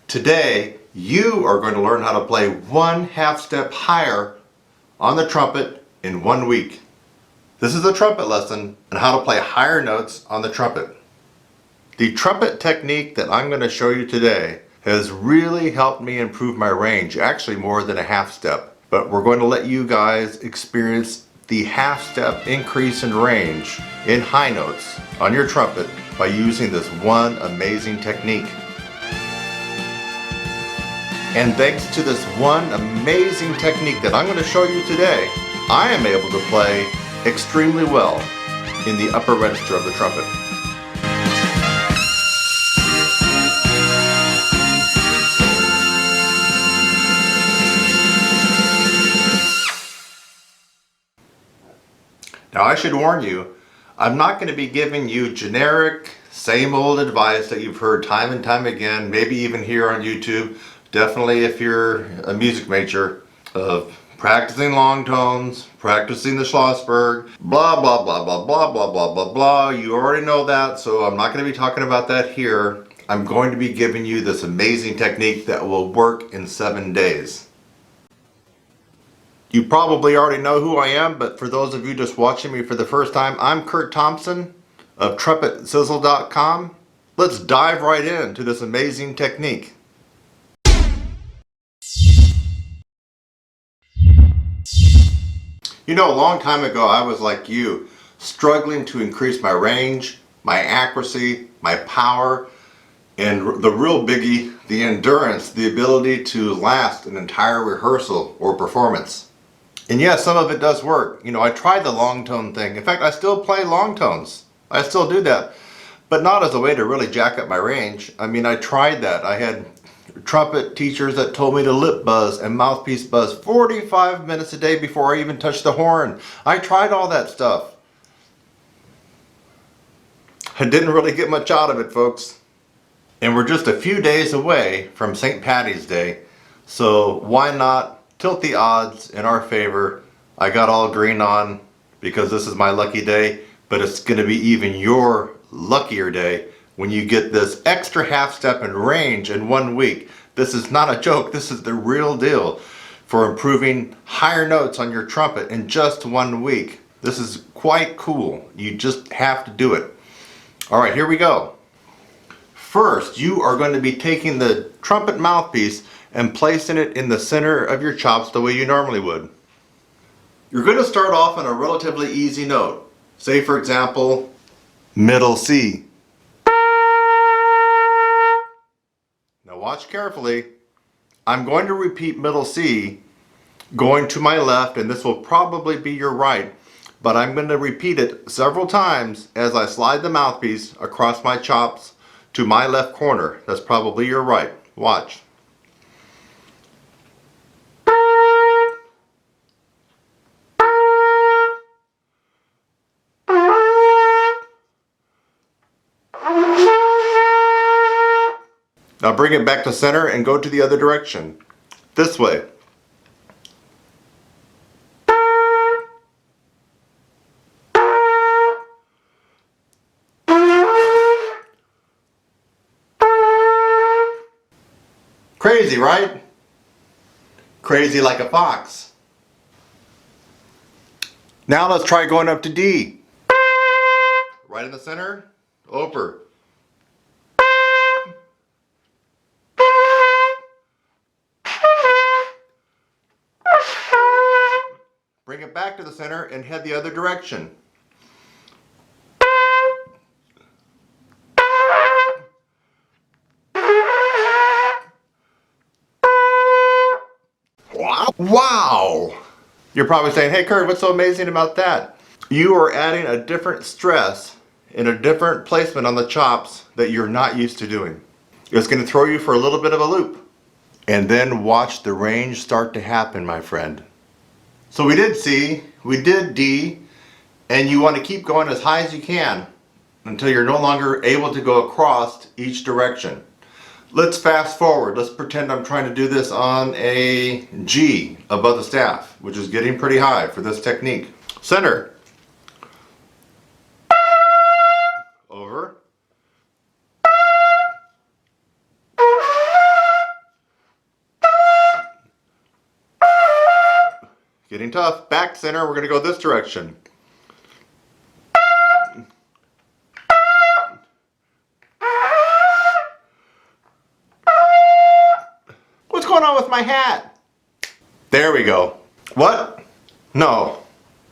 Today, you are going to learn how to play 1/2 step higher on the trumpet in 1 week. This is a trumpet lesson on how to play higher notes on the trumpet. The trumpet technique that I'm going to show you today has really helped me improve my range, actually more than a 1/2 step. But we're going to let you guys experience the 1/2 step increase in range in high notes on your trumpet by using this one amazing technique. And thanks to this one amazing technique that I'm going to show you today, I am able to play extremely well in the upper register of the trumpet. Now I should warn you, I'm not going to be giving you generic, same old advice that you've heard time and time again, maybe even here on YouTube. Definitely if you're a music major, of practicing long tones, practicing the Schlossberg, blah blah blah blah blah blah blah blah blah. You already know that, so I'm not going to be talking about that here. I'm going to be giving you this amazing technique that will work in 7 days. You probably already know who I am, but for those of you just watching me for the first time, I'm Kurt Thompson of TrumpetSizzle.com. Let's dive right into this amazing technique. You know, a long time ago I was like you, struggling to increase my range, my accuracy, my power, and the real biggie, the endurance, the ability to last an entire rehearsal or performance. And yes, some of it does work. You know, I tried the long tone thing. In fact, I still play long tones. I still do that, but not as a way to really jack up my range. I mean, I tried that. I had trumpet teachers that told me to lip buzz and mouthpiece buzz 45 minutes a day before I even touched the horn. I tried all that stuff. I didn't really get much out of it, folks. And we're just a few days away from St. Patty's Day, so why not tilt the odds in our favor? I got all green on because this is my lucky day, but it's going to be even your luckier day when you get this extra 1/2 step in range in 1 week. This is not a joke, this is the real deal for improving higher notes on your trumpet in just 1 week. This is quite cool. You just have to do it. Alright, here we go. First, you are going to be taking the trumpet mouthpiece and placing it in the center of your chops the way you normally would. You're going to start off on a relatively easy note. Say, for example, middle C. Now watch carefully. I'm going to repeat middle C going to my left, and this will probably be your right, but I'm going to repeat it several times as I slide the mouthpiece across my chops to my left corner. That's probably your right. Watch. Now bring it back to center and go to the other direction. This way. Crazy, right? Crazy like a fox. Now let's try going up to D. Right in the center, over. Bring it back to the center and head the other direction. Wow! You're probably saying, hey Kurt, what's so amazing about that? You are adding a different stress and a different placement on the chops that you're not used to doing. It's going to throw you for a little bit of a loop. And then watch the range start to happen, my friend. So we did C, we did D, and you want to keep going as high as you can until you're no longer able to go across each direction. Let's fast forward. Let's pretend I'm trying to do this on a G above the staff, which is getting pretty high for this technique. Center. Over. Getting tough. Back center, we're going to go this direction. What's going on with my hat? There we go. What? No.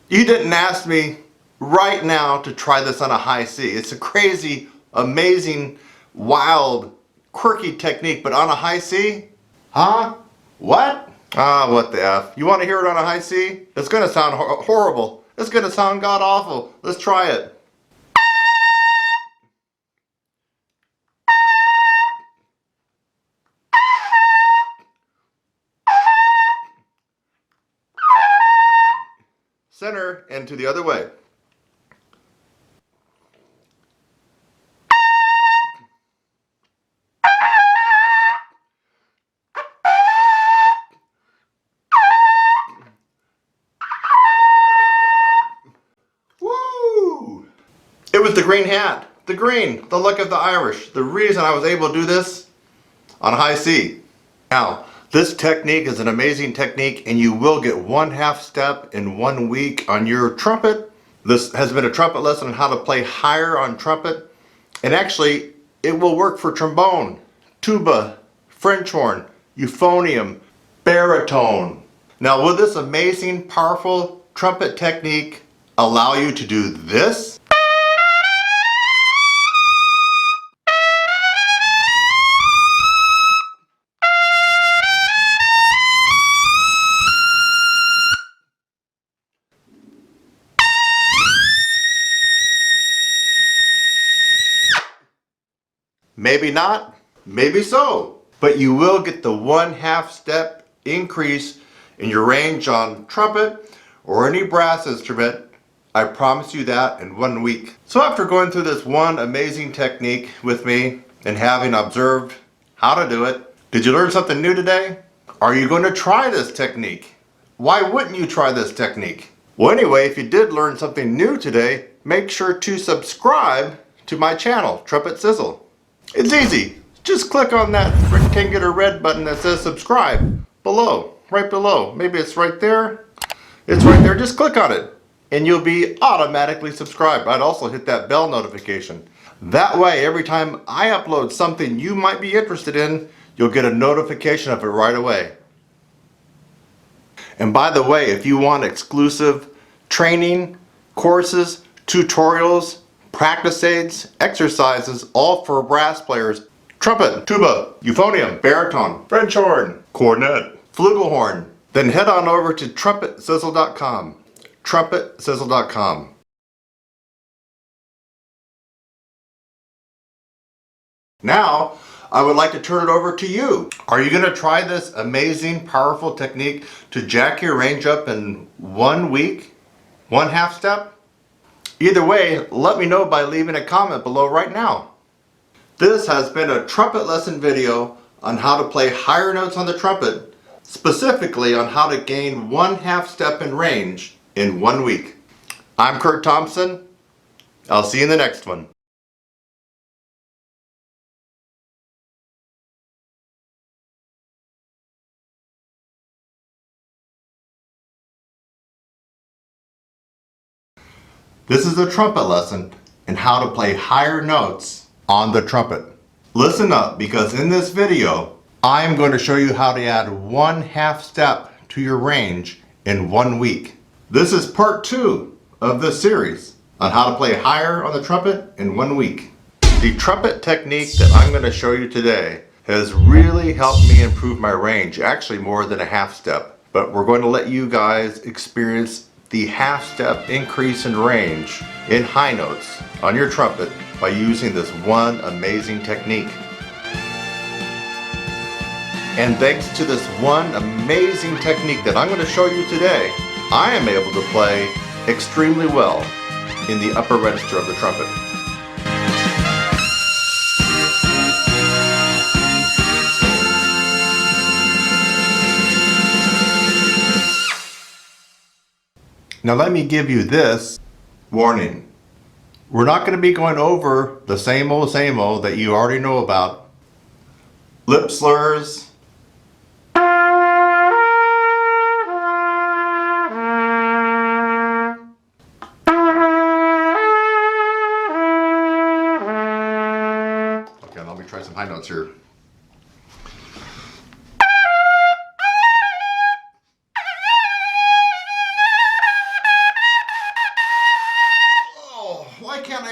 You didn't ask me right now to try this on a high C. It's a crazy, amazing, wild, quirky technique, but on a high C? Huh? What? Ah, what the F. You want to hear it on a high C? It's going to sound horrible. It's going to sound god-awful. Let's try it. Center and to the other way. Woo! It was the green hat. The green, the luck of the Irish. The reason I was able to do this on high C. Now, this technique is an amazing technique and you will get 1/2 step in 1 week on your trumpet. This has been a trumpet lesson on how to play higher on trumpet. And actually, it will work for trombone, tuba, French horn, euphonium, baritone. Now, will this amazing, powerful trumpet technique allow you to do this? Maybe not, maybe so. But you will get the 1/2 step increase in your range on trumpet or any brass instrument. I promise you that in 1 week. So after going through this one amazing technique with me and having observed how to do it, did you learn something new today? Are you going to try this technique? Why wouldn't you try this technique? Well, anyway, if you did learn something new today, make sure to subscribe to my channel, Trumpet Sizzle. It's easy. Just click on that rectangular red button that says subscribe below, right below. Maybe it's right there. It's right there. Just click on it and you'll be automatically subscribed. I'd also hit that bell notification. That way, every time I upload something you might be interested in, you'll get a notification of it right away. And by the way, if you want exclusive training, courses, tutorials, practice aids, exercises, all for brass players, trumpet, tuba, euphonium, baritone, French horn, cornet, flugelhorn, then head on over to TrumpetSizzle.com. TrumpetSizzle.com. Now, I would like to turn it over to you. Are you going to try this amazing, powerful technique to jack your range up in 1 week, 1/2 step? Either way, let me know by leaving a comment below right now. This has been a trumpet lesson video on how to play higher notes on the trumpet, specifically on how to gain 1/2 step in range in 1 week. I'm Kurt Thompson. I'll see you in the next one. This is a trumpet lesson in how to play higher notes on the trumpet. Listen up, because in this video, I am going to show you how to add 1/2 step to your range in 1 week. This is part 2 of this series on how to play higher on the trumpet in 1 week. The trumpet technique that I'm going to show you today has really helped me improve my range, actually more than a 1/2 step. But we're going to let you guys experience the 1/2 step increase in range in high notes on your trumpet by using this one amazing technique. And thanks to this one amazing technique that I'm going to show you today, I am able to play extremely well in the upper register of the trumpet. Now let me give you this warning. We're not going to be going over the same old that you already know about. Lip slurs,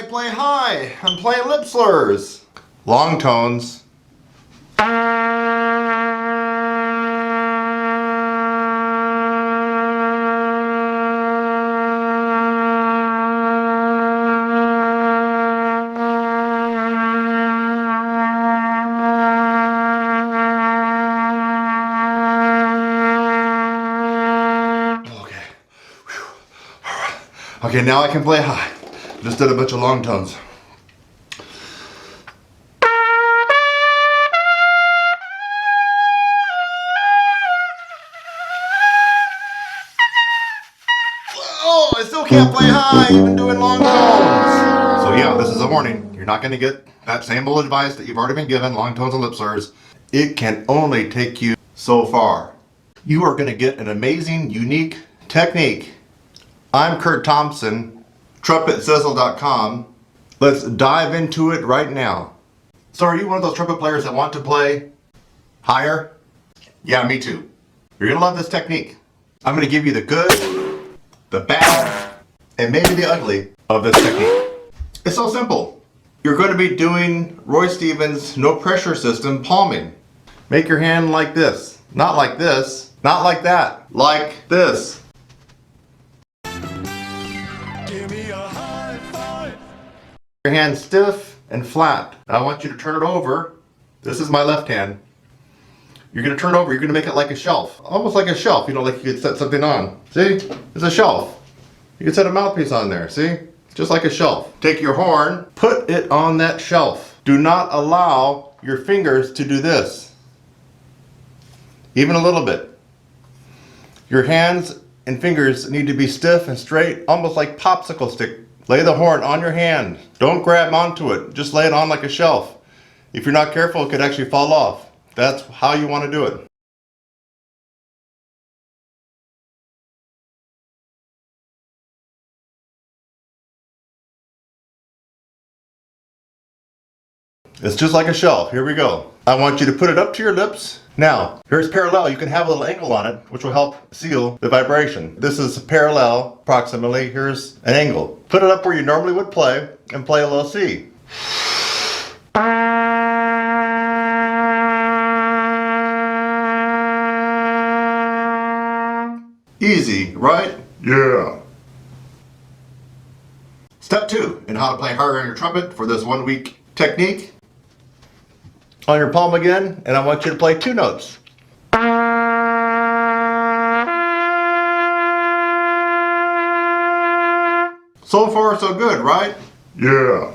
can't play high. I'm playing lip slurs. Long tones. Okay, now I can play high. Just did a bunch of long tones. Oh, I still can't play high even doing long tones. So yeah, this is a warning. You're not going to get that same old advice that you've already been given, long tones and lip slurs. It can only take you so far. You are going to get an amazing, unique technique. I'm Kurt Thompson, TrumpetSizzle.com. Let's dive into it right now. So are you one of those trumpet players that want to play higher? Yeah, me too. You're going to love this technique. I'm going to give you the good, the bad, and maybe the ugly of this technique. It's so simple. You're going to be doing Roy Stevens' no pressure system palming. Make your hand like this. Not like this. Not like that. Like this. Give me a high five. Your hand stiff and flat. Now I want you to turn it over. This is my left hand. You're going to turn it over. You're going to make it like a shelf. Almost like a shelf. You know, like you could set something on. See? It's a shelf. You can set a mouthpiece on there. See? Just like a shelf. Take your horn. Put it on that shelf. Do not allow your fingers to do this. Even a little bit. Your hands and fingers need to be stiff and straight, almost like popsicle stick. Lay the horn on your hand. Don't grab onto it. Just lay it on like a shelf. If you're not careful, it could actually fall off. That's how you want to do it. It's just like a shelf. Here we go. I want you to put it up to your lips. Now, here's parallel. You can have a little angle on it, which will help seal the vibration. This is parallel, approximately. Here's an angle. Put it up where you normally would play, and play a low C. Easy, right? Yeah. Step 2 in how to play higher on your trumpet for this 1 week technique. On your palm again, and I want you to play 2 notes. So far, so good, right? Yeah.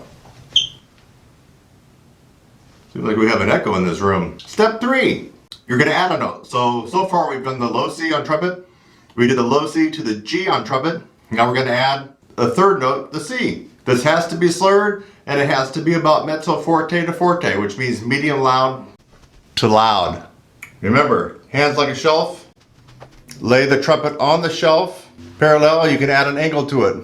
Seems like we have an echo in this room. Step 3, you're going to add a note. So far we've done the low C on trumpet. We did the low C to the G on trumpet. Now we're going to add a 3rd note, the C. This has to be slurred, and it has to be about mezzo forte to forte, which means medium loud to loud. Remember, hands like a shelf. Lay the trumpet on the shelf. Parallel, you can add an angle to it.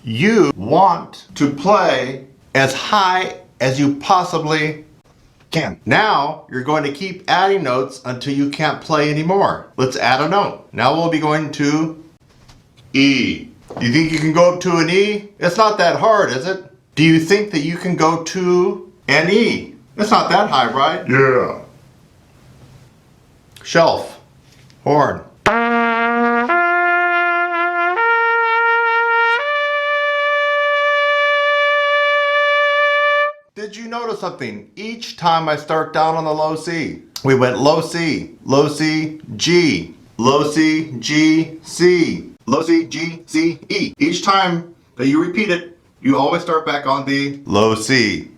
You want to play as high as you possibly can. Now, you're going to keep adding notes until you can't play anymore. Let's add a note. Now we'll be going to E. You think you can go up to an E? It's not that hard, is it? Do you think that you can go to an E? It's not that high, right? Yeah. Shelf. Horn. Did you notice something? Each time I start down on the low C, we went low C, G, low C, G, C, low C, G, C, E. Each time that you repeat it, you always start back on the low C.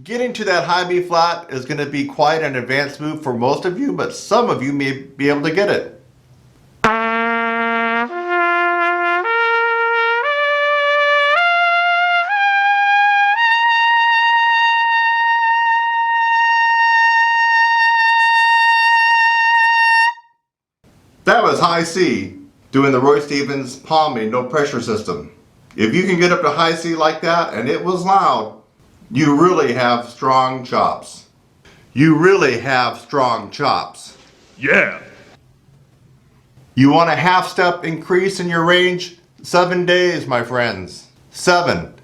Getting to that high B flat is going to be quite an advanced move for most of you, but some of you may be able to get it. high C doing the Roy Stevens palming, no pressure system. If you can get up to high C like that and it was loud, you really have strong chops. You really have strong chops. Yeah. You want a half step increase in your range? 7 days, my friends. 7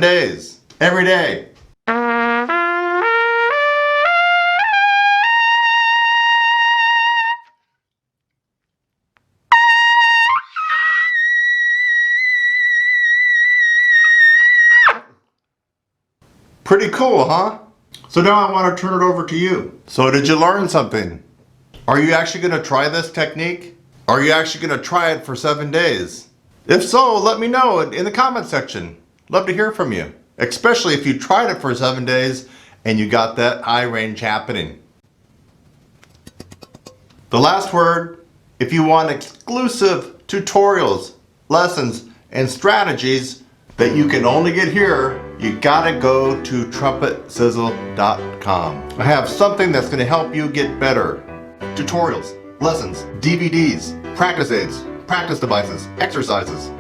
days. Every day. Pretty cool, huh? So now I want to turn it over to you. So did you learn something? Are you actually going to try this technique? Are you actually going to try it for 7 days? If so, let me know in the comment section. Love to hear from you. Especially if you tried it for 7 days and you got that high range happening. The last word, if you want exclusive tutorials, lessons, and strategies that you can only get here, you gotta go to TrumpetSizzle.com. I have something that's gonna help you get better. Tutorials, lessons, DVDs, practice aids, practice devices, exercises.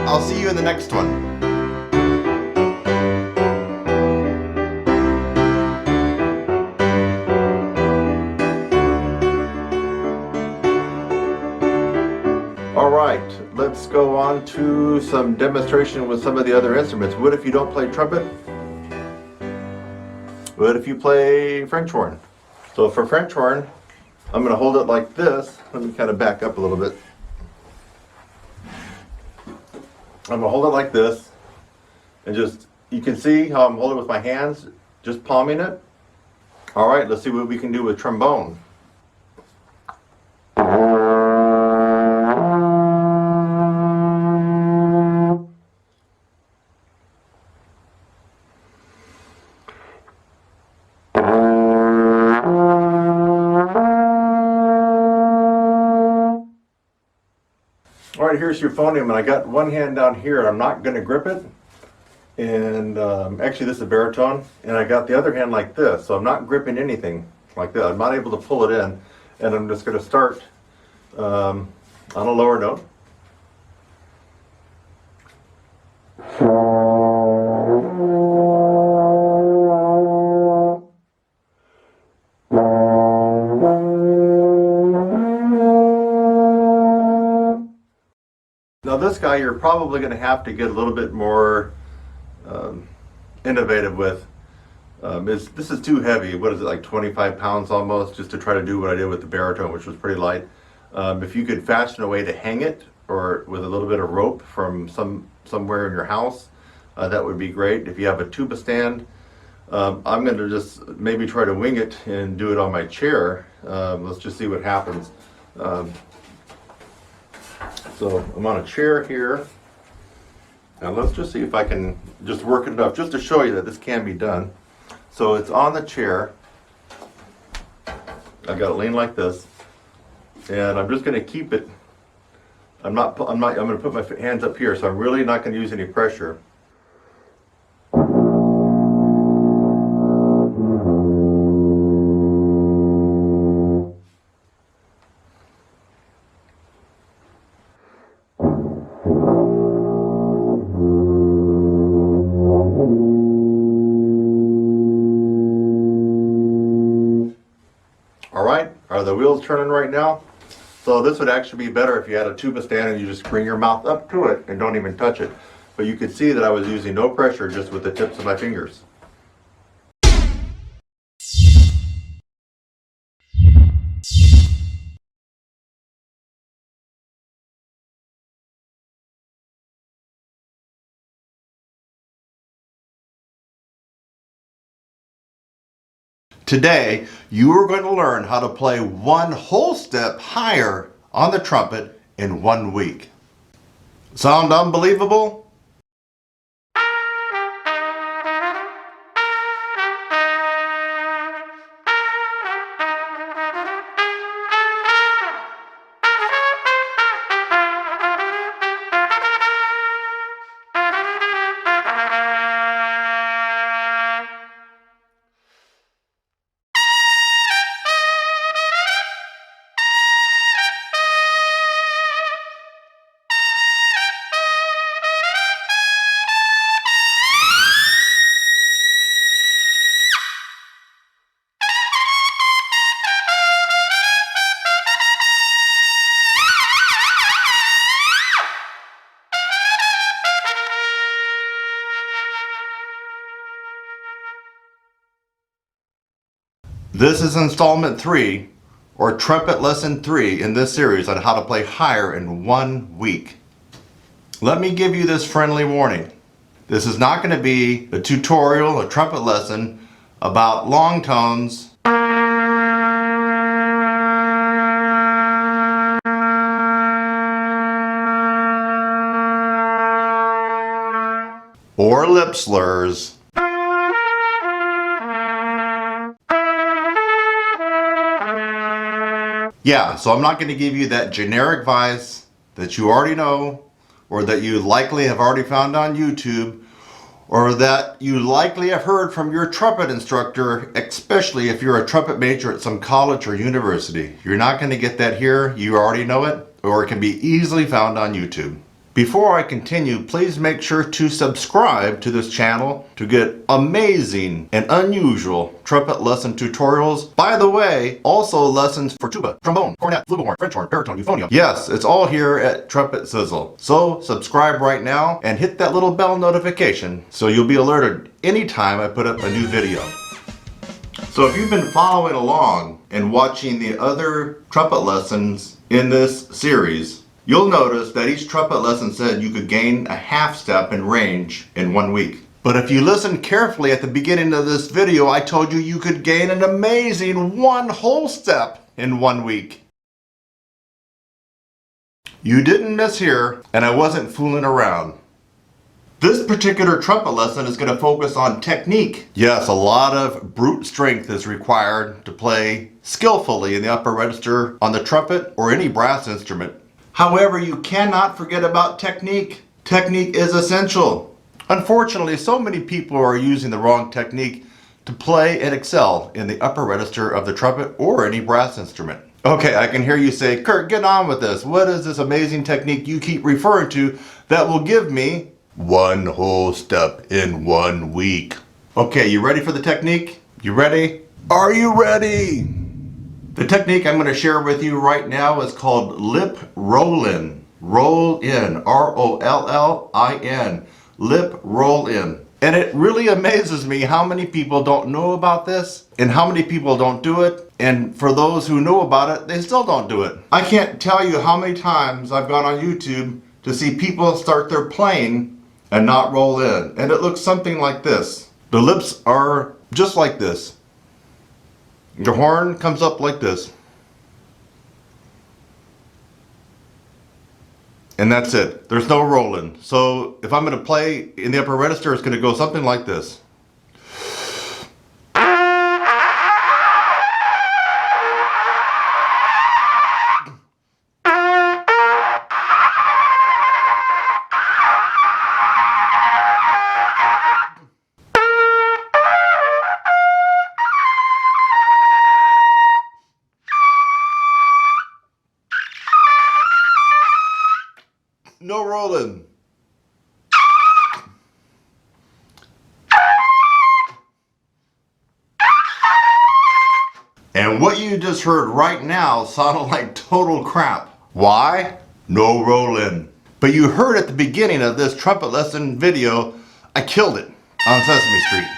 I'll see you in the next one. Alright, let's go on to some demonstration with some of the other instruments. What if you don't play trumpet? What if you play French horn? So for French horn, I'm going to hold it like this. Let me kind of back up a little bit. I'm going to hold it like this. And just, you can see how I'm holding it with my hands, just palming it. Alright, let's see what we can do with trombone. Alright, here's your phoneme, and I got one hand down here, and I'm not going to grip it. And actually this is a baritone, and I got the other hand like this, so I'm not gripping anything like that. I'm not able to pull it in, and I'm just going to start on a lower note. Now this guy you're probably going to have to get a little bit more innovative with. This is too heavy. What is it, like 25 pounds almost, just to try to do what I did with the baritone, which was pretty light. If you could fashion a way to hang it, or with a little bit of rope from somewhere in your house, that would be great. If you have a tuba stand, I'm going to just maybe try to wing it and do it on my chair. Let's just see what happens. So I'm on a chair here. Now let's just see if I can just work it enough, just to show you that this can be done. So it's on the chair. I've got it lean like this, and I'm just going to keep it. I'm going to put my hands up here, so I'm really not going to use any pressure. Alright, are the wheels turning right now? So this would actually be better if you had a tuba stand and you just bring your mouth up to it and don't even touch it. But you could see that I was using no pressure, just with the tips of my fingers. Today, you are going to learn how to play one whole step higher on the trumpet in 1 week. Sound unbelievable? This is installment 3, or trumpet lesson 3 in this series on how to play higher in 1 week. Let me give you this friendly warning. This is not going to be a tutorial, a trumpet lesson about long tones or lip slurs. Yeah, so I'm not going to give you that generic advice that you already know, or that you likely have already found on YouTube, or that you likely have heard from your trumpet instructor, especially if you're a trumpet major at some college or university. You're not going to get that here. You already know it, or it can be easily found on YouTube. Before I continue, please make sure to subscribe to this channel to get amazing and unusual trumpet lesson tutorials. By the way, also lessons for tuba, trombone, cornet, flugelhorn, French horn, baritone, euphonium. Yes, it's all here at Trumpet Sizzle. So subscribe right now and hit that little bell notification so you'll be alerted anytime I put up a new video. So if you've been following along and watching the other trumpet lessons in this series, you'll notice that each trumpet lesson said you could gain a half step in range in 1 week. But if you listen carefully at the beginning of this video, I told you you could gain an amazing 1 whole step in 1 week. You didn't mishear, and I wasn't fooling around. This particular trumpet lesson is going to focus on technique. Yes, a lot of brute strength is required to play skillfully in the upper register on the trumpet or any brass instrument. However, you cannot forget about technique. Technique is essential. Unfortunately, so many people are using the wrong technique to play and excel in the upper register of the trumpet or any brass instrument. Okay, I can hear you say, Kurt, get on with this. What is this amazing technique you keep referring to that will give me 1 whole step in 1 week? Okay, you ready for the technique? You ready? Are you ready? The technique I'm going to share with you right now is called lip roll-in. Roll-in. R-O-L-L-I-N. Lip roll-in. And it really amazes me how many people don't know about this and how many people don't do it. And for those who know about it, they still don't do it. I can't tell you how many times I've gone on YouTube to see people start their playing and not roll in. And it looks something like this. The lips are just like this. The horn comes up like this. And that's it. There's no rolling. So if I'm going to play in the upper register, it's going to go something like this. No rolling. And what you just heard right now sounded like total crap. Why? No rolling. But you heard at the beginning of this trumpet lesson video, I killed it on Sesame Street.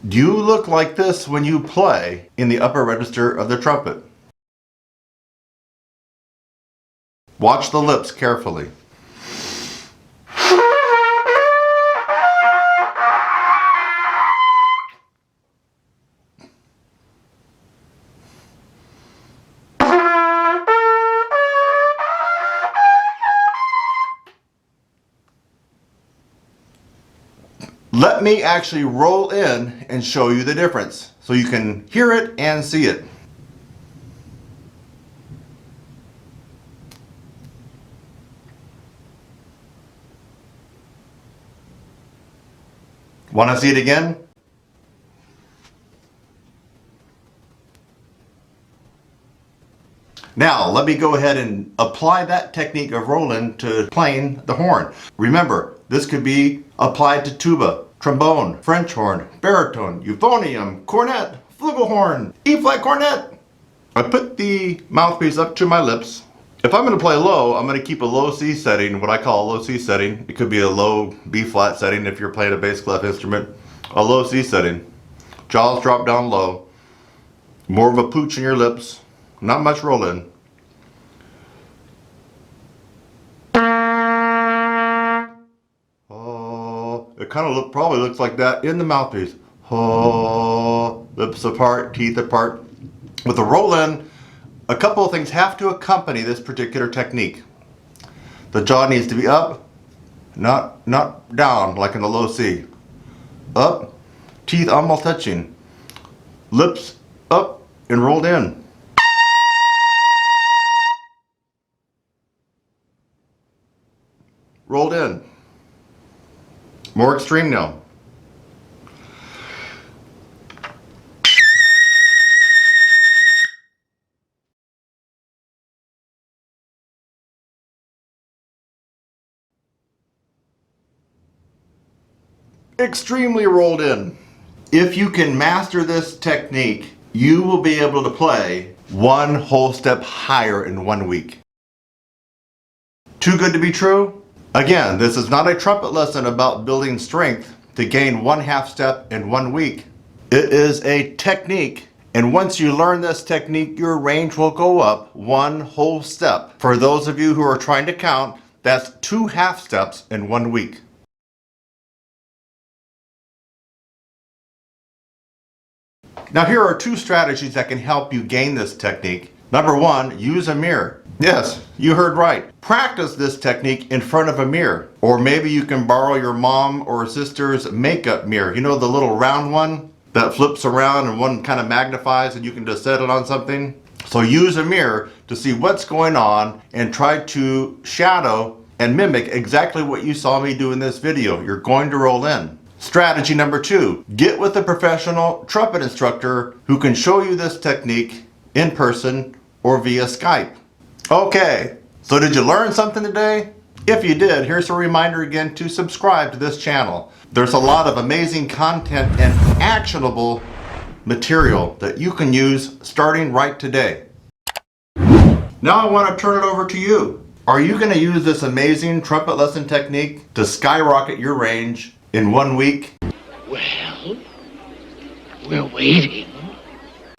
Do you look like this when you play in the upper register of the trumpet? Watch the lips carefully. Let me actually roll in and show you the difference so you can hear it and see it. Want to see it again? Now, let me go ahead and apply that technique of rolling to playing the horn. Remember, this could be applied to tuba, trombone, French horn, baritone, euphonium, cornet, flugelhorn, E-flat cornet. I put the mouthpiece up to my lips If I'm going to play low, I'm going to keep a low C setting, what I call a low C setting. It could be a low B flat setting if you're playing a bass clef instrument. A low C setting. Jaws drop down low. More of a pooch in your lips. Not much roll in. Oh, it kind of probably looks like that in the mouthpiece. Oh, lips apart, teeth apart. With a roll in, a couple of things have to accompany this particular technique. The jaw needs to be up, not down like in the low C. Up, teeth almost touching. Lips up and rolled in. Rolled in. More extreme now. Extremely rolled in. If you can master this technique, you will be able to play one whole step higher in 1 week. Too good to be true? Again, this is not a trumpet lesson about building strength to gain 1/2 step in 1 week. It is a technique, and once you learn this technique, your range will go up 1 whole step. For those of you who are trying to count, that's 2 half steps in 1 week. Now here are 2 strategies that can help you gain this technique. Number 1, use a mirror. Yes, you heard right. Practice this technique in front of a mirror. Or maybe you can borrow your mom or sister's makeup mirror. You know, the little round one that flips around and one kind of magnifies and you can just set it on something? So use a mirror to see what's going on and try to shadow and mimic exactly what you saw me do in this video. You're going to roll in. Strategy number 2, get with a professional trumpet instructor who can show you this technique in person or via Skype. Okay, so did you learn something today? If you did, here's a reminder again to subscribe to this channel. There's a lot of amazing content and actionable material that you can use starting right today. Now I want to turn it over to you. Are you going to use this amazing trumpet lesson technique to skyrocket your range in 1 week? Well, we're waiting.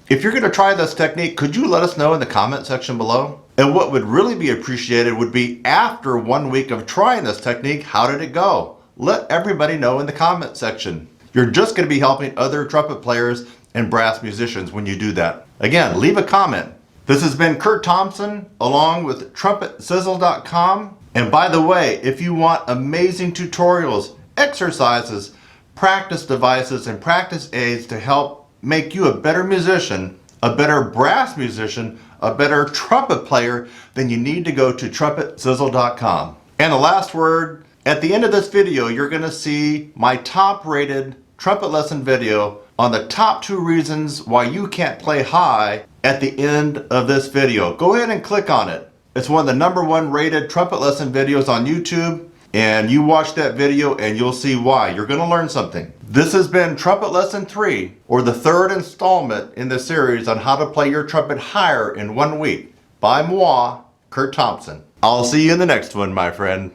If you're going to try this technique, could you let us know in the comment section below? And what would really be appreciated would be after 1 week of trying this technique, how did it go? Let everybody know in the comment section. You're just going to be helping other trumpet players and brass musicians when you do that. Again, leave a comment. This has been Kurt Thompson along with TrumpetSizzle.com. And by the way, if you want amazing tutorials, exercises, practice devices, and practice aids to help make you a better musician, a better brass musician, a better trumpet player, then you need to go to TrumpetSizzle.com. And the last word, at the end of this video, you're going to see my top rated trumpet lesson video on the top 2 reasons why you can't play high at the end of this video. Go ahead and click on it. It's one of the #1 rated trumpet lesson videos on YouTube. And you watch that video and you'll see why. You're going to learn something. This has been Trumpet Lesson 3, or the 3rd installment in the series on how to play your trumpet higher in 1 week by moi, Kurt Thompson. I'll see you in the next one, my friend.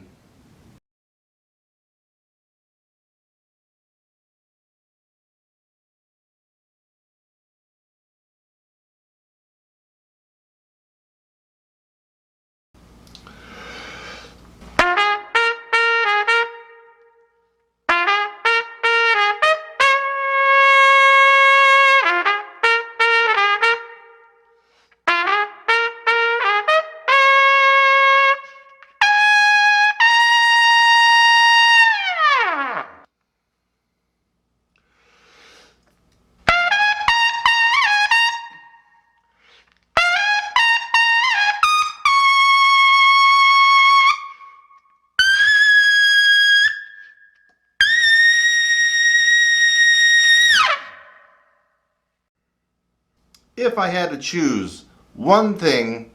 If I had to choose one thing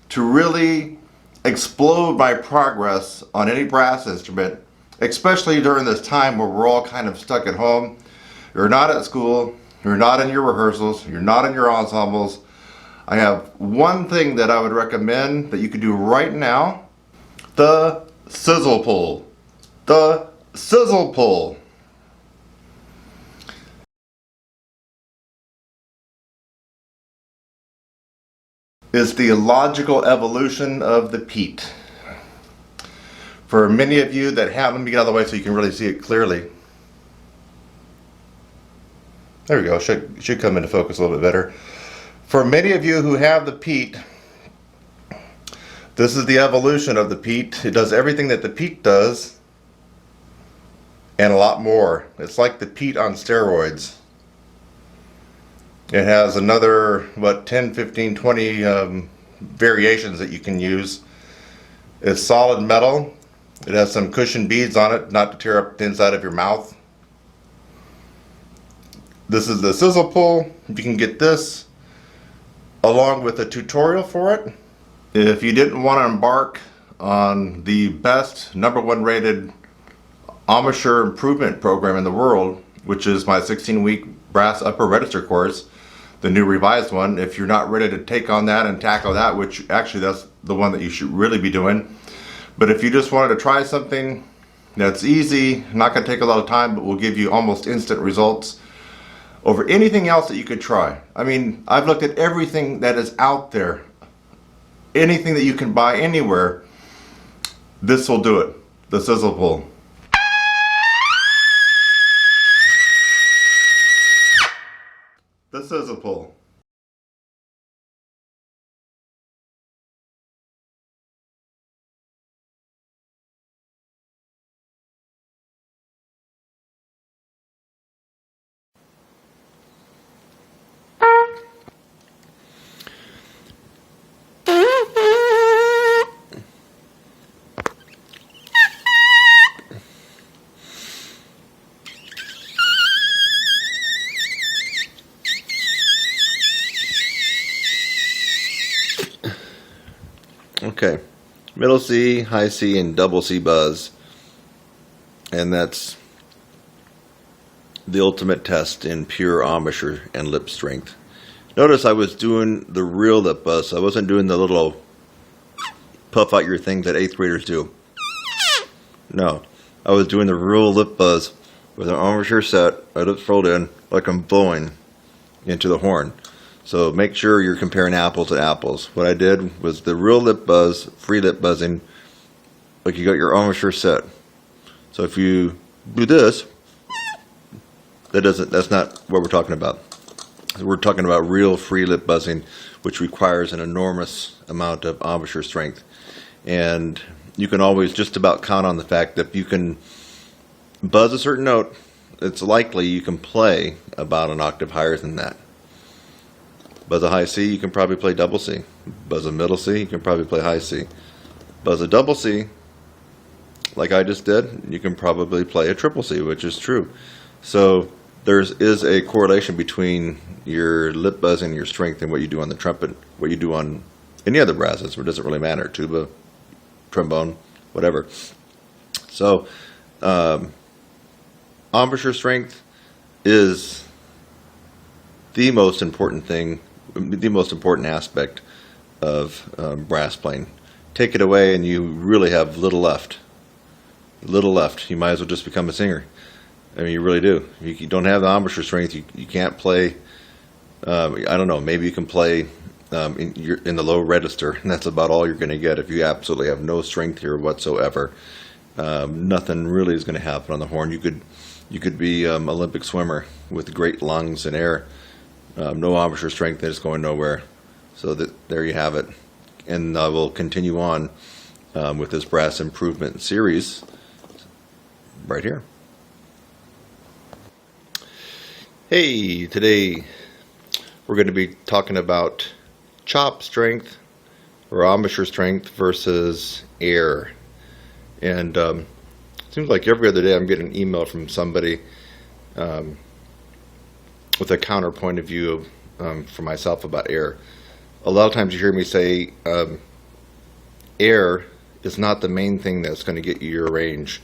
to really explode my progress on any brass instrument, especially during this time where we're all kind of stuck at home, you're not at school, you're not in your rehearsals, you're not in your ensembles, I have one thing that I would recommend that you could do right now. The sizzle pull. The sizzle pull. Is the logical evolution of the Pete. For many of you that have, let me get out of the way so you can really see it clearly. There we go, should come into focus a little bit better. For many of you who have the Pete, this is the evolution of the Pete. It does everything that the Pete does and a lot more. It's like the Pete on steroids. It has another, what, 10, 15, 20 variations that you can use. It's solid metal. It has some cushion beads on it, not to tear up the inside of your mouth. This is the sizzle pull. You can get this along with a tutorial for it. If you didn't want to embark on the best #1 rated embouchure improvement program in the world, which is my 16-week brass upper register course, the new revised one, if you're not ready to take on that and tackle that, which actually that's the one that you should really be doing. But if you just wanted to try something that's easy, not going to take a lot of time, but will give you almost instant results over anything else that you could try. I mean, I've looked at everything that is out there, anything that you can buy anywhere. This will do it. The sizzle pull. The sizzle pull. Okay, middle C, high C, and double C buzz. And that's the ultimate test in pure embouchure and lip strength. Notice I was doing the real lip buzz. I wasn't doing the little puff out your thing that 8th graders do. No, I was doing the real lip buzz with an embouchure set, my lips rolled in, like I'm blowing into the horn. So make sure you're comparing apples to apples. What I did was the real lip buzz, free lip buzzing, like you got your embouchure set. So if you do this, that's not what we're talking about. We're talking about real free lip buzzing, which requires an enormous amount of embouchure strength. And you can always just about count on the fact that if you can buzz a certain note, it's likely you can play about an octave higher than that. Buzz a high C, you can probably play double C. Buzz a middle C, you can probably play high C. Buzz a double C, like I just did, you can probably play a triple C, which is true. So there is a correlation between your lip buzzing, your strength, and what you do on the trumpet, what you do on any other brasses. It doesn't really matter, tuba, trombone, whatever. So embouchure strength is the most important thing, the most important aspect of brass playing. Take it away and you really have little left. Little left. You might as well just become a singer. I mean, you really do. You don't have the embouchure strength. You can't play. I don't know. Maybe you can play in the low register, and that's about all you're going to get if you absolutely have no strength here whatsoever. Nothing really is going to happen on the horn. You could be Olympic swimmer with great lungs and air. No embouchure strength, and it's going nowhere. So there you have it. And I will continue on with this brass improvement series right here. Hey, today we're going to be talking about chop strength or embouchure strength versus air. And it seems like every other day I'm getting an email from somebody with a counterpoint of view for myself about air. A lot of times you hear me say air is not the main thing that's going to get you your range,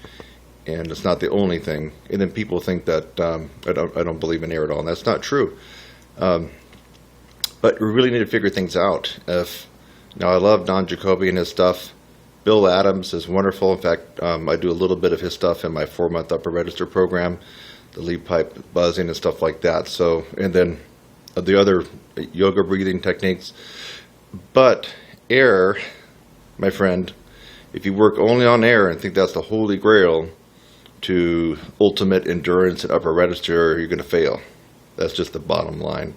and it's not the only thing. And then people think that I don't believe in air at all, and that's not true. But But we really need to figure things out. Now, I love Don Jacoby and his stuff. Bill Adams is wonderful. In fact, I do a little bit of his stuff in my 4-month upper register program, the lead pipe buzzing and stuff like that. So, and then the other yoga breathing techniques. But air, my friend, if you work only on air and think that's the holy grail to ultimate endurance and upper register, you're going to fail. That's just the bottom line.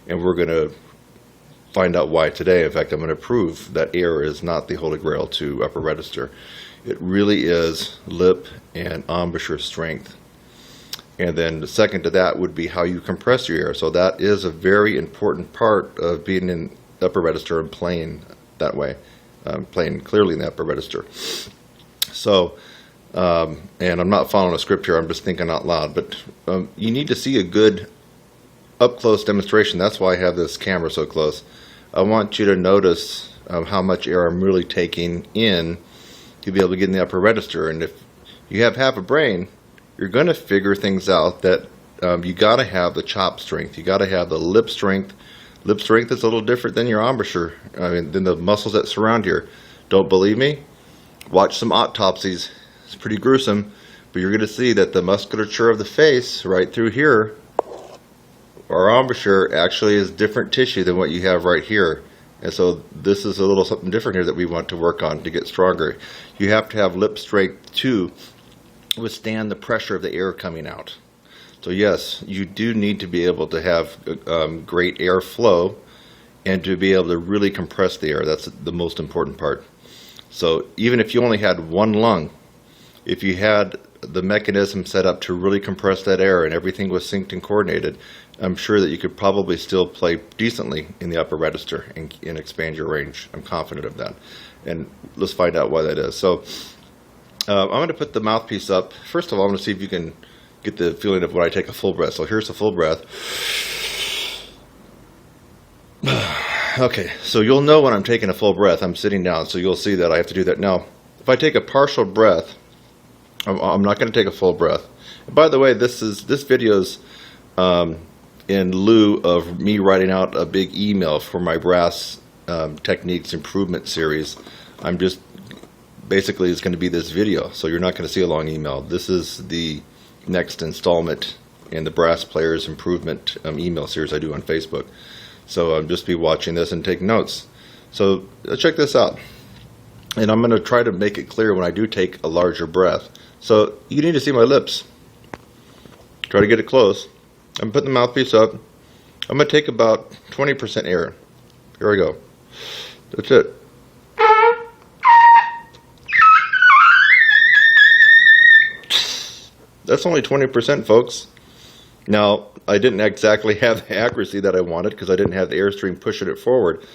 And we're going to find out why today. In fact, I'm going to prove that air is not the holy grail to upper register. It really is lip and embouchure strength. And then the second to that would be how you compress your air. So that is a very important part of being in upper register and playing that way, playing clearly in the upper register. So, and I'm not following a script here, I'm just thinking out loud, but you need to see a good up-close demonstration. That's why I have this camera so close. I want you to notice how much air I'm really taking in to be able to get in the upper register. And if you have half a brain, you're going to figure things out that you got to have the chop strength. You got to have the lip strength. Lip strength is a little different than your embouchure, than the muscles that surround here. Don't believe me? Watch some autopsies. It's pretty gruesome, but you're going to see that the musculature of the face right through here, our embouchure, actually is different tissue than what you have right here. And so this is a little something different here that we want to work on to get stronger. You have to have lip strength to withstand the pressure of the air coming out. So yes, you do need to be able to have great air flow and to be able to really compress the air. That's the most important part. So even if you only had one lung, if you had the mechanism set up to really compress that air and everything was synced and coordinated, I'm sure that you could probably still play decently in the upper register and expand your range. I'm confident of that. And let's find out why that is. So I'm going to put the mouthpiece up. First of all, I'm going to see if you can get the feeling of when I take a full breath. So here's the full breath. Okay, so you'll know when I'm taking a full breath. I'm sitting down, so you'll see that I have to do that. Now, if I take a partial breath, I'm not going to take a full breath. And by the way, this video's in lieu of me writing out a big email for my brass techniques improvement series. I'm just basically it's going to be this video, so you're not going to see a long email. This is the next installment in the brass players improvement email series I do on Facebook. So I'll just be watching this and taking notes. So check this out, and I'm going to try to make it clear when I do take a larger breath. So you need to see my lips. Try to get it close. I'm putting the mouthpiece up. I'm going to take about 20% air. Here we go. That's it. That's only 20%, folks. Now, I didn't exactly have the accuracy that I wanted because I didn't have the airstream pushing it forward.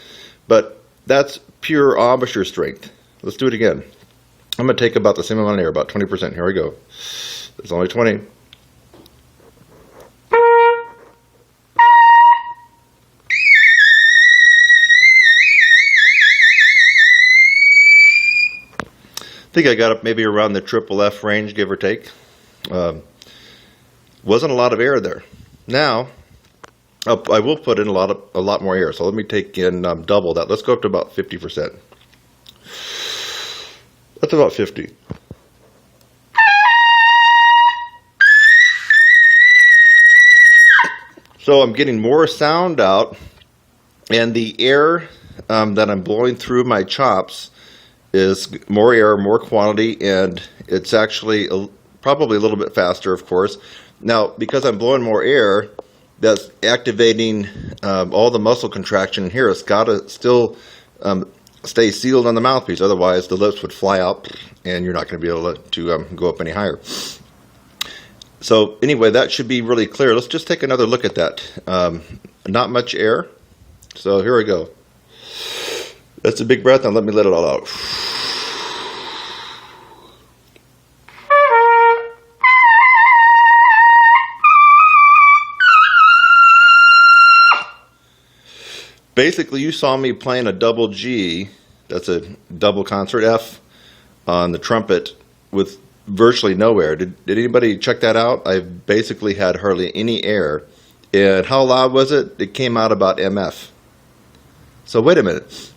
But that's pure embouchure strength. Let's do it again. I'm going to take about the same amount of air, about 20%. Here we go. It's only 20. I think I got up maybe around the triple F range, give or take. Wasn't a lot of air there. Now, I will put in a lot more air. So let me take in double that. Let's go up to about 50%. That's about 50. So I'm getting more sound out, and the air that I'm blowing through my chops is more air, more quantity, and it's actually probably a little bit faster, of course. Now, because I'm blowing more air, that's activating all the muscle contraction here. It's got to still stay sealed on the mouthpiece, otherwise the lips would fly out and you're not going to be able to go up any higher. So anyway, that should be really clear. Let's just take another look at that. Not much air. So here we go. That's a big breath. Now let me let it all out. Basically, you saw me playing a double G, that's a double concert F, on the trumpet with virtually no air. Did anybody check that out? I basically had hardly any air. And how loud was it? It came out about MF. So wait a minute.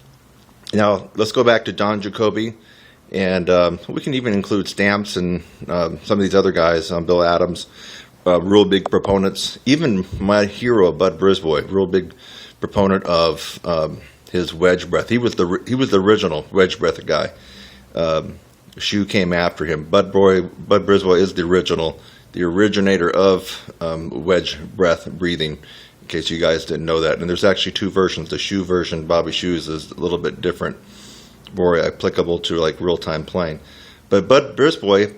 Now let's go back to Don Jacoby, and we can even include Stamps and some of these other guys, Bill Adams, real big proponents. Even my hero, Bud Brisbois, real big proponent of his wedge breath. He was the original wedge breath guy. Shu came after him. Bud Brisbois is the originator of wedge breath breathing, in case you guys didn't know that. And there's actually two versions. The Shu version, Bobby Shu's, is a little bit different, more applicable to like real-time playing. But Bud Brisbois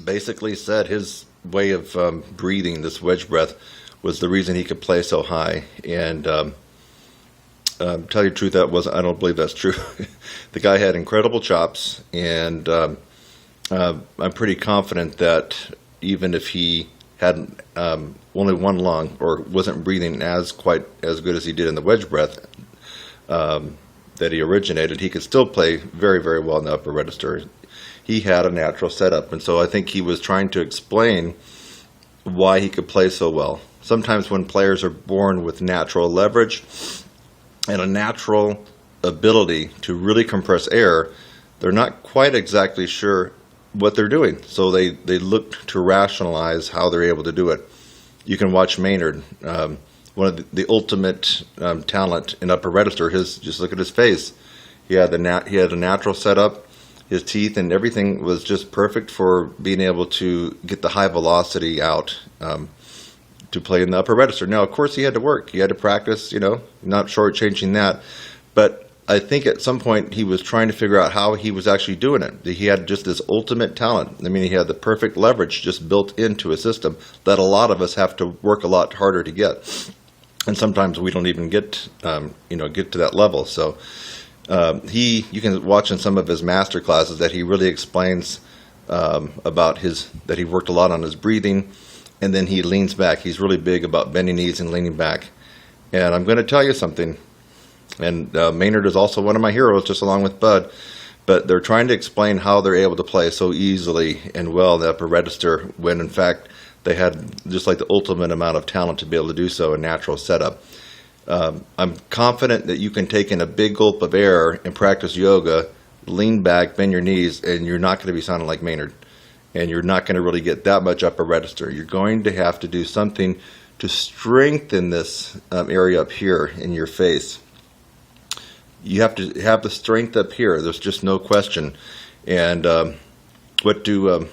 basically said his way of breathing, this wedge breath, was the reason he could play so high. And tell you the truth, I don't believe that's true. The guy had incredible chops, and I'm pretty confident that even if he had only one lung or wasn't breathing quite as good as he did in the wedge breath that he originated, he could still play very, very well in the upper register. He had a natural setup, and so I think he was trying to explain why he could play so well. Sometimes when players are born with natural leverage and a natural ability to really compress air, they're not quite exactly sure what they're doing. So they look to rationalize how they're able to do it. You can watch Maynard, one of the ultimate talent in upper register. Just look at his face. He had a natural setup. His teeth and everything was just perfect for being able to get the high velocity out to play in the upper register. Now, of course, he had to work. He had to practice, not shortchanging that. But I think at some point he was trying to figure out how he was actually doing it. He had just this ultimate talent. I mean, he had the perfect leverage just built into a system that a lot of us have to work a lot harder to get. And sometimes we don't even get to that level. So you can watch in some of his master classes that he really explains about that he worked a lot on his breathing, and then he leans back. He's really big about bending knees and leaning back. And I'm going to tell you something. And Maynard is also one of my heroes, just along with Bud. But they're trying to explain how they're able to play so easily and well in the upper register when, in fact, they had just like the ultimate amount of talent to be able to do so in natural setup. I'm confident that you can take in a big gulp of air and practice yoga, lean back, bend your knees, and you're not going to be sounding like Maynard. And you're not going to really get that much upper register. You're going to have to do something to strengthen this area up here in your face. You have to have the strength up here. There's just no question. And what do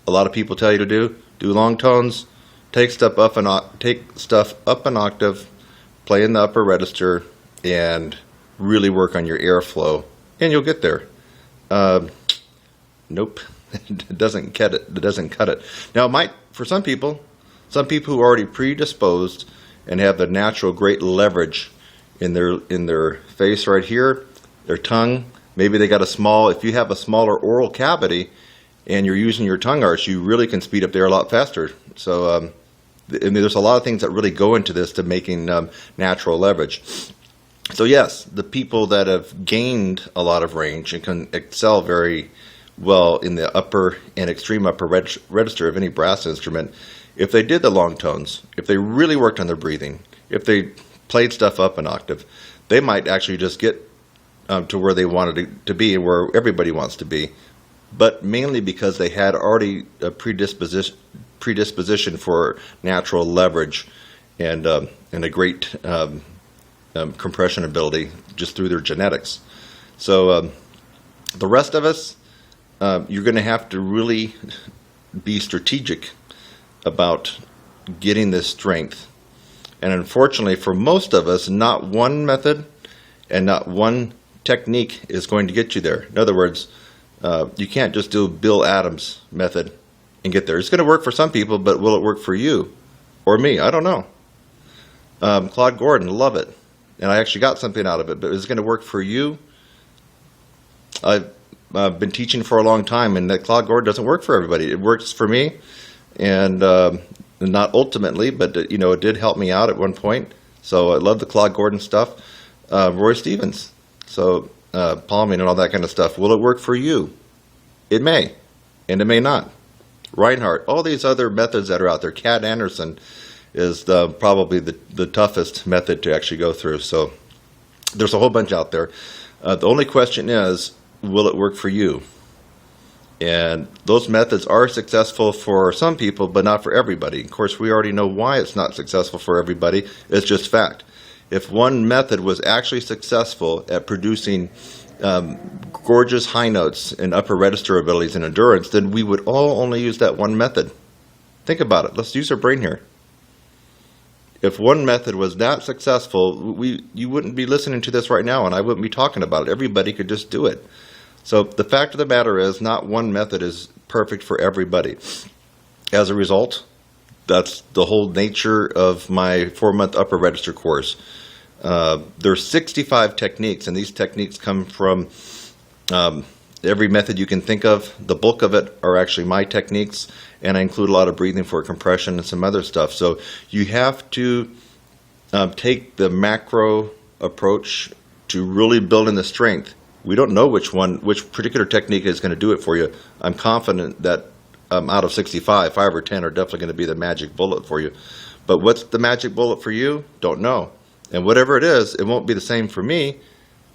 a lot of people tell you to do? Do long tones, take stuff up an octave, play in the upper register, and really work on your airflow, and you'll get there. Nope, it doesn't cut it. It doesn't cut it. Now, it might for some people who are already predisposed and have the natural great leverage in their face right here, their tongue. Maybe they got if you have a smaller oral cavity and you're using your tongue arch, you really can speed up the air a lot faster. So there's a lot of things that really go into this to making natural leverage. So yes, the people that have gained a lot of range and can excel very well in the upper and extreme upper register of any brass instrument, if they did the long tones, if they really worked on their breathing, if they played stuff up an octave, they might actually just get to where they wanted it to be and where everybody wants to be, but mainly because they had already a predisposition for natural leverage and a great compression ability just through their genetics. So the rest of us, you're going to have to really be strategic about getting this strength. And unfortunately, for most of us, not one method and not one technique is going to get you there. In other words, you can't just do Bill Adams' method and get there. It's going to work for some people, but will it work for you or me? I don't know. Claude Gordon, love it. And I actually got something out of it, but is it going to work for you? I've been teaching for a long time, and that Claude Gordon doesn't work for everybody. It works for me, and not ultimately, but it did help me out at one point. So I love the Claude Gordon stuff. Roy Stevens, so palming and all that kind of stuff. Will it work for you? It may, and it may not. Reinhardt, all these other methods that are out there. Cat Anderson is probably the toughest method to actually go through. So There's a whole bunch out there. The only question is, will it work for you? And those methods are successful for some people, but not for everybody. Of course, we already know why it's not successful for everybody. It's just fact. If one method was actually successful at producing gorgeous high notes and upper register abilities and endurance, then we would all only use that one method. Think about it. Let's use our brain here. If one method was that successful, you wouldn't be listening to this right now, and I wouldn't be talking about it. Everybody could just do it. So the fact of the matter is, not one method is perfect for everybody. As a result, that's the whole nature of my 4-month upper register course. There's 65 techniques, and these techniques come from every method you can think of. The bulk of it are actually my techniques, and I include a lot of breathing for compression and some other stuff. So you have to take the macro approach to really building the strength. We don't know which particular technique is going to do it for you. I'm confident that out of 65, 5 or 10 are definitely going to be the magic bullet for you. But what's the magic bullet for you? Don't know. And whatever it is, it won't be the same for me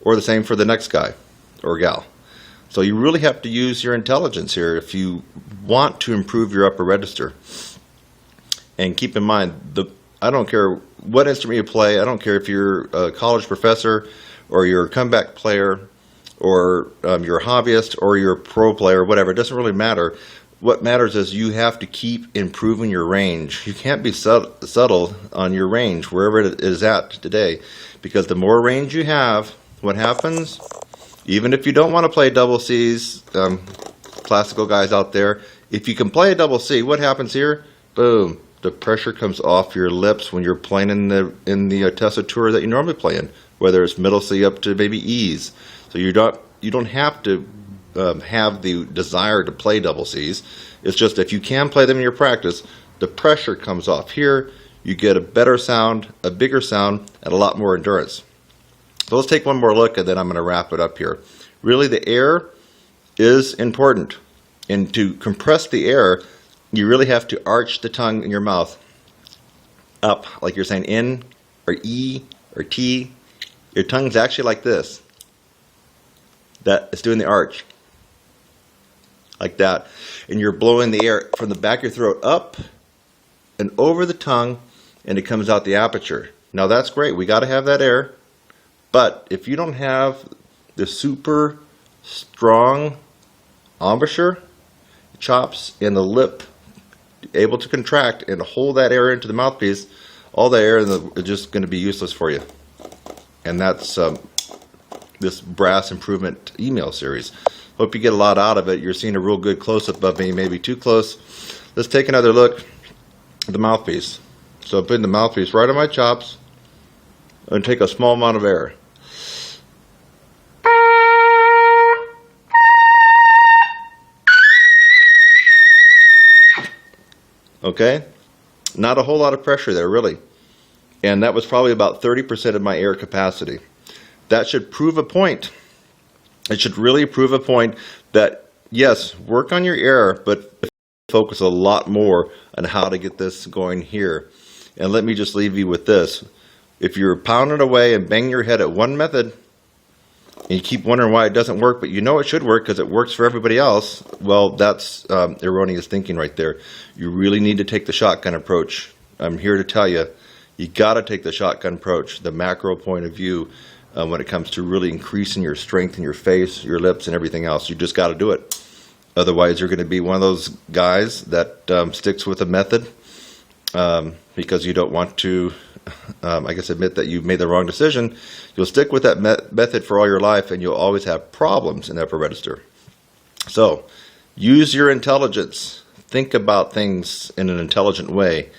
or the same for the next guy or gal. So you really have to use your intelligence here if you want to improve your upper register. And keep in mind, I don't care what instrument you play. I don't care if you're a college professor or you're a comeback player or you're a hobbyist or you're a pro player, whatever. It doesn't really matter. What matters is you have to keep improving your range. You can't be subtle on your range, wherever it is at today, because the more range you have, what happens? Even if you don't want to play double Cs, classical guys out there, if you can play a double C, what happens here? Boom. The pressure comes off your lips when you're playing in the tessitura that you normally play in, whether it's middle C up to maybe E's. So you don't have to have the desire to play double Cs. It's just if you can play them in your practice, the pressure comes off here. You get a better sound, a bigger sound, and a lot more endurance. So let's take one more look, and then I'm going to wrap it up here. Really, the air is important. And to compress the air, you really have to arch the tongue in your mouth up, like you're saying in or E or T. Your tongue's actually like this. That is doing the arch. Like that. And you're blowing the air from the back of your throat up and over the tongue, and it comes out the aperture. Now that's great. We got to have that air. But if you don't have the super strong embouchure, chops, and the lip able to contract and hold that air into the mouthpiece, all the air is just going to be useless for you. And that's this brass improvement email series. Hope you get a lot out of it. You're seeing a real good close-up of me, maybe too close. Let's take another look at the mouthpiece. So I'm putting the mouthpiece right on my chops and take a small amount of air. Okay? Not a whole lot of pressure there, really. And that was probably about 30% of my air capacity. That should prove a point. It should really prove a point that, yes, work on your air, but focus a lot more on how to get this going here. And let me just leave you with this. If you're pounding away and banging your head at one method, and you keep wondering why it doesn't work, but you know it should work because it works for everybody else, well, that's erroneous thinking right there. You really need to take the shotgun approach. I'm here to tell you, you got to take the shotgun approach, the macro point of view, when it comes to really increasing your strength in your face, your lips, and everything else. You just got to do it. Otherwise, you're going to be one of those guys that sticks with a method because you don't want to, I guess, admit that you made the wrong decision. You'll stick with that method for all your life, and you'll always have problems in the upper register. So, use your intelligence. Think about things in an intelligent way.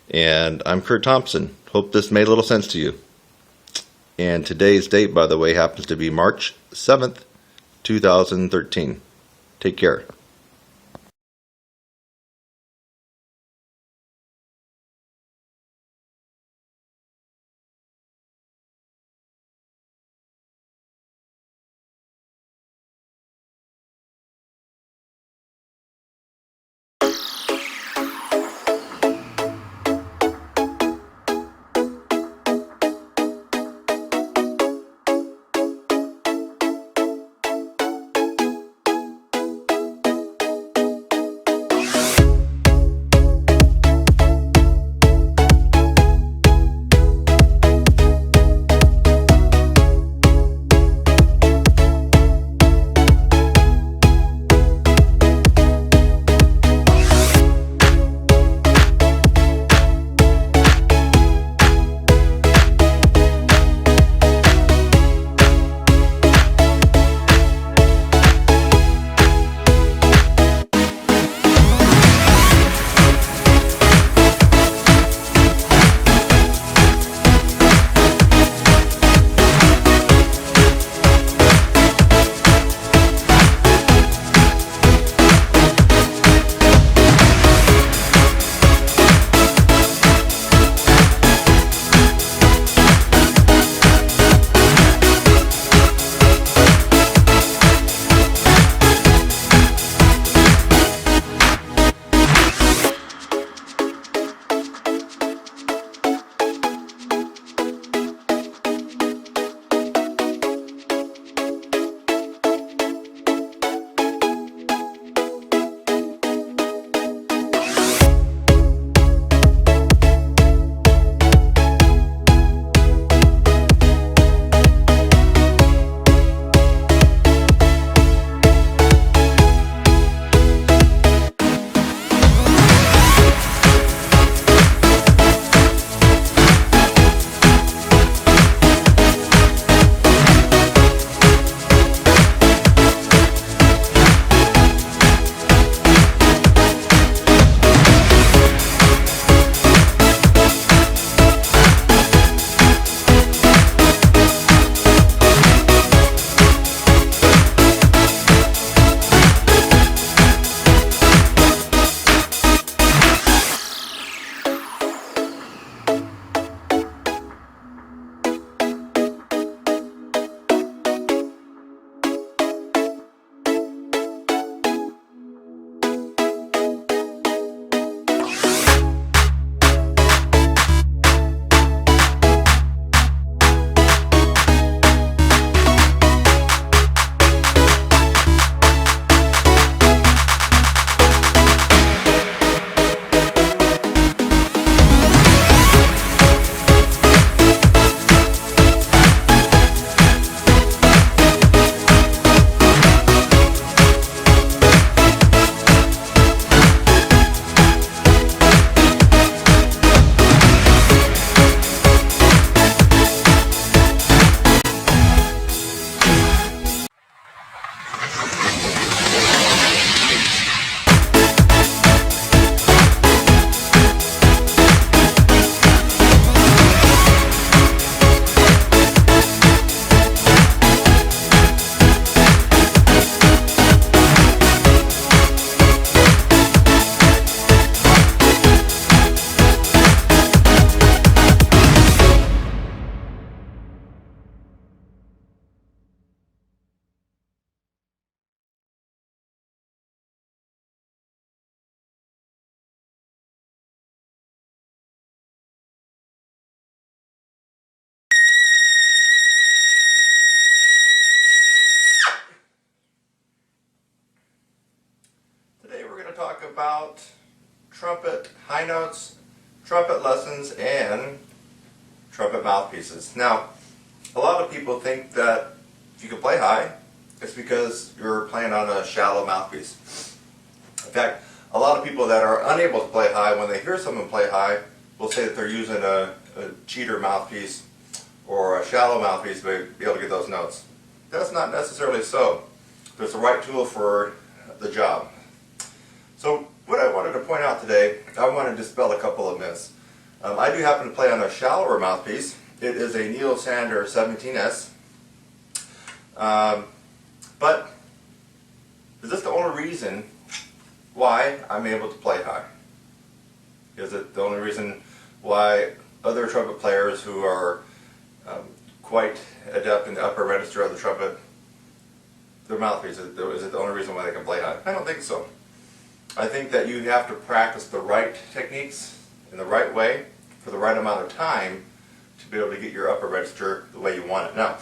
And I'm Kurt Thompson. Hope this made a little sense to you. And today's date, by the way, happens to be March 7th, 2013. Take care. to talk about trumpet high notes, trumpet lessons, and trumpet mouthpieces. Now, a lot of people think that if you can play high, it's because you're playing on a shallow mouthpiece. In fact, a lot of people that are unable to play high, when they hear someone play high, will say that they're using a cheater mouthpiece or a shallow mouthpiece to be able to get those notes. That's not necessarily so. There's the right tool for the job. So what I wanted to point out today, I want to dispel a couple of myths. I do happen to play on a shallower mouthpiece. It is a Neil Sander 17S. But is this the only reason why I'm able to play high? Is it the only reason why other trumpet players who are quite adept in the upper register of the trumpet, their mouthpiece, is it the only reason why they can play high? I don't think so. I think that you have to practice the right techniques in the right way for the right amount of time to be able to get your upper register the way you want it. Now,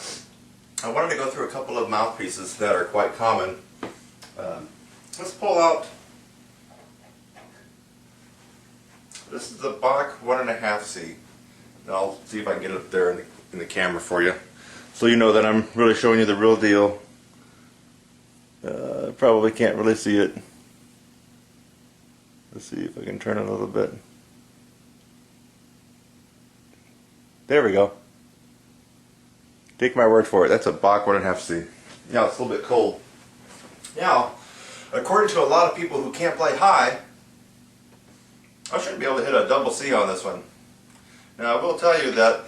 I wanted to go through a couple of mouthpieces that are quite common. Let's pull out, this is the Bach 1.5C. And I'll see if I can get it up there in the camera for you, so you know that I'm really showing you the real deal. Probably can't really see it. Let's see if I can turn it a little bit. There we go. Take my word for it, that's a Bach 1.5C. Now it's a little bit cold. Now, according to a lot of people who can't play high, I shouldn't be able to hit a double C on this one. Now I will tell you that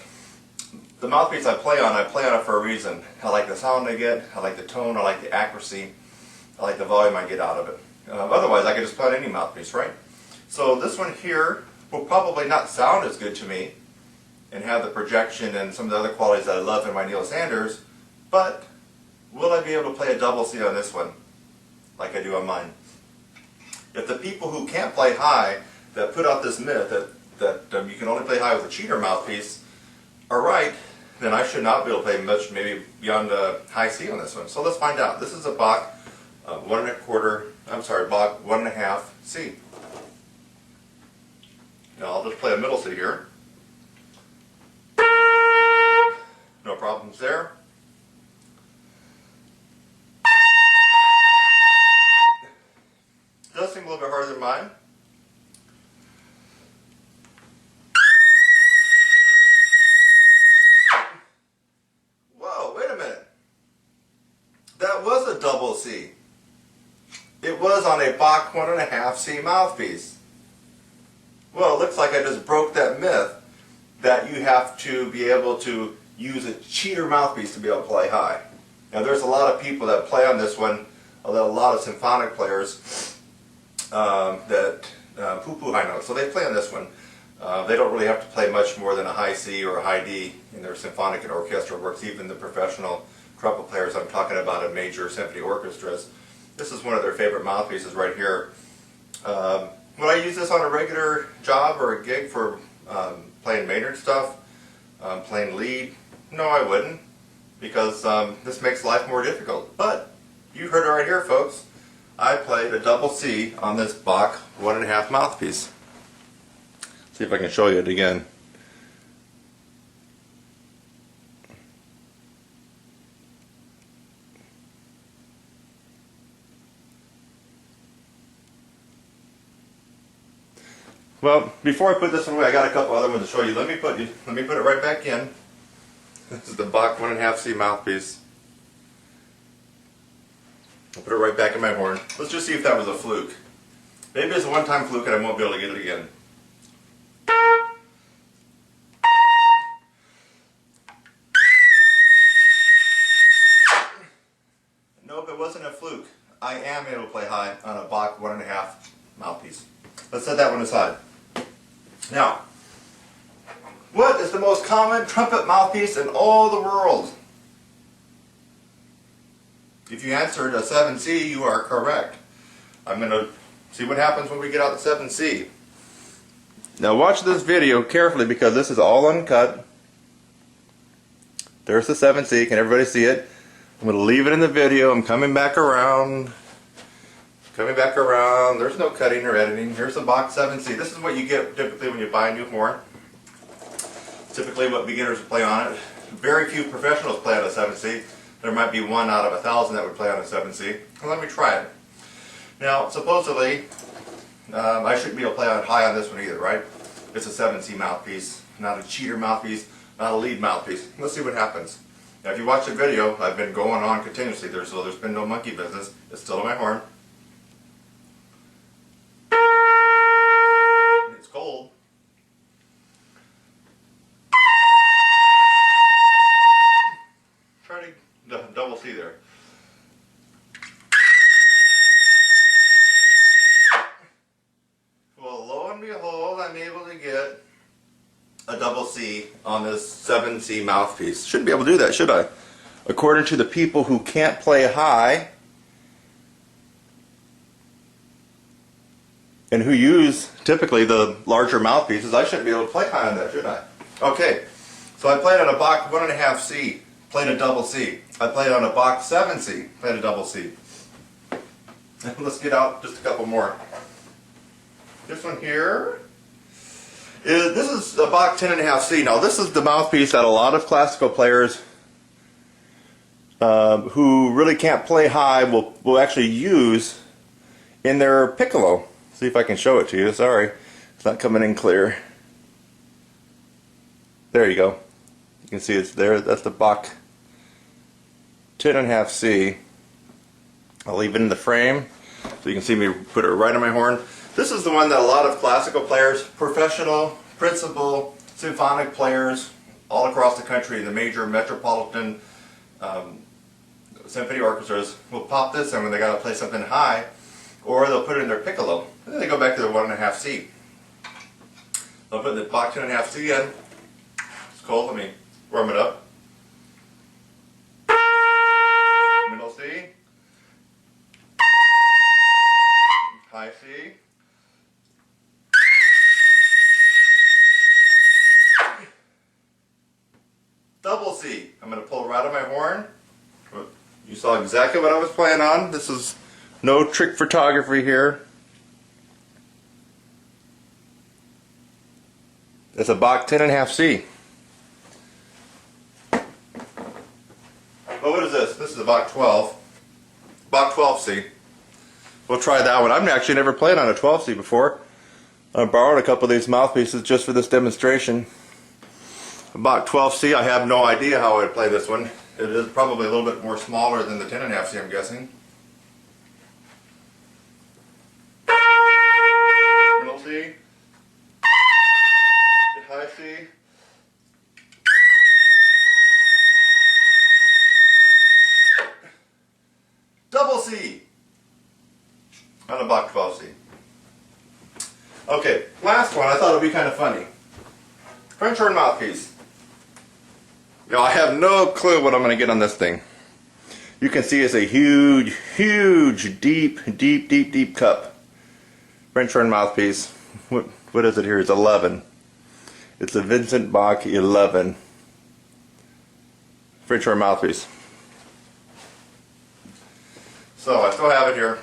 the mouthpiece I play on it for a reason. I like the sound I get, I like the tone, I like the accuracy, I like the volume I get out of it. Otherwise I could just play on any mouthpiece, right? So this one here will probably not sound as good to me and have the projection and some of the other qualities that I love in my Neil Sanders, but will I be able to play a double C on this one like I do on mine? If the people who can't play high that put out this myth that you can only play high with a cheater mouthpiece are right, then I should not be able to play much, maybe beyond a high C on this one. So let's find out. This is a Bach Bach 1.5 C. Now I'll just play a middle C here. No problems there. It does seem a little bit harder than mine. Whoa, wait a minute. That was a double C. It was on a Bach 1.5 C mouthpiece. Well, it looks like I just broke that myth that you have to be able to use a cheater mouthpiece to be able to play high. Now there's a lot of people that play on this one, a lot of symphonic players that poo-poo high notes. So they play on this one. They don't really have to play much more than a high C or a high D in their symphonic and orchestral works, even the professional trumpet players I'm talking about in major symphony orchestras. This is one of their favorite mouthpieces right here. Would I use this on a regular job or a gig for playing Maynard stuff, playing lead? No, I wouldn't, because this makes life more difficult. But you heard it right here, folks. I played a double C on this Bach 1.5 mouthpiece. See if I can show you it again. Well, before I put this one away, I got a couple other ones to show you. Let me put it right back in. This is the Bach 1.5 C mouthpiece. I'll put it right back in my horn. Let's just see if that was a fluke. Maybe it's a one-time fluke and I won't be able to get it again. Nope, it wasn't a fluke. I am able to play high on a Bach 1.5 mouthpiece. Let's set that one aside. Now, what is the most common trumpet mouthpiece in all the world? If you answered a 7C, you are correct. I'm going to see what happens when we get out the 7C. Now watch this video carefully because this is all uncut. There's the 7C. Can everybody see it? I'm going to leave it in the video. I'm coming back around. Coming back around, there's no cutting or editing. Here's the box 7C. This is what you get typically when you buy a new horn. Typically what beginners play on it. Very few professionals play on a 7C. There might be 1 out of 1,000 that would play on a 7C. Well, let me try it. Now, supposedly, I shouldn't be able to play on high on this one either, right? It's a 7C mouthpiece, not a cheater mouthpiece, not a lead mouthpiece. Let's see what happens. Now, if you watch the video, I've been going on continuously there, so there's been no monkey business. It's still on my horn. It's cold. Try to double C there. Well, lo and behold, I'm able to get a double C on this 7C mouthpiece. Shouldn't be able to do that, should I? According to the people who can't play high and who use typically the larger mouthpieces, I shouldn't be able to play high on that, should I? Okay, so I played on a Bach 1.5C, played a double C. I played on a Bach 7C, played a double C. Let's get out just a couple more. This one here this is a Bach 10.5C. Now this is the mouthpiece that a lot of classical players who really can't play high will actually use in their piccolo. See if I can show it to you. Sorry, it's not coming in clear. There you go. You can see it's there. That's the Bach 10.5C. I'll leave it in the frame so you can see me put it right on my horn. This is the one that a lot of classical players, professional, principal, symphonic players all across the country in the major metropolitan symphony orchestras will pop this in when they got to play something high, or they'll put it in their piccolo. And then they go back to the 1.5C. They'll put the Bach 10.5C in. It's cold, let me warm it up. Middle C. High C. Double C. I'm going to pull right on my horn. You saw exactly what I was playing on. This is no trick photography here. It's a Bach 10.5C. Well, what is this? This is a Bach 12. Bach 12C. We'll try that one. I've actually never played on a 12C before. I borrowed a couple of these mouthpieces just for this demonstration. Bach 12C, I have no idea how I would play this one. It is probably a little bit more smaller than the 10.5C, I'm guessing. Middle C. High C. Double C on a Bach 12C. Okay, last one. I thought it would be kind of funny. French horn mouthpiece. You know, I have no clue what I'm going to get on this thing. You can see it's a huge, huge, deep cup. French horn mouthpiece. What is it here? It's 11. It's a Vincent Bach 11. French horn mouthpiece. So I still have it here.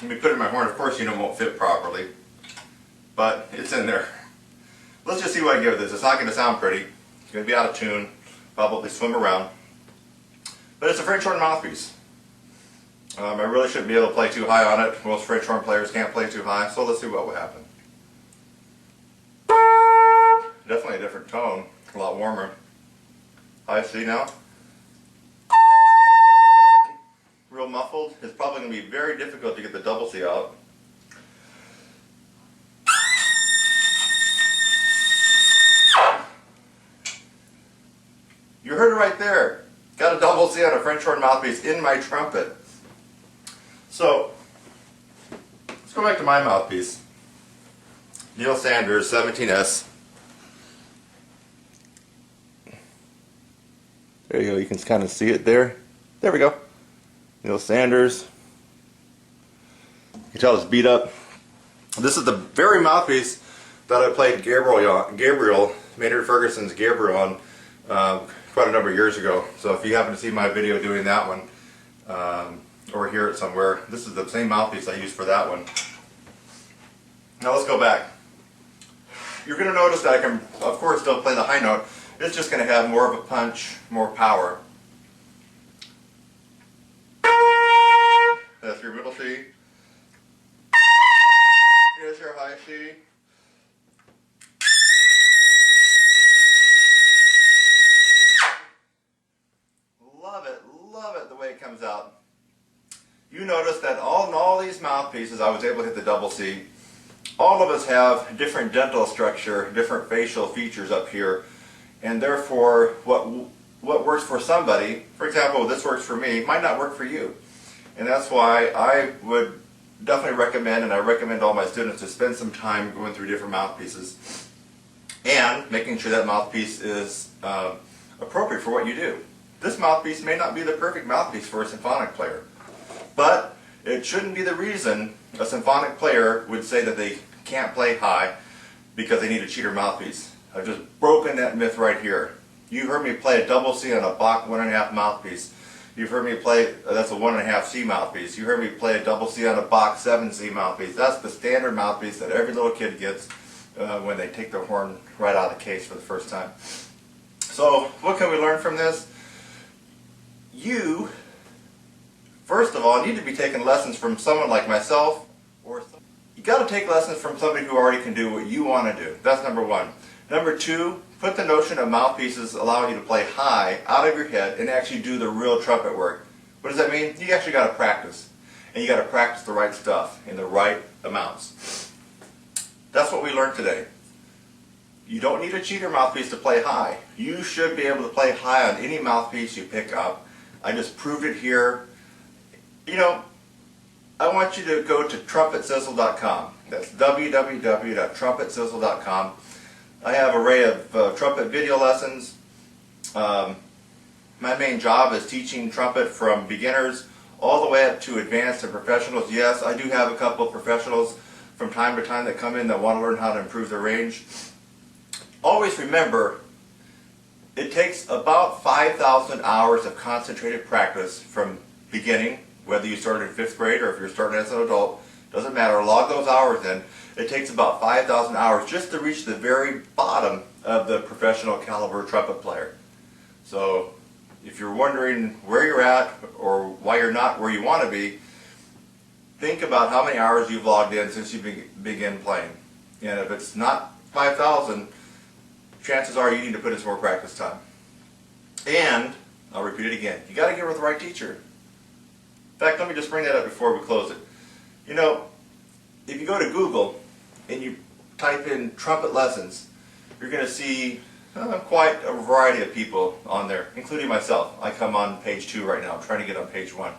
Let me put it in my horn. Of course, you know, it won't fit properly, but it's in there. Let's just see what I can give this. It's not going to sound pretty. It's going to be out of tune. Probably swim around. But it's a French horn mouthpiece. I really shouldn't be able to play too high on it. Most French horn players can't play too high, so let's see what will happen. Definitely a different tone. A lot warmer. High C now. Real muffled. It's probably going to be very difficult to get the double C out. You heard it right there. Got a double C on a French horn mouthpiece in my trumpet. So, let's go back to my mouthpiece. Neil Sanders, 17S. There you go, you can kind of see it there. There we go. Neil Sanders. You can tell it's beat up. This is the very mouthpiece that I played Gabriel, Maynard Ferguson's Gabriel on quite a number of years ago. So if you happen to see my video doing that one, or hear it somewhere. This is the same mouthpiece I used for that one. Now let's go back. You're going to notice that I can, of course, still play the high note. It's just going to have more of a punch, more power. That's your middle C. Here's your high C. Love it the way it comes out. You notice that in all these mouthpieces I was able to hit the double C. All of us have different dental structure, different facial features up here, and therefore what works for somebody, for example, this works for me, might not work for you. And that's why I would definitely recommend, and I recommend all my students to spend some time going through different mouthpieces and making sure that mouthpiece is appropriate for what you do. This mouthpiece may not be the perfect mouthpiece for a symphonic player, but it shouldn't be the reason a symphonic player would say that they can't play high because they need a cheater mouthpiece. I've just broken that myth right here. You heard me play a double C on a Bach 1.5 mouthpiece. You've heard me play, that's a 1.5 C mouthpiece. You heard me play a double C on a Bach 7 C mouthpiece. That's the standard mouthpiece that every little kid gets when they take their horn right out of the case for the first time. So what can we learn from this? You, first of all, need to be taking lessons from someone like myself, or you got to take lessons from somebody who already can do what you want to do. That's number one. Number two, put the notion of mouthpieces allowing you to play high out of your head and actually do the real trumpet work. What does that mean? You actually got to practice. And you got to practice the right stuff in the right amounts. That's what we learned today. You don't need a cheater mouthpiece to play high. You should be able to play high on any mouthpiece you pick up. I just proved it here. You know, I want you to go to TrumpetSizzle.com. That's www.TrumpetSizzle.com. I have an array of trumpet video lessons. My main job is teaching trumpet from beginners all the way up to advanced and professionals. Yes, I do have a couple of professionals from time to time that come in that want to learn how to improve their range. Always remember, it takes about 5,000 hours of concentrated practice from beginning, whether you started in 5th grade or if you're starting as an adult, doesn't matter, log those hours in. It takes about 5,000 hours just to reach the very bottom of the professional caliber trumpet player. So if you're wondering where you're at or why you're not where you want to be, think about how many hours you've logged in since you began playing. And if it's not 5,000, chances are you need to put in some more practice time. And, I'll repeat it again, you got to get with the right teacher. In fact, let me just bring that up before we close it. You know, if you go to Google and you type in trumpet lessons, you're going to see quite a variety of people on there, including myself. I come on page 2 right now. I'm trying to get on page 1.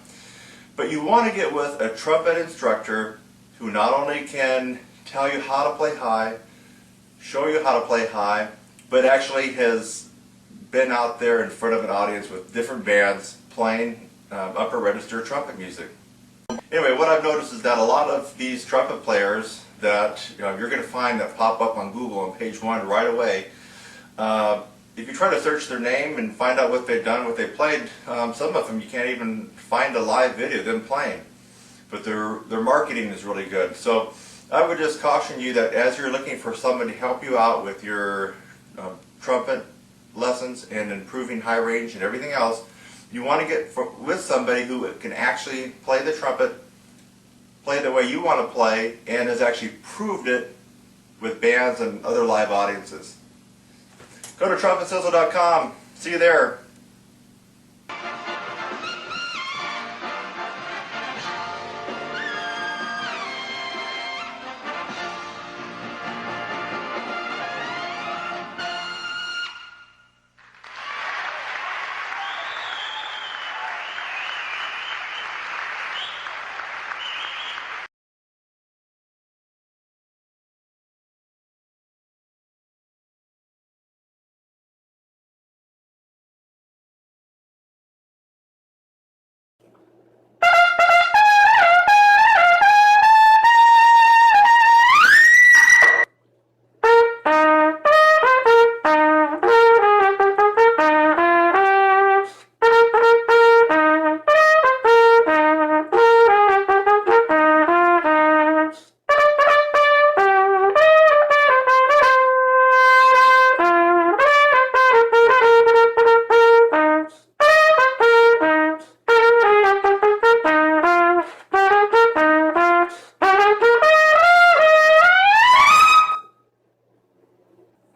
But you want to get with a trumpet instructor who not only can tell you how to play high, show you how to play high, but actually has been out there in front of an audience with different bands playing upper register trumpet music. Anyway, what I've noticed is that a lot of these trumpet players that you're going to find that pop up on Google on page 1 right away, if you try to search their name and find out what they've done, what they played, some of them you can't even find a live video of them playing. But their marketing is really good. So I would just caution you that as you're looking for somebody to help you out with your trumpet lessons and improving high range and everything else, you want to get with somebody who can actually play the trumpet, play the way you want to play, and has actually proved it with bands and other live audiences. Go to TrumpetSizzle.com. See you there.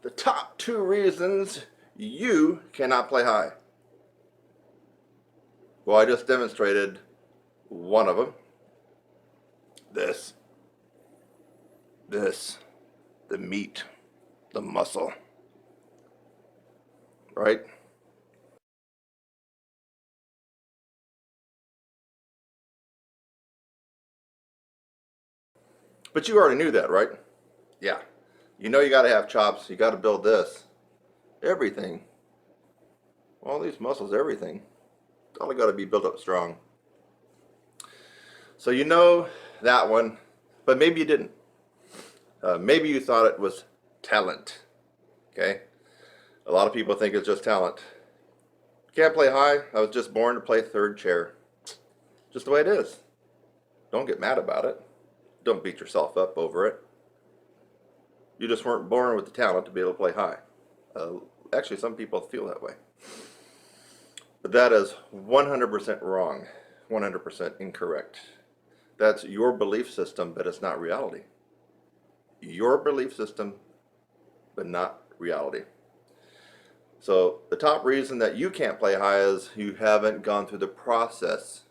The top 2 reasons you cannot play high. Well, I just demonstrated one of them. This, the meat, the muscle, right? But you already knew that, right? Yeah. You know you got to have chops. You got to build this. Everything. All these muscles, everything. It's all got to be built up strong. So you know that one, but maybe you didn't. Maybe you thought it was talent. Okay? A lot of people think it's just talent. Can't play high. I was just born to play third chair. Just the way it is. Don't get mad about it. Don't beat yourself up over it. You just weren't born with the talent to be able to play high. Actually, some people feel that way. But that is 100% wrong. 100% incorrect. That's your belief system, but it's not reality. Your belief system, but not reality. So the top reason that you can't play high is you haven't gone through the process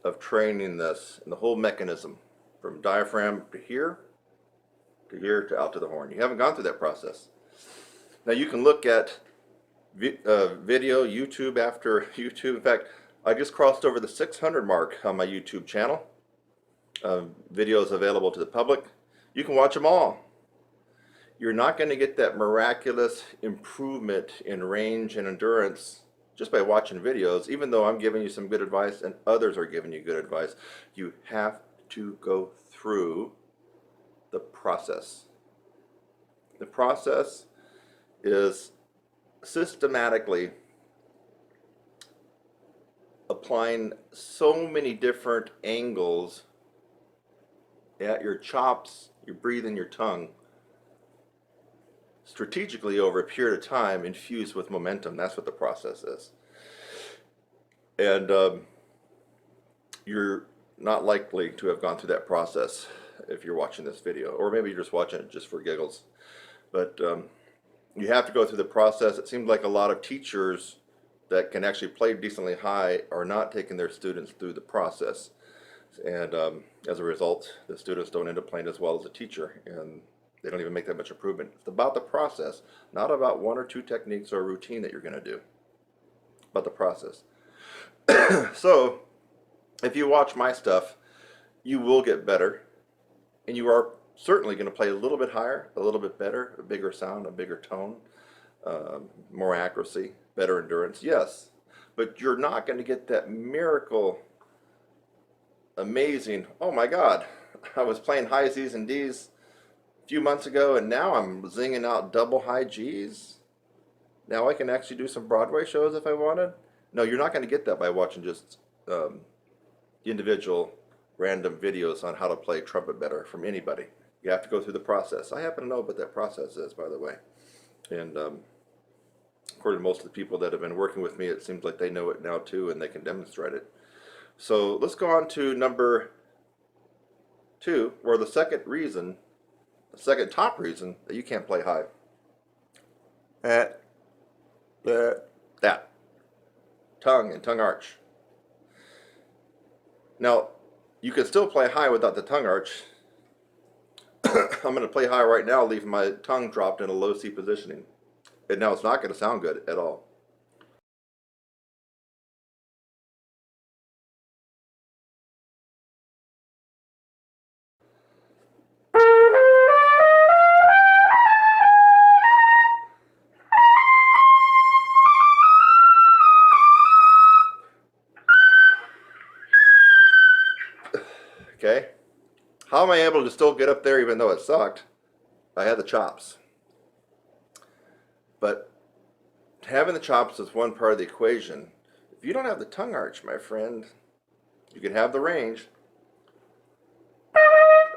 of training this and the whole mechanism from diaphragm to here to out to the horn. You haven't gone through that process. Now you can look at video, YouTube after YouTube. In fact, I just crossed over the 600 mark on my YouTube channel. Videos available to the public. You can watch them all. You're not going to get that miraculous improvement in range and endurance just by watching videos, even though I'm giving you some good advice and others are giving you good advice. You have to go through the process. The process is systematically applying so many different angles at your chops, your breathing, your tongue, strategically over a period of time, infused with momentum. That's what the process is. And you're not likely to have gone through that process if you're watching this video, or maybe you're just watching it just for giggles. But you have to go through the process. It seems like a lot of teachers that can actually play decently high are not taking their students through the process. And as a result, the students don't end up playing as well as a teacher, and they don't even make that much improvement. It's about the process, not about 1 or 2 techniques or a routine that you're going to do. About the process. So, if you watch my stuff, you will get better, and you are certainly going to play a little bit higher, a little bit better, a bigger sound, a bigger tone, more accuracy, better endurance, yes. But you're not going to get that miracle, amazing, oh my God, I was playing high Z's and D's a few months ago and now I'm zinging out double high G's. Now I can actually do some Broadway shows if I wanted. No, you're not going to get that by watching just individual random videos on how to play trumpet better from anybody. You have to go through the process. I happen to know what that process is, by the way. And according to most of the people that have been working with me, it seems like they know it now too and they can demonstrate it. So let's go on to number 2, or the second reason, the second top reason that you can't play high. That. Tongue and tongue arch. Now, you can still play high without the tongue arch. I'm going to play high right now, leaving my tongue dropped in a low C positioning. And now it's not going to sound good at all. Okay? How am I able to still get up there even though it sucked? I had the chops. But having the chops is one part of the equation. If you don't have the tongue arch, my friend, you can have the range.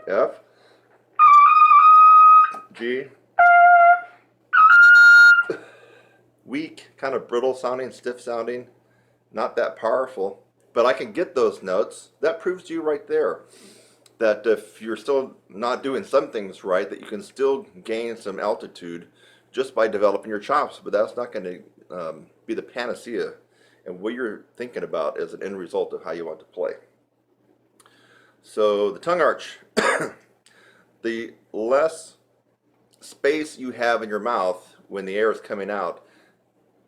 F, G, weak, kind of brittle sounding, stiff sounding, not that powerful, but I can get those notes. That proves to you right there that if you're still not doing some things right, that you can still gain some altitude just by developing your chops. But that's not going to be the panacea and what you're thinking about as an end result of how you want to play. So the tongue arch, the less space you have in your mouth when the air is coming out,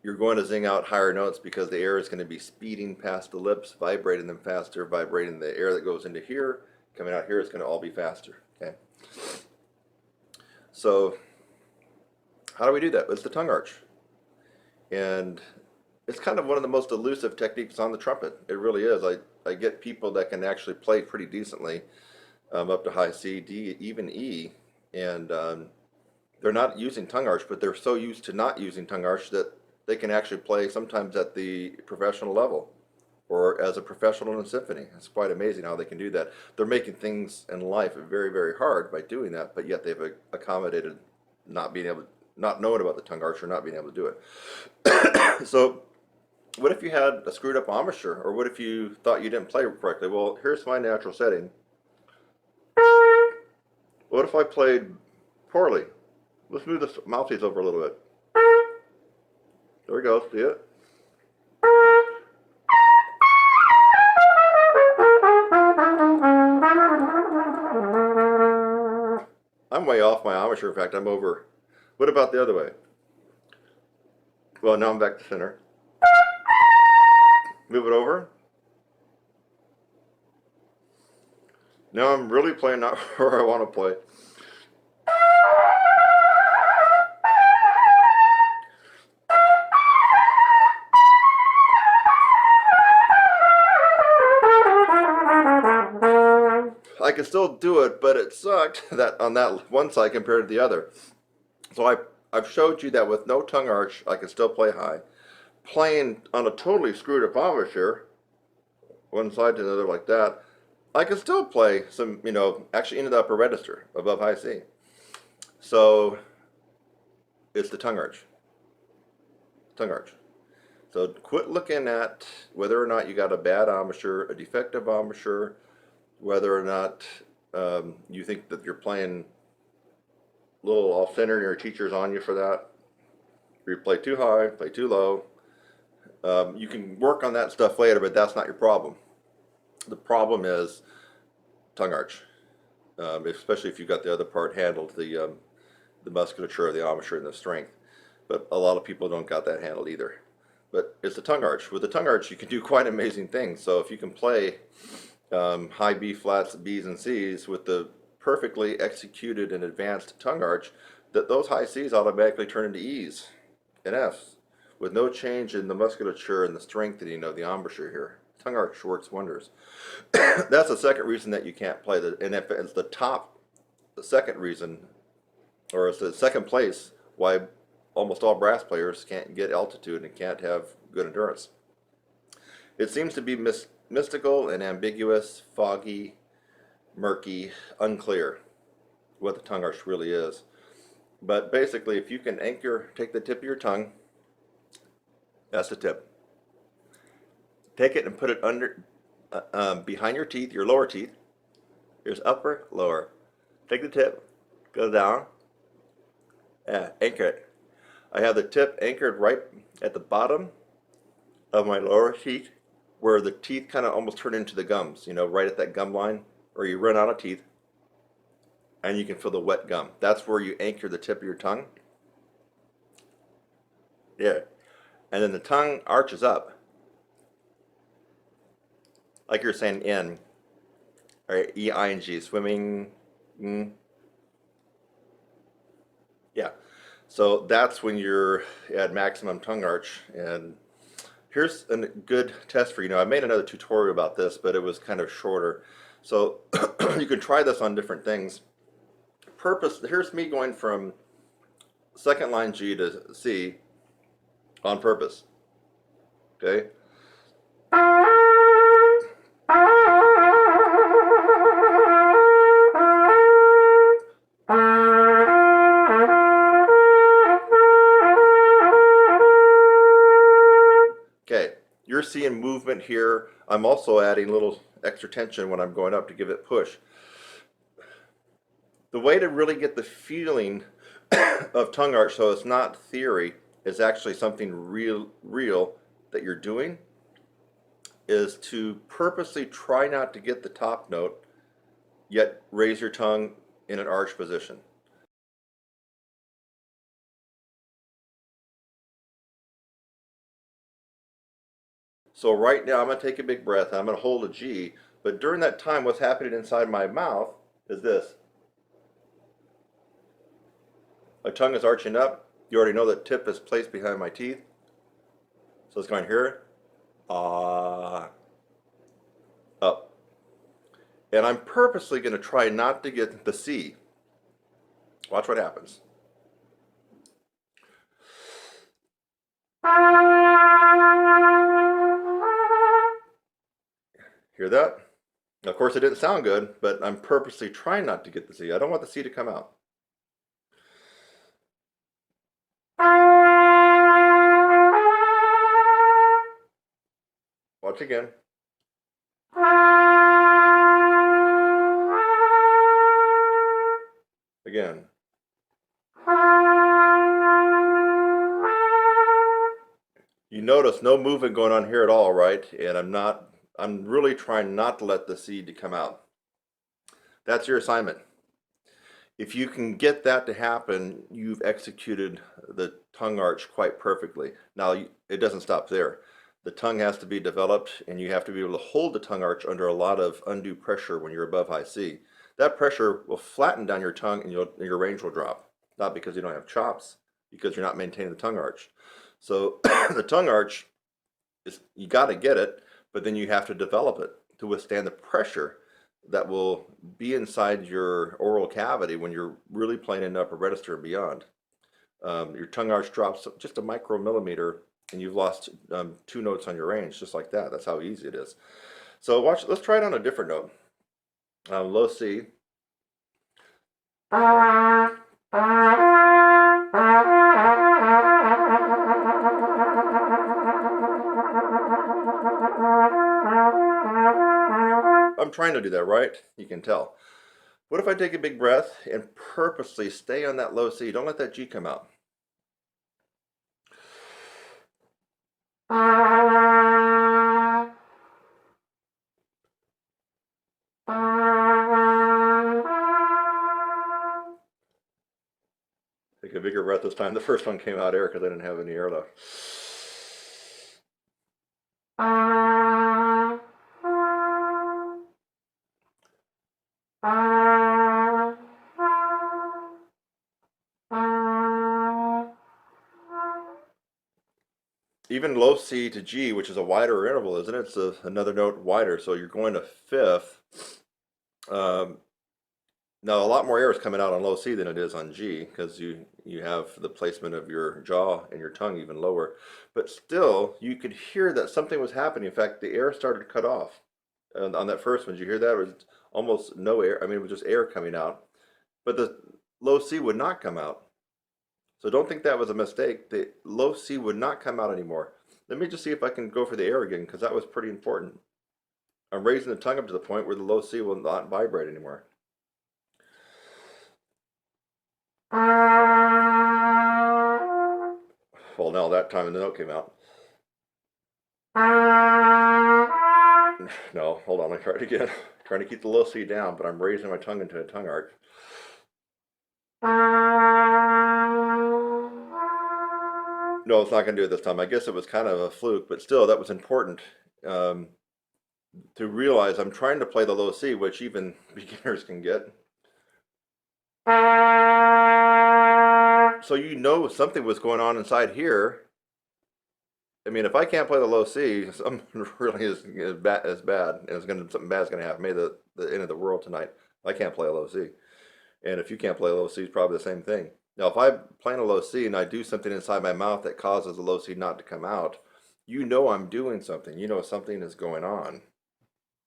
you're going to zing out higher notes because the air is going to be speeding past the lips, vibrating them faster, vibrating the air that goes into here, coming out here is going to all be faster. Okay. So how do we do that? It's the tongue arch. And it's kind of one of the most elusive techniques on the trumpet. It really is. I get people that can actually play pretty decently up to high C, D, even E, and they're not using tongue arch, but they're so used to not using tongue arch that they can actually play sometimes at the professional level or as a professional in a symphony. It's quite amazing how they can do that. They're making things in life very, very hard by doing that, but yet they've accommodated not knowing about the tongue arch or not being able to do it. So what if you had a screwed up embouchure, or what if you thought you didn't play correctly? Well, here's my natural setting. What if I played poorly? Let's move the mouthpiece over a little bit. There we go, see it? I'm way off my embouchure. In fact, I'm over. What about the other way? Well, now I'm back to center. Move it over. Now I'm really playing not where I want to play. I can still do it, but it sucked that on that one side compared to the other. So I've showed you that with no tongue arch, I can still play high. Playing on a totally screwed up embouchure, one side to the other like that, I can still play some, actually into the upper register above high C. So it's the tongue arch. Tongue arch. So quit looking at whether or not you got a bad embouchure, a defective embouchure, whether or not you think that you're playing a little off center and your teacher's on you for that. You play too high, play too low. You can work on that stuff later, but that's not your problem. The problem is tongue arch, especially if you got the other part handled, the musculature of the embouchure and the strength. But a lot of people don't got that handled either. But it's the tongue arch. With the tongue arch, you can do quite amazing things. So if you can play high B flats, B's, and C's with the perfectly executed and advanced tongue arch, that those high C's automatically turn into E's and F's with no change in the musculature and the strengthening of the embouchure here. Tongue arch works wonders. That's the second reason that you can't play and if it's the second reason, or it's the second place why almost all brass players can't get altitude and can't have good endurance. It seems to be mystical and ambiguous, foggy, murky, unclear what the tongue arch really is. But basically, if you can take the tip of your tongue, that's the tip. Take it and put it under, behind your teeth, your lower teeth. Here's upper, lower. Take the tip, go down, anchor it. I have the tip anchored right at the bottom of my lower teeth, where the teeth kind of almost turn into the gums, right at that gum line, or you run out of teeth, and you can feel the wet gum. That's where you anchor the tip of your tongue. Yeah. And then the tongue arches up. Like you're saying in, or E-I-N-G, swimming. Yeah. So that's when you're at maximum tongue arch. And here's a good test for you. I made another tutorial about this, but it was kind of shorter. So you can try this on different things. Here's me going from second line G to C on purpose. Okay? Okay, you're seeing movement here. I'm also adding a little extra tension when I'm going up to give it push. The way to really get the feeling of tongue arch, so it's not theory, is actually something real that you're doing, is to purposely try not to get the top note, yet raise your tongue in an arch position. So right now I'm going to take a big breath. I'm going to hold a G, but during that time what's happening inside my mouth is this. My tongue is arching up. You already know that tip is placed behind my teeth. So it's going here, up. And I'm purposely going to try not to get the C. Watch what happens. Hear that? Of course, it didn't sound good, but I'm purposely trying not to get the C. I don't want the C to come out. Watch again. Again. You notice no movement going on here at all, right? And I'm really trying not to let the C to come out. That's your assignment. If you can get that to happen, you've executed the tongue arch quite perfectly. Now, it doesn't stop there. The tongue has to be developed, and you have to be able to hold the tongue arch under a lot of undue pressure when you're above high C. That pressure will flatten down your tongue, and your range will drop. Not because you don't have chops, because you're not maintaining the tongue arch. So the tongue arch, you got to get it, but then you have to develop it to withstand the pressure that will be inside your oral cavity when you're really playing in upper register and beyond. Your tongue arch drops just a micromillimeter and you've lost 2 notes on your range, just like that. That's how easy it is. So watch, let's try it on a different note. Low C. I'm trying to do that, right? You can tell. What if I take a big breath and purposely stay on that low C? Don't let that G come out. Take a bigger breath this time. The first one came out air because I didn't have any air left. Even low C to G, which is a wider interval, isn't it? It's another note wider, so you're going to fifth. Now a lot more air is coming out on low C than it is on G because you have the placement of your jaw and your tongue even lower. But still, you could hear that something was happening. In fact, the air started to cut off. And on that first one, did you hear that? It was almost no air. I mean, it was just air coming out. But the low C would not come out. So don't think that was a mistake. The low C would not come out anymore. Let me just see if I can go for the air again because that was pretty important. I'm raising the tongue up to the point where the low C will not vibrate anymore. Well, now that time the note came out. No, hold on, let me try it again. Trying to keep the low C down, but I'm raising my tongue into a tongue arch. No, it's not going to do it this time. I guess it was kind of a fluke, but still, that was important to realize I'm trying to play the low C, which even beginners can get. So you know something was going on inside here. I mean, if I can't play the low C, something really is bad, and something bad's going to happen. Maybe the end of the world tonight. I can't play a low C, and if you can't play a low C, it's probably the same thing. Now, if I'm playing a low C and I do something inside my mouth that causes the low C not to come out, you know I'm doing something. You know something is going on.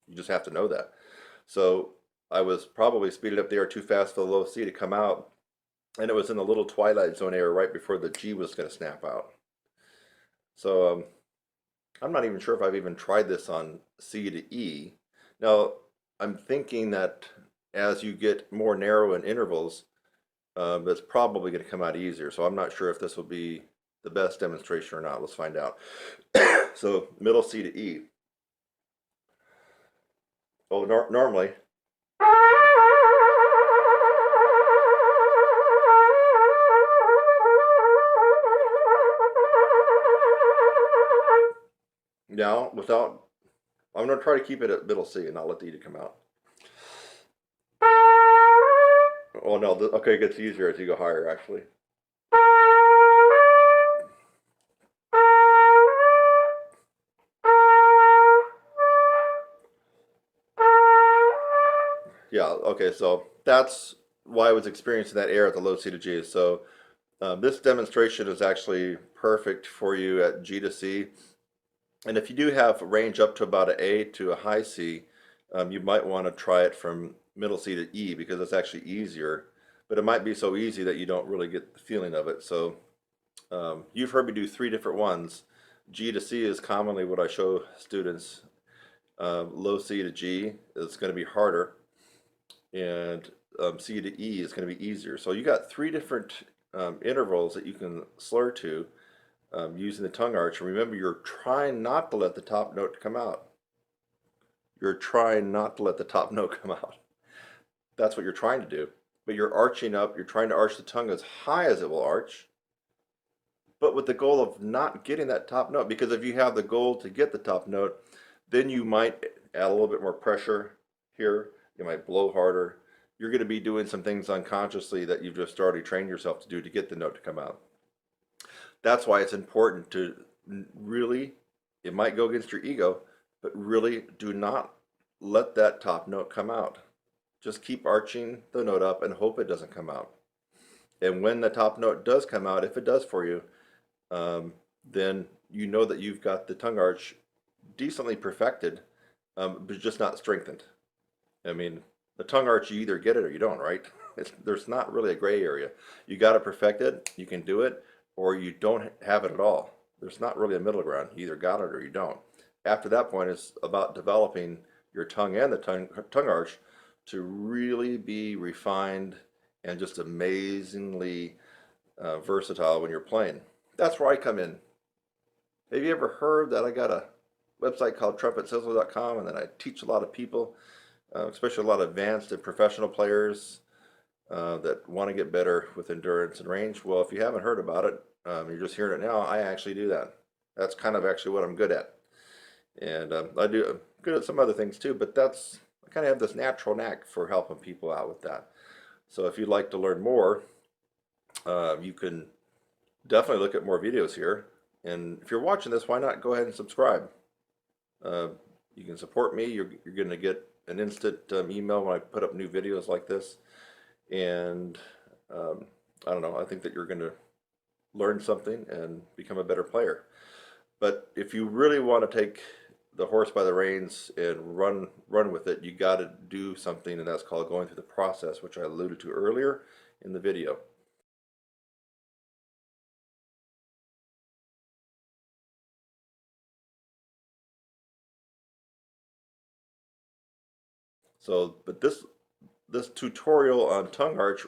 You just have to know that. So I was probably speeding up the air too fast for the low C to come out, and it was in the little twilight zone area right before the G was going to snap out. So I'm not even sure if I've even tried this on C to E. Now, I'm thinking that as you get more narrow in intervals, it's probably going to come out easier. So I'm not sure if this will be the best demonstration or not. Let's find out. So middle C to E. Oh, normally. Now, I'm going to try to keep it at middle C and not let the E to come out. Oh no, okay, it gets easier as you go higher, actually. Yeah, okay, so that's why I was experiencing that error at the low C to G. So this demonstration is actually perfect for you at G to C. And if you do have range up to about an A to a high C, you might want to try it from middle C to E because it's actually easier. But it might be so easy that you don't really get the feeling of it. So you've heard me do 3 different ones. G to C is commonly what I show students. Low C to G is going to be harder, and C to E is going to be easier. So you got 3 different intervals that you can slur to using the tongue arch. And remember, you're trying not to let the top note come out. You're trying not to let the top note come out. That's what you're trying to do. But you're arching up, you're trying to arch the tongue as high as it will arch, but with the goal of not getting that top note. Because if you have the goal to get the top note, then you might add a little bit more pressure here. You might blow harder. You're going to be doing some things unconsciously that you've just already trained yourself to do to get the note to come out. That's why it's important to really, it might go against your ego, but really do not let that top note come out. Just keep arching the note up and hope it doesn't come out. And when the top note does come out, if it does for you, then you know that you've got the tongue arch decently perfected, but just not strengthened. I mean, the tongue arch, you either get it or you don't, right? There's not really a gray area. You got it perfected, you can do it, or you don't have it at all. There's not really a middle ground. You either got it or you don't. After that point, it's about developing your tongue and the tongue arch to really be refined and just amazingly versatile when you're playing. That's where I come in. Have you ever heard that I got a website called TrumpetSizzler.com, and then I teach a lot of people, especially a lot of advanced and professional players that want to get better with endurance and range? Well, if you haven't heard about it, you're just hearing it now. I actually do that. That's kind of actually what I'm good at. And I'm good at some other things too, but I kind of have this natural knack for helping people out with that. So if you'd like to learn more, you can definitely look at more videos here. And if you're watching this, why not go ahead and subscribe? You can support me. You're going to get an instant email when I put up new videos like this. And I don't know, I think that you're going to learn something and become a better player. But if you really want to take the horse by the reins and run with it, you got to do something, and that's called going through the process, which I alluded to earlier in the video. So, but this tutorial on tongue arch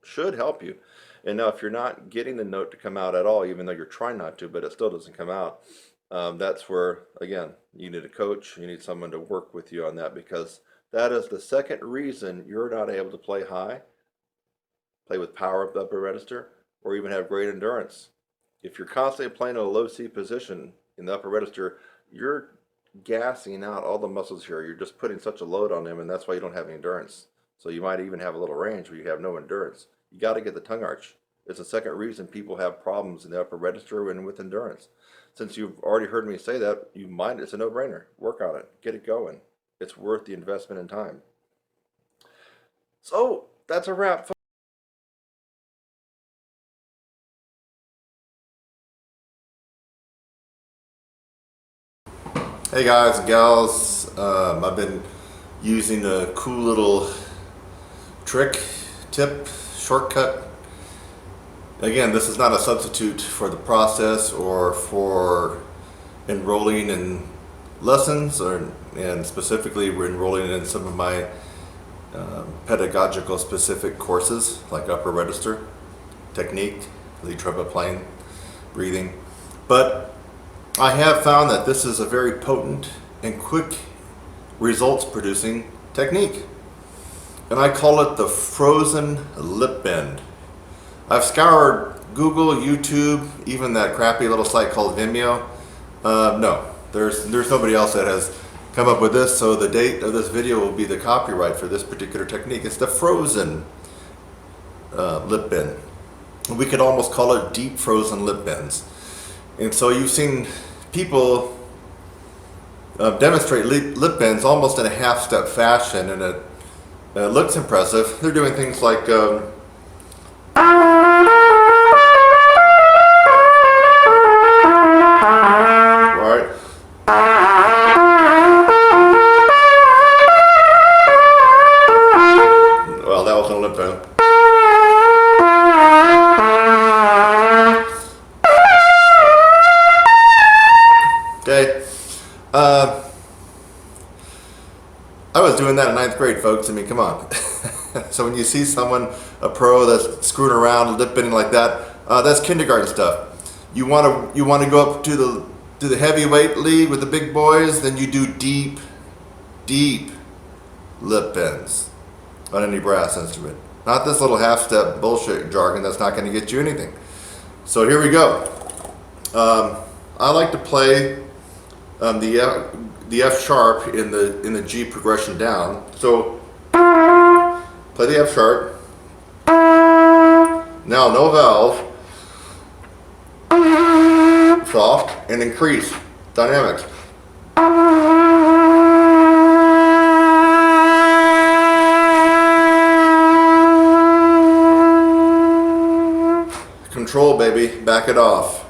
should help you. And now if you're not getting the note to come out at all, even though you're trying not to, but it still doesn't come out, that's where, again, you need a coach, you need someone to work with you on that, because that is the second reason you're not able to play high, play with power up the upper register, or even have great endurance. If you're constantly playing a low C position in the upper register, you're gassing out all the muscles here. You're just putting such a load on them, and that's why you don't have any endurance. So you might even have a little range where you have no endurance. You got to get the tongue arch. It's the second reason people have problems in the upper register and with endurance. Since you've already heard me say that, it's a no-brainer. Work on it. Get it going. It's worth the investment in time. So that's a wrap. Hey guys and gals, I've been using a cool little tip, shortcut. Again, this is not a substitute for the process or for enrolling in lessons, and specifically we're enrolling in some of my pedagogical specific courses like upper register, technique, lead trumpet playing, breathing. But I have found that this is a very potent and quick results producing technique. And I call it the frozen lip bend. I've scoured Google, YouTube, even that crappy little site called Vimeo. No, there's nobody else that has come up with this, so the date of this video will be the copyright for this particular technique. It's the frozen lip bend. We could almost call it deep frozen lip bends. And so you've seen people demonstrate lip bends almost in a half-step fashion, and it looks impressive. They're doing things like right. Well, that wasn't a lip bend. Okay. I was doing that in 9th grade, folks. I mean, come on. So when you see someone, a pro that's screwing around, lip bending like that, that's kindergarten stuff. You want to go up to the heavyweight league with the big boys, then you do deep lip bends on any brass instrument. Not this little half-step bullshit jargon that's not going to get you anything. So here we go. I like to play the F sharp in the G progression down. So play the F sharp. Now no valve. Soft and increase dynamics. Control, baby, back it off.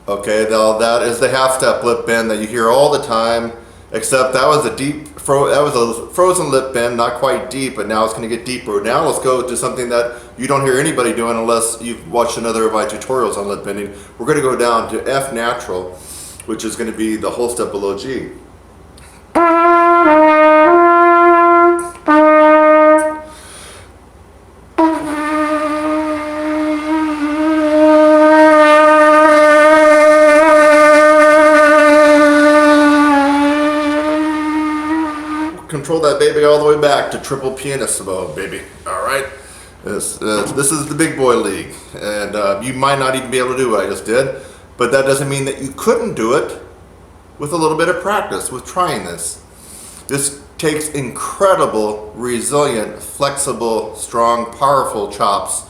Okay, now that is the half-step lip bend that you hear all the time, except that was a frozen lip bend, not quite deep, but now it's going to get deeper. Now let's go to something that you don't hear anybody doing unless you've watched another of my tutorials on lip bending. We're going to go down to F natural, which is going to be the whole step below G. Control that baby all the way back to triple pianissimo, baby. All right, this is the big boy league, and you might not even be able to do what I just did, but that doesn't mean that you couldn't do it with a little bit of practice with trying this. This takes incredible, resilient, flexible, strong, powerful chops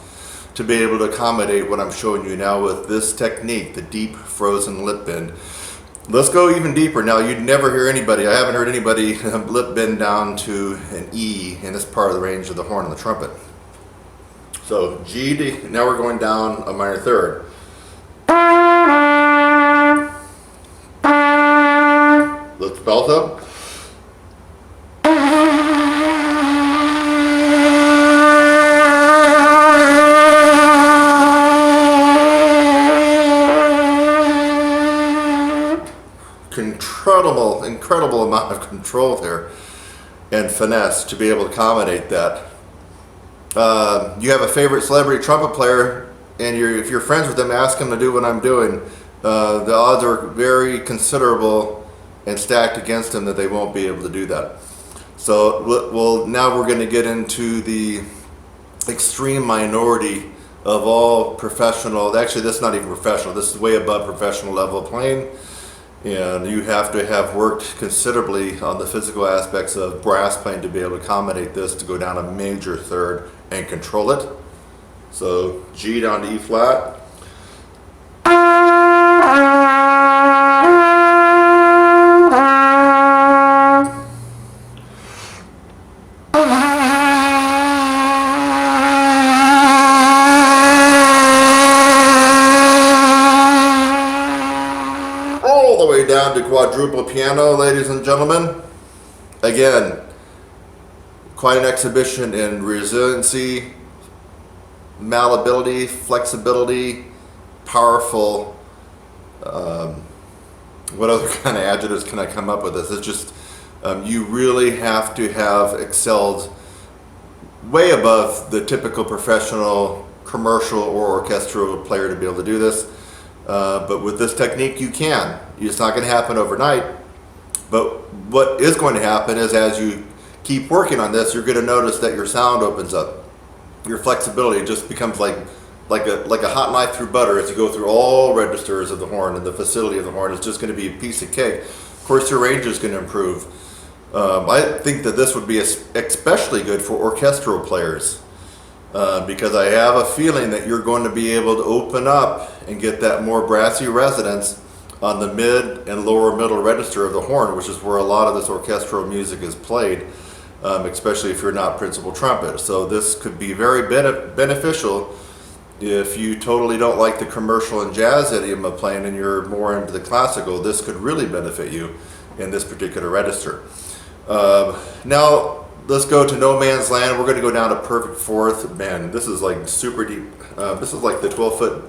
to be able to accommodate what I'm showing you now with this technique, the deep frozen lip bend. Let's go even deeper. Now, you'd never hear anybody, I haven't heard anybody lip bend down to an E in this part of the range of the horn and the trumpet. So G to, now we're going down a minor third. Lift the belt up. Incredible amount of control there and finesse to be able to accommodate that. You have a favorite celebrity trumpet player, and if you're friends with them, ask them to do what I'm doing. The odds are very considerable and stacked against them that they won't be able to do that. So now we're going to get into the extreme minority of all professional. Actually, this is not even professional. This is way above professional level of playing. And you have to have worked considerably on the physical aspects of brass playing to be able to accommodate this, to go down a major third and control it. So G down to E flat. Down to quadruple piano, ladies and gentlemen. Again, quite an exhibition in resiliency, malleability, flexibility, powerful. What other kind of adjectives can I come up with this? It's just, you really have to have excelled way above the typical professional commercial or orchestral player to be able to do this. But with this technique, you can. It's not going to happen overnight. But what is going to happen is as you keep working on this, you're going to notice that your sound opens up. Your flexibility just becomes like a hot knife through butter as you go through all registers of the horn, and the facility of the horn is just going to be a piece of cake. Of course, your range is going to improve. I think that this would be especially good for orchestral players because I have a feeling that you're going to be able to open up and get that more brassy resonance on the mid and lower middle register of the horn, which is where a lot of this orchestral music is played, especially if you're not principal trumpet. So this could be very beneficial if you totally don't like the commercial and jazz idiom of playing and you're more into the classical. This could really benefit you in this particular register. Now let's go to no man's land. We're going to go down to perfect fourth. Man, this is like super deep. This is like the 12-foot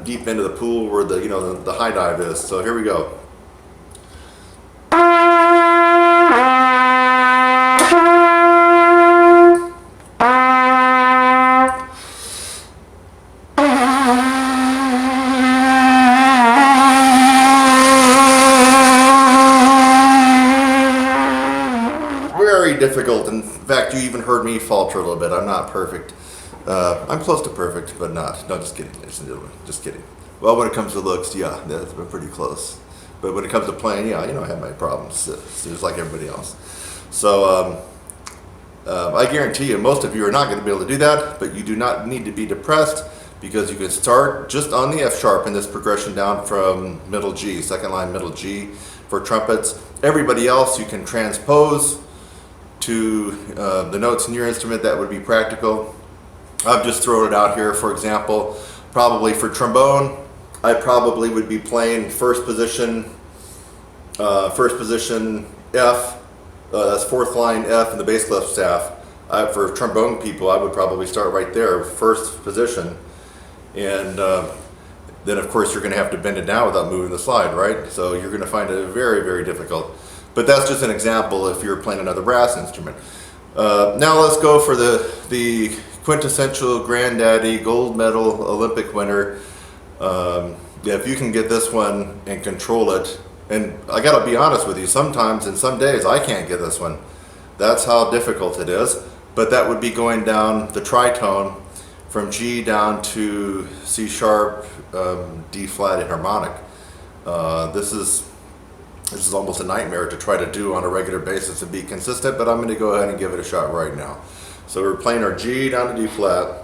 deep into the pool where the high dive is. So here we go. Very difficult. In fact, you even heard me falter a little bit. I'm not perfect. I'm close to perfect, but not. No, just kidding. Just kidding. Well, when it comes to looks, yeah, that's been pretty close. But when it comes to playing, yeah, I have my problems. It's just like everybody else. So I guarantee you, most of you are not going to be able to do that, but you do not need to be depressed because you can start just on the F sharp in this progression down from middle G, second line middle G for trumpets. Everybody else you can transpose to the notes in your instrument that would be practical. I've just thrown it out here. For example, probably for trombone, I probably would be playing first position F. That's fourth line F in the bass clef staff. For trombone people, I would probably start right there, first position, and then of course you're going to have to bend it down without moving the slide, right? So you're going to find it very, very difficult. But that's just an example if you're playing another brass instrument. Now let's go for the quintessential granddaddy gold medal Olympic winner. Yeah, if you can get this one and control it, and I gotta be honest with you, sometimes and some days I can't get this one. That's how difficult it is. But that would be going down the tritone from G down to C sharp, D flat, and harmonic. This is almost a nightmare to try to do on a regular basis and be consistent, but I'm going to go ahead and give it a shot right now. So we're playing our G down to D flat.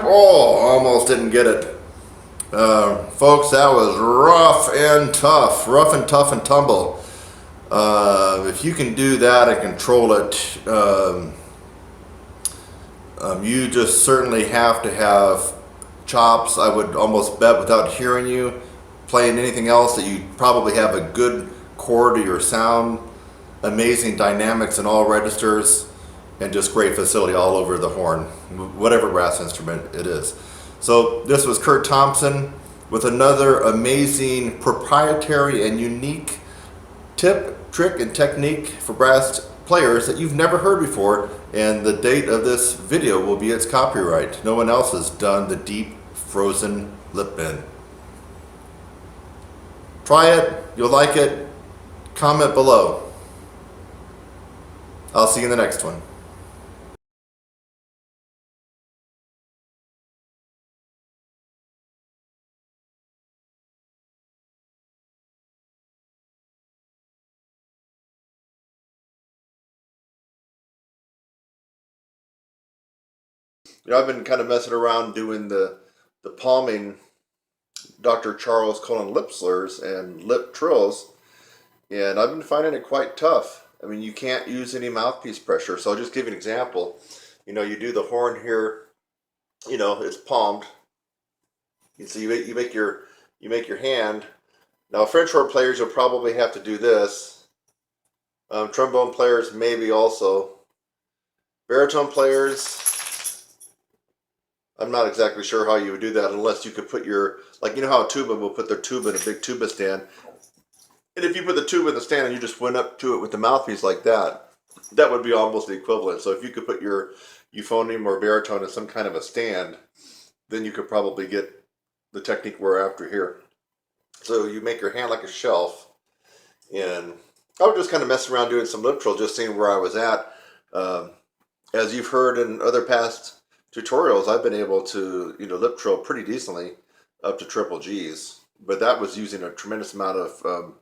Oh, almost didn't get it. Folks, that was rough and tough and tumble. If you can do that and control it, you just certainly have to have chops. I would almost bet without hearing you playing anything else that you probably have a good core to your sound, amazing dynamics in all registers, and just great facility all over the horn, whatever brass instrument it is. So this was Kurt Thompson with another amazing proprietary and unique tip, trick, and technique for brass players that you've never heard before, and the date of this video will be its copyright. No one else has done the deep frozen lip bend. Try it, you'll like it, comment below. I'll see you in the next one. I've been kind of messing around doing the palming Dr. Charles Colin lip slurs and lip trills, and I've been finding it quite tough. I mean, you can't use any mouthpiece pressure. So I'll just give you an example. You do the horn here, it's palmed. So you make your hand. Now, French horn players, you'll probably have to do this. Trombone players maybe also. Baritone players, I'm not exactly sure how you would do that unless you could put your, like you know how a tuba will put their tuba in a big tuba stand. And if you put the tuba in the stand and you just went up to it with the mouthpiece like that, that would be almost the equivalent. So if you could put your euphonium or baritone in some kind of a stand, then you could probably get the technique we're after here. So you make your hand like a shelf, and I was just kind of messing around doing some lip trill, just seeing where I was at. As you've heard in other past tutorials, I've been able to, lip trill pretty decently up to triple G's, but that was using a tremendous amount of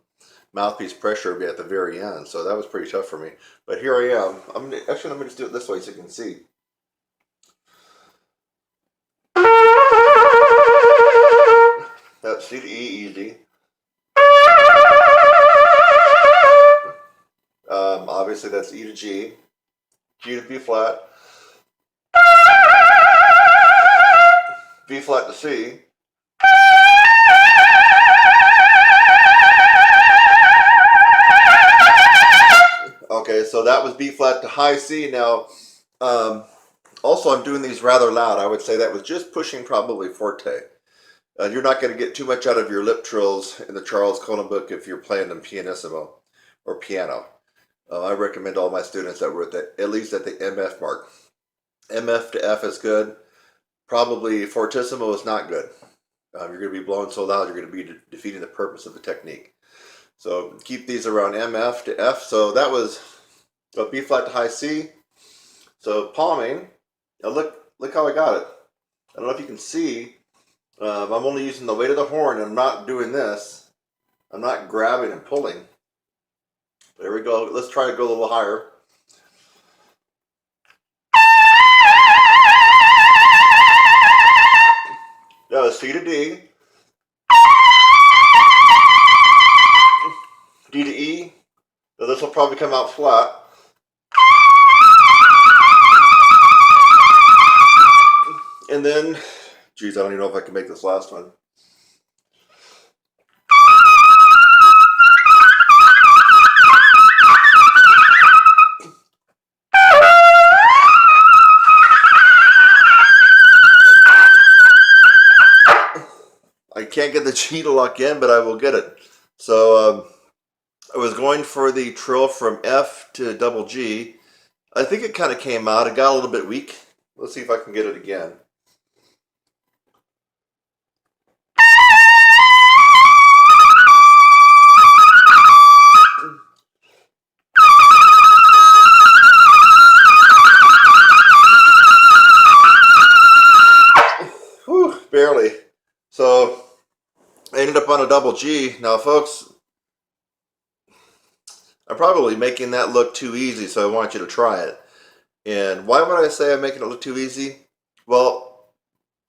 mouthpiece pressure at the very end, so that was pretty tough for me. But here I am. Let me just do it this way so you can see. That's C to E easy. Obviously that's E to G, G to B flat, B flat to C, okay, so that was B flat to high C. Now, also I'm doing these rather loud. I would say that was just pushing probably forte. You're not going to get too much out of your lip trills in the Charles Conan book if you're playing them pianissimo or piano. I recommend all my students that were at least at the MF mark. MF to F is good. Probably fortissimo is not good. You're going to be blowing so loud, you're going to be defeating the purpose of the technique. So keep these around MF to F. So that was B flat to high C. So palming. Now look how I got it. I don't know if you can see. I'm only using the weight of the horn. I'm not doing this. I'm not grabbing and pulling. There we go. Let's try to go a little higher. That was C to D. D to E. Now this will probably come out flat. And then, geez, I don't even know if I can make this last one. I can't get the G to lock in, but I will get it. So I was going for the trill from F to double G. I think it kind of came out. It got a little bit weak. Let's see if I can get it again. Whew, barely. So I ended up on a double G. Now, folks, I'm probably making that look too easy, so I want you to try it. And why would I say I'm making it look too easy? Well,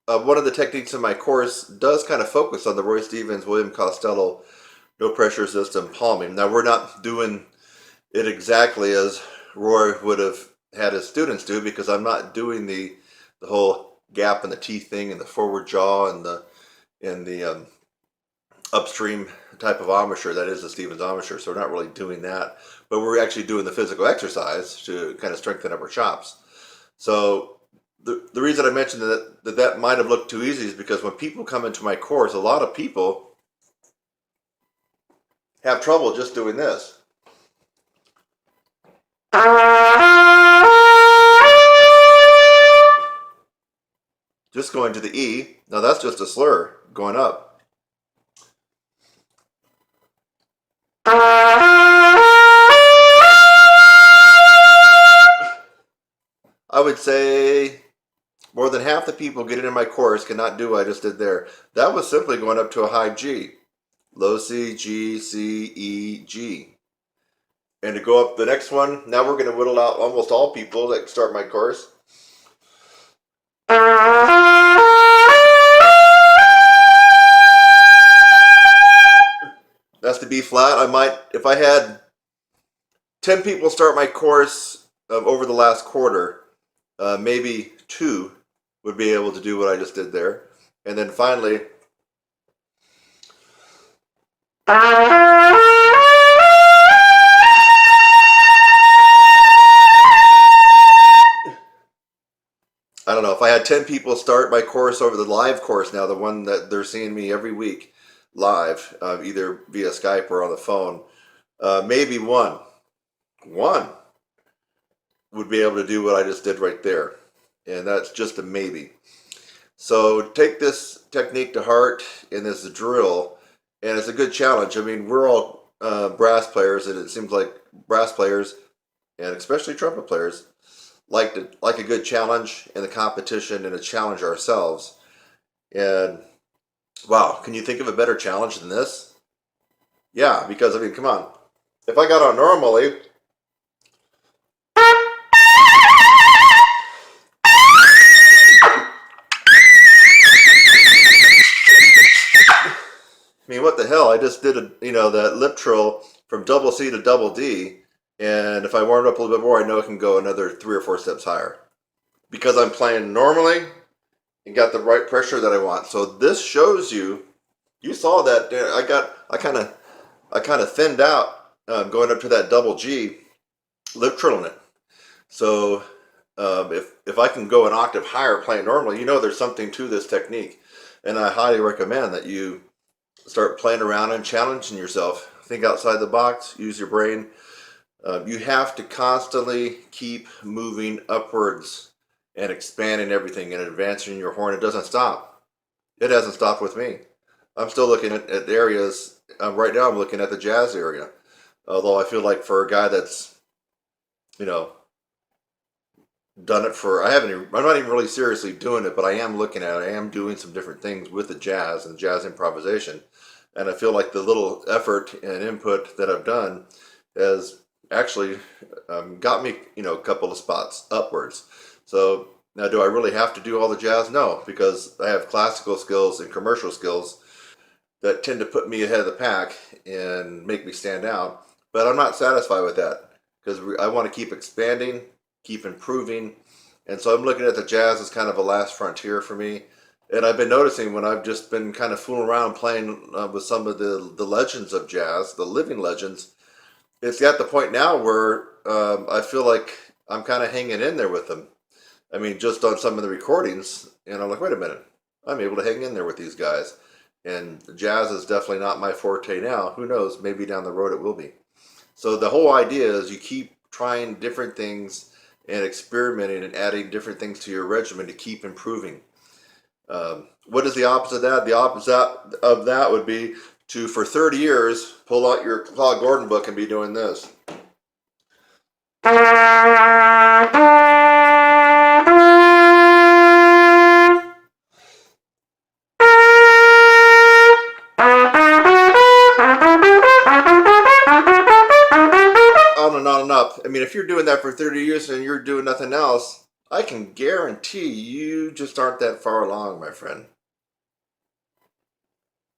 one of the techniques in my course does kind of focus on the Roy Stevens, William Costello, no pressure system palming. Now, we're not doing it exactly as Roy would have had his students do, because I'm not doing the whole gap in the teeth thing and the forward jaw and the upstream type of embouchure that is the Stevens embouchure. So we're not really doing that, but we're actually doing the physical exercise to kind of strengthen up our chops. So the reason I mentioned that might have looked too easy is because when people come into my course, a lot of people have trouble just doing this. Just going to the E. Now that's just a slur going up. I would say more than half the people getting in my course cannot do what I just did there. That was simply going up to a high G. Low C, G, C, E, G. And to go up the next one, now we're going to whittle out almost all people that start my course. That's the B flat. I might, if I had 10 people start my course over the last quarter, maybe 2 would be able to do what I just did there. And then finally, don't know, if I had 10 people start my course over the live course now, the one that they're seeing me every week live, either via Skype or on the phone, maybe one would be able to do what I just did right there. And that's just a maybe. So take this technique to heart in this drill, and it's a good challenge. I mean, we're all brass players, and it seems like brass players, and especially trumpet players, like a good challenge in the competition and a challenge ourselves. And wow, can you think of a better challenge than this? Yeah, because I mean, come on. If I got on normally, I mean, what the hell? I just did that lip trill from double C to double D, and if I warmed up a little bit more, I know I can go another 3 or 4 steps higher because I'm playing normally and got the right pressure that I want. So this shows you. You saw that I kind of thinned out going up to that double G, lip trilling it. So if I can go an octave higher playing normally, there's something to this technique, and I highly recommend that you start playing around and challenging yourself. Think outside the box. Use your brain. You have to constantly keep moving upwards and expanding everything and advancing your horn. It doesn't stop. It hasn't stopped with me. I'm still looking at areas. Right now I'm looking at the jazz area. Although I feel like for a guy that's, you know, done it for, I'm not even really seriously doing it, but I am looking at it. I am doing some different things with the jazz and jazz improvisation. And I feel like the little effort and input that I've done has actually got me, a couple of spots upwards. So now, do I really have to do all the jazz? No, because I have classical skills and commercial skills that tend to put me ahead of the pack and make me stand out. But I'm not satisfied with that because I want to keep expanding, keep improving. And so I'm looking at the jazz as kind of a last frontier for me. And I've been noticing when I've just been kind of fooling around playing with some of the legends of jazz, the living legends, it's at the point now where I feel like I'm kind of hanging in there with them. I mean, just on some of the recordings, and I'm like, wait a minute, I'm able to hang in there with these guys. And jazz is definitely not my forte now. Who knows? Maybe down the road it will be. So the whole idea is you keep trying different things and experimenting and adding different things to your regimen to keep improving. What is the opposite of that? The opposite of that would be to, for 30 years, pull out your Claude Gordon book and be doing this. On and on and up. I mean, if you're doing that for 30 years and you're doing nothing else, I can guarantee you just aren't that far along, my friend.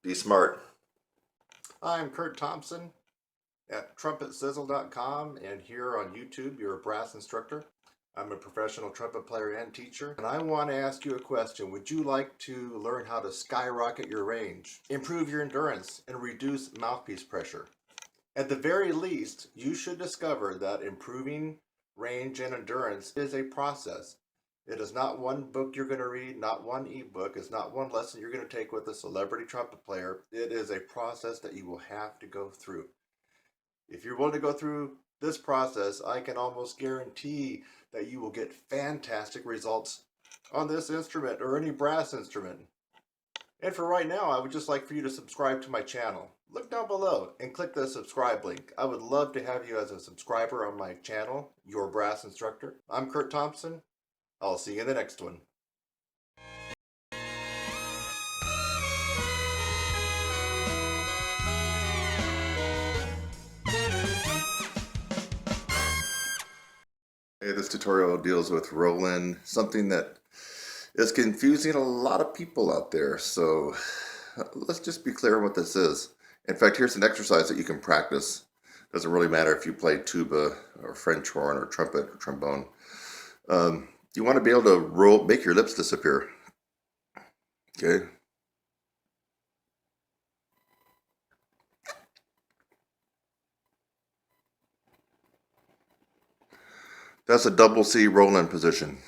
Be smart. I'm Kurt Thompson at TrumpetSizzle.com, and here on YouTube, you're a brass instructor. I'm a professional trumpet player and teacher, and I want to ask you a question. Would you like to learn how to skyrocket your range, improve your endurance, and reduce mouthpiece pressure? At the very least, you should discover that improving range and endurance is a process. It is not one book you're going to read, not one ebook. It's not one lesson you're going to take with a celebrity trumpet player. It is a process that you will have to go through. If you're willing to go through this process, I can almost guarantee that you will get fantastic results on this instrument or any brass instrument. And for right now, I would just like for you to subscribe to my channel. Look down below and click the subscribe link. I would love to have you as a subscriber on my channel, Your Brass Instructor. I'm Kurt Thompson. I'll see you in the next one. Hey, this tutorial deals with Roland, something that is confusing a lot of people out there. So let's just be clear on what this is. In fact, here's an exercise that you can practice. Doesn't really matter if you play tuba or French horn or trumpet or trombone. You want to be able to make your lips disappear. Okay. That's a double C Roland position.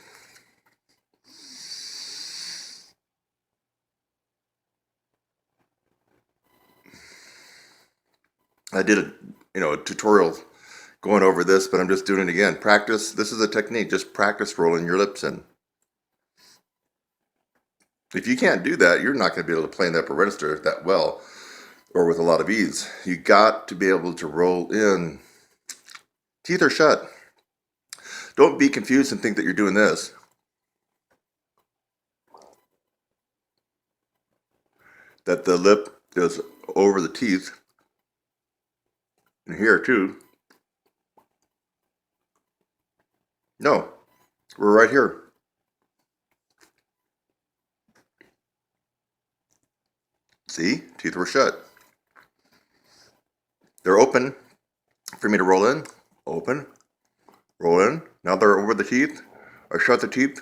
I did a tutorial going over this, but I'm just doing it again. Practice. This is a technique. Just practice rolling your lips in. If you can't do that, you're not going to be able to play in the upper register that well or with a lot of ease. You got to be able to roll in. Teeth are shut. Don't be confused and think that you're doing this. That the lip is over the teeth. And here too. No, we're right here. See, teeth were shut. They're open for me to roll in. Open, roll in. Now they're over the teeth. I shut the teeth.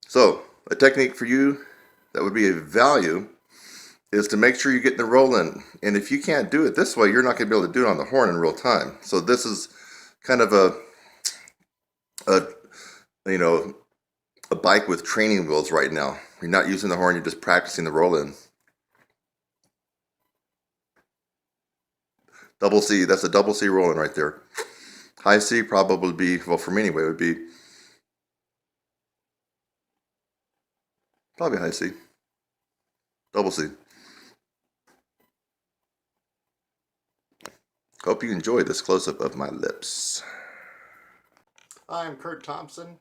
So, a technique for you that would be a value is to make sure you're getting the roll in. And if you can't do it this way, you're not going to be able to do it on the horn in real time. So this is kind of a bike with training wheels right now. You're not using the horn, you're just practicing the roll in. Double C, that's a double C roll in right there. High C probably be, well for me anyway, would be probably high C. Double C. Hope you enjoy this close-up of my lips. I'm Kurt Thompson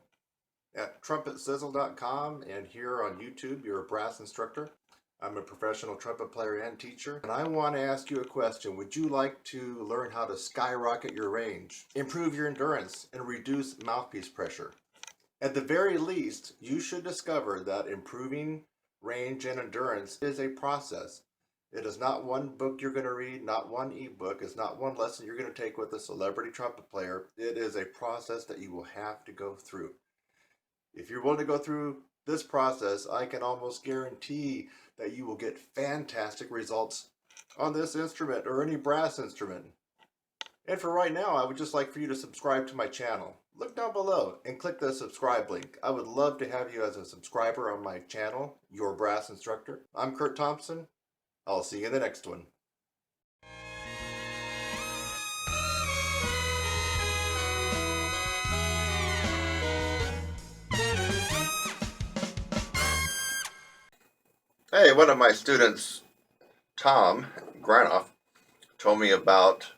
at TrumpetSizzle.com, and here on YouTube, you're a brass instructor. I'm a professional trumpet player and teacher, and I want to ask you a question. Would you like to learn how to skyrocket your range, improve your endurance, and reduce mouthpiece pressure? At the very least, you should discover that improving range and endurance is a process. It is not one book you're going to read, not one ebook. It's not one lesson you're going to take with a celebrity trumpet player. It is a process that you will have to go through. If you're willing to go through this process, I can almost guarantee that you will get fantastic results on this instrument or any brass instrument. And for right now, I would just like for you to subscribe to my channel. Look down below and click the subscribe link. I would love to have you as a subscriber on my channel, Your Brass Instructor. I'm Kurt Thompson. I'll see you in the next one. Hey, one of my students, Tom Granoff, told me about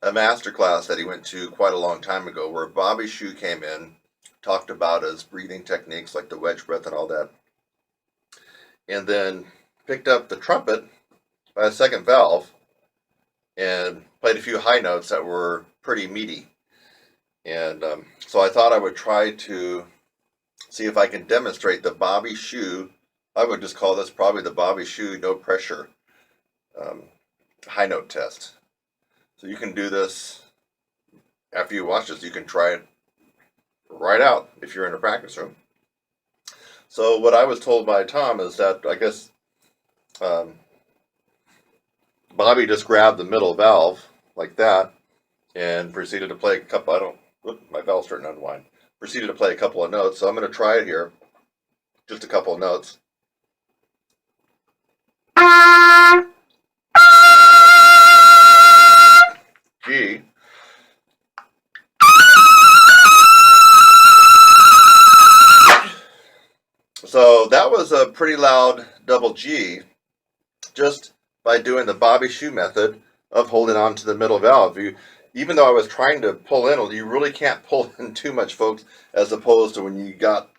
a master class that he went to quite a long time ago where Bobby Shue came in, talked about his breathing techniques like the wedge breath and all that, and then picked up the trumpet by a second valve and played a few high notes that were pretty meaty. And so I thought I would try to see if I can demonstrate the Bobby Shue. I would just call this probably the Bobby Shue no pressure high note test. So you can do this after you watch this. You can try it right out if you're in a practice room. So what I was told by Tom is that I guess Bobby just grabbed the middle valve like that and proceeded to play a couple. My valve's starting to unwind. Proceeded to play a couple of notes. So I'm going to try it here. Just a couple of notes. G. So that was a pretty loud double G just by doing the Bobby Shue method of holding on to the middle valve. Even though I was trying to pull in, you really can't pull in too much, folks, as opposed to when you got,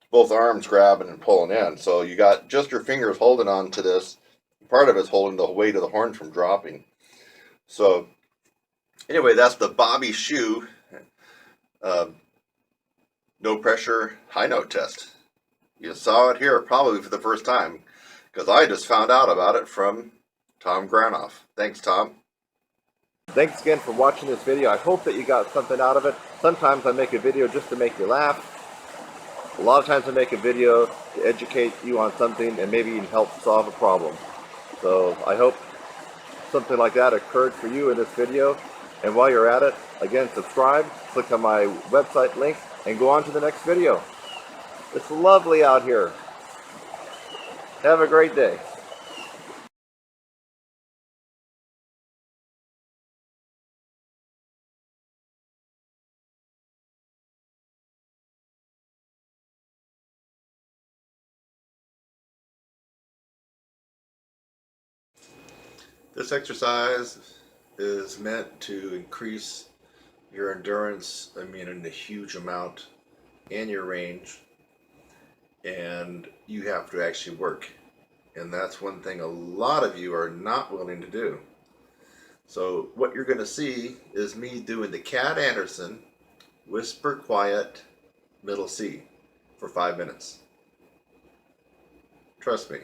both arms grabbing and pulling in. So you got just your fingers holding on to this. Part of it's holding the weight of the horn from dropping. So anyway, that's the Bobby Shue no pressure high note test. You saw it here probably for the first time because I just found out about it from Tom Granoff. Thanks, Tom. Thanks again for watching this video. I hope that you got something out of it. Sometimes I make a video just to make you laugh. A lot of times I make a video to educate you on something and maybe even help solve a problem. So I hope something like that occurred for you in this video. And while you're at it, again, subscribe, click on my website link, and go on to the next video. It's lovely out here. Have a great day. This exercise is meant to increase your endurance, in a huge amount, and your range, and you have to actually work. And that's one thing a lot of you are not willing to do. So what you're going to see is me doing the Cat Anderson whisper quiet middle C for 5 minutes. Trust me.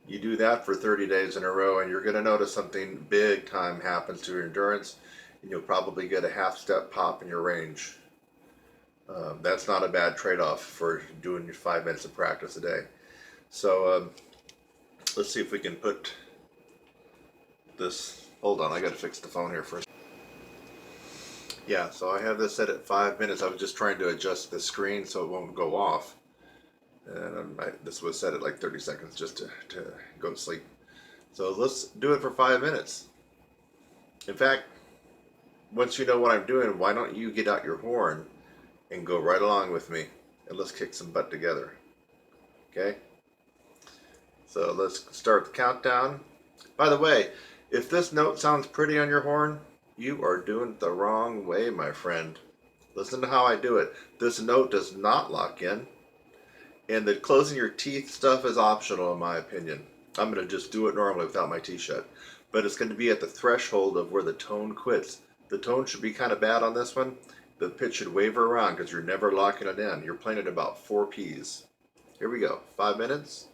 You do that for 30 days in a row and you're going to notice something big time happens to your endurance, and you'll probably get a half step pop in your range. That's not a bad trade-off for doing your 5 minutes of practice a day. So let's see if we can put this. Hold on, I got to fix the phone here first. Yeah, so I have this set at 5 minutes. I was just trying to adjust the screen so it won't go off. And this was set at like 30 seconds just to go to sleep. So let's do it for 5 minutes. In fact, once you know what I'm doing, why don't you get out your horn and go right along with me, and let's kick some butt together. Okay? So let's start the countdown. By the way, if this note sounds pretty on your horn, you are doing it the wrong way, my friend. Listen to how I do it. This note does not lock in, and the closing your teeth stuff is optional in my opinion. I'm going to just do it normally without my teeth shut. But it's going to be at the threshold of where the tone quits. The tone should be kind of bad on this one. The pitch should waver around because you're never locking it in. You're playing at about 4 Ps. Here we go. 5 minutes.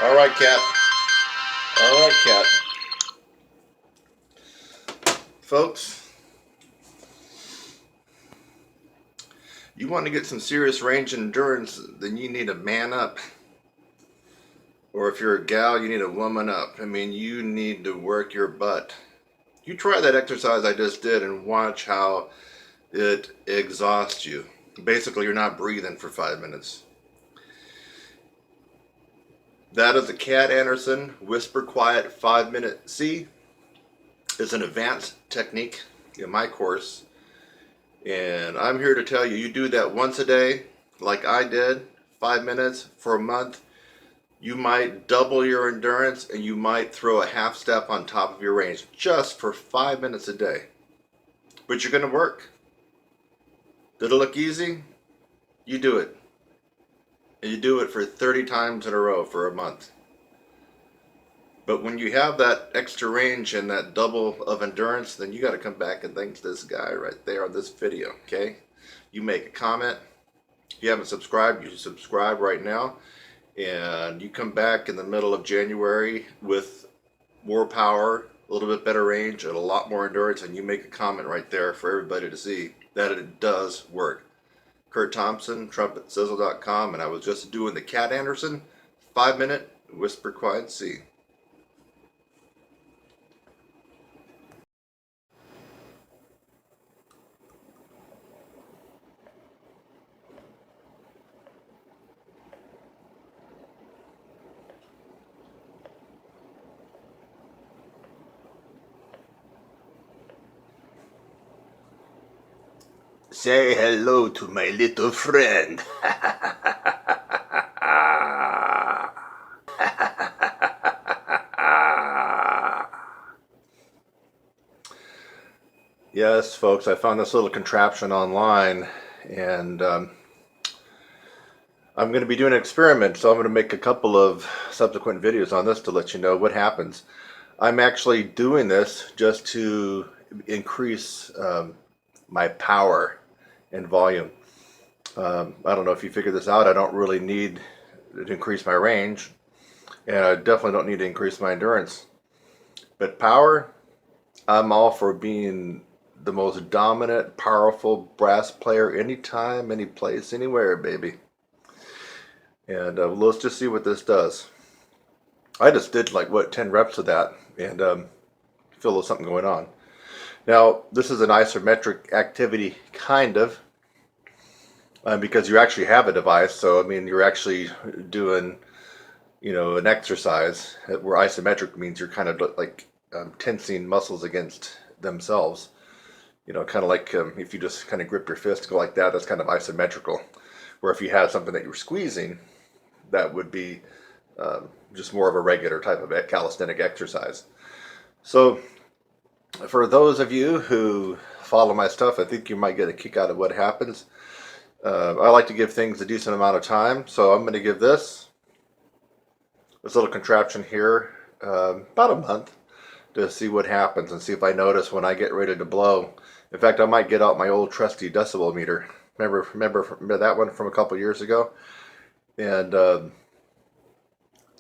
All right, cat. All right, cat. Folks, you want to get some serious range endurance, then you need to man up. Or if you're a gal, you need to woman up. I mean, you need to work your butt. You try that exercise I just did and watch how it exhausts you. Basically, you're not breathing for 5 minutes. That is the Cat Anderson Whisper Quiet 5-minute C. It's an advanced technique in my course. And I'm here to tell you, you do that once a day, like I did, 5 minutes for a month, you might double your endurance and you might throw a half step on top of your range just for 5 minutes a day. But you're going to work. Did it look easy? You do it. And you do it for 30 times in a row for a month. But when you have that extra range and that double of endurance, then you got to come back and thank this guy right there on this video, okay? You make a comment. If you haven't subscribed, you should subscribe right now. And you come back in the middle of January with more power, a little bit better range, and a lot more endurance, and you make a comment right there for everybody to see that it does work. Kurt Thompson, TrumpetSizzle.com, and I was just doing the Cat Anderson 5-minute Whisper Quiet C. Say hello to my little friend. Yes, folks, I found this little contraption online, and I'm going to be doing an experiment, so I'm going to make a couple of subsequent videos on this to let you know what happens. I'm actually doing this just to increase my power and volume. I don't know if you figured this out. I don't really need to increase my range, and I definitely don't need to increase my endurance. But power, I'm all for being the most dominant, powerful brass player anytime, any place, anywhere, baby. And let's just see what this does. I just did like, 10 reps of that, and feel a little something going on. Now, this is an isometric activity, kind of, because you actually have a device. So, I mean, you're actually doing, an exercise where isometric means you're kind of like tensing muscles against themselves. Kind of like if you just kind of grip your fist, go like that, that's kind of isometrical. Where if you had something that you were squeezing, that would be just more of a regular type of calisthenic exercise. So, for those of you who follow my stuff, I think you might get a kick out of what happens. I like to give things a decent amount of time, so I'm going to give this little contraption here about a month to see what happens and see if I notice when I get ready to blow. In fact, I might get out my old trusty decibel meter. Remember that one from a couple years ago? And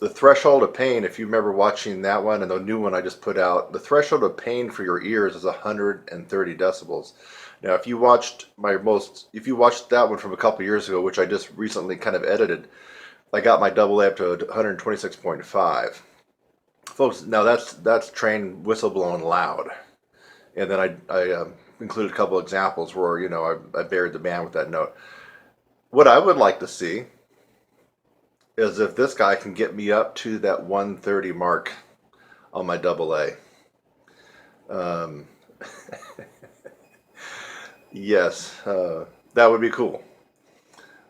the threshold of pain, if you remember watching that one and the new one I just put out, the threshold of pain for your ears is 130 decibels. Now, if you watched that one from a couple years ago, which I just recently kind of edited, I got my double A up to 126.5. Folks, now that's trained whistleblowing loud. And then I included a couple examples where, I buried the band with that note. What I would like to see is if this guy can get me up to that 130 mark on my double A. Yes, that would be cool.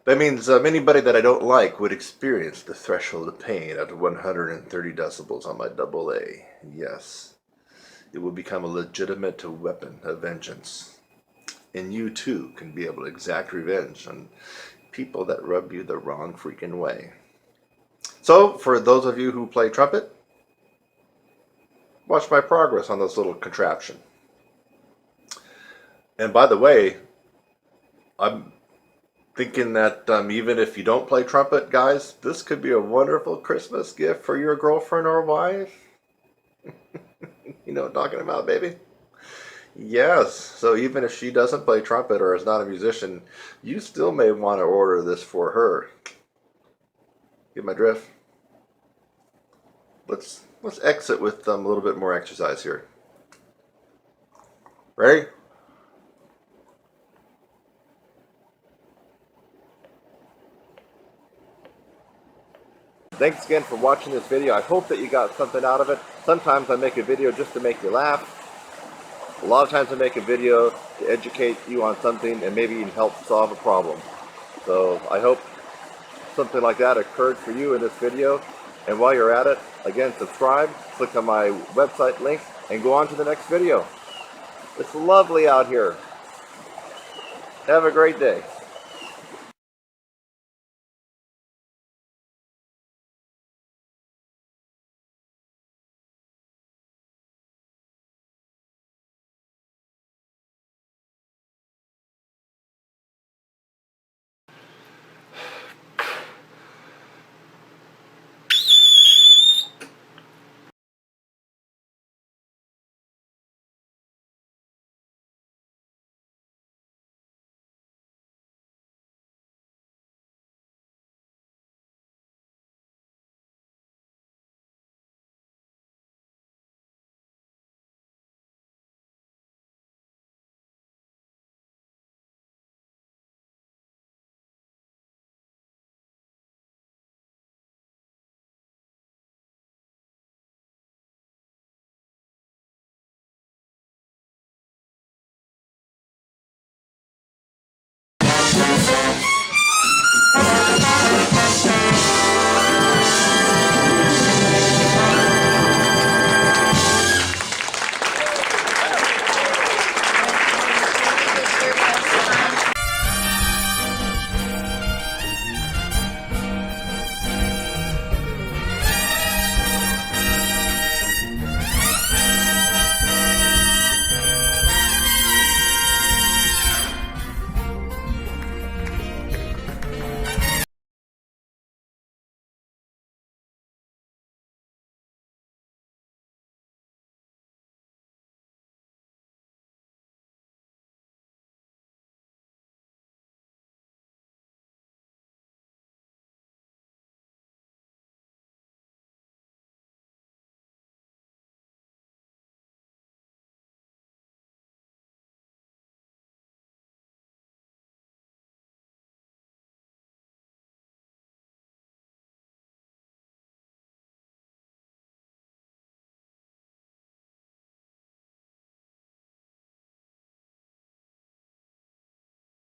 That means anybody that I don't like would experience the threshold of pain at 130 decibels on my double A. Yes, it will become a legitimate weapon of vengeance. And you too can be able to exact revenge on people that rub you the wrong freaking way. So, for those of you who play trumpet, watch my progress on this little contraption. And by the way, I'm Thinking that even if you don't play trumpet, guys, this could be a wonderful Christmas gift for your girlfriend or wife. You know what I'm talking about, baby? Yes, so even if she doesn't play trumpet or is not a musician, you still may want to order this for her. Get my drift? Let's exit with a little bit more exercise here. Ready? Thanks again for watching this video. I hope that you got something out of it. Sometimes I make a video just to make you laugh. A lot of times I make a video to educate you on something and maybe even help solve a problem. So I hope something like that occurred for you in this video. And while you're at it, again, subscribe, click on my website link, and go on to the next video. It's lovely out here. Have a great day.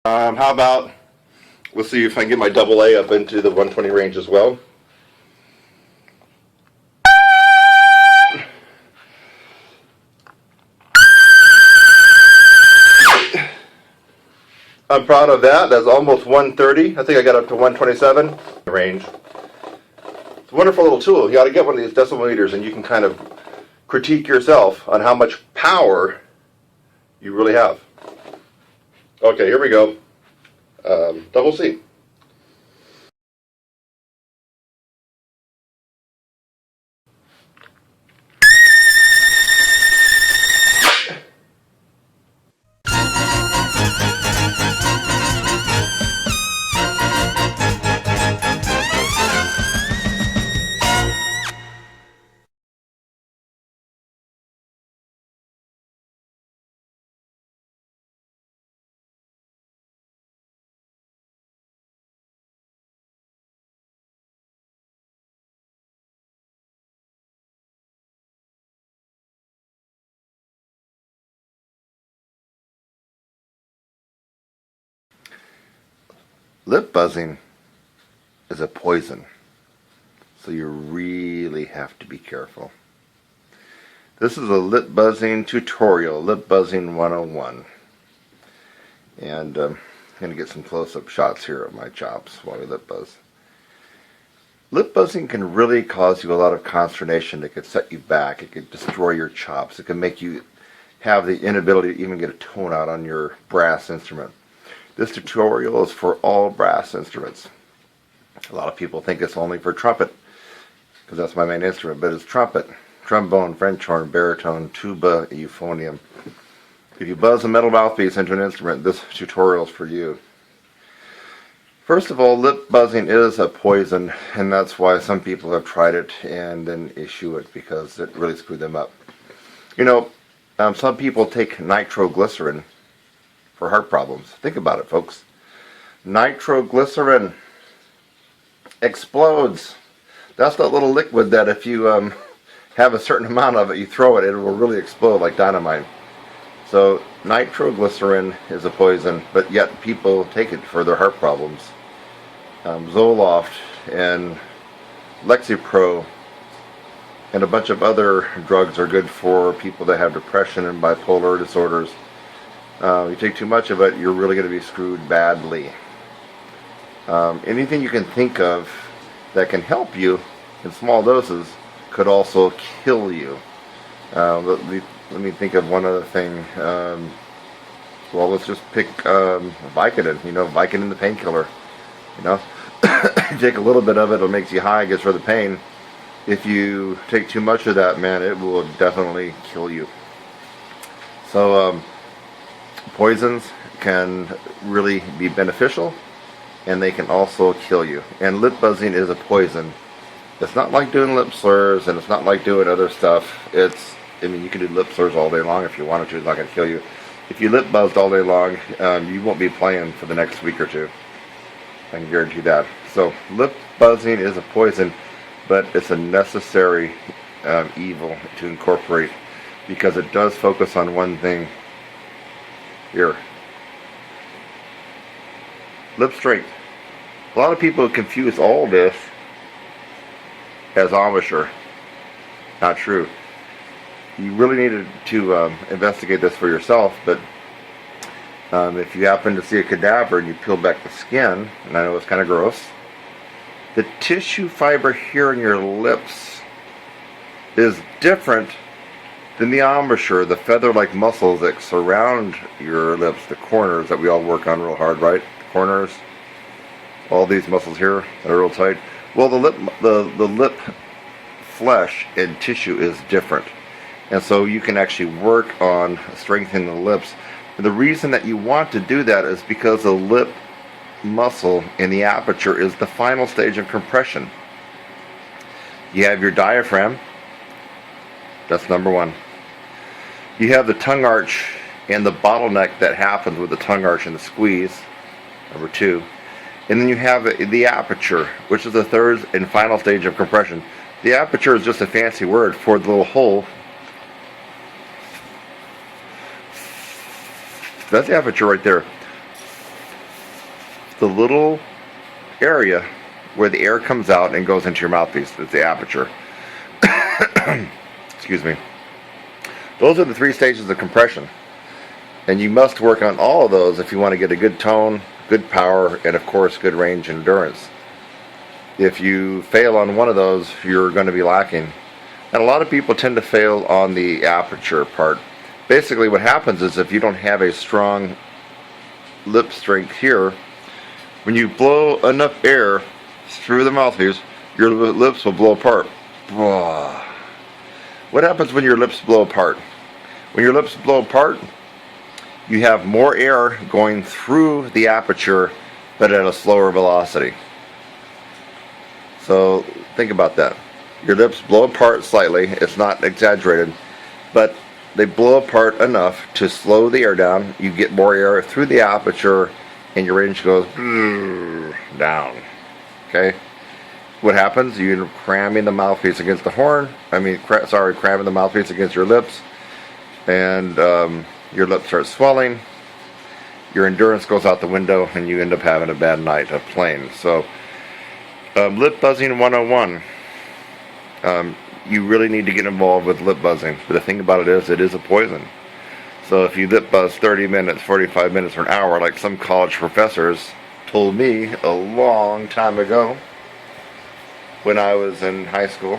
How about, let's see if I can get my double A up into the 120 range as well. I'm proud of that. That's almost 130. I think I got up to 127 range. It's a wonderful little tool. You got to get one of these decimal meters and you can kind of critique yourself on how much power you really have. Okay, here we go. Double C. Lip buzzing is a poison, so you really have to be careful. This is a lip buzzing tutorial, lip buzzing 101. And I'm going to get some close-up shots here of my chops while we lip buzz. Lip buzzing can really cause you a lot of consternation. It could set you back. It could destroy your chops. It can make you have the inability to even get a tone out on your brass instrument. This tutorial is for all brass instruments. A lot of people think it's only for trumpet, because that's my main instrument, but it's trumpet, trombone, French horn, baritone, tuba, euphonium. If you buzz a metal mouthpiece into an instrument, this tutorial is for you. First of all, lip buzzing is a poison, and that's why some people have tried it and then issue it, because it really screwed them up. You know, some people take nitroglycerin for heart problems. Think about it, folks. Nitroglycerin explodes. That's that little liquid that if you have a certain amount of it, you throw it, it will really explode like dynamite. So nitroglycerin is a poison, but yet people take it for their heart problems. Zoloft and Lexapro and a bunch of other drugs are good for people that have depression and bipolar disorders. You take too much of it, you're really going to be screwed badly. Anything you can think of that can help you in small doses could also kill you. Let me think of one other thing. Well, let's just pick Vicodin. You know, Vicodin, the painkiller. You know, you take a little bit of it, it makes you high, gets rid of the pain. If you take too much of that, man, it will definitely kill you. So poisons can really be beneficial, and they can also kill you. And lip buzzing is a poison. It's not like doing lip slurs, and it's not like doing other stuff. I mean, you can do lip slurs all day long if you wanted to. It's not going to kill you. If you lip buzzed all day long, you won't be playing for the next week or two. I can guarantee that. So lip buzzing is a poison, but it's a necessary evil to incorporate, because it does focus on one thing. Here. Lip strength. A lot of people confuse all this as embouchure. Not true. You really need to investigate this for yourself, but if you happen to see a cadaver and you peel back the skin, and I know it's kind of gross, the tissue fiber here in your lips is different than the embouchure, the feather-like muscles that surround your lips, the corners that we all work on real hard, right? The corners, all these muscles here that are real tight. Well, the lip flesh and tissue is different. And so you can actually work on strengthening the lips. And the reason that you want to do that is because the lip muscle in the aperture is the final stage of compression. You have your diaphragm. That's number one. You have the tongue arch and the bottleneck that happens with the tongue arch and the squeeze. Number two. And then you have the aperture, which is the third and final stage of compression. The aperture is just a fancy word for the little hole. That's the aperture right there. The little area where the air comes out and goes into your mouthpiece. That's the aperture. Excuse me. Those are the three stages of compression. And you must work on all of those if you want to get a good tone, good power, and of course good range and endurance. If you fail on one of those, you're going to be lacking. And a lot of people tend to fail on the aperture part. Basically what happens is if you don't have a strong lip strength here, when you blow enough air through the mouthpiece, your lips will blow apart. What happens when your lips blow apart? When your lips blow apart, you have more air going through the aperture, but at a slower velocity. So think about that. Your lips blow apart slightly. It's not exaggerated, but they blow apart enough to slow the air down. You get more air through the aperture, and your range goes down. Okay? What happens? You end up cramming the mouthpiece against the horn. Cramming the mouthpiece against your lips, and your lips start swelling. Your endurance goes out the window, and you end up having a bad night of playing. So, lip buzzing 101. You really need to get involved with lip buzzing. But the thing about it is a poison. So if you lip buzz 30 minutes, 45 minutes, or an hour, like some college professors told me a long time ago when I was in high school,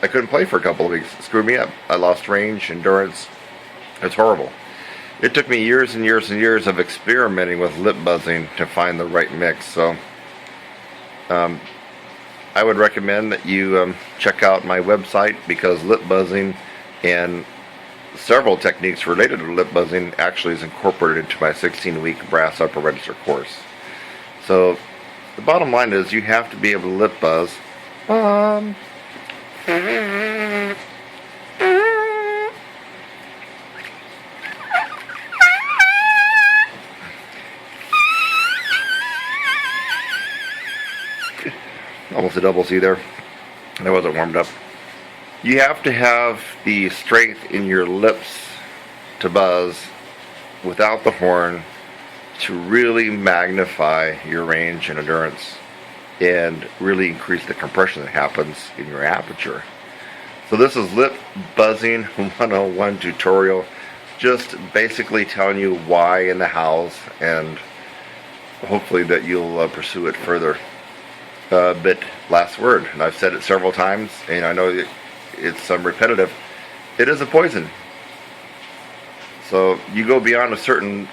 I couldn't play for a couple of weeks. It screwed me up. I lost range, endurance. It's horrible. It took me years and years and years of experimenting with lip buzzing to find the right mix. So I would recommend that you check out my website, because lip buzzing and several techniques related to lip buzzing actually is incorporated into my 16-week brass upper register course. So the bottom line is you have to be able to lip buzz. Almost a double C there. That wasn't warmed up. You have to have the strength in your lips to buzz without the horn to really magnify your range and endurance and really increase the compression that happens in your aperture. So this is Lip Buzzing 101 tutorial, just basically telling you why and the hows, and hopefully that you'll pursue it further. But last word, and I've said it several times, and I know that it's repetitive, it is a poison. So you go beyond a certain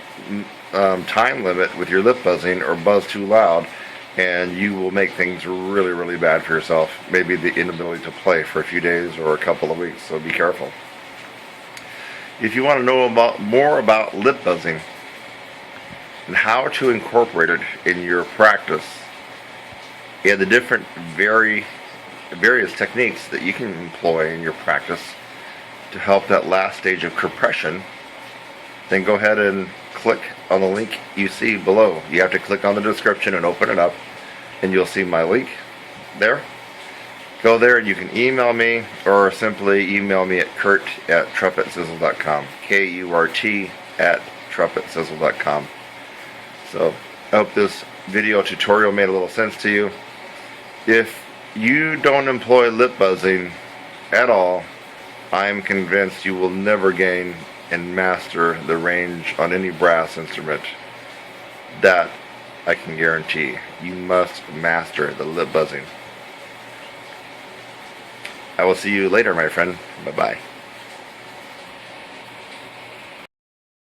time limit with your lip buzzing or buzz too loud, and you will make things really, really bad for yourself. Maybe the inability to play for a few days or a couple of weeks, so be careful. If you want to know more about lip buzzing and how to incorporate it in your practice and the different various techniques that you can employ in your practice to help that last stage of compression, then go ahead and click on the link you see below. You have to click on the description and open it up, and you'll see my link there. Go there and you can email me, or simply email me at kurt@trumpetsizzle.com. KURT@trumpetsizzle.com. So I hope this video tutorial made a little sense to you. If you don't employ lip buzzing at all, I'm convinced you will never gain and master the range on any brass instrument. That I can guarantee. You must master the lip buzzing. I will see you later, my friend. Bye-bye.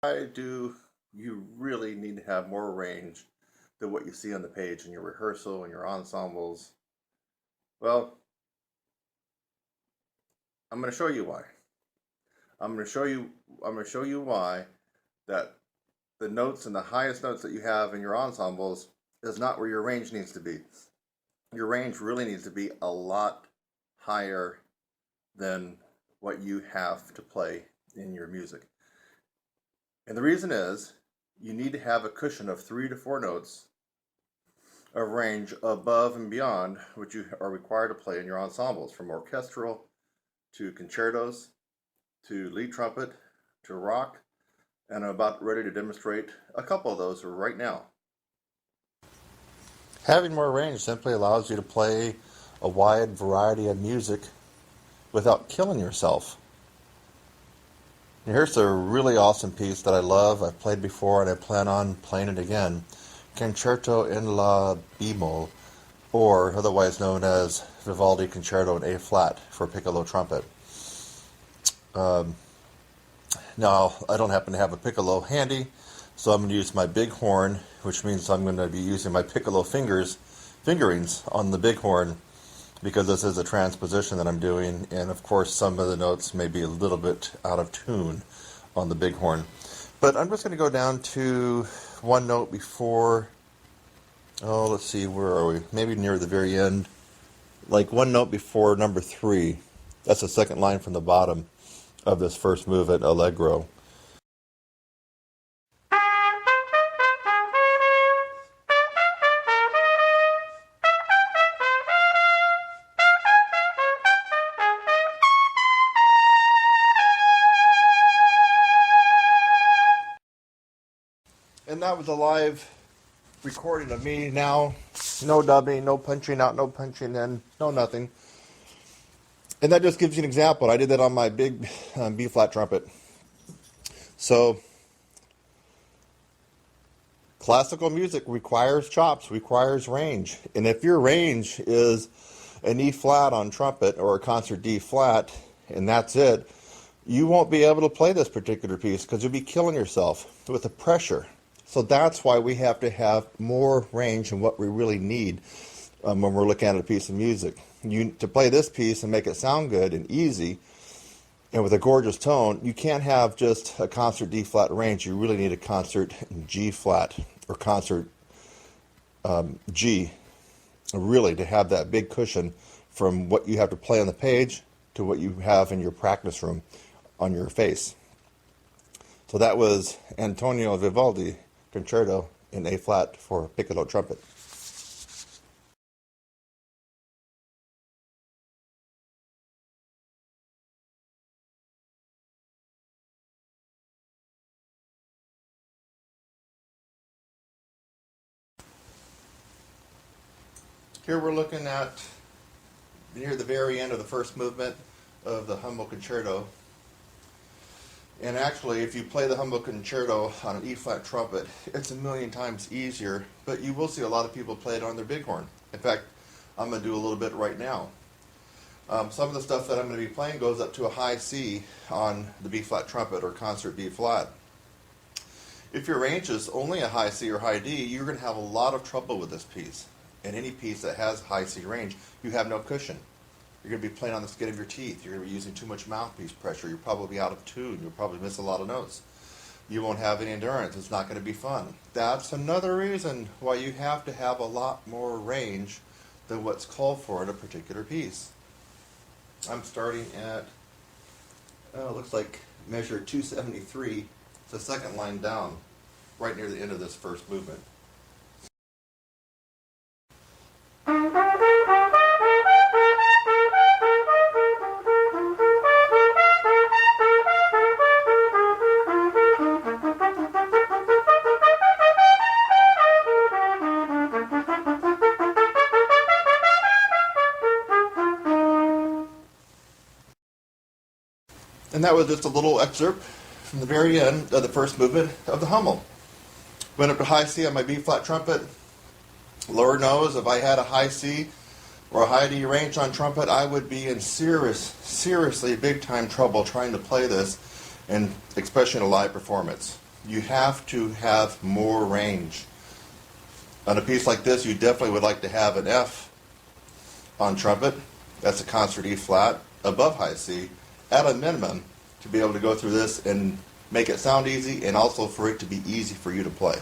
Why do you really need to have more range than what you see on the page in your rehearsal and your ensembles? Well, I'm going to show you why. I'm going to show you why that the notes and the highest notes that you have in your ensembles is not where your range needs to be. Your range really needs to be a lot higher than what you have to play in your music. And the reason is you need to have a cushion of 3 to 4 notes of range above and beyond what you are required to play in your ensembles, from orchestral to concertos to lead trumpet to rock, and I'm about ready to demonstrate a couple of those right now. Having more range simply allows you to play a wide variety of music without killing yourself. And here's a really awesome piece that I love. I've played before and I plan on playing it again. Concerto in La Bemol, or otherwise known as Vivaldi Concerto in A flat for piccolo trumpet. Now, I don't happen to have a piccolo handy, so I'm going to use my big horn, which means I'm going to be using my piccolo fingerings on the big horn, because this is a transposition that I'm doing, and of course some of the notes may be a little bit out of tune on the big horn. But I'm just going to go down to one note before, let's see, where are we? Maybe near the very end. Like one note before number 3. That's the second line from the bottom of this first movement, Allegro. And that was a live recording of me now. No dubbing, no punching out, no punching in, no nothing. And that just gives you an example. I did that on my big B-flat trumpet. So, classical music requires chops, requires range. And if your range is an E-flat on trumpet or a concert D-flat, and that's it, you won't be able to play this particular piece because you'll be killing yourself with the pressure. So that's why we have to have more range than what we really need when we're looking at a piece of music. To play this piece and make it sound good and easy and with a gorgeous tone, you can't have just a concert D flat range. You really need a concert G flat or concert G, really, to have that big cushion from what you have to play on the page to what you have in your practice room on your face. So that was Antonio Vivaldi Concerto in A flat for piccolo trumpet. Here we're looking at near the very end of the first movement of the Humble Concerto. And actually, if you play the Humble Concerto on an E-flat trumpet, it's a million times easier, but you will see a lot of people play it on their bighorn. In fact, I'm going to do a little bit right now. Some of the stuff that I'm going to be playing goes up to a high C on the B-flat trumpet or concert B-flat. If your range is only a high C or high D, you're going to have a lot of trouble with this piece. And any piece that has high C range, you have no cushion. You're going to be playing on the skin of your teeth. You're going to be using too much mouthpiece pressure. You're probably out of tune. You'll probably miss a lot of notes. You won't have any endurance. It's not going to be fun. That's another reason why you have to have a lot more range than what's called for in a particular piece. I'm starting at, it looks like measure 273. It's the second line down, right near the end of this first movement. And that was just a little excerpt from the very end of the first movement of the Hummel. Went up to high C on my B-flat trumpet. Lord knows if I had a high C or a high D range on trumpet, I would be in seriously big-time trouble trying to play this, and especially in a live performance. You have to have more range. On a piece like this, you definitely would like to have an F on trumpet. That's a concert E-flat above high C, at a minimum, to be able to go through this and make it sound easy and also for it to be easy for you to play.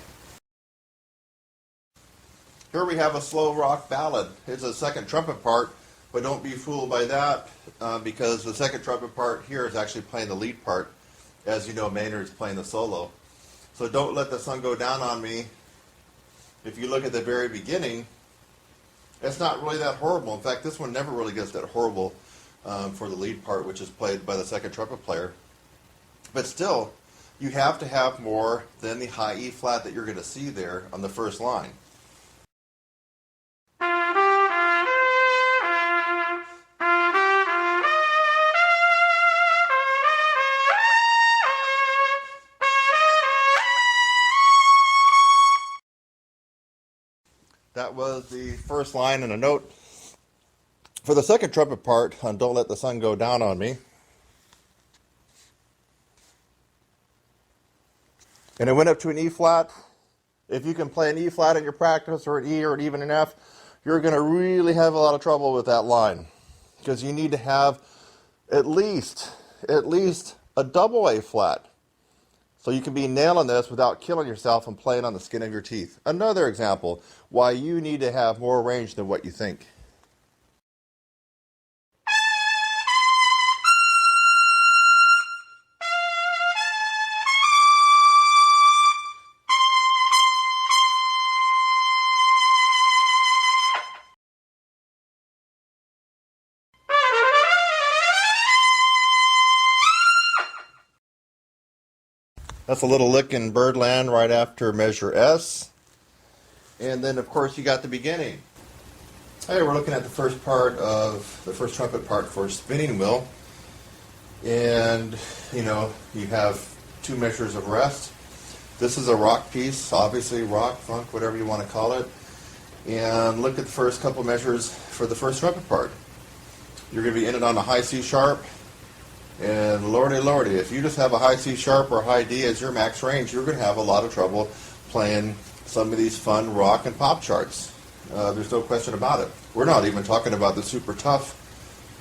Here we have a slow rock ballad. It's a second trumpet part, but don't be fooled by that because the second trumpet part here is actually playing the lead part. As you know, Maynard is playing the solo. So Don't Let the Sun Go Down on Me. If you look at the very beginning, it's not really that horrible. In fact, this one never really gets that horrible for the lead part, which is played by the second trumpet player. But still, you have to have more than the high E flat that you're going to see there on the first line. That was the first line and a note. For the second trumpet part on Don't Let the Sun Go Down on Me, and it went up to an E flat. If you can play an E flat in your practice, or an E, or even an F, you're going to really have a lot of trouble with that line, because you need to have at least a double A flat, so you can be nailing this without killing yourself and playing on the skin of your teeth. Another example why you need to have more range than what you think. That's a little lick in Birdland right after measure S. And then, of course, you got the beginning. Hey, we're looking at the first part of the first trumpet part for Spinning Wheel. And, you know, you have two measures of rest. This is a rock piece, obviously rock, funk, whatever you want to call it. And look at the first couple measures for the first trumpet part. You're going to be in it on a high C sharp, And lordy, if you just have a high C sharp or high D as your max range, you're going to have a lot of trouble playing some of these fun rock and pop charts. There's no question about it. We're not even talking about the super tough,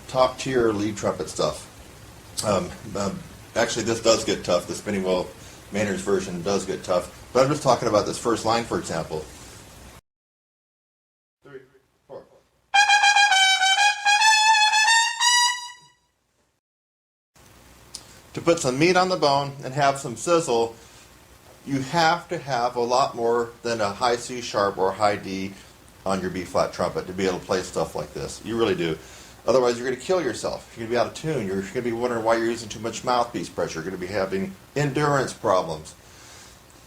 top tier lead trumpet stuff. Actually, this does get tough. The spinning wheel Maynard's version does get tough. But I'm just talking about this first line, for example. 3, 4. To put some meat on the bone and have some sizzle, you have to have a lot more than a high C sharp or high D on your B flat trumpet to be able to play stuff like this. You really do. Otherwise, you're going to kill yourself. You're going to be out of tune. You're going to be wondering why you're using too much mouthpiece pressure. You're going to be having endurance problems.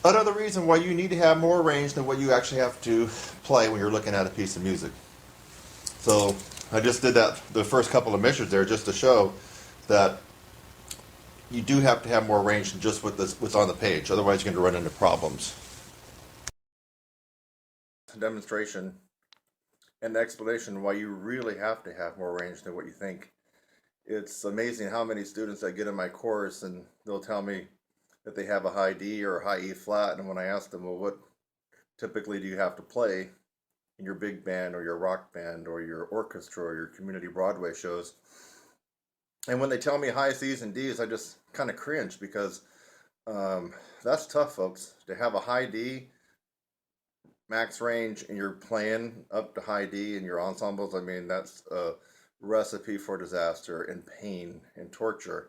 Another reason why you need to have more range than what you actually have to play when you're looking at a piece of music. So I just did that the first couple of measures there just to show that you do have to have more range than just what's on the page. Otherwise, you're going to run into problems. Demonstration and explanation why you really have to have more range than what you think. It's amazing how many students I get in my course and they'll tell me that they have a high D or a high E flat, and when I ask them, well, what typically do you have to play in your big band or your rock band or your orchestra or your community Broadway shows? And when they tell me high C's and D's, I just kind of cringe because that's tough, folks. To have a high D max range and you're playing up to high D in your ensembles, I mean, that's a recipe for disaster and pain and torture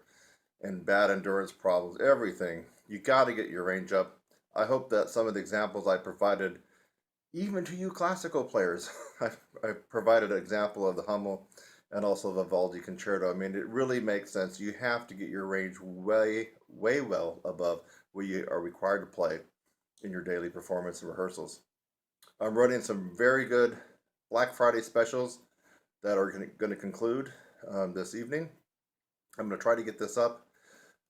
and bad endurance problems, everything. You got to get your range up. I hope that some of the examples I provided, even to you classical players, I provided an example of the Hummel and also the Vivaldi Concerto. I mean, it really makes sense. You have to get your range way well above what you are required to play in your daily performance and rehearsals. I'm running some very good Black Friday specials that are going to conclude this evening. I'm going to try to get this up.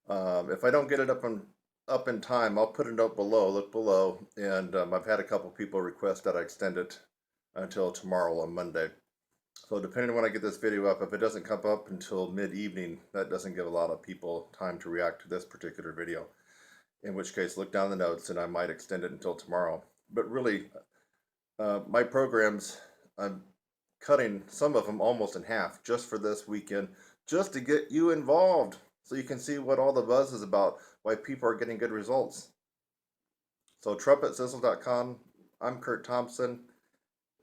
If I don't get it up in time, I'll put a note below. Look below, and I've had a couple people request that I extend it until tomorrow on Monday. So depending on when I get this video up, if it doesn't come up until mid-evening, that doesn't give a lot of people time to react to this particular video. In which case, look down the notes, and I might extend it until tomorrow. But really, my programs, I'm cutting some of them almost in half just for this weekend, just to get you involved so you can see what all the buzz is about, why people are getting good results. So TrumpetSizzle.com, I'm Kurt Thompson,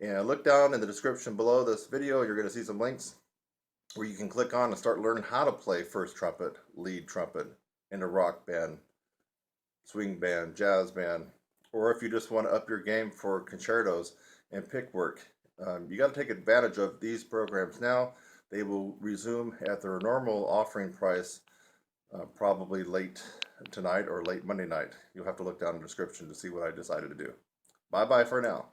and look down in the description below this video. You're going to see some links where you can click on and start learning how to play first trumpet, lead trumpet in a rock band, swing band, jazz band, or if you just want to up your game for concertos and pick work. You got to take advantage of these programs now. They will resume at their normal offering price probably late tonight or late Monday night. You'll have to look down in the description to see what I decided to do. Bye-bye for now.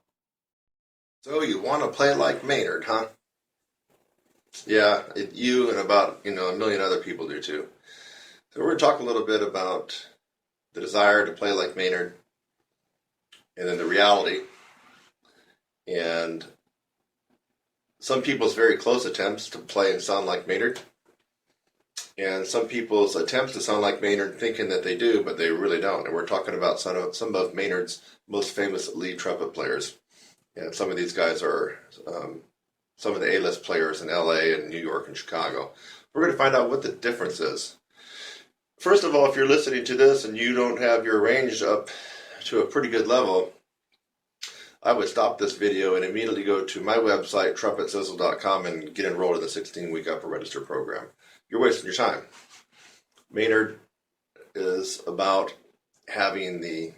So you want to play like Maynard, huh? Yeah, you and about a million other people do too. So we're going to talk a little bit about the desire to play like Maynard, and then the reality, and some people's very close attempts to play and sound like Maynard, and some people's attempts to sound like Maynard thinking that they do, but they really don't. And we're talking about some of Maynard's most famous lead trumpet players. And some of these guys are some of the A-list players in LA and New York and Chicago. We're going to find out what the difference is. First of all, if you're listening to this and you don't have your range up to a pretty good level, I would stop this video and immediately go to my website, TrumpetSizzle.com, and get enrolled in the 16-week upper register program. You're wasting your time. Maynard is about having the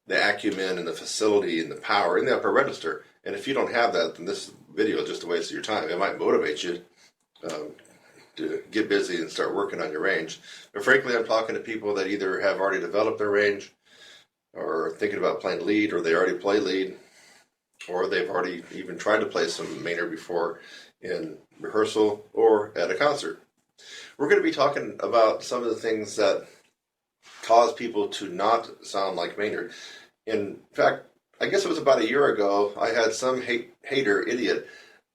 acumen and the facility and the power in the upper register. And if you don't have that, then this video is just a waste of your time. It might motivate you to get busy and start working on your range. But frankly, I'm talking to people that either have already developed their range or thinking about playing lead, or they already play lead, or they've already even tried to play some Maynard before in rehearsal or at a concert. We're going to be talking about some of the things that cause people to not sound like Maynard. In fact, I guess it was about a year ago, I had some hater idiot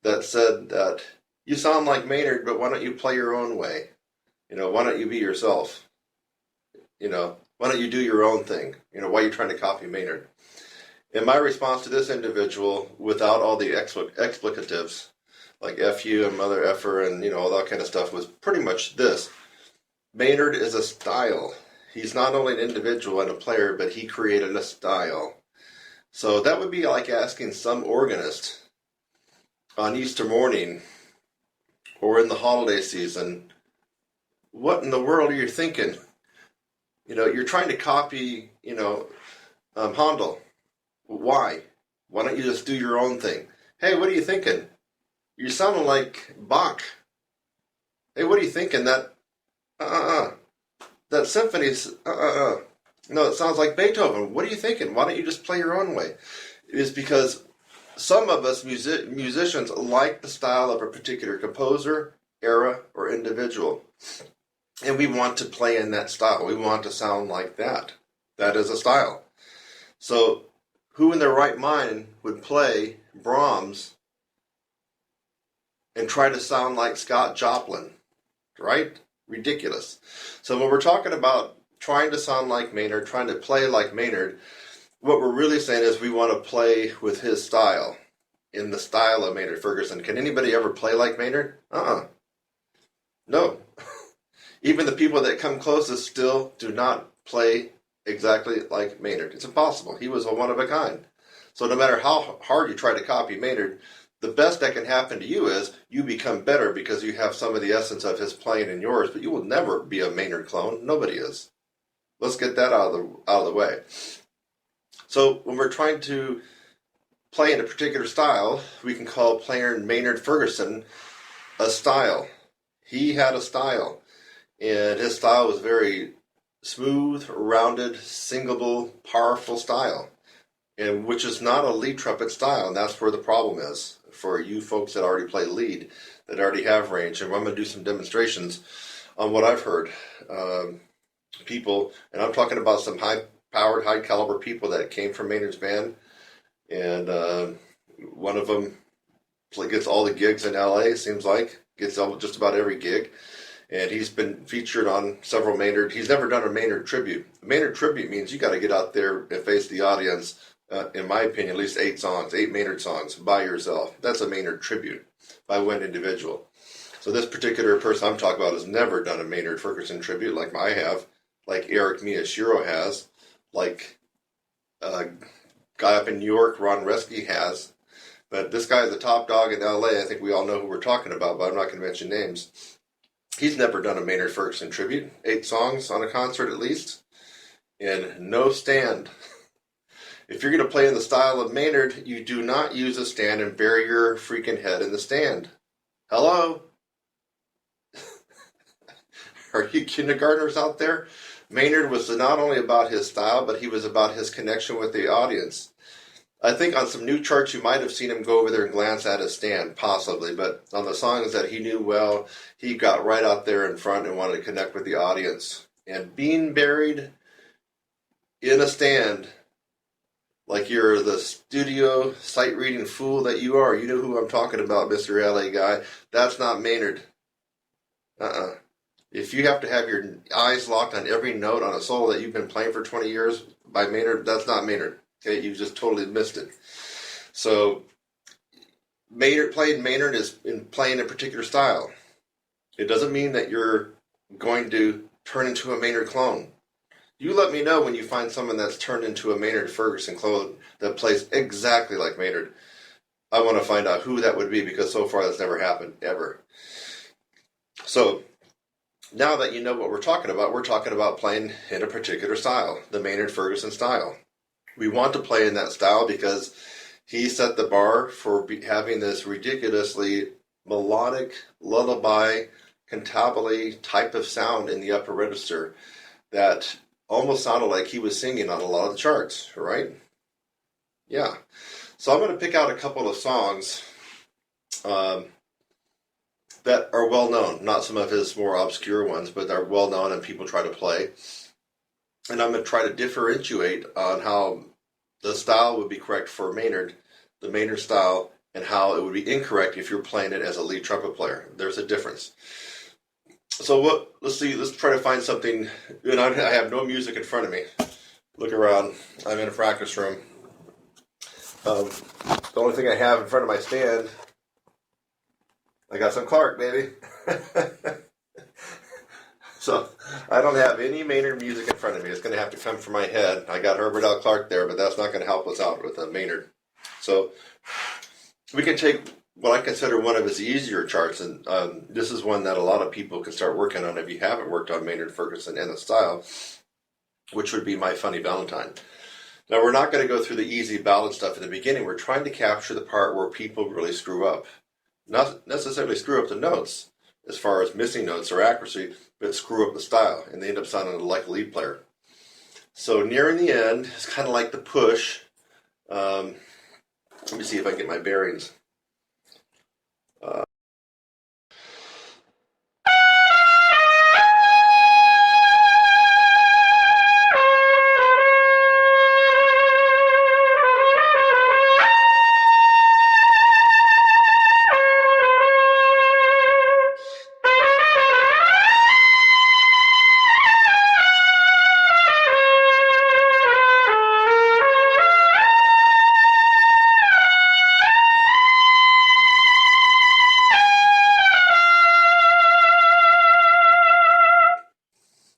that said that you sound like Maynard, but why don't you play your own way? Why don't you be yourself? Why don't you do your own thing? Why are you trying to copy Maynard? And my response to this individual, without all the explicatives, like F you and mother effer and, all that kind of stuff, was pretty much this. Maynard is a style. He's not only an individual and a player, but he created a style. So that would be like asking some organist on Easter morning or in the holiday season, what in the world are you thinking? You're trying to copy, Handel. Why? Why don't you just do your own thing? Hey, what are you thinking? You're sounding like Bach. Hey, what are you thinking? That symphony's, No, it sounds like Beethoven. What are you thinking? Why don't you just play your own way? It is because some of us musicians like the style of a particular composer, era, or individual. And we want to play in that style. We want to sound like that. That is a style. So who in their right mind would play Brahms and try to sound like Scott Joplin? Right? Ridiculous. So when we're talking about trying to sound like Maynard, trying to play like Maynard, what we're really saying is we want to play with his style, in the style of Maynard Ferguson. Can anybody ever play like Maynard? No. Even the people that come closest still do not play exactly like Maynard. It's impossible. He was a one of a kind. So no matter how hard you try to copy Maynard, the best that can happen to you is you become better because you have some of the essence of his playing in yours, but you will never be a Maynard clone. Nobody is. Let's get that out of the way. So when we're trying to play in a particular style, we can call player Maynard Ferguson a style. He had a style, and his style was very smooth, rounded, singable, powerful style, and which is not a lead trumpet style, and that's where the problem is for you folks that already play lead, that already have range. And I'm going to do some demonstrations on what I've heard. People, and I'm talking about some high-powered, high-caliber people that came from Maynard's band, and one of them gets all the gigs in LA, seems like, gets just about every gig, and he's been featured on several Maynard. He's never done a Maynard tribute. A Maynard tribute means you got to get out there and face the audience, in my opinion, at least 8 Maynard songs by yourself. That's a Maynard tribute by one individual. So this particular person I'm talking about has never done a Maynard Ferguson tribute like I have, like Eric Miyashiro has, like a guy up in New York, Ron Reski, has. But this guy is the top dog in LA. I think we all know who we're talking about, but I'm not going to mention names. He's never done a Maynard Ferguson tribute. 8 songs on a concert at least. And no stand. If you're going to play in the style of Maynard, you do not use a stand and bury your freaking head in the stand. Hello? Are you kindergartners out there? Maynard was not only about his style, but he was about his connection with the audience. I think on some new charts you might have seen him go over there and glance at his stand, possibly, but on the songs that he knew well, he got right out there in front and wanted to connect with the audience. And being buried in a stand, like you're the studio sight-reading fool that you are, you know who I'm talking about, Mr. LA guy, that's not Maynard. If you have to have your eyes locked on every note on a solo that you've been playing for 20 years by Maynard, that's not Maynard. Okay, you just totally missed it. So, playing Maynard is in playing a particular style. It doesn't mean that you're going to turn into a Maynard clone. You let me know when you find someone that's turned into a Maynard Ferguson clone that plays exactly like Maynard. I want to find out who that would be, because so far that's never happened, ever. So, now that you know what we're talking about playing in a particular style, the Maynard Ferguson style. We want to play in that style because he set the bar for having this ridiculously melodic, lullaby, cantabile type of sound in the upper register that almost sounded like he was singing on a lot of the charts, right? Yeah. So I'm going to pick out a couple of songs that are well known, not some of his more obscure ones, but they're well known and people try to play. And I'm going to try to differentiate on how the style would be correct for Maynard, the Maynard style, and how it would be incorrect if you're playing it as a lead trumpet player. There's a difference. So what? Let's see. Let's try to find something. And I have no music in front of me. Look around. I'm in a practice room. The only thing I have in front of my stand, I got some Clark, baby. So I don't have any Maynard music in front of me. It's going to have to come from my head. I got Herbert L. Clark there, but that's not going to help us out with the Maynard. So we can take what I consider one of his easier charts, and this is one that a lot of people can start working on if you haven't worked on Maynard Ferguson and the style, which would be My Funny Valentine. Now, we're not going to go through the easy ballad stuff in the beginning. We're trying to capture the part where people really screw up. Not necessarily screw up the notes as far as missing notes or accuracy, but screw up the style, and they end up sounding like a lead player. So nearing the end, it's kind of like the push. Let me see if I can get my bearings.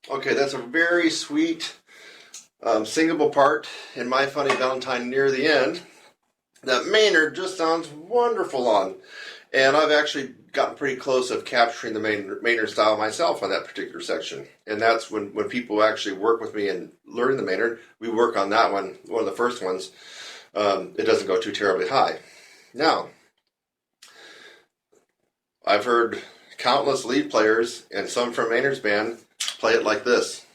Okay, that's a very sweet singable part in My Funny Valentine near the end that Maynard just sounds wonderful on. And I've actually gotten pretty close of capturing the Maynard style myself on that particular section. And that's when people actually work with me and learn the Maynard, we work on that one of the first ones. It doesn't go too terribly high. Now, I've heard countless lead players and some from Maynard's band play it like this.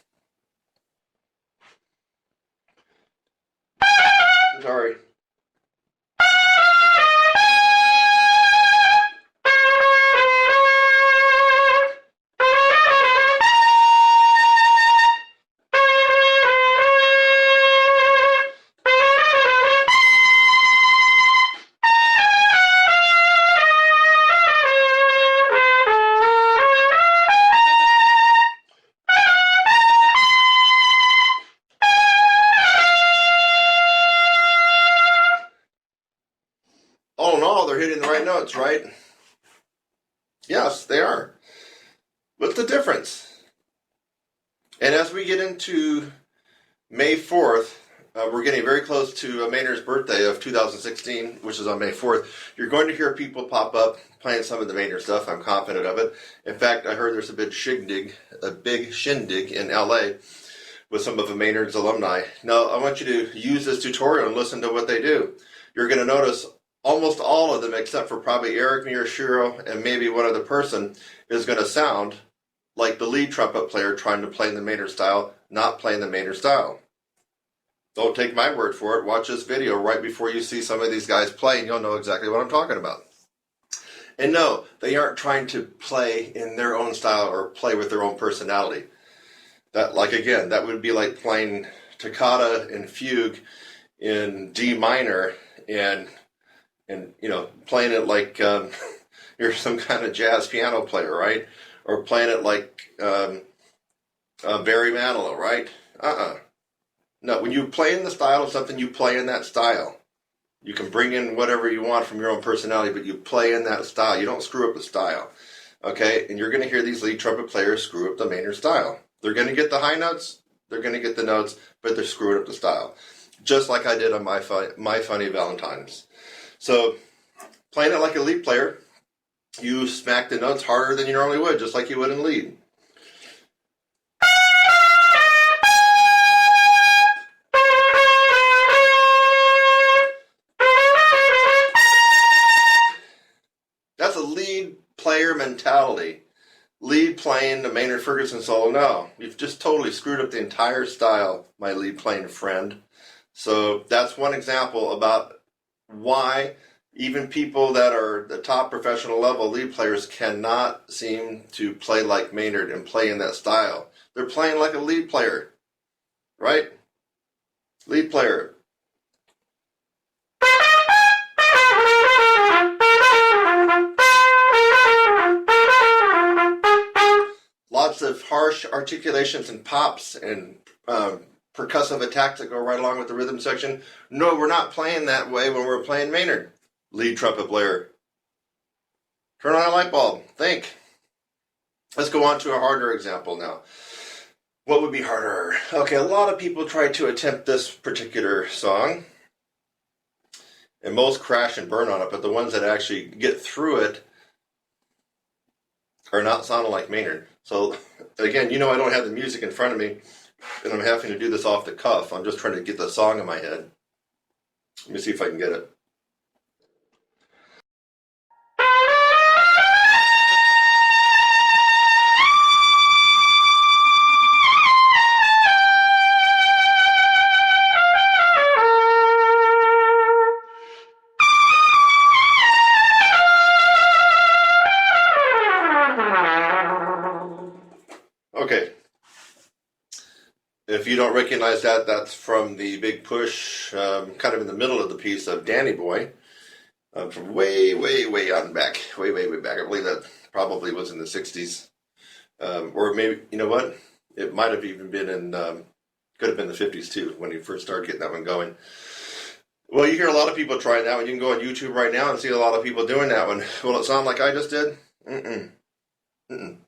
Sorry. All in all, they're hitting the right notes, right? Yes, they are. What's the difference? And as we get into May 4th, we're getting very close to Maynard's birthday of 2016, which is on May 4th. You're going to hear people pop up playing some of the Maynard stuff. I'm confident of it. In fact, I heard there's a big shindig in LA with some of the Maynard's alumni. Now, I want you to use this tutorial and listen to what they do. You're going to notice almost all of them, except for probably Eric Miyashiro and maybe one other person, is going to sound like the lead trumpet player trying to play in the Maynard style, not playing the Maynard style. Don't take my word for it. Watch this video right before you see some of these guys play, and you'll know exactly what I'm talking about. And no, they aren't trying to play in their own style or play with their own personality. That, like, again, that would be like playing toccata and fugue in D minor and you know, playing it like you're some kind of jazz piano player, right? Or playing it like Barry Manilow, right? No, when you play in the style of something, you play in that style. You can bring in whatever you want from your own personality, but you play in that style. You don't screw up the style, okay? And you're going to hear these lead trumpet players screw up the Maynard style. They're going to get the high notes, they're going to get the notes, but they're screwing up the style, just like I did on My Funny Valentines. So, playing it like a lead player, you smack the notes harder than you normally would, just like you would in lead. That's a lead player mentality. Lead playing the Maynard Ferguson solo. No, you've just totally screwed up the entire style, my lead playing friend. So that's one example about why even people that are the top professional level lead players cannot seem to play like Maynard and play in that style. They're playing like a lead player, right? Lead player. harsh articulations and pops and percussive attacks that go right along with the rhythm section. No, we're not playing that way when we're playing Maynard. Lead trumpet player. Turn on a light bulb. Think. Let's go on to a harder example now. What would be harder? Okay, a lot of people try to attempt this particular song, and most crash and burn on it, but the ones that actually get through it are not sounding like Maynard. So, again, I don't have the music in front of me, and I'm having to do this off the cuff. I'm just trying to get the song in my head. Let me see if I can get it. Okay. If you don't recognize that, that's from the Big Push, kind of in the middle of the piece of Danny Boy, from way, way, way on back. Way, way, way back. I believe that probably was in the 60s. Or maybe, you know what? It might have even been in, could have been the 50s too, when he first started getting that one going. Well, you hear a lot of people trying that one. You can go on YouTube right now and see a lot of people doing that one. Will it sound like I just did? Mm-mm. Mm-mm.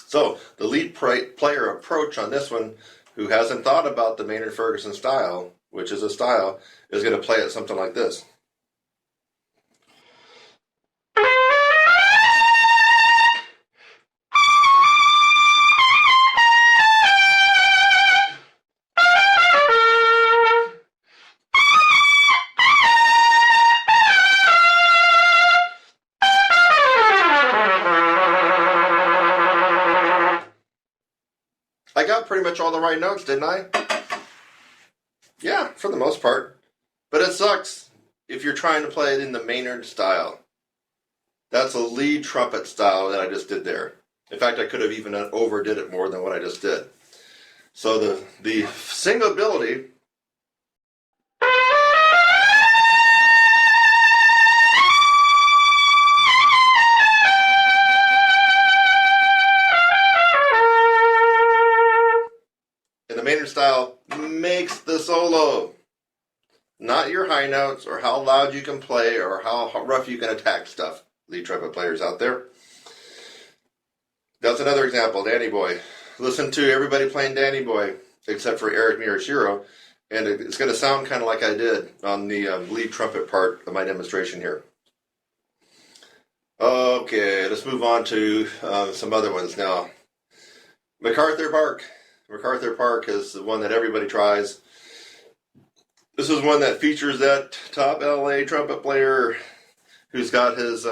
So, the lead player approach on this one, who hasn't thought about the Maynard Ferguson style, which is a style, is going to play it something like this. I got pretty much all the right notes, didn't I? Yeah, for the most part. But it sucks if you're trying to play it in the Maynard style. That's a lead trumpet style that I just did there. In fact, I could have even overdid it more than what I just did. So the singability in the Maynard style makes the solo. Not your high notes or how loud you can play or how rough you can attack stuff, lead trumpet players out there. That's another example, Danny Boy. Listen to everybody playing Danny Boy, except for Eric Miyashiro, and it's going to sound kind of like I did on the lead trumpet part of my demonstration here. Okay, let's move on to some other ones now. MacArthur Park. MacArthur Park is the one that everybody tries. This is one that features that top LA trumpet player who's got his,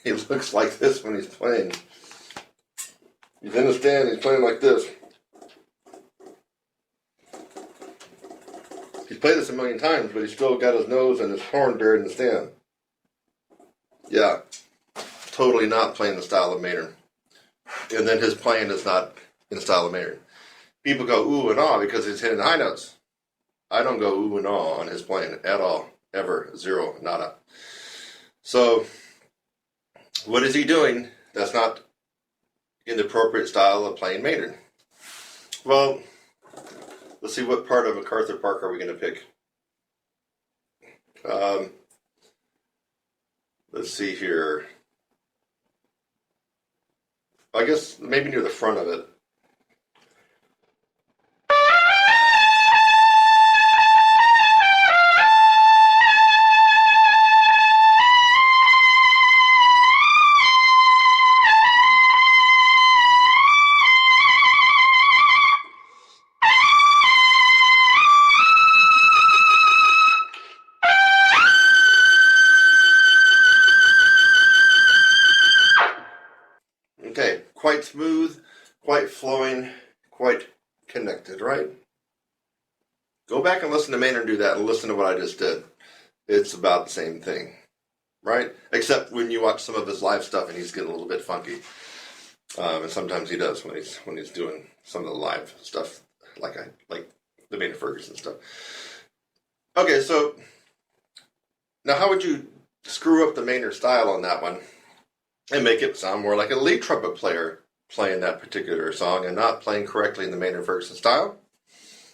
he looks like this when he's playing. He's in the stand, he's playing like this. He's played this a million times, but he's still got his nose and his horn there in the stand. Yeah, totally not playing the style of Maynard. And then his playing is not in the style of Maynard. People go ooh and ah because he's hitting the high notes. I don't go ooh and ah on his playing at all. Ever. Zero. Nada. So, what is he doing that's not in the appropriate style of playing Maynard? Well, let's see, what part of MacArthur Park are we going to pick? Let's see here. I guess maybe near the front of it. Okay, quite smooth, quite flowing, quite connected, right? Go back and listen to Maynard do that and listen to what I just did. It's about the same thing, right? Except when you watch some of his live stuff and he's getting a little bit funky. And sometimes he does when he's doing some of the live stuff, like the Maynard Ferguson stuff. Okay, so now how would you screw up the Maynard style on that one? and make it sound more like a lead trumpet player playing that particular song and not playing correctly in the Maynard Ferguson style,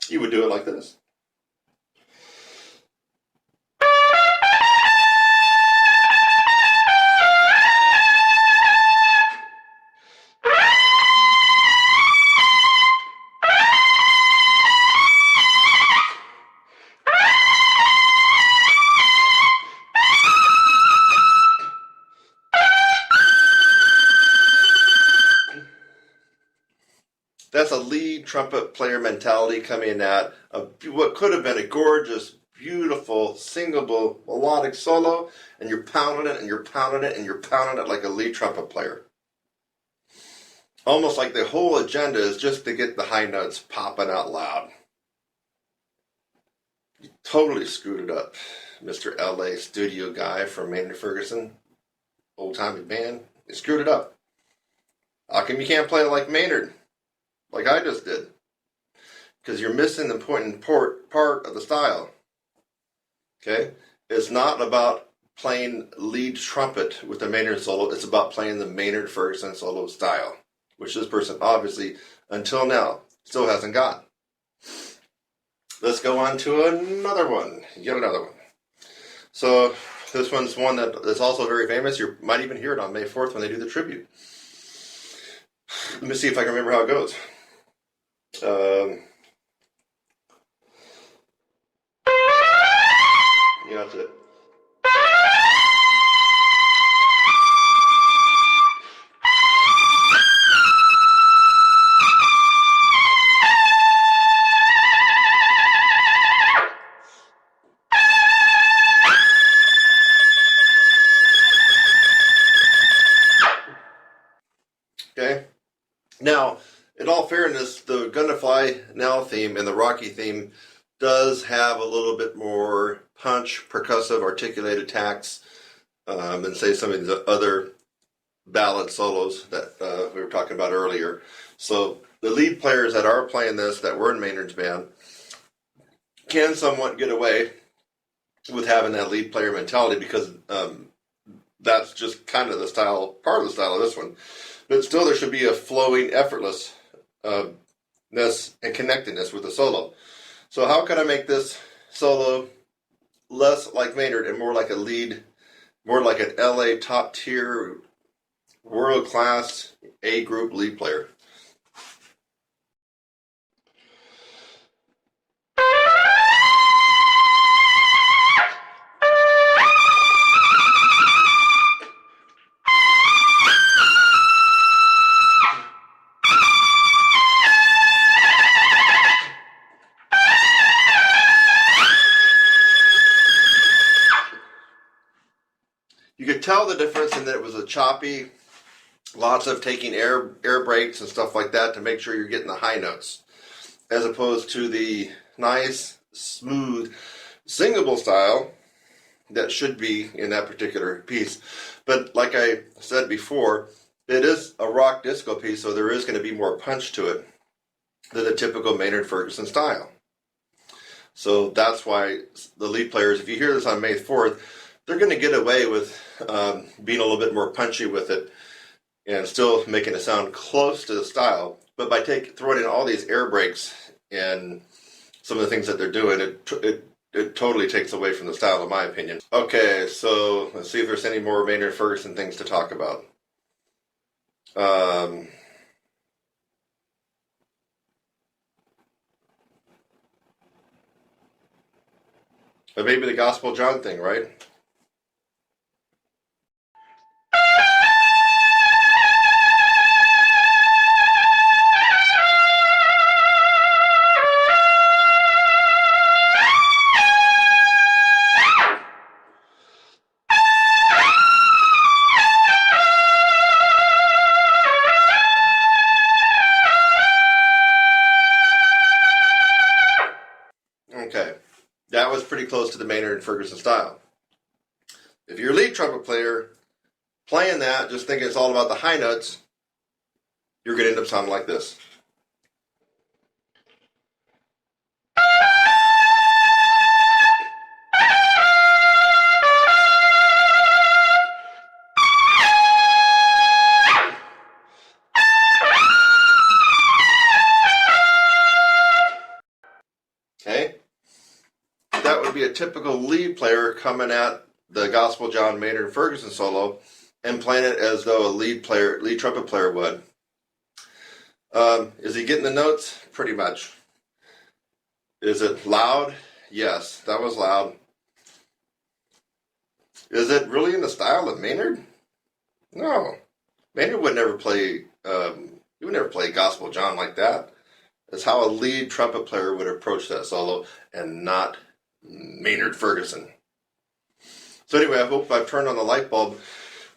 you would do it like this. That's a lead trumpet player mentality coming at what could have been a gorgeous, beautiful, singable, melodic solo, and you're pounding it and you're pounding it and you're pounding it like a lead trumpet player. Almost like the whole agenda is just to get the high notes popping out loud. You totally screwed it up, Mr. LA studio guy from Maynard Ferguson, old-timey band. You screwed it up. How come you can't play it like Maynard? Like I just did, because you're missing the important part of the style. Okay, it's not about playing lead trumpet with the Maynard solo. It's about playing the Maynard Ferguson solo style, which this person obviously, until now, still hasn't got. Let's go on to another one. Yet another one. So this one's one that is also very famous. You might even hear it on May 4th when they do the tribute. Let me see if I can remember how it goes. Yeah, that's it. Okay. Now, in all fairness, the Gonna Fly Now theme and the Rocky theme does have a little bit more punch, percussive, articulated tacks than, say, some of the other ballad solos that we were talking about earlier. So the lead players that are playing this, that were in Maynard's band, can somewhat get away with having that lead player mentality because that's just kind of the style, part of the style of this one. But still, there should be a flowing, effortlessness and connectedness with the solo. So how can I make this solo less like Maynard and more like a lead, more like an LA top tier, world class A group lead player? You could tell the difference in that it was a choppy, lots of taking air breaks and stuff like that to make sure you're getting the high notes, as opposed to the nice, smooth, singable style that should be in that particular piece. But like I said before, it is a rock disco piece, so there is going to be more punch to it than the typical Maynard Ferguson style. So that's why the lead players, if you hear this on May 4th, they're going to get away with being a little bit more punchy with it and still making it sound close to the style. But by throwing in all these air breaks and some of the things that they're doing, it totally takes away from the style, in my opinion. Okay, so let's see if there's any more Maynard Ferguson things to talk about. But maybe the Gospel John thing, right? Okay, that was pretty close to the Maynard and Ferguson style. If you're a lead trumpet player playing that, just thinking it's all about the high notes, you're going to end up sounding like this. that would be a typical lead player coming at the Gospel John Maynard Ferguson solo and playing it as though a lead trumpet player would. Is he getting the notes? Pretty much. Is it loud? Yes, that was loud. Is it really in the style of Maynard? No. Maynard would never play. He would never play Gospel John like that. That's how a lead trumpet player would approach that solo, and not Maynard Ferguson. So anyway, I hope I've turned on the light bulb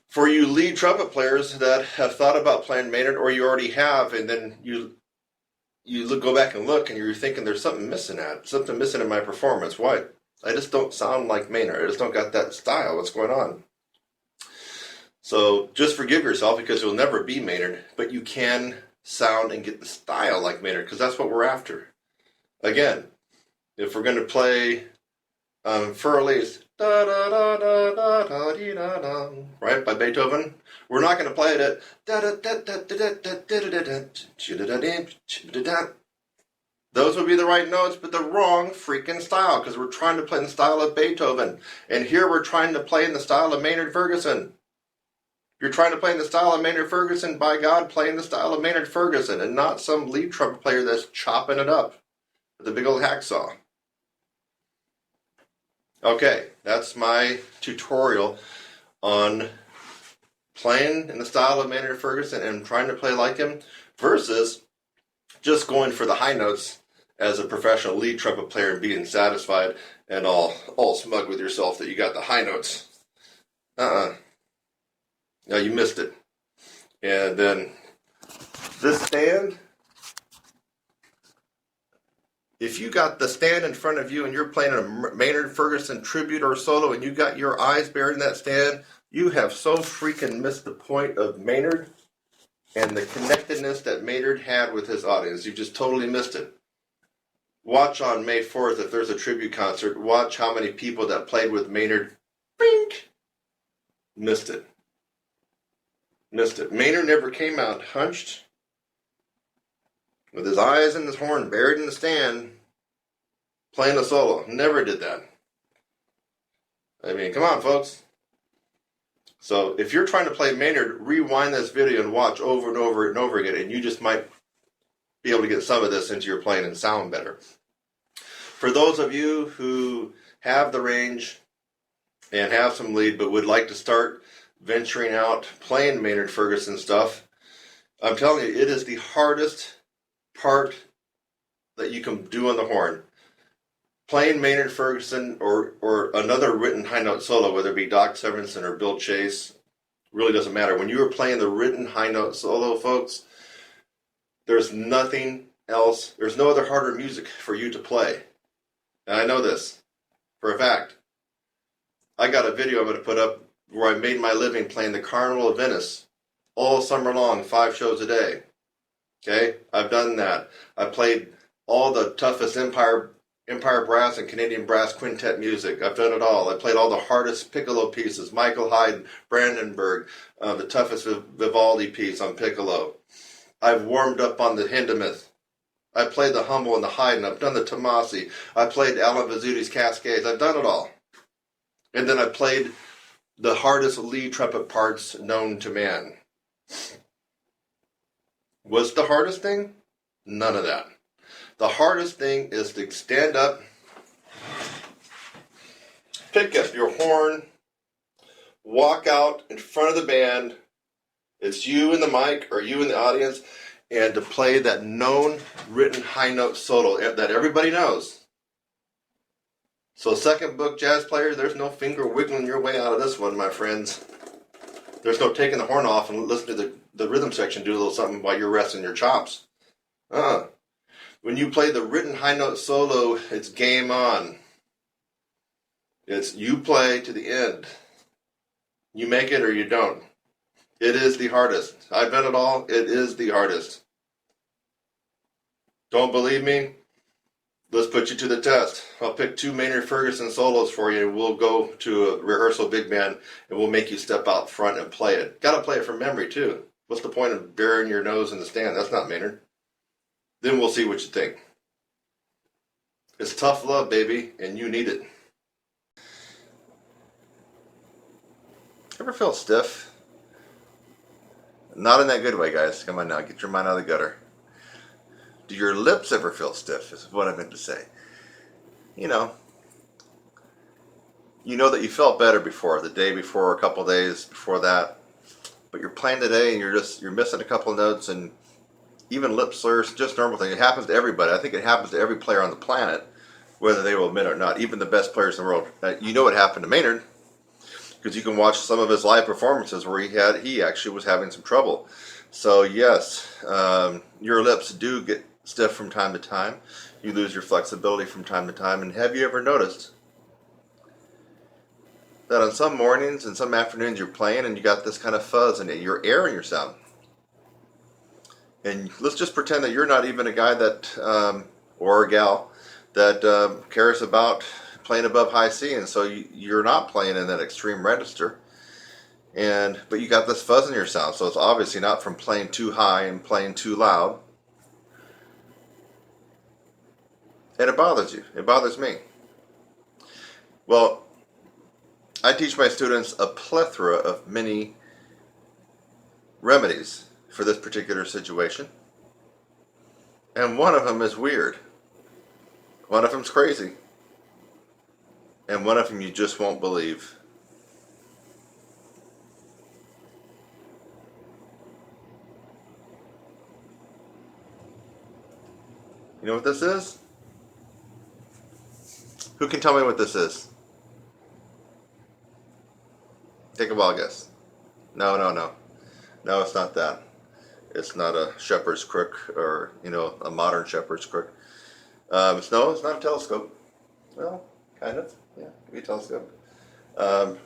for you lead trumpet players that have thought about playing Maynard, or you already have, and then you go back and look, and you're thinking there's something missing in my performance. Why? I just don't sound like Maynard. I just don't got that style. What's going on? So just forgive yourself, because you'll never be Maynard, but you can sound and get the style like Maynard, because that's what we're after. Again, if we're going to play Fur Elise, da da da da da da dee da da, right, by Beethoven, we're not going to play it at da da da da da da da da da. Those would be the right notes, but the wrong freaking style, because we're trying to play in the style of Beethoven, and here we're trying to play in the style of Maynard Ferguson. You're trying to play in the style of Maynard Ferguson, by God, play in the style of Maynard Ferguson, and not some lead trumpet player that's chopping it up with a big old hacksaw. Okay, that's my tutorial on playing in the style of Maynard Ferguson and trying to play like him, versus just going for the high notes as a professional lead trumpet player and being satisfied and all smug with yourself that you got the high notes. No, you missed it. And then this stand, if you got the stand in front of you and you're playing a Maynard Ferguson tribute or solo and you got your eyes buried in that stand, you have so freaking missed the point of Maynard and the connectedness that Maynard had with his audience. You just totally missed it. Watch on May 4th, if there's a tribute concert, watch how many people that played with Maynard, bink, missed it. Missed it. Maynard never came out hunched, with his eyes and his horn buried in the stand, playing a solo. Never did that. I mean, come on, folks. So if you're trying to play Maynard, rewind this video and watch over and over and over again, and you just might be able to get some of this into your playing and sound better. For those of you who have the range and have some lead but would like to start venturing out playing Maynard Ferguson stuff, I'm telling you, it is the hardest part that you can do on the horn. Playing Maynard Ferguson or another written high note solo, whether it be Doc Severinsen or Bill Chase, really doesn't matter. When you are playing the written high note solo, folks, there's nothing else. There's no other harder music for you to play. And I know this for a fact. I got a video I'm going to put up where I made my living playing the Carnival of Venice all summer long, 5 shows a day. Okay? I've done that. I played all the toughest Empire Brass and Canadian Brass Quintet music. I've done it all. I played all the hardest piccolo pieces, Michael Haydn, Brandenburg, the toughest Vivaldi piece on piccolo. I've warmed up on the Hindemith. I played the Hummel and the Haydn. I've done the Tomasi. I played Alan Vizuti's Cascades. I've done it all. And then I played the hardest lead trumpet parts known to man. What's the hardest thing? None of that. The hardest thing is to stand up, pick up your horn, walk out in front of the band. It's you in the mic or you in the audience, and to play that known written high note solo that everybody knows. So second book jazz players, there's no finger wiggling your way out of this one, my friends. There's no taking the horn off and listening to the rhythm section do a little something while you're resting your chops. When you play the written high note solo, it's game on. It's you play to the end. You make it or you don't. It is the hardest. I've done it all. It is the hardest. Don't believe me? Let's put you to the test. I'll pick 2 Maynard Ferguson solos for you, and we'll go to a rehearsal big band, and we'll make you step out front and play it. Got to play it from memory, too. What's the point of burying your nose in the stand? That's not Maynard. Then we'll see what you think. It's tough love, baby, and you need it. Ever feel stiff? Not in that good way, guys. Come on now, get your mind out of the gutter. Do your lips ever feel stiff? Is what I meant to say. You know, you know that you felt better before, the day before, a couple days before that, but you're playing today and you're missing a couple notes, and even lip slurs, just normal thing. It happens to everybody. I think it happens to every player on the planet, whether they will admit it or not. Even the best players in the world. You know what happened to Maynard, because you can watch some of his live performances where he actually was having some trouble. So yes, your lips do get stiff from time to time. You lose your flexibility from time to time. And have you ever noticed that on some mornings and some afternoons you're playing and you got this kind of fuzz and you're airing your sound? And let's just pretend that you're not even a guy that, or a gal, that cares about playing above high C, and so you're not playing in that extreme register. But you got this fuzz in your sound, so it's obviously not from playing too high and playing too loud. And it bothers you. It bothers me. Well, I teach my students a plethora of many remedies for this particular situation. And one of them is weird. One of them's crazy. And one of them you just won't believe. You know what this is? Who can tell me what this is? Take a wild guess. No. No, it's not that. It's not a shepherd's crook or, a modern shepherd's crook. It's not a telescope. Well, kind of. Yeah, it could be a telescope.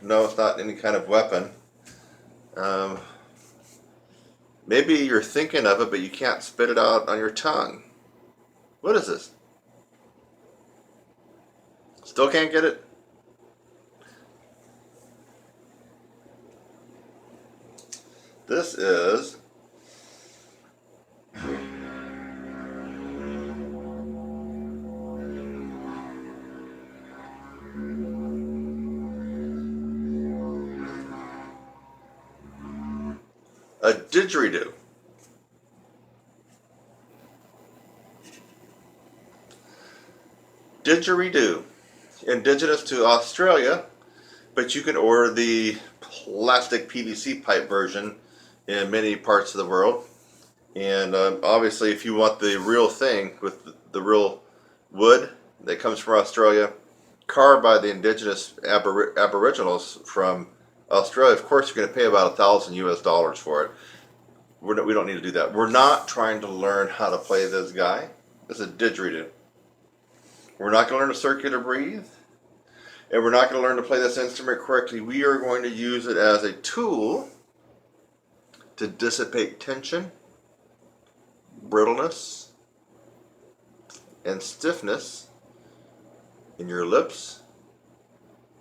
No, it's not any kind of weapon. Maybe you're thinking of it, but you can't spit it out on your tongue. What is this? Still can't get it? This is a didgeridoo. Didgeridoo. Indigenous to Australia, but you can order the plastic PVC pipe version in many parts of the world. And obviously, if you want the real thing with the real wood that comes from Australia, carved by the indigenous aboriginals from Australia, of course you're going to pay about $1,000 for it. We don't need to do that. We're not trying to learn how to play this guy. This is a didgeridoo. We're not going to learn to circular breathe, and we're not going to learn to play this instrument correctly. We are going to use it as a tool to dissipate tension, brittleness, and stiffness in your lips,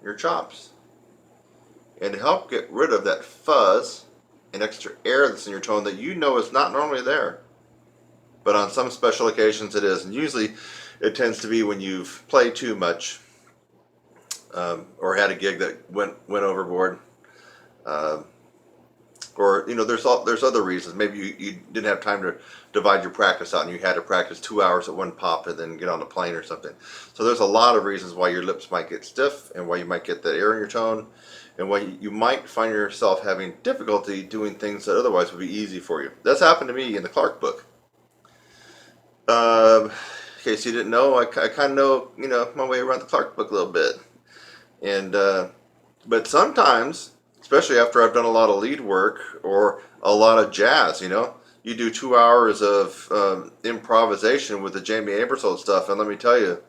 your chops, and to help get rid of that fuzz and extra air that's in your tone that you know is not normally there, but on some special occasions it is. And usually it tends to be when you've played too much, or had a gig that went overboard, or there's other reasons. Maybe you didn't have time to divide your practice out, and you had to practice 2 hours at one pop and then get on a plane or something. So there's a lot of reasons why your lips might get stiff, and why you might get that air in your tone, and why you might find yourself having difficulty doing things that otherwise would be easy for you. That's happened to me in the Clark book. In case you didn't know, I kind of know my way around the Clark book a little bit. And but sometimes, especially after I've done a lot of lead work or a lot of jazz, you do 2 hours of improvisation with the Jamie Aebersold stuff, and let me tell you,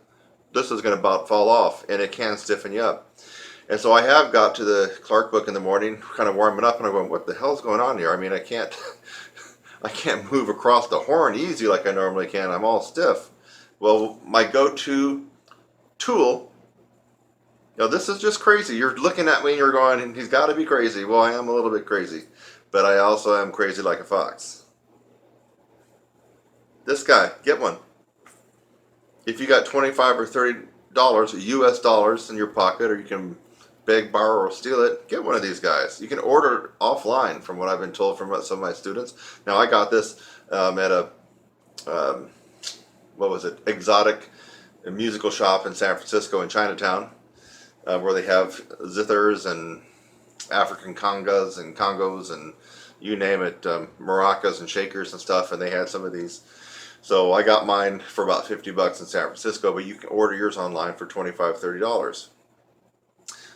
this is going to about fall off, and it can stiffen you up. And so I have got to the Clark book in the morning, kind of warming up, and I'm going, what the hell's going on here? I mean, I can't move across the horn easy like I normally can. I'm all stiff. Well, my go-to tool. This is just crazy. You're looking at me and you're going, he's got to be crazy. Well, I am a little bit crazy, but I also am crazy like a fox. This guy, get one. if you got 25 or $30 US dollars in your pocket, or you can beg, borrow, or steal it, get one of these guys. You can order offline, from what I've been told from some of my students. Now, I got this at a um, what was it, exotic musical shop in San Francisco in Chinatown, where they have zithers and African congas and congos and you name it, maracas and shakers and stuff, and they had some of these. So I got mine for about 50 bucks in San Francisco, but you can order yours online for $25, $30.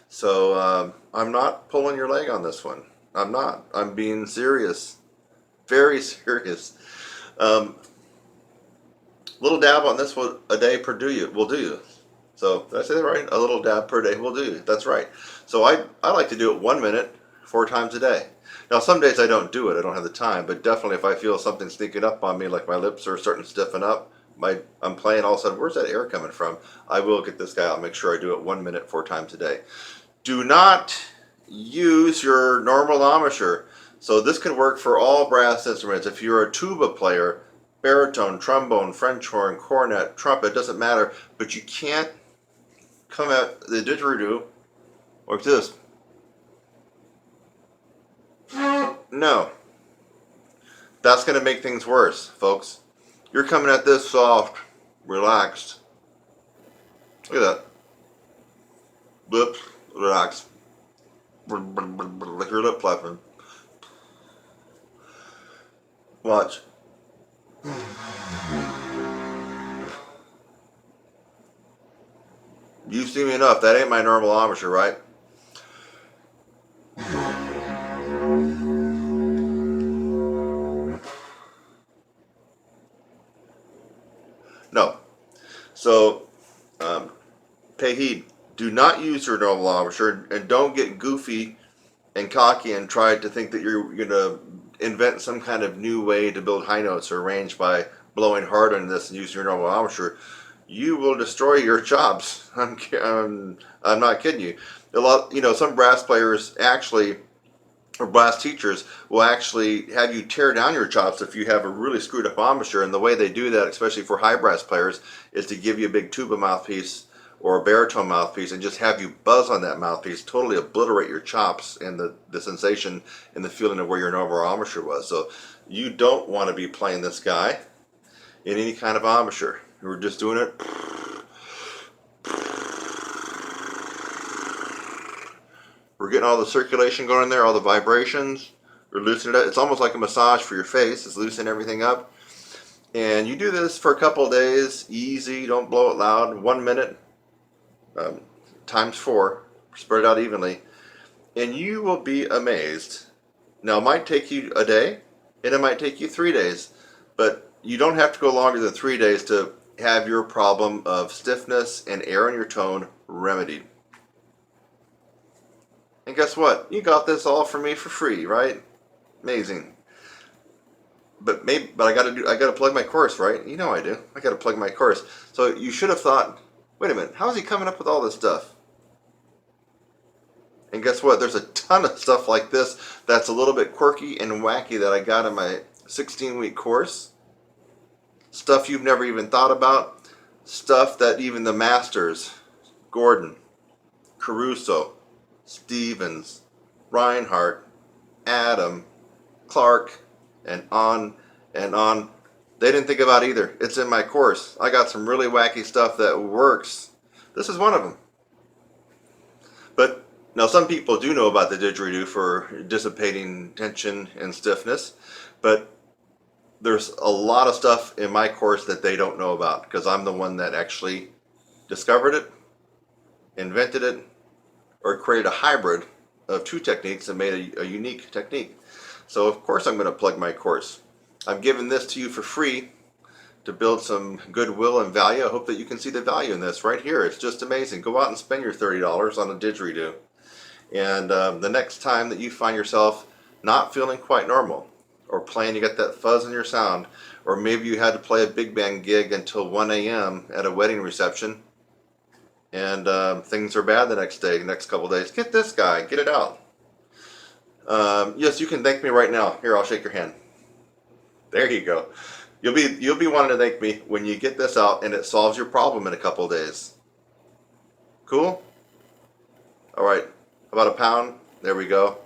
So I'm not pulling your leg on this one. I'm not. I'm being serious. Very serious. Um, Little dab on this one a day per will do you. So did I say that right? A little dab per day will do you. That's right. So I like to do it 1 minute 4 times a day. Now some days I don't do it. I don't have the time. But definitely if I feel something sneaking up on me, like my lips are starting to stiffen up, I'm playing all of a sudden, where's that air coming from? I will get this guy out and make sure I do it 1 minute 4 times a day. Do not use your normal embouchure. So this can work for all brass instruments. If you're a tuba player, baritone, trombone, French horn, cornet, trumpet, doesn't matter, but you can't come at the didgeridoo like this. No, that's going to make things worse, folks. You're coming at this soft, relaxed. Look at that. Lip, relax. Like your lip flapping. Watch. You've seen me enough. That ain't my normal embouchure, right? No. So, pay heed. Do not use your normal embouchure, and don't get goofy and cocky and try to think that you're going to invent some kind of new way to build high notes or range by blowing hard on this and using your normal embouchure. You will destroy your chops. I'm not kidding you. Some brass players actually, or brass teachers, will actually have you tear down your chops if you have a really screwed up embouchure. And the way they do that, especially for high brass players, is to give you a big tuba mouthpiece or a baritone mouthpiece and just have you buzz on that mouthpiece, totally obliterate your chops and the sensation and the feeling of where your normal embouchure was. So you don't want to be playing this guy in any kind of embouchure. We're just doing it. We're getting all the circulation going in there, all the vibrations. We're loosening it. It's almost like a massage for your face. It's loosening everything up. And you do this for a couple of days, easy. Don't blow it loud. 1 minute times 4. Spread it out evenly. And you will be amazed. Now, it might take you a day, and it might take you 3 days. But you don't have to go longer than 3 days to have your problem of stiffness and air in your tone remedied. And guess what? You got this all from me for free, right? Amazing. But I gotta plug my course, right? You know I do. I gotta plug my course. So you should have thought, wait a minute, how is he coming up with all this stuff? And guess what? There's a ton of stuff like this that's a little bit quirky and wacky that I got in my 16-week course. Stuff you've never even thought about. Stuff that even the masters, Gordon, Caruso, Stevens, Reinhardt, Adam, Clark, and on, they didn't think about either. It's in my course. I got some really wacky stuff that works. This is one of them. But now some people do know about the didgeridoo for dissipating tension and stiffness, but there's a lot of stuff in my course that they don't know about because I'm the one that actually discovered it, invented it, or created a hybrid of two techniques and made a unique technique. So of course I'm going to plug my course. I'm giving this to you for free to build some goodwill and value. I hope that you can see the value in this right here. It's just amazing. Go out and spend your $30 on a didgeridoo. And the next time that you find yourself not feeling quite normal, or playing, you get that fuzz in your sound, or maybe you had to play a big band gig until 1 a.m. at a wedding reception, and things are bad the next couple days, get this guy, get it out. Yes, you can thank me right now. Here, I'll shake your hand. There you go. You'll be wanting to thank me when you get this out and it solves your problem in a couple of days. Cool? All right, about a pound. There we go.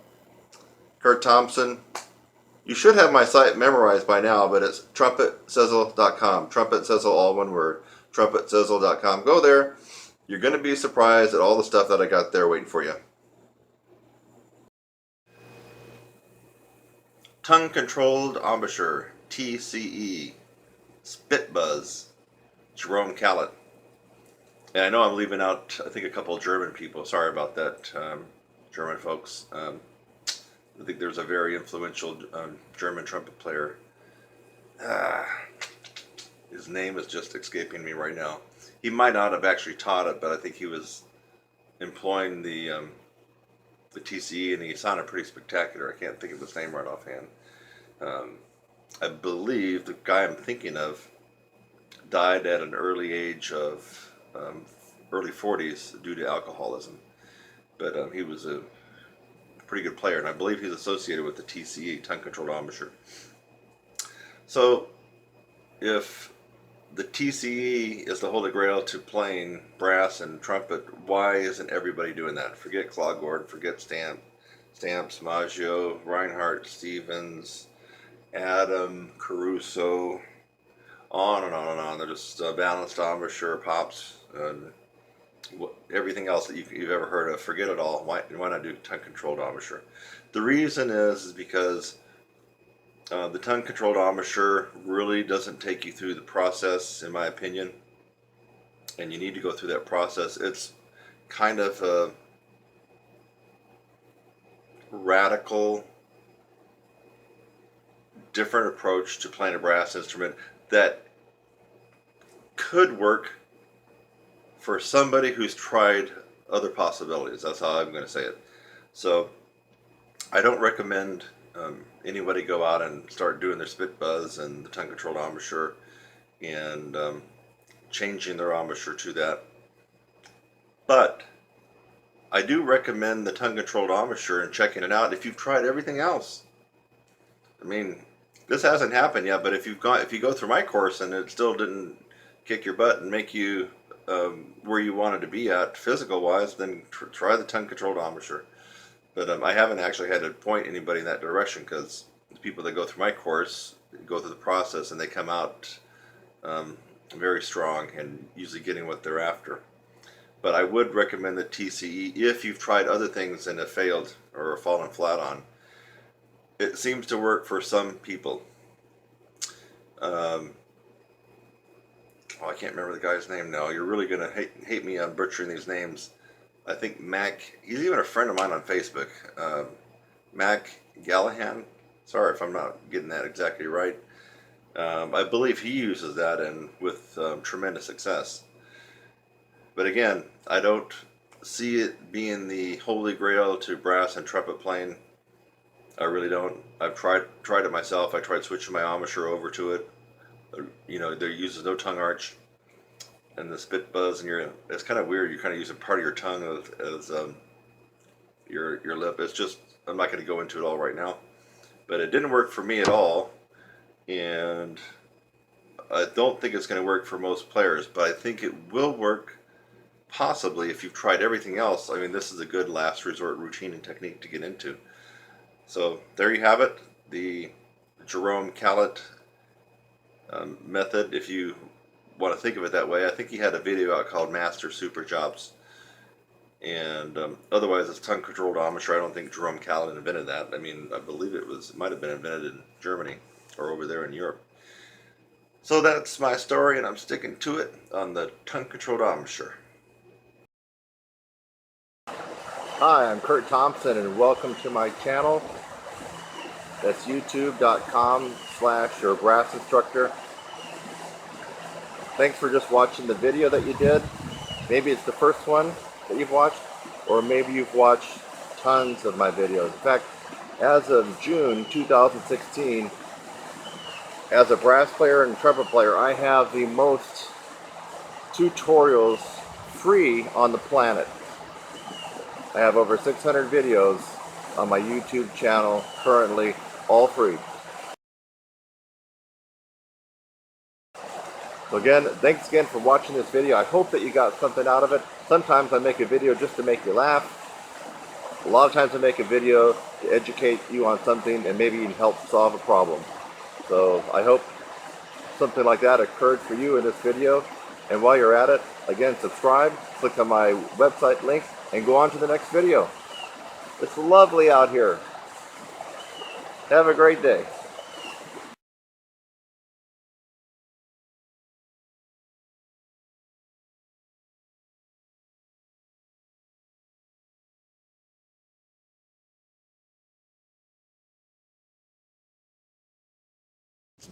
Kurt Thompson. You should have my site memorized by now, but it's trumpetsizzle.com. Trumpet sizzle, all one word. Trumpetsizzle.com. Go there. You're going to be surprised at all the stuff that I got there waiting for you. Tongue controlled embouchure, TCE. Spit buzz, Jerome Callet. And I know I'm leaving out, I think, a couple of German people. Sorry about that, German folks. I think there's a very influential German trumpet player. His name is just escaping me right now. He might not have actually taught it, but I think he was employing the TCE, and he sounded pretty spectacular. I can't think of his name right offhand. I believe the guy I'm thinking of died at an early age of early 40s due to alcoholism. But he was a pretty good player, and I believe he's associated with the TCE, tongue controlled embouchure. So if the TCE is the holy grail to playing brass and trumpet, why isn't everybody doing that? Forget Claude Gordon, forget Stamps, Maggio, Reinhardt, Stevens, Adam, Caruso, on and on and on. They're just balanced embouchure, pops, everything else that you've ever heard of. Forget it all. Why not do tongue-controlled embouchure? The reason is because the tongue-controlled embouchure really doesn't take you through the process, in my opinion. And you need to go through that process. It's kind of a radical, different approach to playing a brass instrument that could work for somebody who's tried other possibilities. That's how I'm going to say it. So I don't recommend anybody go out and start doing their spit buzz and the tongue controlled embouchure and changing their embouchure to that. But I do recommend the tongue controlled embouchure and checking it out if you've tried everything else. I mean, this hasn't happened yet, but if you go through my course and it still didn't kick your butt and make you where you wanted to be at physical wise, then try the tongue controlled embouchure. But I haven't actually had to point anybody in that direction, because the people that go through my course go through the process and they come out very strong and usually getting what they're after. But I would recommend the TCE if you've tried other things and have failed or fallen flat on. It seems to work for some people. I can't remember the guy's name now. You're really going to hate me on butchering these names. I think Mac, he's even a friend of mine on Facebook. Mac Gallahan. Sorry if I'm not getting that exactly right. I believe he uses that and with tremendous success. But again, I don't see it being the holy grail to brass and trumpet playing. I really don't. I've tried it myself. I tried switching my embouchure over to it. You know, there uses no tongue arch, and the spit buzz, and it's kind of weird. You're kind of using part of your tongue as your lip. It's just, I'm not going to go into it all right now, but it didn't work for me at all, and I don't think it's going to work for most players. But I think it will work possibly if you've tried everything else. I mean, this is a good last resort routine and technique to get into. So there you have it, the Jerome Callet method, if you want to think of it that way. I think he had a video out called Master Super Jobs. And otherwise, it's tongue controlled embouchure. I don't think Jerome Callet invented that. I mean, I believe it might have been invented in Germany or over there in Europe. So that's my story, and I'm sticking to it on the tongue controlled embouchure. Hi, I'm Kurt Thompson, and welcome to my channel. That's youtube.com/your brass instructor. Thanks for just watching the video that you did. Maybe it's the first one that you've watched, or maybe you've watched tons of my videos. In fact, as of June 2016, as a brass player and trumpet player, I have the most tutorials free on the planet. I have over 600 videos on my YouTube channel currently, all free. So again, thanks again for watching this video. I hope that you got something out of it. Sometimes I make a video just to make you laugh. A lot of times I make a video to educate you on something and maybe even help solve a problem. So I hope something like that occurred for you in this video. And while you're at it, again, subscribe, click on my website link, and go on to the next video. It's lovely out here. Have a great day.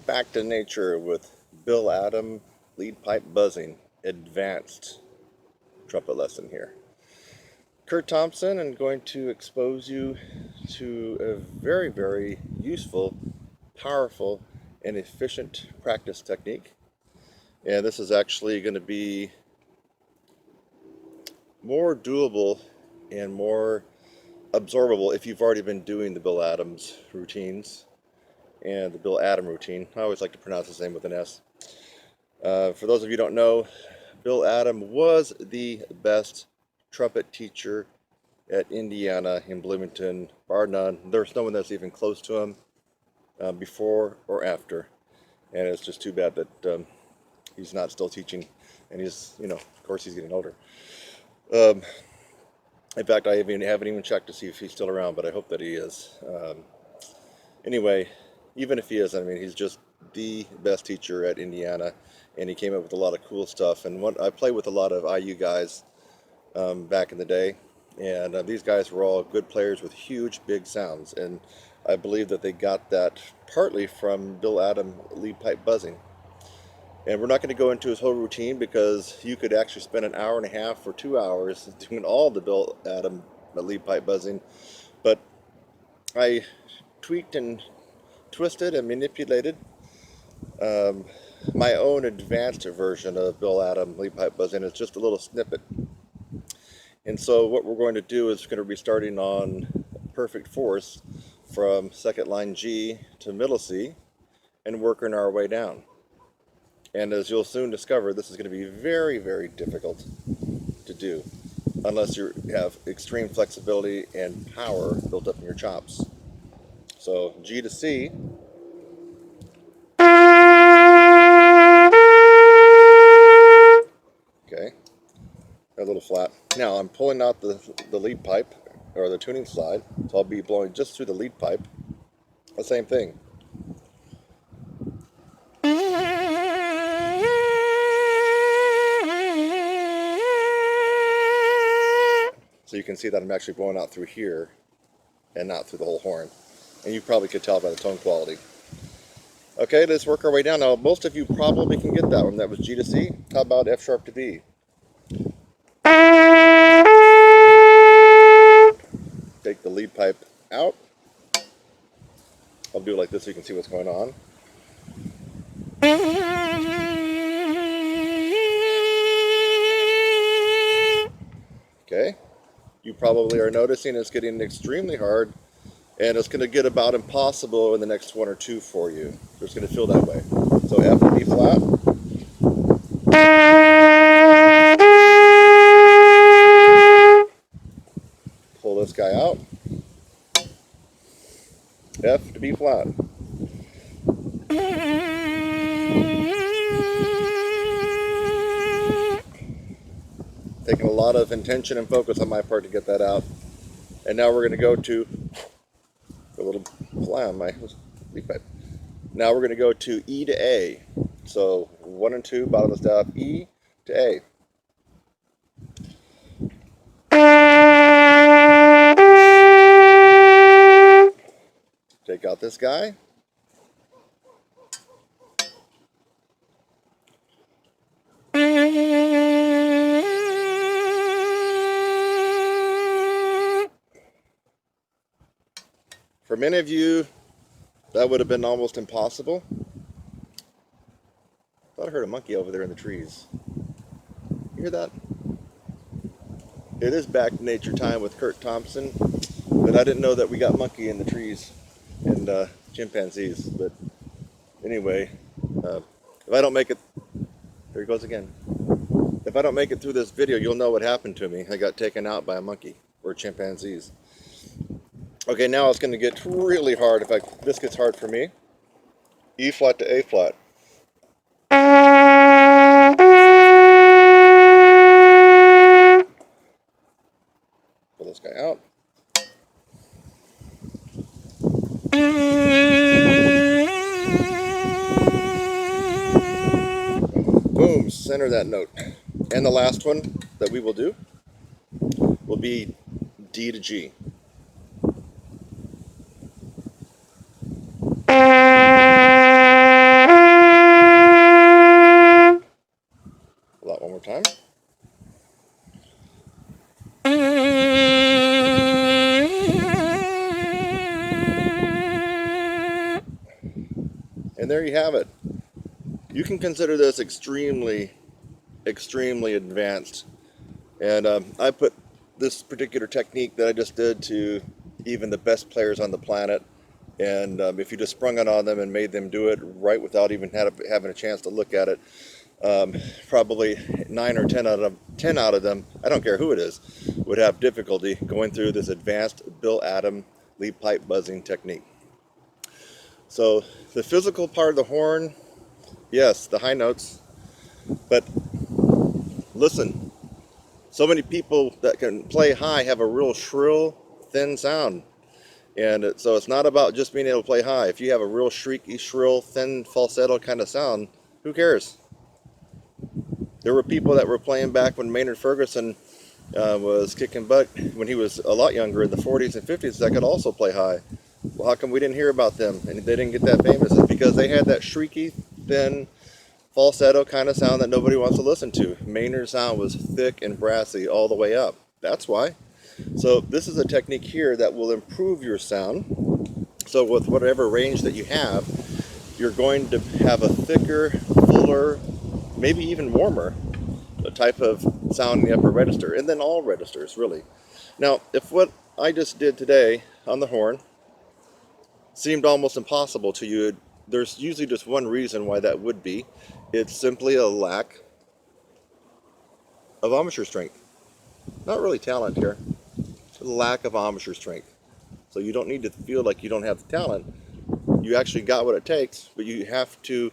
Back to nature with Bill Adam, lead pipe buzzing, advanced trumpet lesson here. Kurt Thompson, I'm going to expose you to a very, very useful, powerful, and efficient practice technique. And this is actually going to be more doable and more absorbable if you've already been doing the Bill Adams routines and the Bill Adam routine. I always like to pronounce his name with an S. For those of you who don't know, Bill Adam was the best trumpet teacher at Indiana in Bloomington, bar none. There's no one that's even close to him before or after. And it's just too bad that he's not still teaching. And he's, of course he's getting older. In fact, I haven't even checked to see if he's still around, but I hope that he is. Anyway, even if he is, I mean, he's just the best teacher at Indiana, and he came up with a lot of cool stuff. And I played with a lot of IU guys back in the day, and these guys were all good players with huge, big sounds, and I believe that they got that partly from Bill Adam lead pipe buzzing. And we're not going to go into his whole routine because you could actually spend an hour and a half or 2 hours doing all the Bill Adam lead pipe buzzing, but I tweaked and twisted and manipulated my own advanced version of Bill Adam lead pipe buzzing. It's just a little snippet. And so what we're going to do is we're going to be starting on perfect force from second line G to middle C and working our way down. And as you'll soon discover, this is going to be very, very difficult to do unless you have extreme flexibility and power built up in your chops. So G to C. Okay, a little flat. Now I'm pulling out the lead pipe, or the tuning slide, so I'll be blowing just through the lead pipe. The same thing. So you can see that I'm actually blowing out through here and not through the whole horn. And you probably could tell by the tone quality. Okay, let's work our way down. Now, most of you probably can get that one. That was G to C. How about F sharp to B? Take the lead pipe out. I'll do it like this so you can see what's going on. Okay, you probably are noticing it's getting extremely hard, and it's going to get about impossible in the next one or two for you. So it's going to feel that way. So F and B flat. Pull this guy out. F to B flat. Taking a lot of intention and focus on my part to get that out. And now we're going to go to a little fly on my lead pipe. Now we're going to go to E to A. So 1 and 2, bottom of the staff, E to A. Take out this guy. For many of you, that would have been almost impossible. I thought I heard a monkey over there in the trees. You hear that? It is back to nature time with Kurt Thompson, but I didn't know that we got monkey in the trees and chimpanzees. But anyway, if I don't make it There he goes again. If I don't make it through this video, you'll know what happened to me. I got taken out by a monkey or chimpanzees. Okay, now it's going to get really hard. This gets hard for me. E flat to A flat. Pull this guy out. Boom, center that note. And the last one that we will do will be D to G. Pull that one more time. And there you have it. You can consider this extremely advanced. And I put this particular technique that I just did to even the best players on the planet. And if you just sprung it on them and made them do it right without even having a chance to look at it, probably 9 or 10 out of them, I don't care who it is, would have difficulty going through this advanced Bill Adam lead pipe buzzing technique. So the physical part of the horn, yes, the high notes, but listen, so many people that can play high have a real shrill, thin sound. And so it's not about just being able to play high. If you have a real shrieky, shrill, thin, falsetto kind of sound, who cares? There were people that were playing back when Maynard Ferguson was kicking butt when he was a lot younger in the 40s and 50s that could also play high. Well, how come we didn't hear about them and they didn't get that famous? It's because they had that shrieky, thin, falsetto kind of sound that nobody wants to listen to. Maynard's sound was thick and brassy all the way up. That's why. So this is a technique here that will improve your sound. So with whatever range that you have, you're going to have a thicker, fuller, maybe even warmer type of sound in the upper register, and then all registers, really. Now, if what I just did today on the horn seemed almost impossible to you, there's usually just one reason why that would be. It's simply a lack of embouchure strength. Not really talent here. It's a lack of embouchure strength. So you don't need to feel like you don't have the talent. You actually got what it takes, but you have to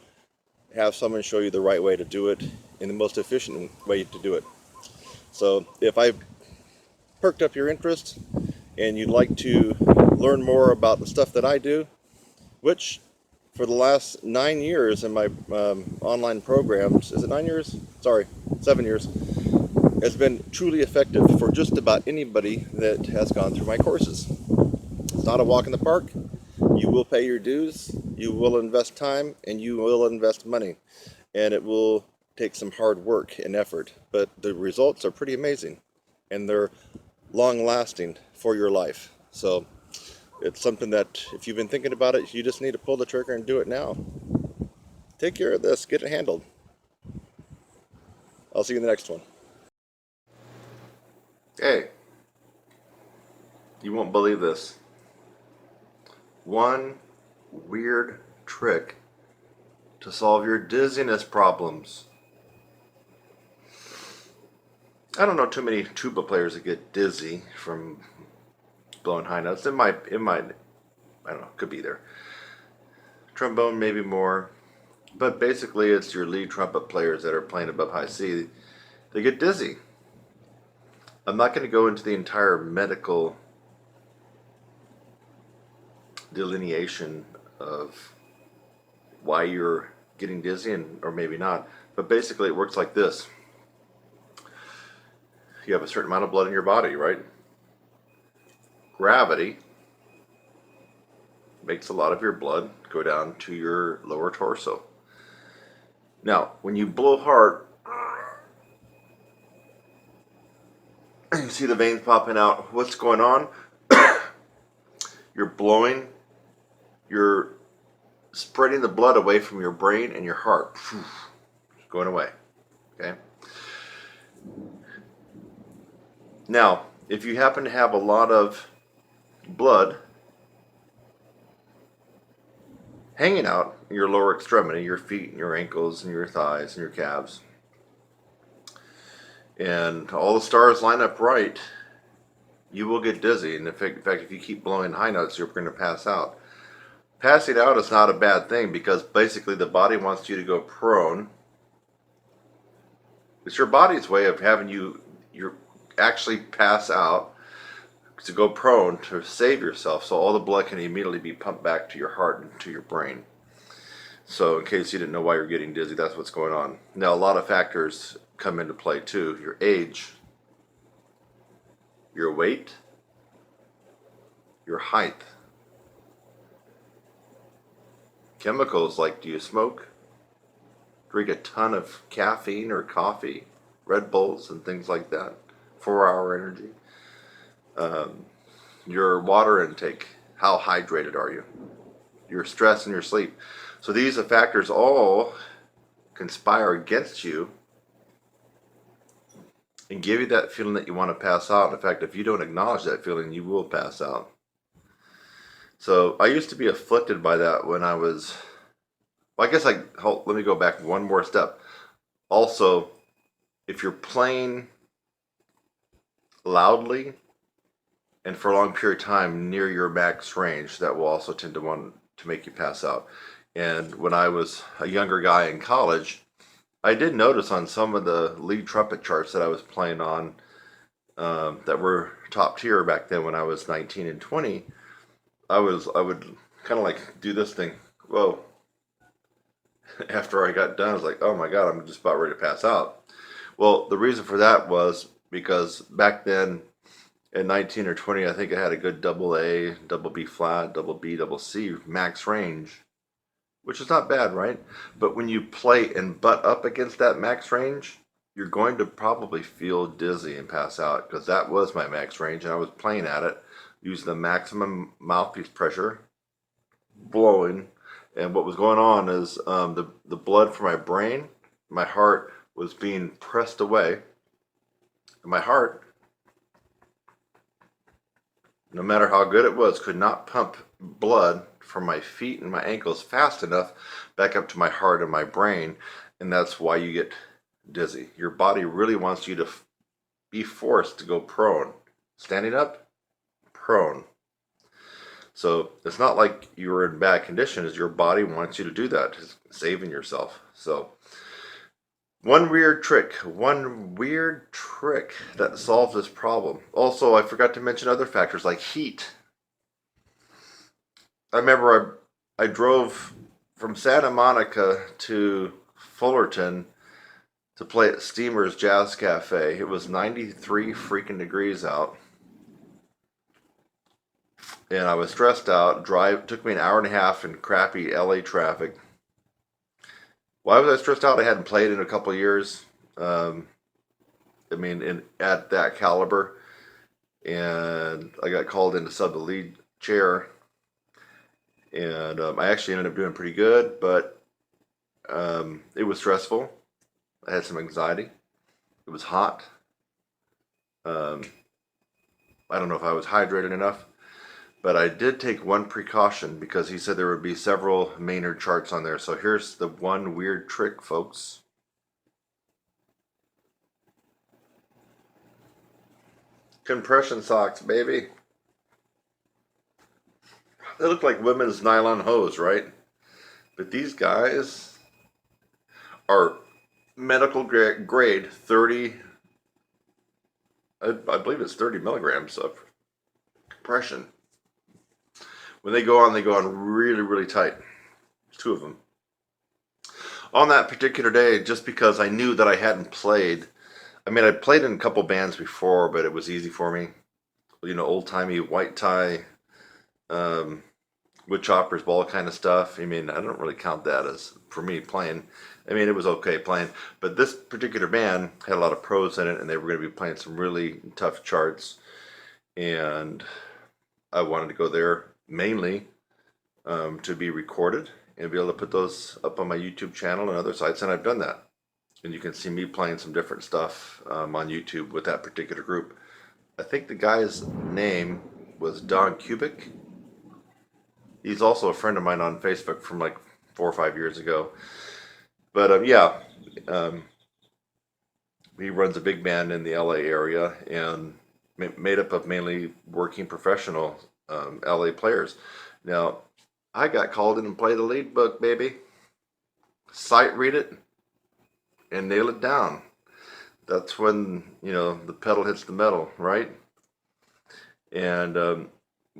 have someone show you the right way to do it in the most efficient way to do it. So if I perked up your interest and you'd like to learn more about the stuff that I do, which for the last 9 years in my online programs, is it 9 years? Sorry, 7 years, has been truly effective for just about anybody that has gone through my courses. It's not a walk in the park. You will pay your dues, you will invest time, and you will invest money. And it will take some hard work and effort, but the results are pretty amazing. And they're long-lasting for your life. So it's something that if you've been thinking about it, you just need to pull the trigger and do it now. Take care of this, get it handled. I'll see you in the next one. Hey, you won't believe this. One weird trick to solve your dizziness problems. I don't know too many tuba players that get dizzy from blowing high notes. It might, I don't know, could be there. Trombone maybe more, but basically it's your lead trumpet players that are playing above high C. They get dizzy. I'm not going to go into the entire medical delineation of why you're getting dizzy or maybe not, but basically it works like this. You have a certain amount of blood in your body, right? Gravity makes a lot of your blood go down to your lower torso. Now, when you blow hard, you see the veins popping out. What's going on? You're blowing, you're spreading the blood away from your brain and your heart. It's going away. Okay? Now, if you happen to have a lot of blood hanging out in your lower extremity, your feet and your ankles and your thighs and your calves, and all the stars line up right, you will get dizzy. And in fact, if you keep blowing high notes, you're going to pass out. Passing out is not a bad thing because basically the body wants you to go prone. It's your body's way of having you actually pass out, to go prone, to save yourself, so all the blood can immediately be pumped back to your heart and to your brain. So in case you didn't know why you're getting dizzy, that's what's going on. Now a lot of factors come into play too. Your age, your weight, your height. Chemicals like, do you smoke? Drink a ton of caffeine or coffee, Red Bulls and things like that, 4-hour energy. Your water intake, how hydrated are you? Your stress and your sleep. So these factors all conspire against you and give you that feeling that you want to pass out. In fact, if you don't acknowledge that feeling, you will pass out. So I used to be afflicted by that when I was, well, I guess let me go back one more step. Also, if you're playing loudly and for a long period of time near your max range, that will also tend to want to make you pass out. And when I was a younger guy in college, I did notice on some of the lead trumpet charts that I was playing on, that were top tier back then when I was 19 and 20, I would kind of like do this thing. Whoa. After I got done, I was like, oh my God, I'm just about ready to pass out. Well, the reason for that was because back then at 19 or 20, I think I had a good double A, double B flat, double B, double C max range, which is not bad, right? But when you play and butt up against that max range, you're going to probably feel dizzy and pass out, because that was my max range and I was playing at it using the maximum mouthpiece pressure, blowing. And what was going on is the blood from my brain, my heart was being pressed away. And my heart, no matter how good it was, could not pump blood from my feet and my ankles fast enough back up to my heart and my brain. And that's why you get dizzy. Your body really wants you to be forced to go prone. Standing up, prone. So it's not like you're in bad condition, as your body wants you to do that, saving yourself. So one weird trick that solves this problem. Also, I forgot to mention other factors like heat. I remember I drove from Santa Monica to Fullerton to play at Steamer's Jazz Cafe. It was 93 freaking degrees out. And I was stressed out. Took me an hour and a half in crappy LA traffic. Why was I stressed out? I hadn't played in a couple of years. At that caliber, and I got called in to sub the lead chair, and I actually ended up doing pretty good, but it was stressful. I had some anxiety. It was hot. I don't know if I was hydrated enough. But I did take one precaution, because he said there would be several Maynard charts on there. So here's the one weird trick, folks. Compression socks, baby. They look like women's nylon hose, right? But these guys are medical grade 30, I believe it's 30 milligrams of compression. When they go on really, really tight. There's two of them. On that particular day, just because I knew that I hadn't played, I played in a couple bands before, but it was easy for me. Old-timey white tie, wood choppers, ball kind of stuff. I don't really count that as, for me, playing. It was okay playing. But this particular band had a lot of pros in it, and they were going to be playing some really tough charts. And I wanted to go there mainly to be recorded and be able to put those up on my YouTube channel and other sites, and I've done that. And you can see me playing some different stuff on YouTube with that particular group. I think the guy's name was Don Kubik. He's also a friend of mine on Facebook from like 4 or 5 years ago. But He runs a big band in the LA area and made up of mainly working professional LA players. Now, I got called in and played the lead book, baby. Sight read it and nail it down. That's when, the pedal hits the metal, right? And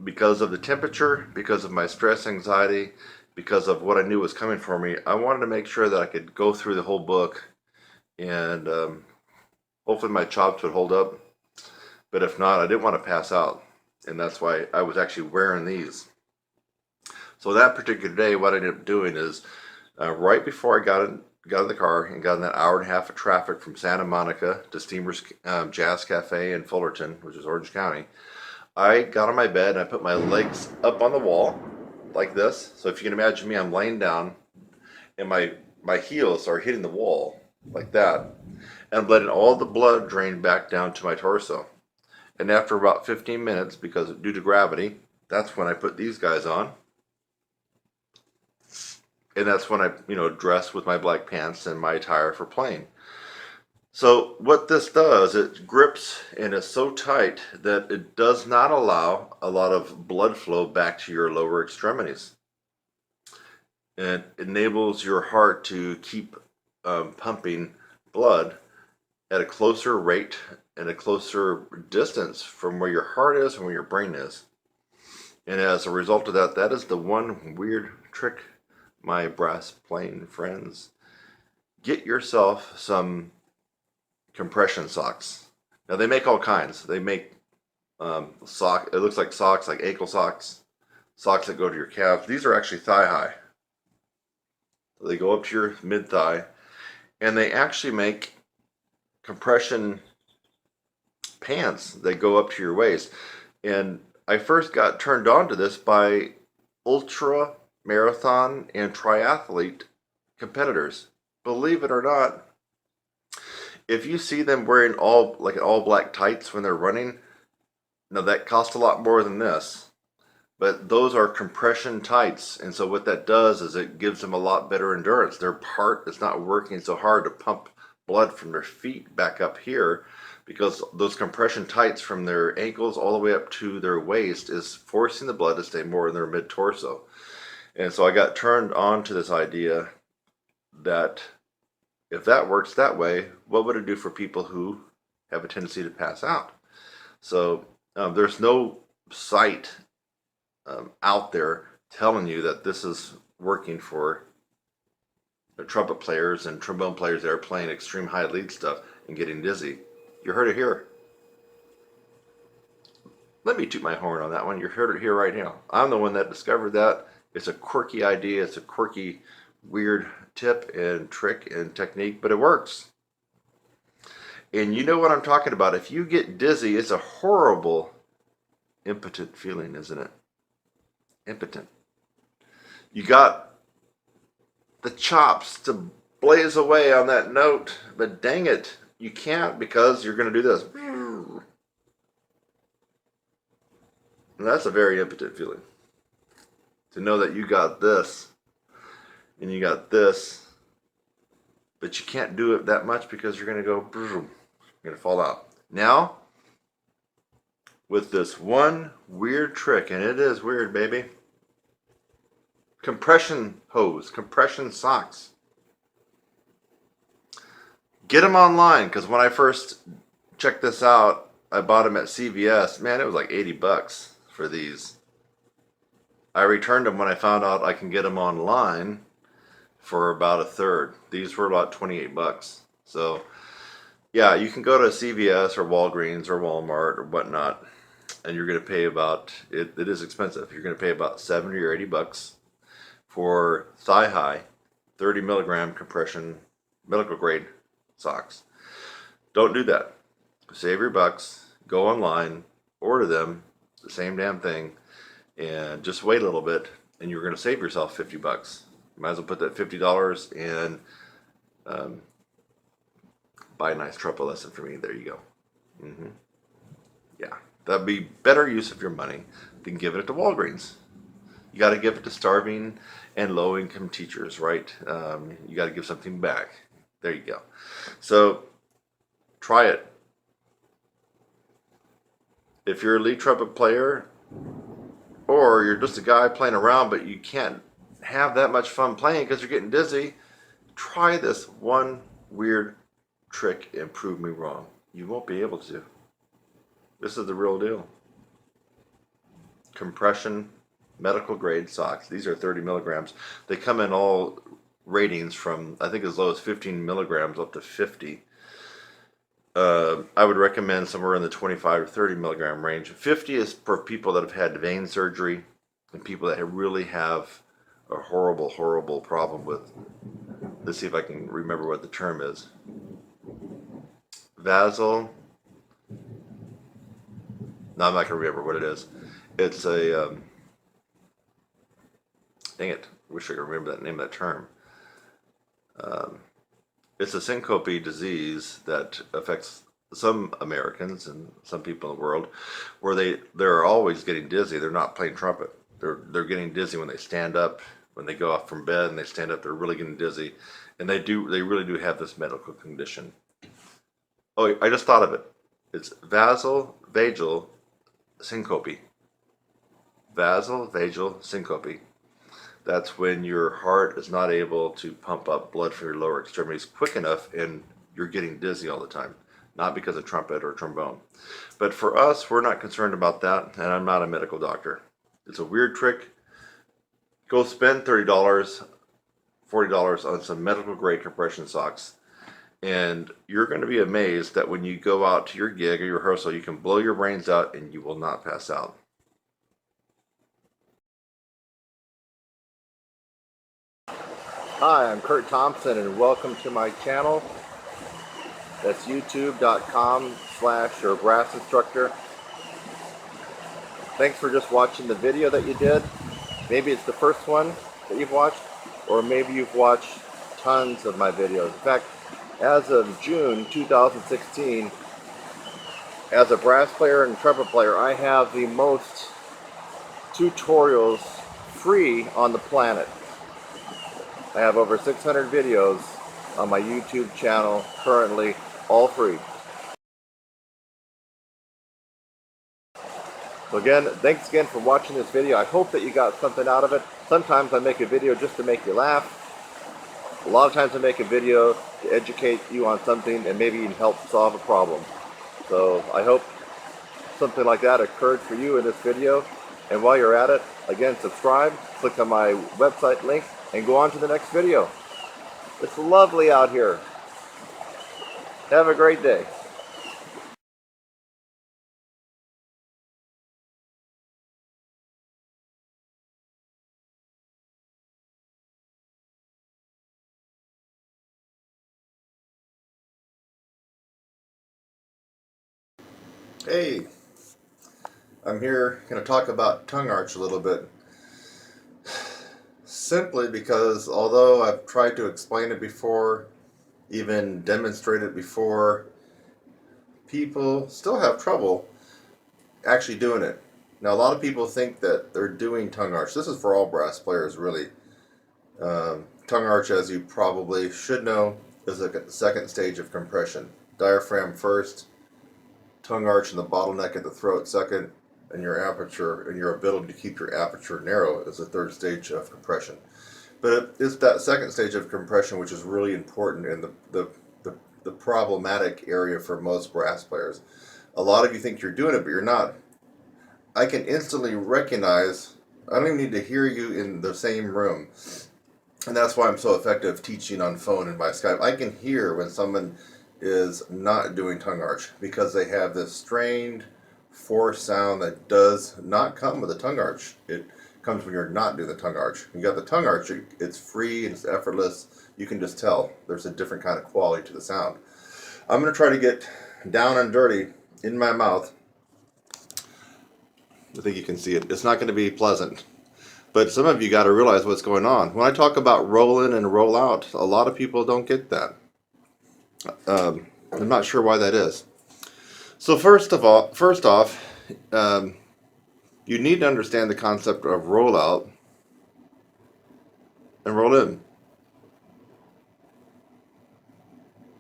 because of the temperature, because of my stress, anxiety, because of what I knew was coming for me, I wanted to make sure that I could go through the whole book and hopefully my chops would hold up. But if not, I didn't want to pass out. And that's why I was actually wearing these. So that particular day, what I ended up doing is right before I got in the car and got in that hour and a half of traffic from Santa Monica to Steamer's Jazz Cafe in Fullerton, which is Orange County, I got on my bed and I put my legs up on the wall like this. So if you can imagine me, I'm laying down and my heels are hitting the wall like that. And I'm letting all the blood drain back down to my torso. And after about 15 minutes, because due to gravity, that's when I put these guys on. And that's when I, dress with my black pants and my attire for playing. So what this does, it grips and is so tight that it does not allow a lot of blood flow back to your lower extremities. And it enables your heart to keep pumping blood at a closer rate and a closer distance from where your heart is and where your brain is. And as a result of that, that is the one weird trick, my brass playing friends. Get yourself some compression socks. Now they make all kinds. They make it looks like socks, like ankle socks, socks that go to your calves. These are actually thigh high. They go up to your mid thigh, and they actually make compression pants that go up to your waist. And I first got turned on to this by ultra marathon and triathlete competitors. Believe it or not, if you see them wearing all black tights when they're running, now that costs a lot more than this. But those are compression tights, and so what that does is it gives them a lot better endurance. Their heart is not working so hard to pump blood from their feet back up here, because those compression tights from their ankles all the way up to their waist is forcing the blood to stay more in their mid-torso. And so I got turned on to this idea that if that works that way, what would it do for people who have a tendency to pass out? So there's no sight out there telling you that this is working for the trumpet players and trombone players that are playing extreme high lead stuff and getting dizzy. You heard it here. Let me toot my horn on that one. You heard it here right now. I'm the one that discovered that. It's a quirky idea. It's a quirky, weird tip and trick and technique, but it works. And you know what I'm talking about. If you get dizzy, it's a horrible, impotent feeling, isn't it? Impotent. You got the chops to blaze away on that note, but dang it, you can't because you're going to do this. And that's a very impotent feeling. To know that you got this and you got this, but you can't do it that much because you're going to go, you're going to fall out. Now, with this one weird trick, and it is weird, baby. Compression hose, compression socks. Get them online, because when I first checked this out, I bought them at CVS. Man, it was like 80 bucks for these. I returned them when I found out I can get them online for about a third. These were about 28 bucks. So, yeah, you can go to CVS or Walgreens or Walmart or whatnot, and you're going to pay about, it is expensive. You're going to pay about 70 or 80 bucks for thigh high, 30 milligram compression, medical grade socks. Don't do that. Save your bucks, go online, order them, the same damn thing, and just wait a little bit, and you're going to save yourself 50 bucks. You might as well put that $50 and buy a nice trumpet lesson for me. There you go. Yeah, that'd be better use of your money than giving it to Walgreens. You got to give it to starving and low-income teachers, right? You got to give something back. There you go. So Try it. If you're a lead trumpet player, or you're just a guy playing around but you can't have that much fun playing because you're getting dizzy, try this one weird trick and prove me wrong. You won't be able to. This is the real deal. Compression medical grade socks. These are 30 milligrams. They come in all ratings from, I think, as low as 15 milligrams up to 50. I would recommend somewhere in the 25 to 30 milligram range. 50 is for people that have had vein surgery and people that really have a horrible, horrible problem with, let's see if I can remember what the term is. Vasal. No, I'm not going to remember what it is. It's a, dang it, I wish I could remember that name of that term. It's a syncope disease that affects some Americans and some people in the world, where they're always getting dizzy. They're not playing trumpet. They're getting dizzy when they stand up, when they go off from bed and they stand up. They're really getting dizzy, and they really do have this medical condition. Oh, I just thought of it. It's vasovagal syncope. Vasovagal syncope. That's when your heart is not able to pump up blood from your lower extremities quick enough and you're getting dizzy all the time. Not because of trumpet or trombone. But for us, we're not concerned about that, and I'm not a medical doctor. It's a weird trick. Go spend $30, $40 on some medical grade compression socks, and you're going to be amazed that when you go out to your gig or your rehearsal, you can blow your brains out and you will not pass out. Hi, I'm Kurt Thompson, and welcome to my channel. That's youtube.com/your brass instructor. Thanks for just watching the video that you did. Maybe it's the first one that you've watched, or maybe you've watched tons of my videos. In fact, as of June 2016, as a brass player and trumpet player, I have the most tutorials free on the planet. I have over 600 videos on my YouTube channel currently, all free. So again, thanks again for watching this video. I hope that you got something out of it. Sometimes I make a video just to make you laugh. A lot of times I make a video to educate you on something and maybe even help solve a problem. So I hope something like that occurred for you in this video. And while you're at it, again, subscribe, click on my website link, and go on to the next video. It's lovely out here. Have a great day. Hey, I'm here going to talk about tongue arch a little bit. Simply because although I've tried to explain it before, even demonstrate it before, people still have trouble actually doing it. Now, a lot of people think that they're doing tongue arch. This is for all brass players, really. Tongue arch, as you probably should know, is a second stage of compression. Diaphragm first, tongue arch and the bottleneck at the throat second, and your aperture and your ability to keep your aperture narrow is the third stage of compression. But it's that second stage of compression which is really important and the problematic area for most brass players. A lot of you think you're doing it, but you're not. I can instantly recognize, I don't even need to hear you in the same room. And that's why I'm so effective teaching on phone and by Skype. I can hear when someone is not doing tongue arch because they have this strained, forced sound that does not come with a tongue arch. It comes when you're not doing the tongue arch. You got the tongue arch, it's free and it's effortless. You can just tell there's a different kind of quality to the sound. I'm going to try to get down and dirty in my mouth. I think you can see it. It's not going to be pleasant. But some of you got to realize what's going on. When I talk about roll in and roll out, a lot of people don't get that. I'm not sure why that is. So first off, you need to understand the concept of roll out and roll in.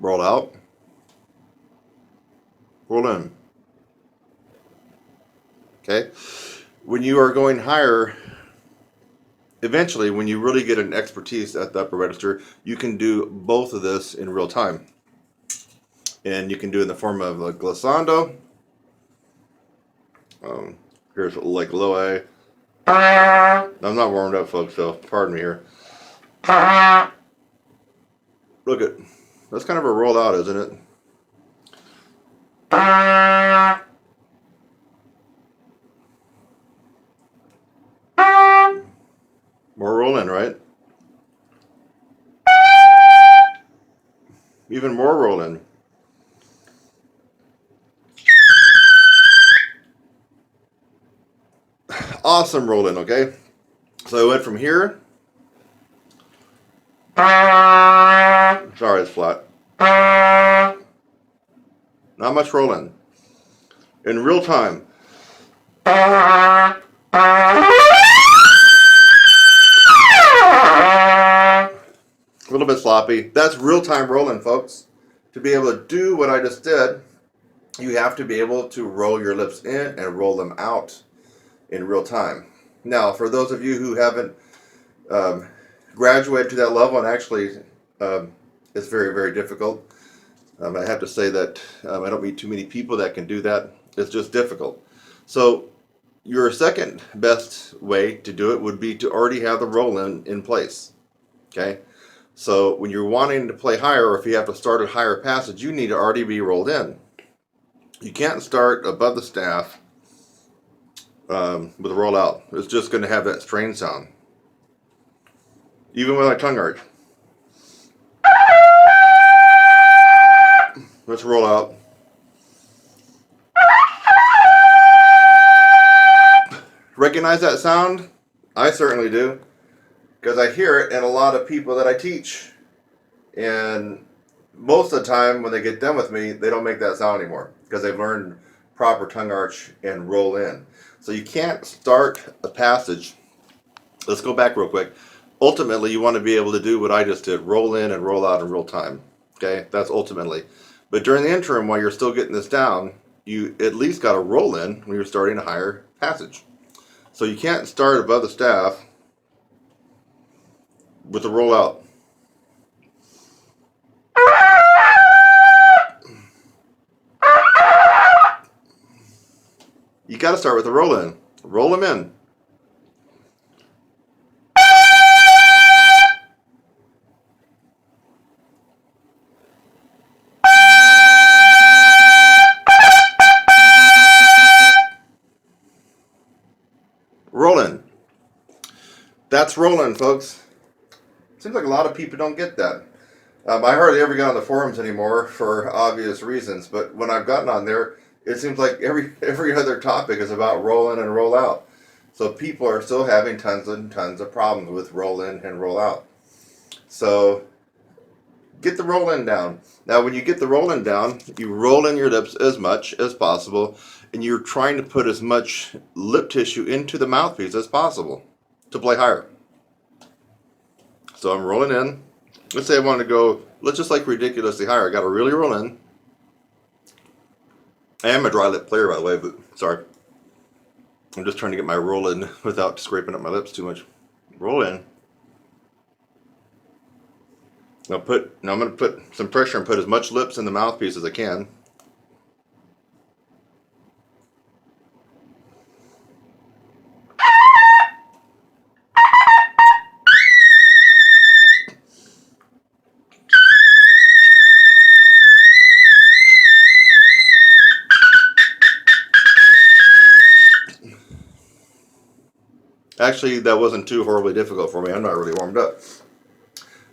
Roll out, roll in. Okay? When you are going higher, eventually, when you really get an expertise at the upper register, you can do both of this in real time. And you can do it in the form of a glissando. Here's like low A. I'm not warmed up, folks, so pardon me here. Look at, that's kind of a roll out, isn't it? More roll in, right? Even more roll in. Awesome roll in, okay? So I went from here. Sorry, it's flat. Not much roll in. In real time. A little bit sloppy. That's real time rolling, folks. To be able to do what I just did, you have to be able to roll your lips in and roll them out in real time. Now, for those of you who haven't graduated to that level, and actually it's very, very difficult. I have to say that I don't meet too many people that can do that. It's just difficult. So your second best way to do it would be to already have the roll in place. Okay? So when you're wanting to play higher, or if you have to start a higher passage, you need to already be rolled in. You can't start above the staff with a roll out. It's just going to have that strain sound. Even with a tongue arch. Let's roll out. Recognize that sound? I certainly do. Because I hear it in a lot of people that I teach. And most of the time when they get done with me, they don't make that sound anymore. Because they've learned proper tongue arch and roll in. So you can't start a passage. Let's go back real quick. Ultimately, you want to be able to do what I just did. Roll in and roll out in real time. Okay? That's ultimately. But during the interim, while you're still getting this down, you at least got to roll in when you're starting a higher passage. So you can't start above the staff with a roll out. You got to start with a roll in. Roll them in. Rolling. That's rolling, folks. Seems like a lot of people don't get that. I hardly ever get on the forums anymore for obvious reasons, but when I've gotten on there, it seems like every other topic is about roll in and roll out. So people are still having tons and tons of problems with roll in and roll out. So get the roll in down. Now when you get the roll in down, you roll in your lips as much as possible, and you're trying to put as much lip tissue into the mouthpiece as possible to play higher. So I'm rolling in. Let's say I want to go, let's just like ridiculously higher. I got to really roll in. I am a dry lip player, by the way, but sorry. I'm just trying to get my roll in without scraping up my lips too much. Roll in. Now I'm going to put some pressure and put as much lips in the mouthpiece as I can. Actually, that wasn't too horribly difficult for me. I'm not really warmed up.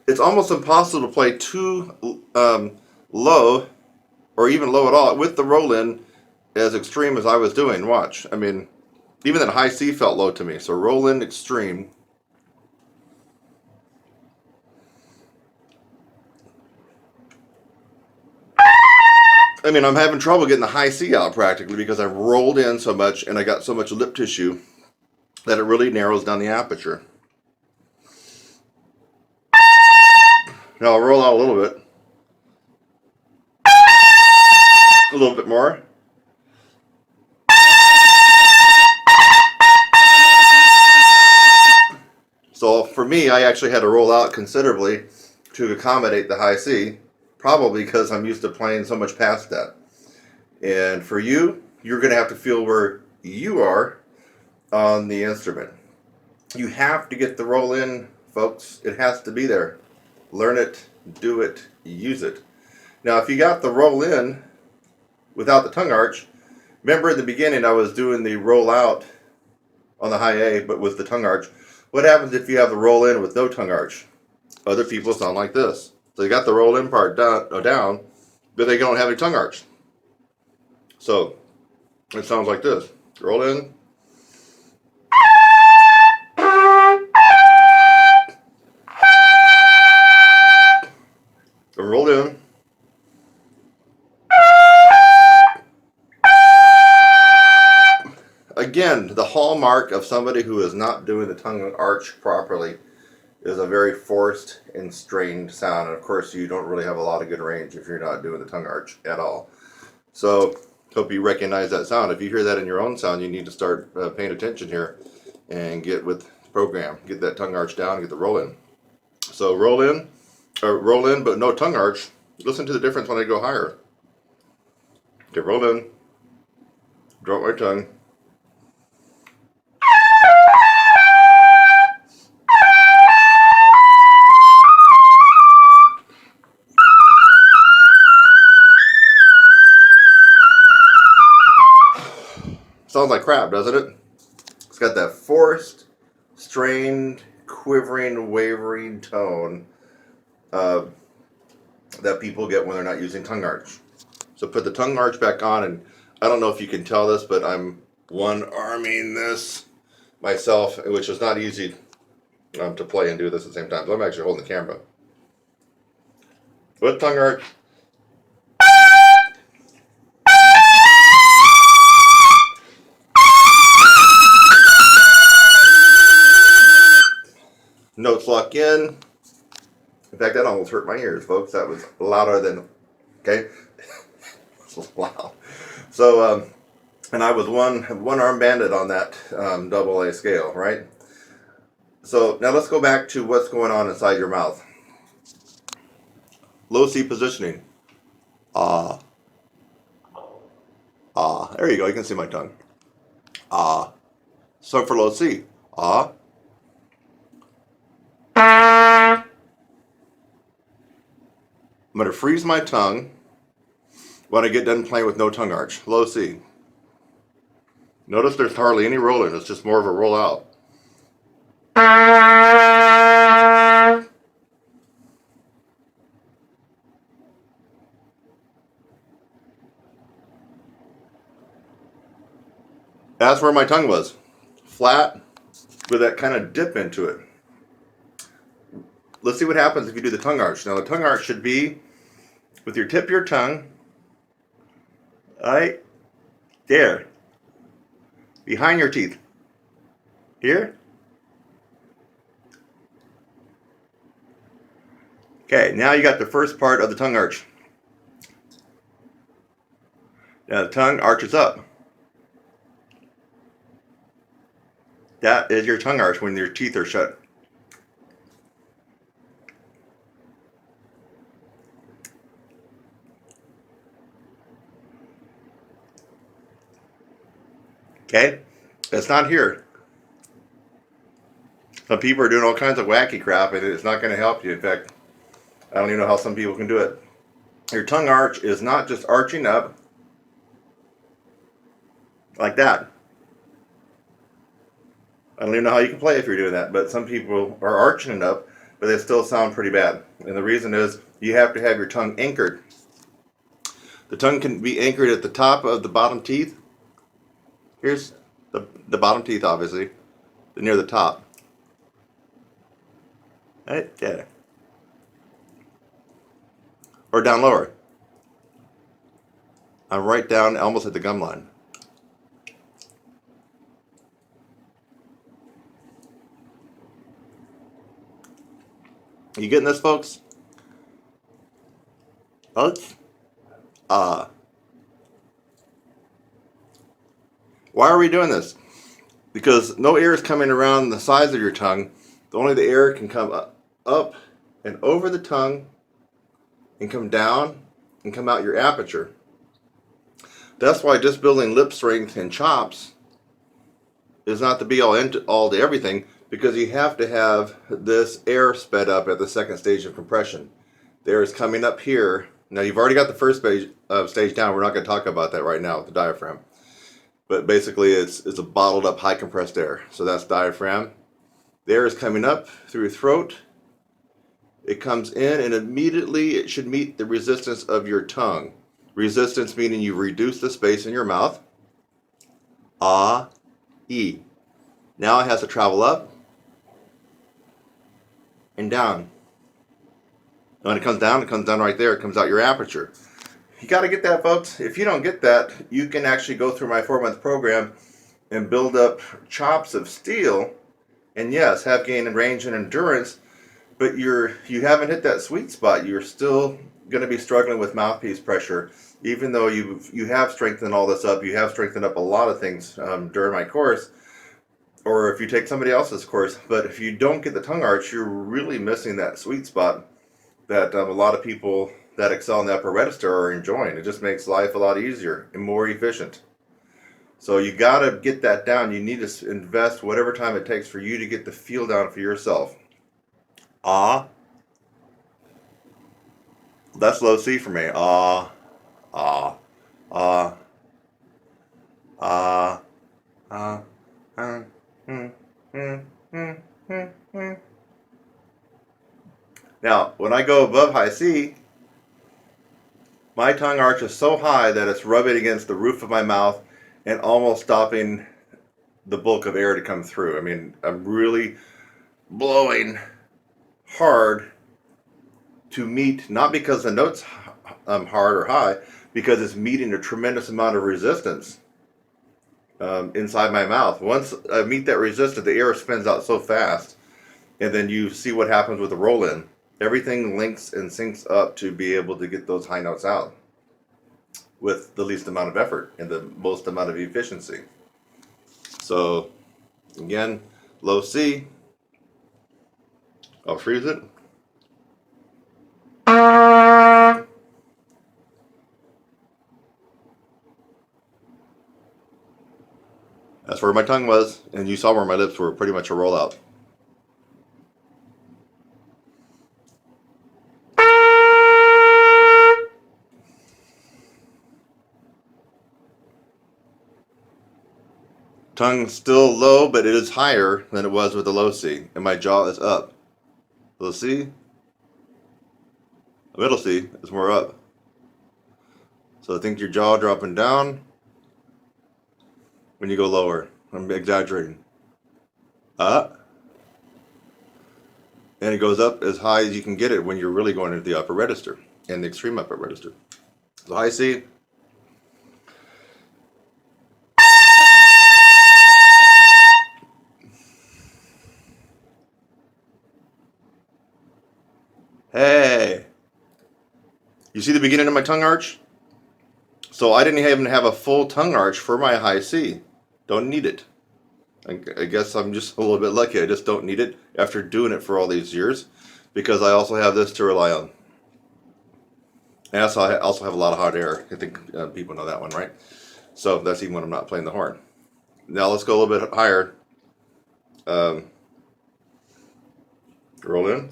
It's almost impossible to play too low, or even low at all, with the roll-in as extreme as I was doing. Watch. I mean, even that high C felt low to me. So roll-in extreme. I mean, I'm having trouble getting the high C out practically because I've rolled in so much and I got so much lip tissue that it really narrows down the aperture. Now I'll roll out a little bit. A little bit more. So for me, I actually had to roll out considerably to accommodate the high C, probably because I'm used to playing so much past that. And for you, you're going to have to feel where you are on the instrument. You have to get the roll in, folks. It has to be there. Learn it, do it, use it. Now, if you got the roll in without the tongue arch, remember in the beginning I was doing the roll out on the high A, but with the tongue arch. What happens if you have the roll in with no tongue arch? Other people sound like this. So you got the roll in part down, but they don't have a tongue arch. So it sounds like this. Roll in. And roll in. Again, the hallmark of somebody who is not doing the tongue arch properly is a very forced and strained sound. And of course, you don't really have a lot of good range if you're not doing the tongue arch at all. So, hope you recognize that sound. If you hear that in your own sound, you need to start paying attention here and get with the program. Get that tongue arch down, get the roll in. So, roll in, but no tongue arch. Listen to the difference when I go higher. Okay, roll in, drop my tongue. Sounds like crap, doesn't it? It's got that forced, strained, quivering, wavering tone that people get when they're not using tongue arch. So put the tongue arch back on, and I don't know if you can tell this, but I'm one-arming this myself, which is not easy to play and do this at the same time. So I'm actually holding the camera. With tongue arch. Notes lock in. In fact, that almost hurt my ears, folks. That was louder than, okay? This was loud. So, and I was one arm banded on that double A scale, right? So now let's go back to what's going on inside your mouth. Low C positioning. Ah. Ah. There you go. You can see my tongue. Ah. So for low C. Ah. I'm going to freeze my tongue when I get done playing with no tongue arch. Low C. Notice there's hardly any roll in. It's just more of a roll out. That's where my tongue was. Flat with that kind of dip into it. Let's see what happens if you do the tongue arch. Now the tongue arch should be with your tip of your tongue right there. Behind your teeth. Here. Okay, now you got the first part of the tongue arch. Now the tongue arches up. That is your tongue arch when your teeth are shut. Okay? That's not here. Some people are doing all kinds of wacky crap and it's not going to help you. In fact, I don't even know how some people can do it. Your tongue arch is not just arching up like that. I don't even know how you can play if you're doing that, but some people are arching it up, but they still sound pretty bad. And the reason is you have to have your tongue anchored. The tongue can be anchored at the top of the bottom teeth. Here's the bottom teeth, obviously, near the top. Right there. Or down lower. I'm right down almost at the gum line. You getting this, folks? Uts. Ah. Why are we doing this? Because no air is coming around the sides of your tongue. Only the air can come up and over the tongue and come down and come out your aperture. That's why just building lip strength and chops is not the be all to everything, because you have to have this air sped up at the second stage of compression. The air is coming up here. Now you've already got the first stage down. We're not going to talk about that right now with the diaphragm. But basically it's a bottled up high compressed air. So that's diaphragm. The air is coming up through your throat. It comes in and immediately it should meet the resistance of your tongue. Resistance meaning you reduce the space in your mouth. Ah, E. Now it has to travel up and down. When it comes down right there. It comes out your aperture. You got to get that, folks. If you don't get that, you can actually go through my 4-month program and build up chops of steel. And yes, have gain in range and endurance, but you haven't hit that sweet spot. You're still going to be struggling with mouthpiece pressure, even though you have strengthened all this up. You have strengthened up a lot of things during my course, or if you take somebody else's course. But if you don't get the tongue arch, you're really missing that sweet spot that a lot of people that excel in the upper register are enjoying. It just makes life a lot easier and more efficient. So you got to get that down. You need to invest whatever time it takes for you to get the feel down for yourself. Ah. That's low C for me. Ah. Ah. Ah. Ah. Ah. Now, when I go above high C, my tongue arch is so high that it's rubbing against the roof of my mouth and almost stopping the bulk of air to come through. I mean, I'm really blowing hard to meet, not because the note's hard or high, because it's meeting a tremendous amount of resistance inside my mouth. Once I meet that resistance, the air spins out so fast, and then you see what happens with the roll-in. Everything links and syncs up to be able to get those high notes out with the least amount of effort and the most amount of efficiency. So, again, low C. I'll freeze it. That's where my tongue was, and you saw where my lips were, pretty much a rollout. Tongue still low, but it is higher than it was with the low C, and my jaw is up. Low C, the middle C is more up. So I think your jaw dropping down when you go lower. I'm exaggerating. Up. And it goes up as high as you can get it when you're really going into the upper register and the extreme upper register. So high C. Hey. You see the beginning of my tongue arch? So I didn't even have a full tongue arch for my high C. Don't need it. I guess I'm just a little bit lucky. I just don't need it after doing it for all these years, because I also have this to rely on. And I also have a lot of hot air. I think people know that one, right? So that's even when I'm not playing the horn. Now let's go a little bit higher. Roll in.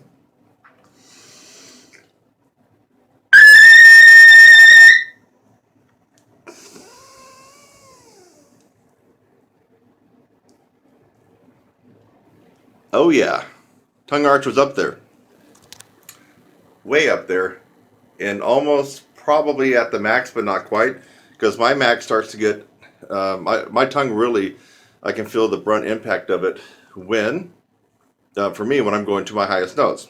Oh yeah, tongue arch was up there, way up there, and almost probably at the max, but not quite, because my max starts to get, my tongue really, I can feel the brunt impact of it when, for me, when I'm going to my highest notes.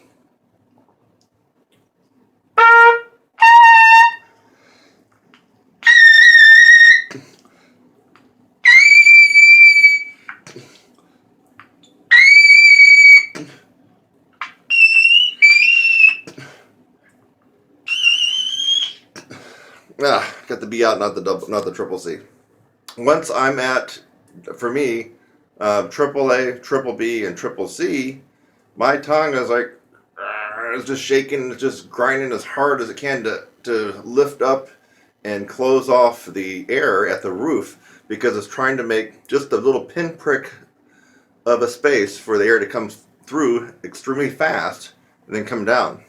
Got the B out, not the triple C. once I'm at, for me, triple A, triple B, and triple C, my tongue is like, it's just shaking, it's just grinding as hard as it can to lift up and close off the air at the roof because it's trying to make just a little pinprick of a space for the air to come through extremely fast and then come down.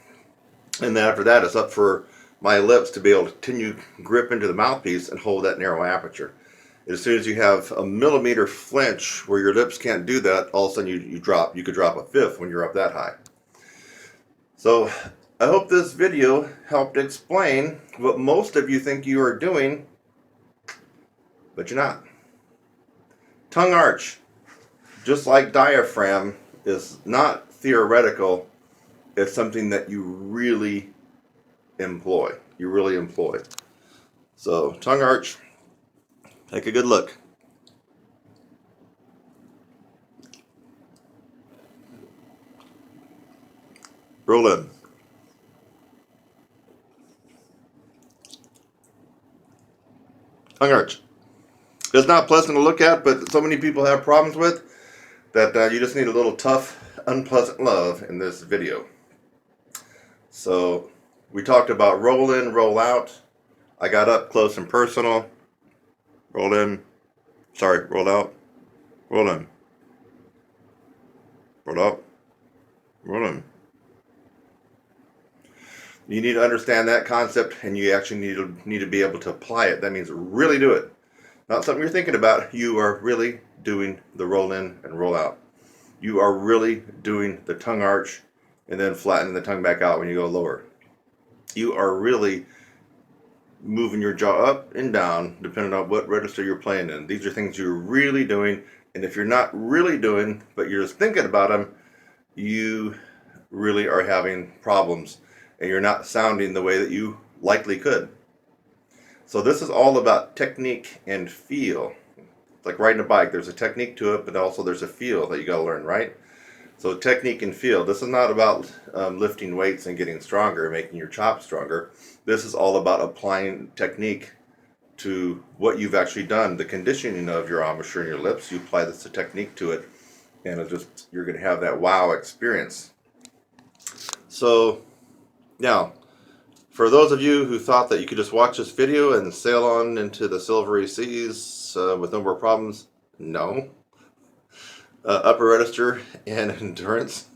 And then after that, it's up for my lips to be able to continue grip into the mouthpiece and hold that narrow aperture. As soon as you have a millimeter flinch where your lips can't do that, all of a sudden you drop. You could drop a fifth when you're up that high. So I hope this video helped explain what most of you think you are doing, but you're not. Tongue arch, just like diaphragm, is not theoretical. It's something that you really employ. You really employ. So tongue arch, take a good look. Roll in. Tongue arch. It's not pleasant to look at, but so many people have problems with that you just need a little tough, unpleasant love in this video. So we talked about roll in, roll out. I got up close and personal. Roll in. Sorry, roll out. Roll in. Roll out. Roll in. You need to understand that concept, and you actually need to be able to apply it. That means really do it. Not something you're thinking about. You are really doing the roll in and roll out. You are really doing the tongue arch and then flattening the tongue back out when you go lower. You are really moving your jaw up and down depending on what register you're playing in. These are things you're really doing, and if you're not really doing, but you're just thinking about them, you really are having problems, and you're not sounding the way that you likely could. So this is all about technique and feel. It's like riding a bike. There's a technique to it, but also there's a feel that you got to learn, right? So technique and feel. This is not about lifting weights and getting stronger, making your chops stronger. This is all about applying technique to what you've actually done, the conditioning of your embouchure and your lips. You apply this technique to it, and you're going to have that wow experience. So now, for those of you who thought that you could just watch this video and sail on into the silvery seas with no more problems, no. Upper register and endurance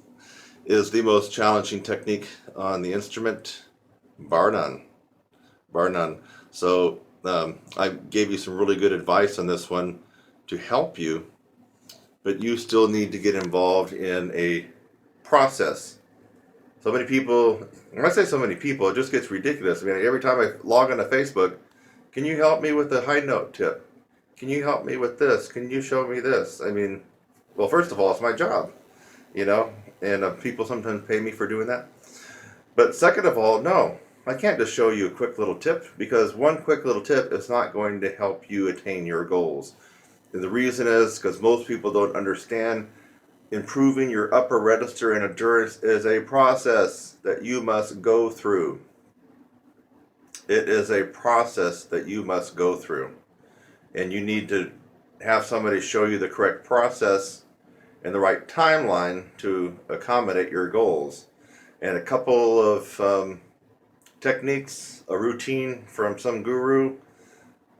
is the most challenging technique on the instrument, bar none. Bar none. So I gave you some really good advice on this one to help you, but you still need to get involved in a process. So many people, when I say so many people, it just gets ridiculous. I mean, every time I log onto Facebook, can you help me with the high note tip? Can you help me with this? Can you show me this? I mean, well, first of all, it's my job, and people sometimes pay me for doing that. But second of all, no, I can't just show you a quick little tip, because one quick little tip is not going to help you attain your goals. And the reason is because most people don't understand improving your upper register and endurance is a process that you must go through. It is a process that you must go through. And you need to have somebody show you the correct process and the right timeline to accommodate your goals. And a couple of techniques, a routine from some guru,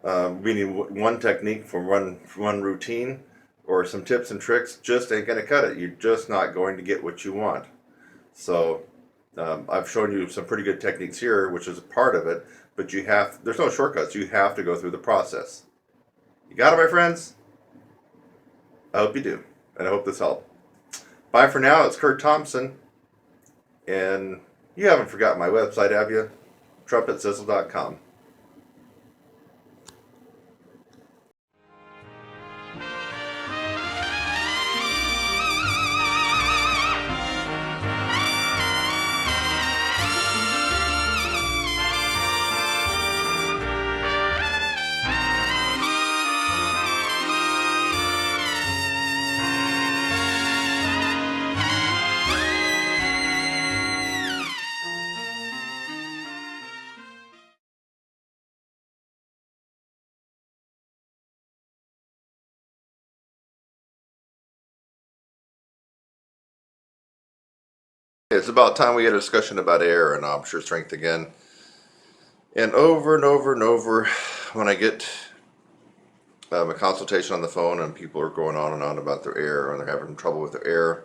meaning one technique from one routine, or some tips and tricks just ain't going to cut it. You're just not going to get what you want. So I've shown you some pretty good techniques here, which is a part of it, but there's no shortcuts. You have to go through the process. You got it, my friends? I hope you do, and I hope this helped. Bye for now. It's Kurt Thompson, and you haven't forgotten my website, have you? TrumpetSizzle.com. It's about time we had a discussion about air and obture strength again. And over and over and over, when I get a consultation on the phone and people are going on and on about their air and they're having trouble with their air,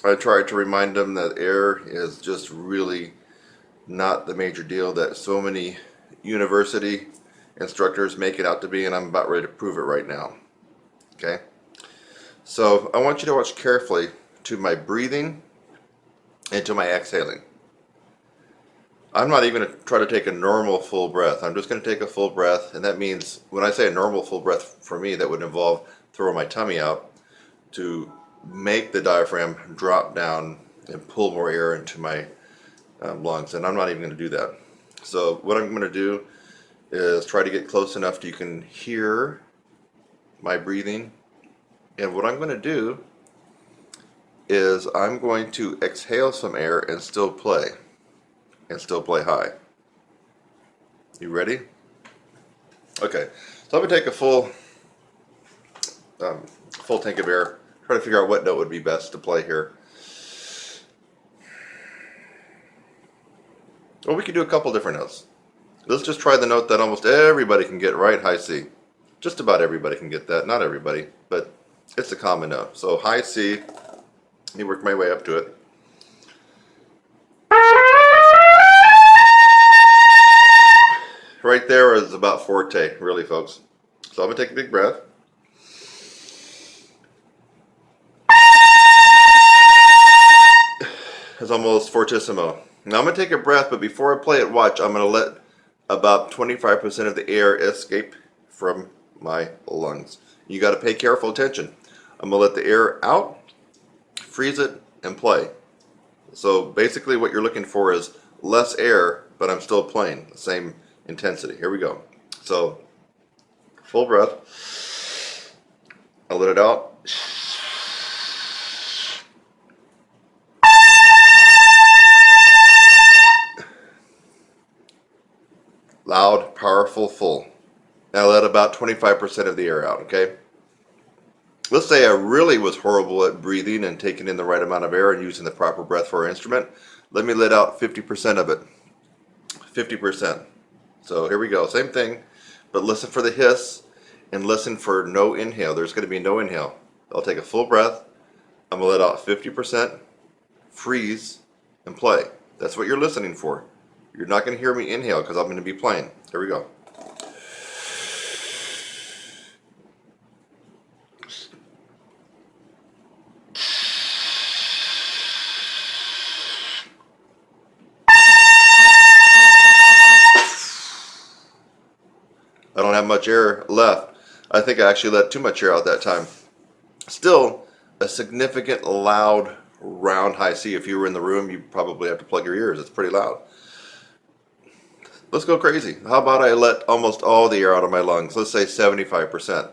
I try to remind them that air is just really not the major deal that so many university instructors make it out to be, and I'm about ready to prove it right now. Okay? So I want you to watch carefully to my breathing and to my exhaling. I'm not even going to try to take a normal full breath. I'm just going to take a full breath, and that means when I say a normal full breath for me, that would involve throwing my tummy out to make the diaphragm drop down and pull more air into my lungs, and I'm not even going to do that. So what I'm going to do is try to get close enough that you can hear my breathing, and what I'm going to do is I'm going to exhale some air and still play high. You ready? Okay, so I'm gonna take a full tank of air, try to figure out what note would be best to play here. Well, we could do a couple different notes. Let's just try the note that almost everybody can get right, high C. Just about everybody can get that, not everybody, but it's a common note. So high C, let me work my way up to it. Right there is about forte, really, folks. So I'm gonna take a big breath. It's almost fortissimo. Now I'm gonna take a breath, but before I play it, watch, I'm gonna let about 25% of the air escape from my lungs. You gotta pay careful attention. I'm gonna let the air out, freeze it, and play. So basically what you're looking for is less air, but I'm still playing the same intensity. Here we go. So full breath. I'll let it out. Loud, powerful, full. Now let about 25% of the air out, okay? Let's say I really was horrible at breathing and taking in the right amount of air and using the proper breath for our instrument. Let me let out 50% of it. 50%. So here we go. Same thing, but listen for the hiss and listen for no inhale. There's going to be no inhale. I'll take a full breath. I'm going to let out 50%, freeze, and play. That's what you're listening for. You're not going to hear me inhale because I'm going to be playing. Here we go. I don't have much air left. I think I actually let too much air out that time. Still, a significant loud round high C. If you were in the room, you probably have to plug your ears. It's pretty loud. Let's go crazy. How about I let almost all the air out of my lungs? Let's say 75%.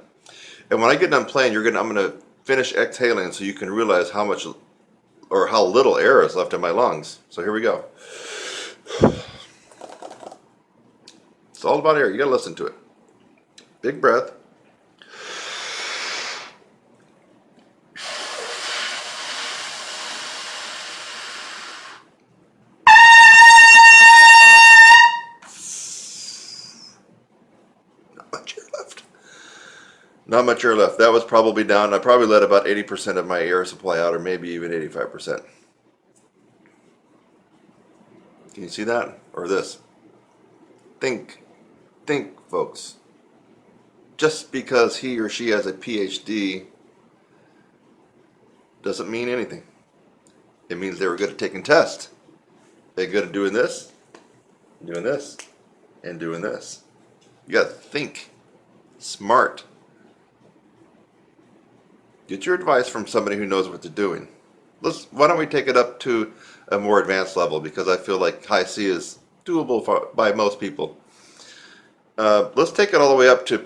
And when I get done playing, I'm going to finish exhaling so you can realize how much or how little air is left in my lungs. So here we go. It's all about air. You got to listen to it. Big breath. Not much air left. Not much air left. That was probably down. I probably let about 80% of my air supply out, or maybe even 85%. Can you see that? Or this? Think, folks. Just because he or she has a PhD doesn't mean anything. It means they were good at taking tests. They're good at doing this, and doing this. You gotta think. Smart. Get your advice from somebody who knows what they're doing. Why don't we take it up to a more advanced level, because I feel like high C is doable by most people. Let's take it all the way up to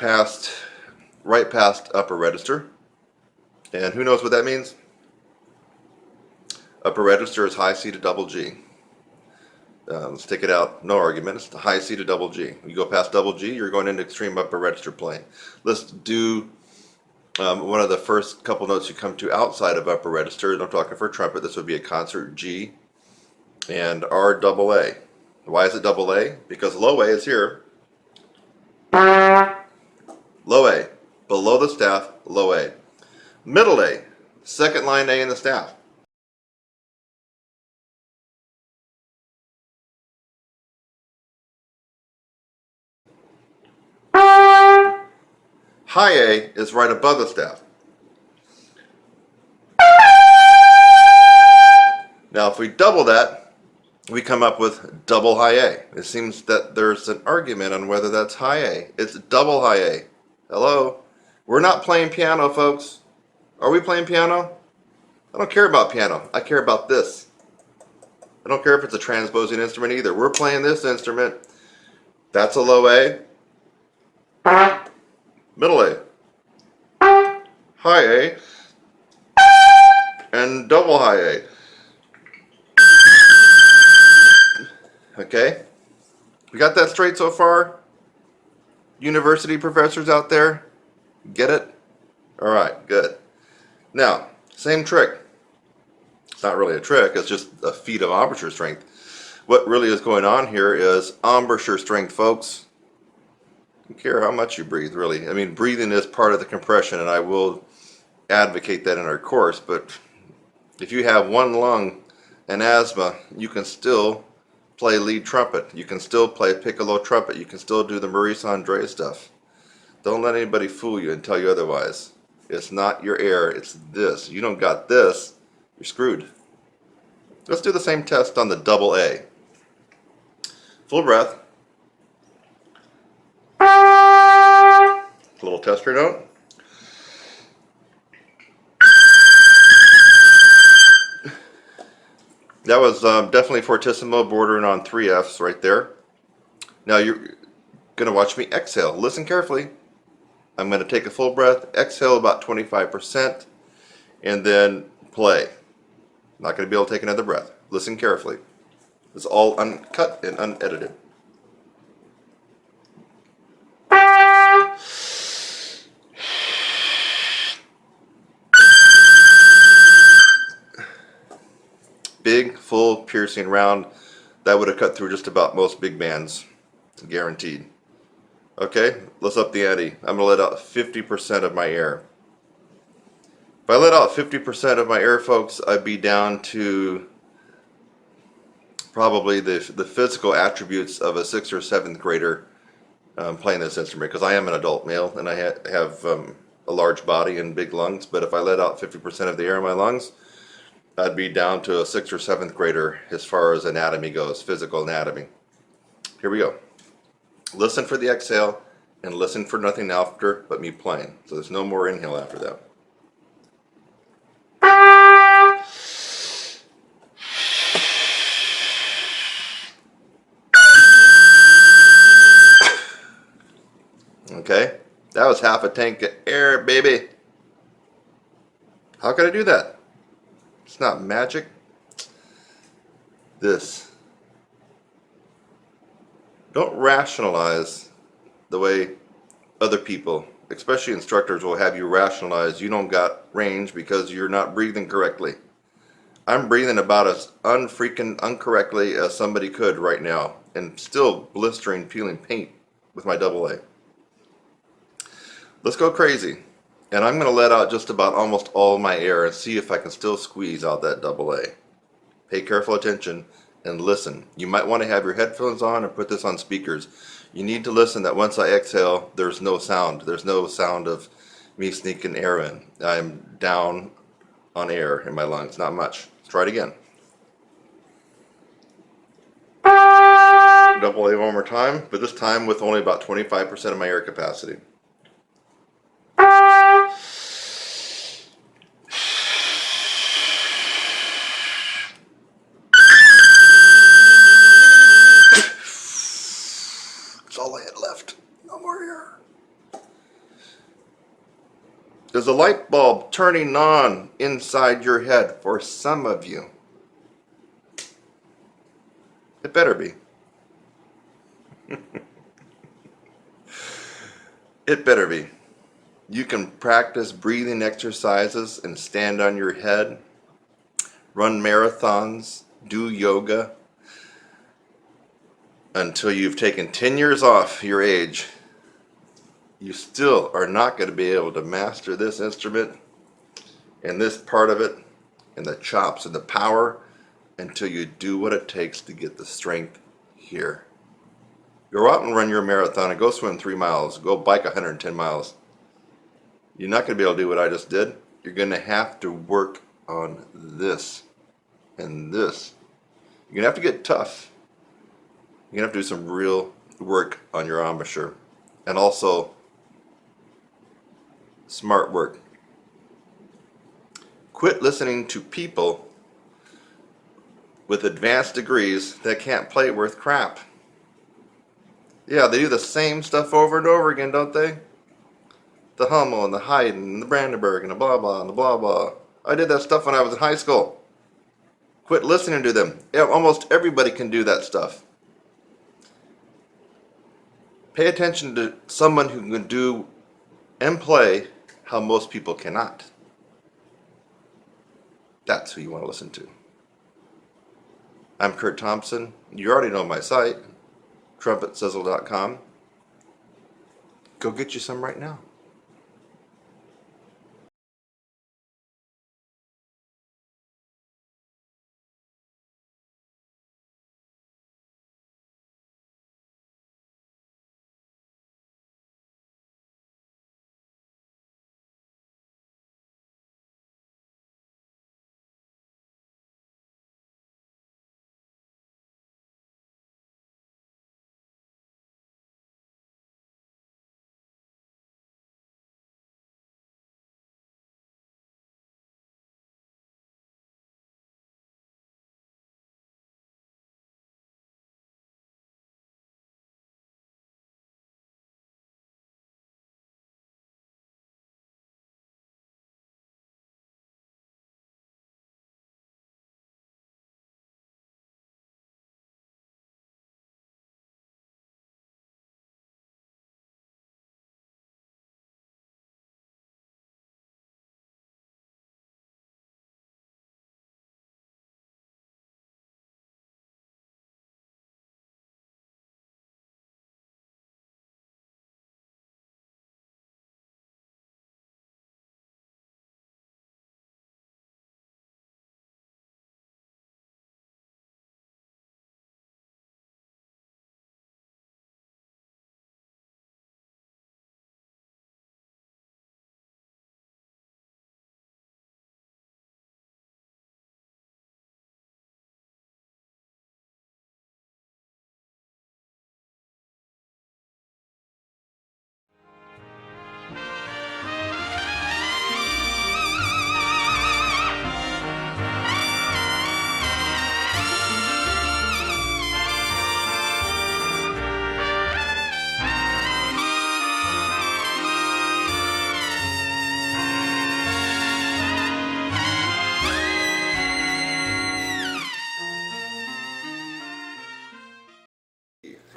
right past upper register. And who knows what that means? Upper register is high C to double G. Let's take it out, no argument. It's the high C to double G. You go past double G, you're going into extreme upper register playing. Let's do One of the first couple notes you come to outside of upper register, and I'm talking for trumpet, this would be a concert G and R double A. Why is it double A? Because low A is here. Low A. Below the staff, low A. Middle A. Second line A in the staff. High A is right above the staff. Now if we double that, we come up with double high A. It seems that there's an argument on whether that's high A. It's double high A. Hello? We're not playing piano, folks. Are we playing piano? I don't care about piano. I care about this. I don't care if it's a transposing instrument either. We're playing this instrument. That's a low A. Middle A. High A. And double high A. Okay? We got that straight so far? University professors out there? Get it? Alright, good. Now, same trick. It's not really a trick, it's just a feat of embouchure strength. What really is going on here is embouchure strength, folks. I don't care how much you breathe, really. I mean, breathing is part of the compression, and I will advocate that in our course, but if you have one lung and asthma, you can still play lead trumpet. You can still play piccolo trumpet. You can still do the Maurice Andre stuff. Don't let anybody fool you and tell you otherwise. It's not your air, it's this. You don't got this, you're screwed. Let's do the same test on the double A. Full breath. A little tester note. That was definitely fortissimo, bordering on 3 Fs right there. Now you're going to watch me exhale. Listen carefully. I'm going to take a full breath, exhale about 25%, and then play. Not going to be able to take another breath. Listen carefully. It's all uncut and unedited. Big, full, piercing round. That would have cut through just about most big bands. Guaranteed. Okay, let's up the ante. I'm going to let out 50% of my air. If I let out 50% of my air, folks, I'd be down to probably the physical attributes of a 6th or 7th grader playing this instrument, because I am an adult male and I have a large body and big lungs. But if I let out 50% of the air in my lungs, I'd be down to a 6th or 7th grader as far as anatomy goes, physical anatomy. Here we go. Listen for the exhale and listen for nothing after but me playing. So there's no more inhale after that. Okay, that was half a tank of air, baby. How could I do that? It's not magic. This. Don't rationalize the way other people, especially instructors, will have you rationalize you don't got range because you're not breathing correctly. I'm breathing about as uncorrectly as somebody could right now, and still blistering, peeling paint with my double A. Let's go crazy. And I'm going to let out just about almost all my air and see if I can still squeeze out that double A. Pay careful attention and listen. You might want to have your headphones on and put this on speakers. You need to listen that once I exhale, there's no sound. There's no sound of me sneaking air in. I'm down on air in my lungs, not much. Let's try it again. Double A one more time, but this time with only about 25% of my air capacity. That's all I had left. No more air. There's a light bulb turning on inside your head for some of you. It better be. It better be. You can practice breathing exercises and stand on your head, run marathons, do yoga until you've taken 10 years off your age. You still are not going to be able to master this instrument and this part of it and the chops and the power until you do what it takes to get the strength here. Go out and run your marathon and go swim 3 miles, go bike 110 miles. You're not going to be able to do what I just did. You're going to have to work on this and this. You're going to have to get tough. You're going to have to do some real work on your embouchure and also smart work. Quit listening to people with advanced degrees that can't play worth crap. Yeah, they do the same stuff over and over again, don't they? The Hummel and the Haydn and the Brandenburg and the blah blah and the blah blah. I did that stuff when I was in high school. Quit listening to them. Yeah, almost everybody can do that stuff. Pay attention to someone who can do and play how most people cannot. That's who you want to listen to. I'm Kurt Thompson. You already know my site, TrumpetSizzle.com. Go get you some right now.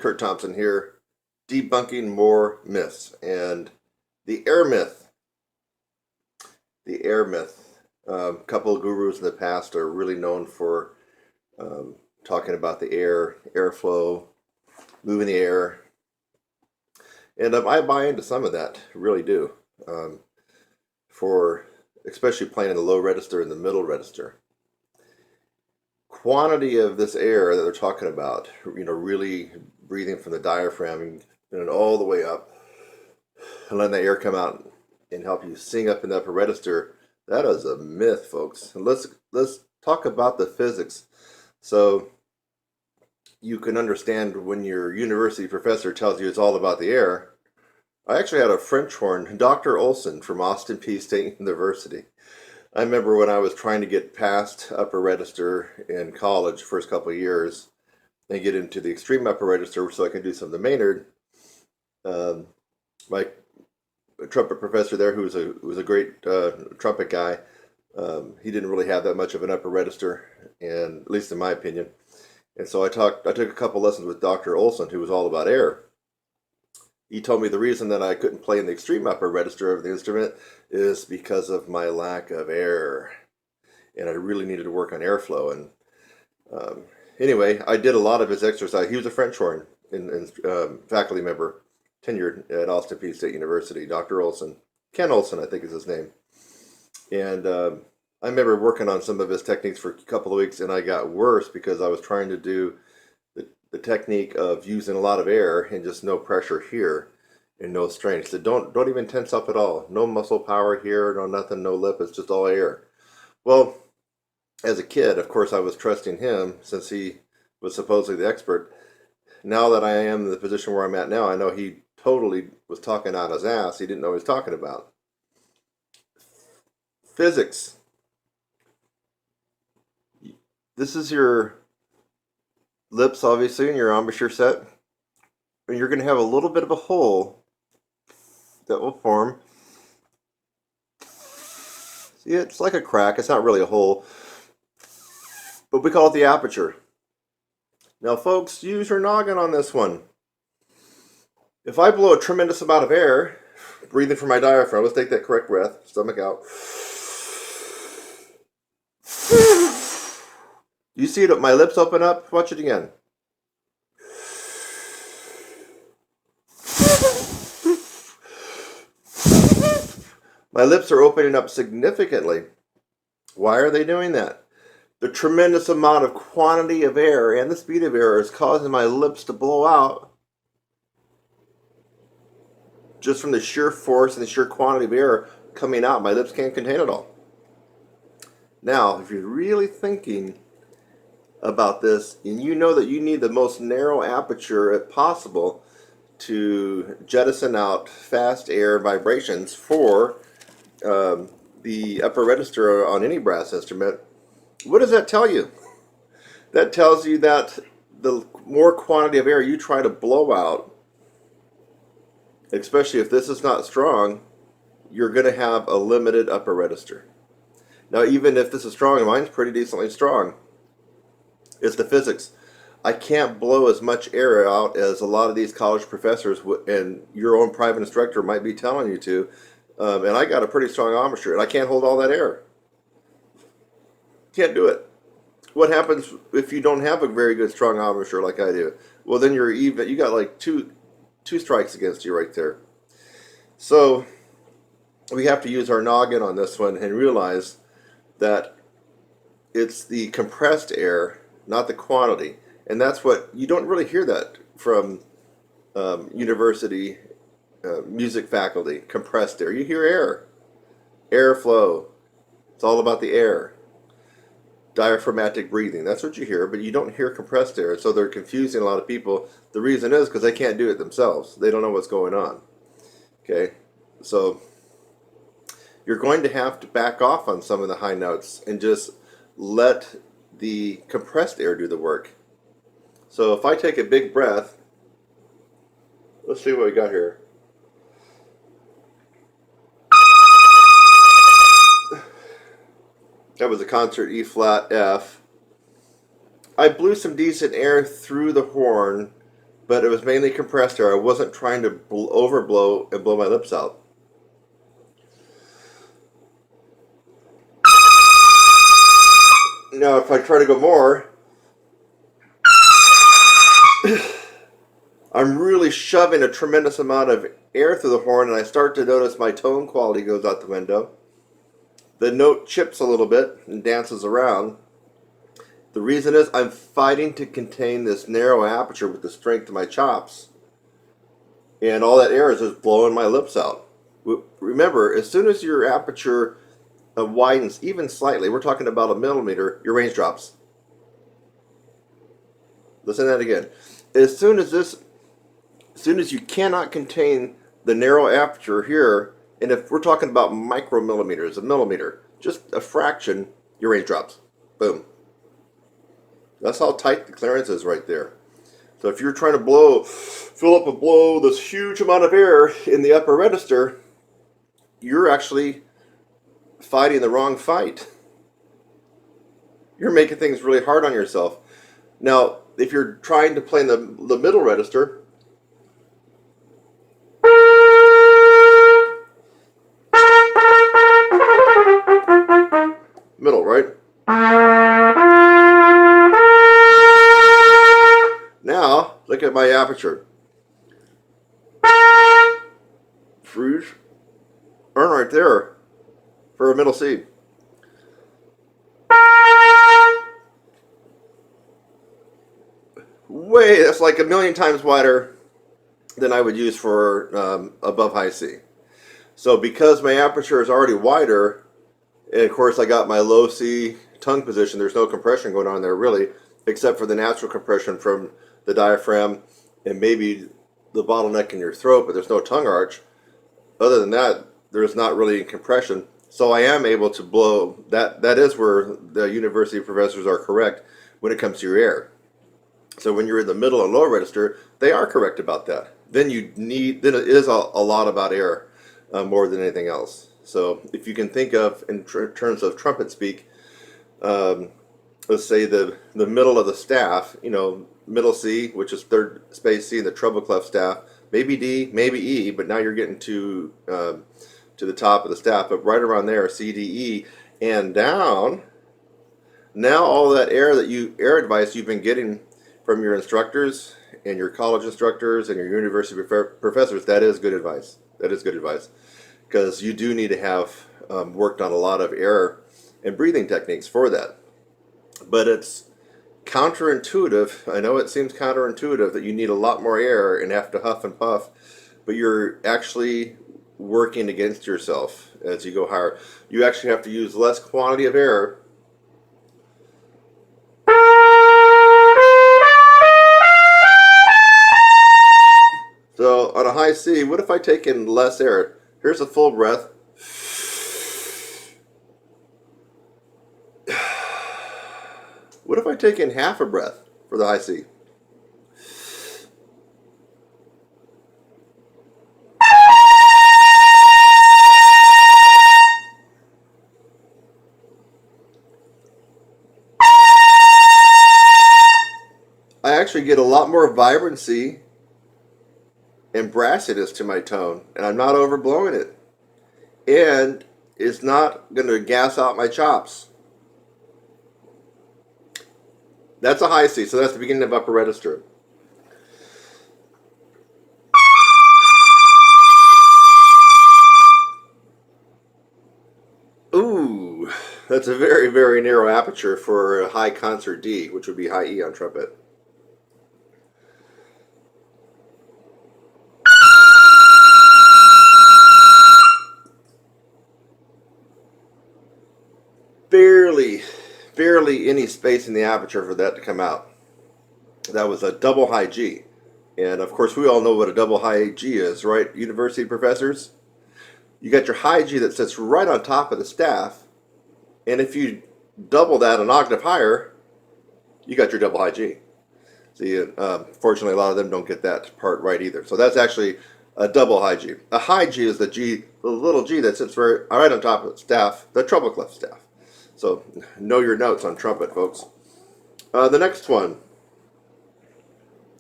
Kurt Thompson here, debunking more myths. And the air myth, a couple of gurus in the past are really known for talking about the airflow, moving the air. And I buy into some of that, really do, for especially playing in the low register and the middle register. Quantity of this air that they're talking about, really breathing from the diaphragm and all the way up and letting the air come out and help you sing up in the upper register, that is a myth, folks. And let's talk about the physics so you can understand when your university professor tells you it's all about the air. I actually had a French horn, Dr. Olson from Austin Peay State University. I remember when I was trying to get past upper register in college, first couple of years, and get into the extreme upper register so I could do some of the Maynard. My trumpet professor there, who was a great trumpet guy, he didn't really have that much of an upper register, and at least in my opinion. And so I took a couple lessons with Dr. Olson, who was all about air. He told me the reason that I couldn't play in the extreme upper register of the instrument is because of my lack of air. And I really needed to work on airflow. And anyway, I did a lot of his exercise. He was a French horn and faculty member, tenured at Austin Peay State University, Dr. Olson. Ken Olson, I think is his name. And I remember working on some of his techniques for a couple of weeks, and I got worse because I was trying to do the technique of using a lot of air and just no pressure here and no strain. He said, don't even tense up at all. No muscle power here, no nothing, no lip. It's just all air. Well, as a kid, of course, I was trusting him since he was supposedly the expert. Now that I am in the position where I'm at now, I know he totally was talking out his ass. He didn't know what he was talking about. Physics. This is your lips, obviously, and your embouchure set. And you're going to have a little bit of a hole that will form. See, it's like a crack. It's not really a hole, but we call it the aperture. Now, folks, use your noggin on this one. If I blow a tremendous amount of air, breathing from my diaphragm, let's take that correct breath, stomach out. You see it, my lips open up? Watch it again. My lips are opening up significantly. Why are they doing that? The tremendous amount of quantity of air and the speed of air is causing my lips to blow out just from the sheer force and the sheer quantity of air coming out. My lips can't contain it all. Now, if you're really thinking about this, and you know that you need the most narrow aperture possible to jettison out fast air vibrations for the upper register on any brass instrument, what does that tell you? That tells you that the more quantity of air you try to blow out, especially if this is not strong, you're going to have a limited upper register. Now, even if this is strong, and mine's pretty decently strong, it's the physics. I can't blow as much air out as a lot of these college professors and your own private instructor might be telling you to. And I got a pretty strong embouchure, and I can't hold all that air. Can't do it. What happens if you don't have a very good strong embouchure like I do? Well, then you're even. You got like two strikes against you right there. So we have to use our noggin on this one and realize that it's the compressed air, not the quantity. And that's what, you don't really hear that from university music faculty, compressed air. You hear air, airflow. It's all about the air. Diaphragmatic breathing, that's what you hear, but you don't hear compressed air. So they're confusing a lot of people. The reason is because they can't do it themselves. They don't know what's going on. Okay, so you're going to have to back off on some of the high notes and just let the compressed air do the work. So if I take a big breath, let's see what we got here. That was a concert E flat F. I blew some decent air through the horn, but it was mainly compressed air. I wasn't trying to overblow and blow my lips out. Now if I try to go more, I'm really shoving a tremendous amount of air through the horn, and I start to notice my tone quality goes out the window. The note chips a little bit and dances around. The reason is I'm fighting to contain this narrow aperture with the strength of my chops. And all that air is just blowing my lips out. Remember, as soon as your aperture widens even slightly, we're talking about a millimeter, your range drops. Listen to that again. As soon as you cannot contain the narrow aperture here, and if we're talking about micromillimeters, a millimeter, just a fraction, your range drops. Boom. That's how tight the clearance is right there. So if you're trying to fill up and blow this huge amount of air in the upper register, you're actually fighting the wrong fight. You're making things really hard on yourself. Now, if you're trying to play in the middle register, at my aperture. Fruge. Earn right there for a middle C. That's like a million times wider than I would use for above high C. So because my aperture is already wider, and of course I got my low C tongue position, there's no compression going on there really, except for the natural compression from the diaphragm and maybe the bottleneck in your throat, but there's no tongue arch. Other than that, there's not really compression. So I am able to blow. That is where the university professors are correct when it comes to your air. So when you're in the middle and low register, they are correct about that. Then it is a lot about air more than anything else. So if you can think of in terms of trumpet speak, let's say the middle of the staff, middle C, which is third space C in the treble clef staff, maybe D, maybe E, but now you're getting to the top of the staff, but right around there, C, D, E, and down. Now all that air advice you've been getting from your instructors and your college instructors and your university professors, that is good advice. That is good advice, because you do need to have worked on a lot of air and breathing techniques for that. But it's counterintuitive. I know it seems counterintuitive that you need a lot more air and have to huff and puff, but you're actually working against yourself as you go higher. You actually have to use less quantity of air. So on a high C, what if I take in less air? Here's a full breath. What if I take in half a breath for the high C? I actually get a lot more vibrancy and brassiness to my tone, and I'm not overblowing it. And it's not going to gas out my chops. That's a high C, so that's the beginning of upper register. Ooh, that's a very, very narrow aperture for a high concert D, which would be high E on trumpet. Barely any space in the aperture for that to come out. That was a double high G. And of course, we all know what a double high G is, right? University professors? You got your high G that sits right on top of the staff. And if you double that an octave higher, you got your double high G. See, fortunately, a lot of them don't get that part right either. So that's actually a double high G. A high G is the little G that sits right on top of the staff, the treble clef staff. So know your notes on trumpet, folks. The next one.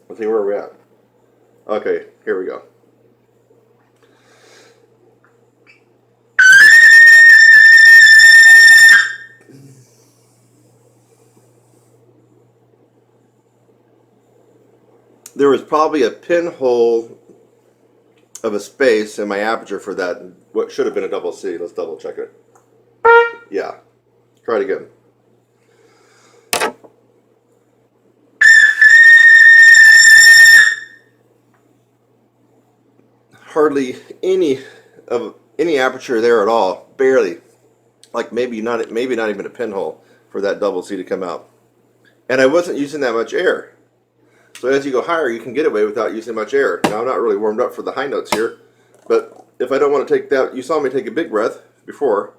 Let's see where we're at. Okay, here we go. There was probably a pinhole of a space in my aperture for that, what should have been a double C. Let's double check it. Yeah. Try it again. Hardly any aperture there at all. Barely. Like maybe not even a pinhole for that double C to come out. And I wasn't using that much air. So as you go higher, you can get away without using much air. Now I'm not really warmed up for the high notes here, but if I don't want to take that, you saw me take a big breath before.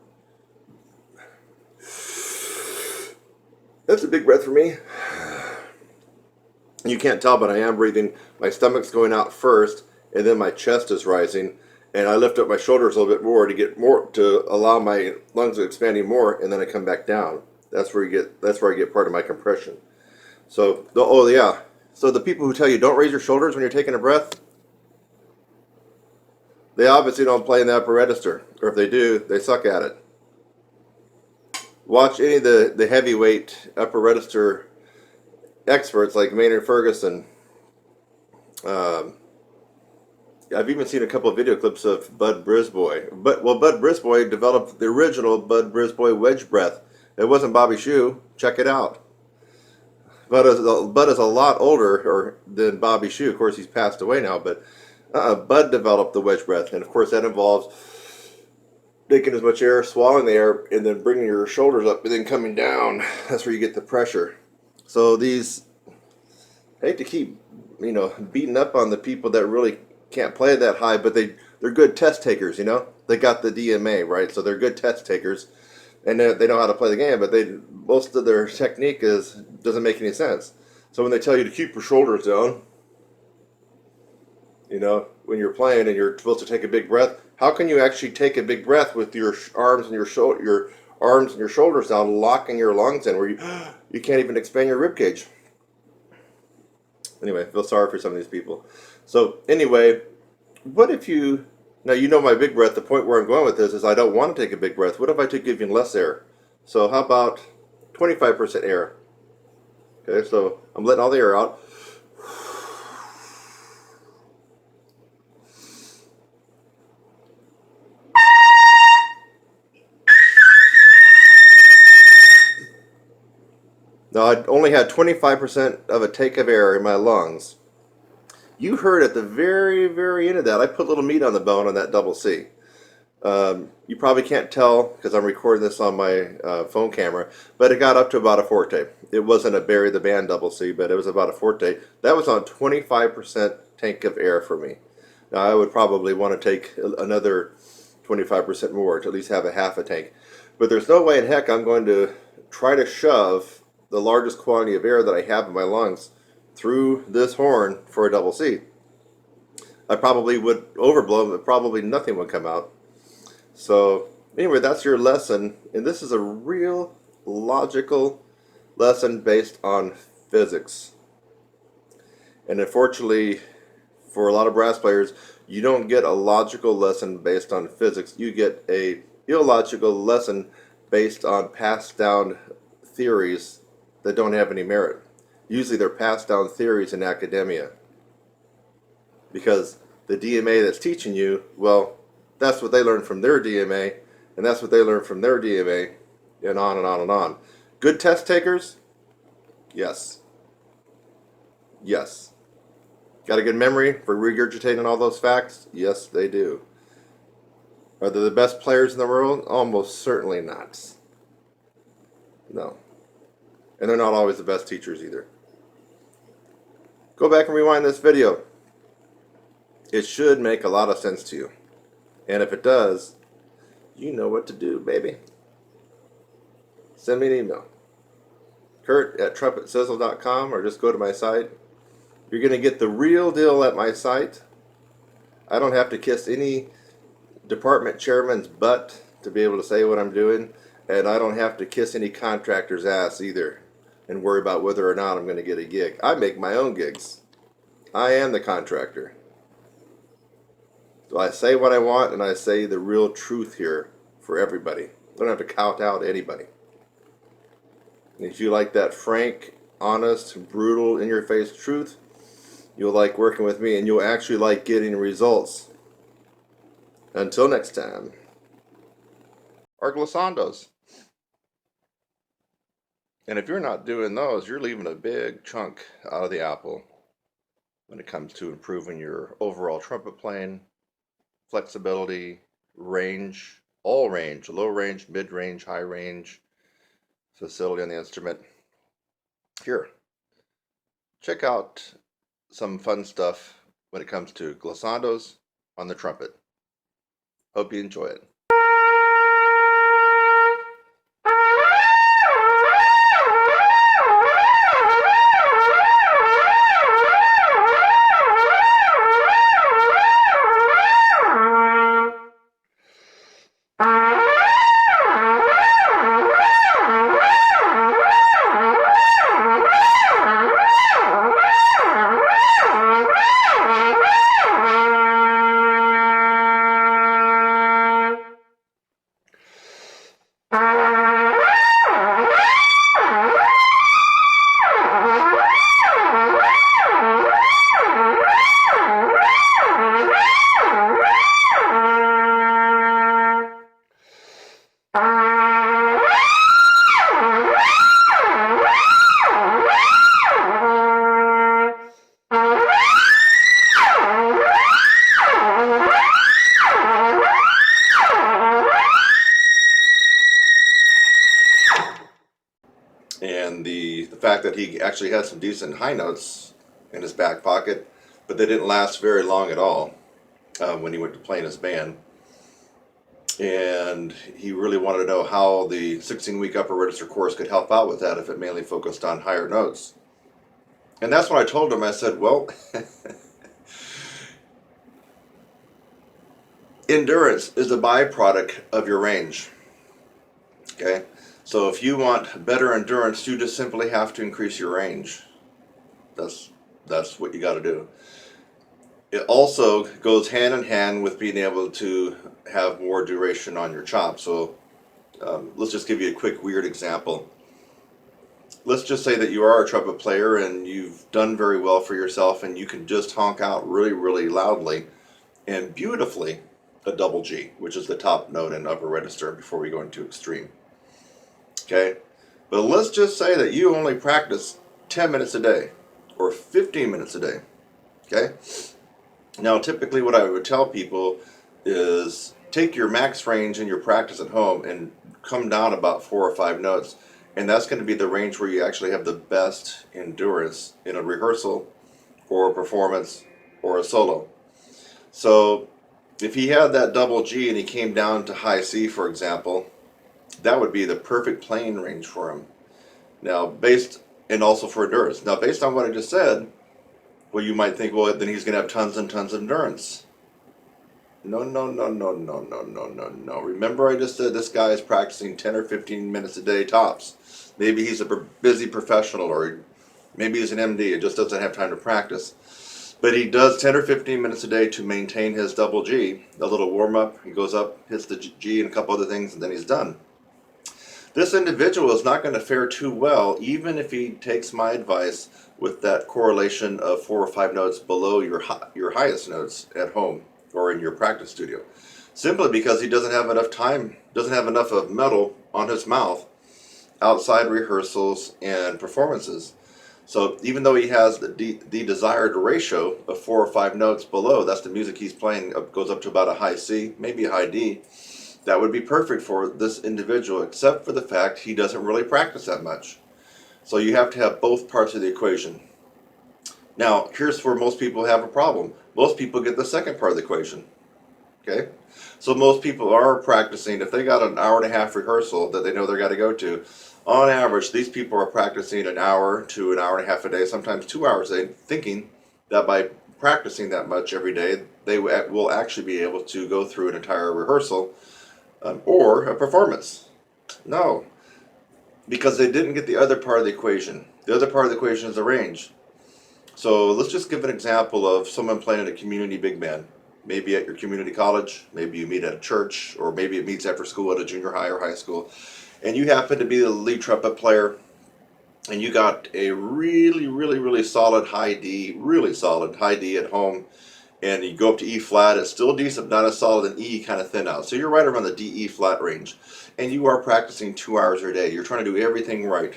That's a big breath for me. You can't tell, but I am breathing. My stomach's going out first, and then my chest is rising, and I lift up my shoulders a little bit more to allow my lungs to expanding more, and then I come back down. That's where I get part of my compression. So So the people who tell you don't raise your shoulders when you're taking a breath, they obviously don't play in the upper register, or if they do, they suck at it. Watch any of the heavyweight upper register experts like Maynard Ferguson Um, I've even seen a couple of video clips of Bud Brisbois. Bud Brisbois developed the original Bud Brisbois wedge breath. It wasn't Bobby Shue. Check it out. Bud is a lot older than Bobby Shue. Of course, he's passed away now, but Bud developed the wedge breath, and of course that involves taking as much air, swallowing the air, and then bringing your shoulders up, and then coming down. That's where you get the pressure. So these, I hate to keep, beating up on the people that really can't play that high, but they're good test takers. They got the DMA, right? So they're good test takers, and they know how to play the game. But most of their technique doesn't make any sense. So when they tell you to keep your shoulders down, when you're playing and you're supposed to take a big breath, how can you actually take a big breath with your arms and your shoulders down, locking your lungs in, where you can't even expand your rib cage? Anyway, I feel sorry for some of these people. So anyway, what if now you know my big breath, the point where I'm going with this is I don't want to take a big breath. What if I took even less air? So how about 25% air? Okay, so I'm letting all the air out. Now I only had 25% of a take of air in my lungs. You heard at the very, very end of that, I put a little meat on the bone on that double C. You probably can't tell because I'm recording this on my phone camera, but it got up to about a forte. It wasn't a Barry the Band double C, but it was about a forte. That was on 25% tank of air for me. Now I would probably want to take another 25% more to at least have a half a tank. But there's no way in heck I'm going to try to shove the largest quantity of air that I have in my lungs through this horn for a double C. I probably would overblow, but probably nothing would come out. So anyway, that's your lesson, and this is a real logical lesson based on physics. And unfortunately, for a lot of brass players, you don't get a logical lesson based on physics. You get a illogical lesson based on passed down theories that don't have any merit. Usually they're passed down theories in academia. Because the DMA that's teaching you, well, that's what they learned from their DMA, and that's what they learned from their DMA, and on and on and on. Good test takers? Yes. Yes. Got a good memory for regurgitating all those facts? Yes, they do. Are they the best players in the world? Almost certainly not. No. And they're not always the best teachers either. Go back and rewind this video. It should make a lot of sense to you. And if it does, you know what to do, baby. Send me an email. Kurt@TrumpetSizzle.com, or just go to my site. You're going to get the real deal at my site. I don't have to kiss any department chairman's butt to be able to say what I'm doing. And I don't have to kiss any contractor's ass either and worry about whether or not I'm going to get a gig. I make my own gigs. I am the contractor. So I say what I want, and I say the real truth here for everybody. I don't have to kowtow to anybody. And if you like that frank, honest, brutal, in-your-face truth, you'll like working with me, and you'll actually like getting results. Until next time. Our glissandos. And if you're not doing those, you're leaving a big chunk out of the apple when it comes to improving your overall trumpet playing, flexibility, range, all range, low range, mid range, high range, facility on the instrument. Here, check out some fun stuff when it comes to glissandos on the trumpet. Hope you enjoy it. and the fact that he actually had some decent high notes in his back pocket, but they didn't last very long at all when he went to play in his band. And he really wanted to know how the 16-week upper register course could help out with that if it mainly focused on higher notes. And that's when I told him, I said, well, endurance is a byproduct of your range. Okay? So if you want better endurance, you just simply have to increase your range. That's what you got to do. It also goes hand in hand with being able to have more duration on your chop. So let's just give you a quick weird example. Let's just say that you are a trumpet player and you've done very well for yourself and you can just honk out really, really loudly and beautifully a double G, which is the top note in upper register before we go into extreme. Okay? But let's just say that you only practice 10 minutes a day or 15 minutes a day. Okay? Now, typically what I would tell people is take your max range in your practice at home and come down about 4 or 5 notes. And that's going to be the range where you actually have the best endurance in a rehearsal or a performance or a solo. So if he had that double G and he came down to high C, for example, that would be the perfect playing range for him. Now, and also for endurance. Now, based on what I just said, well, you might think, well, then he's going to have tons and tons of endurance. No. Remember I just said this guy is practicing 10 or 15 minutes a day tops. Maybe he's a busy professional, or maybe he's an MD and just doesn't have time to practice. But he does 10 or 15 minutes a day to maintain his double G. A little warm up, he goes up, hits the G and a couple other things, and then he's done. This individual is not going to fare too well, even if he takes my advice with that correlation of 4 or 5 notes below your highest notes at home or in your practice studio. Simply because he doesn't have enough time, doesn't have enough of metal on his mouth outside rehearsals and performances. So even though he has the desired ratio of 4 or 5 notes below, that's the music he's playing, goes up to about a high C, maybe a high D, that would be perfect for this individual, except for the fact he doesn't really practice that much. So you have to have both parts of the equation. Now, here's where most people have a problem. Most people get the second part of the equation. Okay? So most people are practicing, if they got an hour and a half rehearsal that they know they're got to go to, on average, these people are practicing an hour to an hour and a half a day, sometimes 2 hours a day, thinking that by practicing that much every day, they will actually be able to go through an entire rehearsal or a performance. No, because they didn't get the other part of the equation. The other part of the equation is the range. So let's just give an example of someone playing in a community big band. Maybe at your community college, maybe you meet at a church, or maybe it meets after school at a junior high or high school. And you happen to be the lead trumpet player, and you got a really, really, really solid high D at home. And you go up to E flat, it's still decent, not as solid, and E kind of thin out. So you're right around the D, E flat range. And you are practicing 2 hours a day. You're trying to do everything right.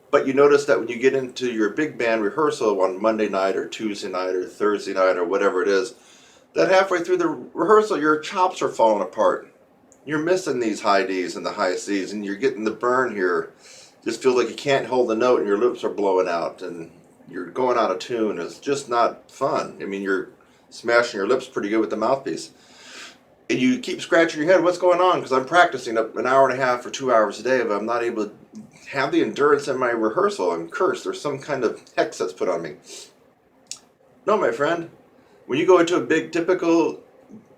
But you notice that when you get into your big band rehearsal on Monday night or Tuesday night or Thursday night or whatever it is, that halfway through the rehearsal, your chops are falling apart. You're missing these high Ds and the high Cs, and you're getting the burn here. Just feels like you can't hold the note and your lips are blowing out and you're going out of tune. It's just not fun. I mean, you're smashing your lips pretty good with the mouthpiece. And you keep scratching your head, what's going on? Because I'm practicing an hour and a half or 2 hours a day, but I'm not able to have the endurance in my rehearsal. I'm cursed. There's some kind of hex that's put on me. No, my friend. When you go into a big, typical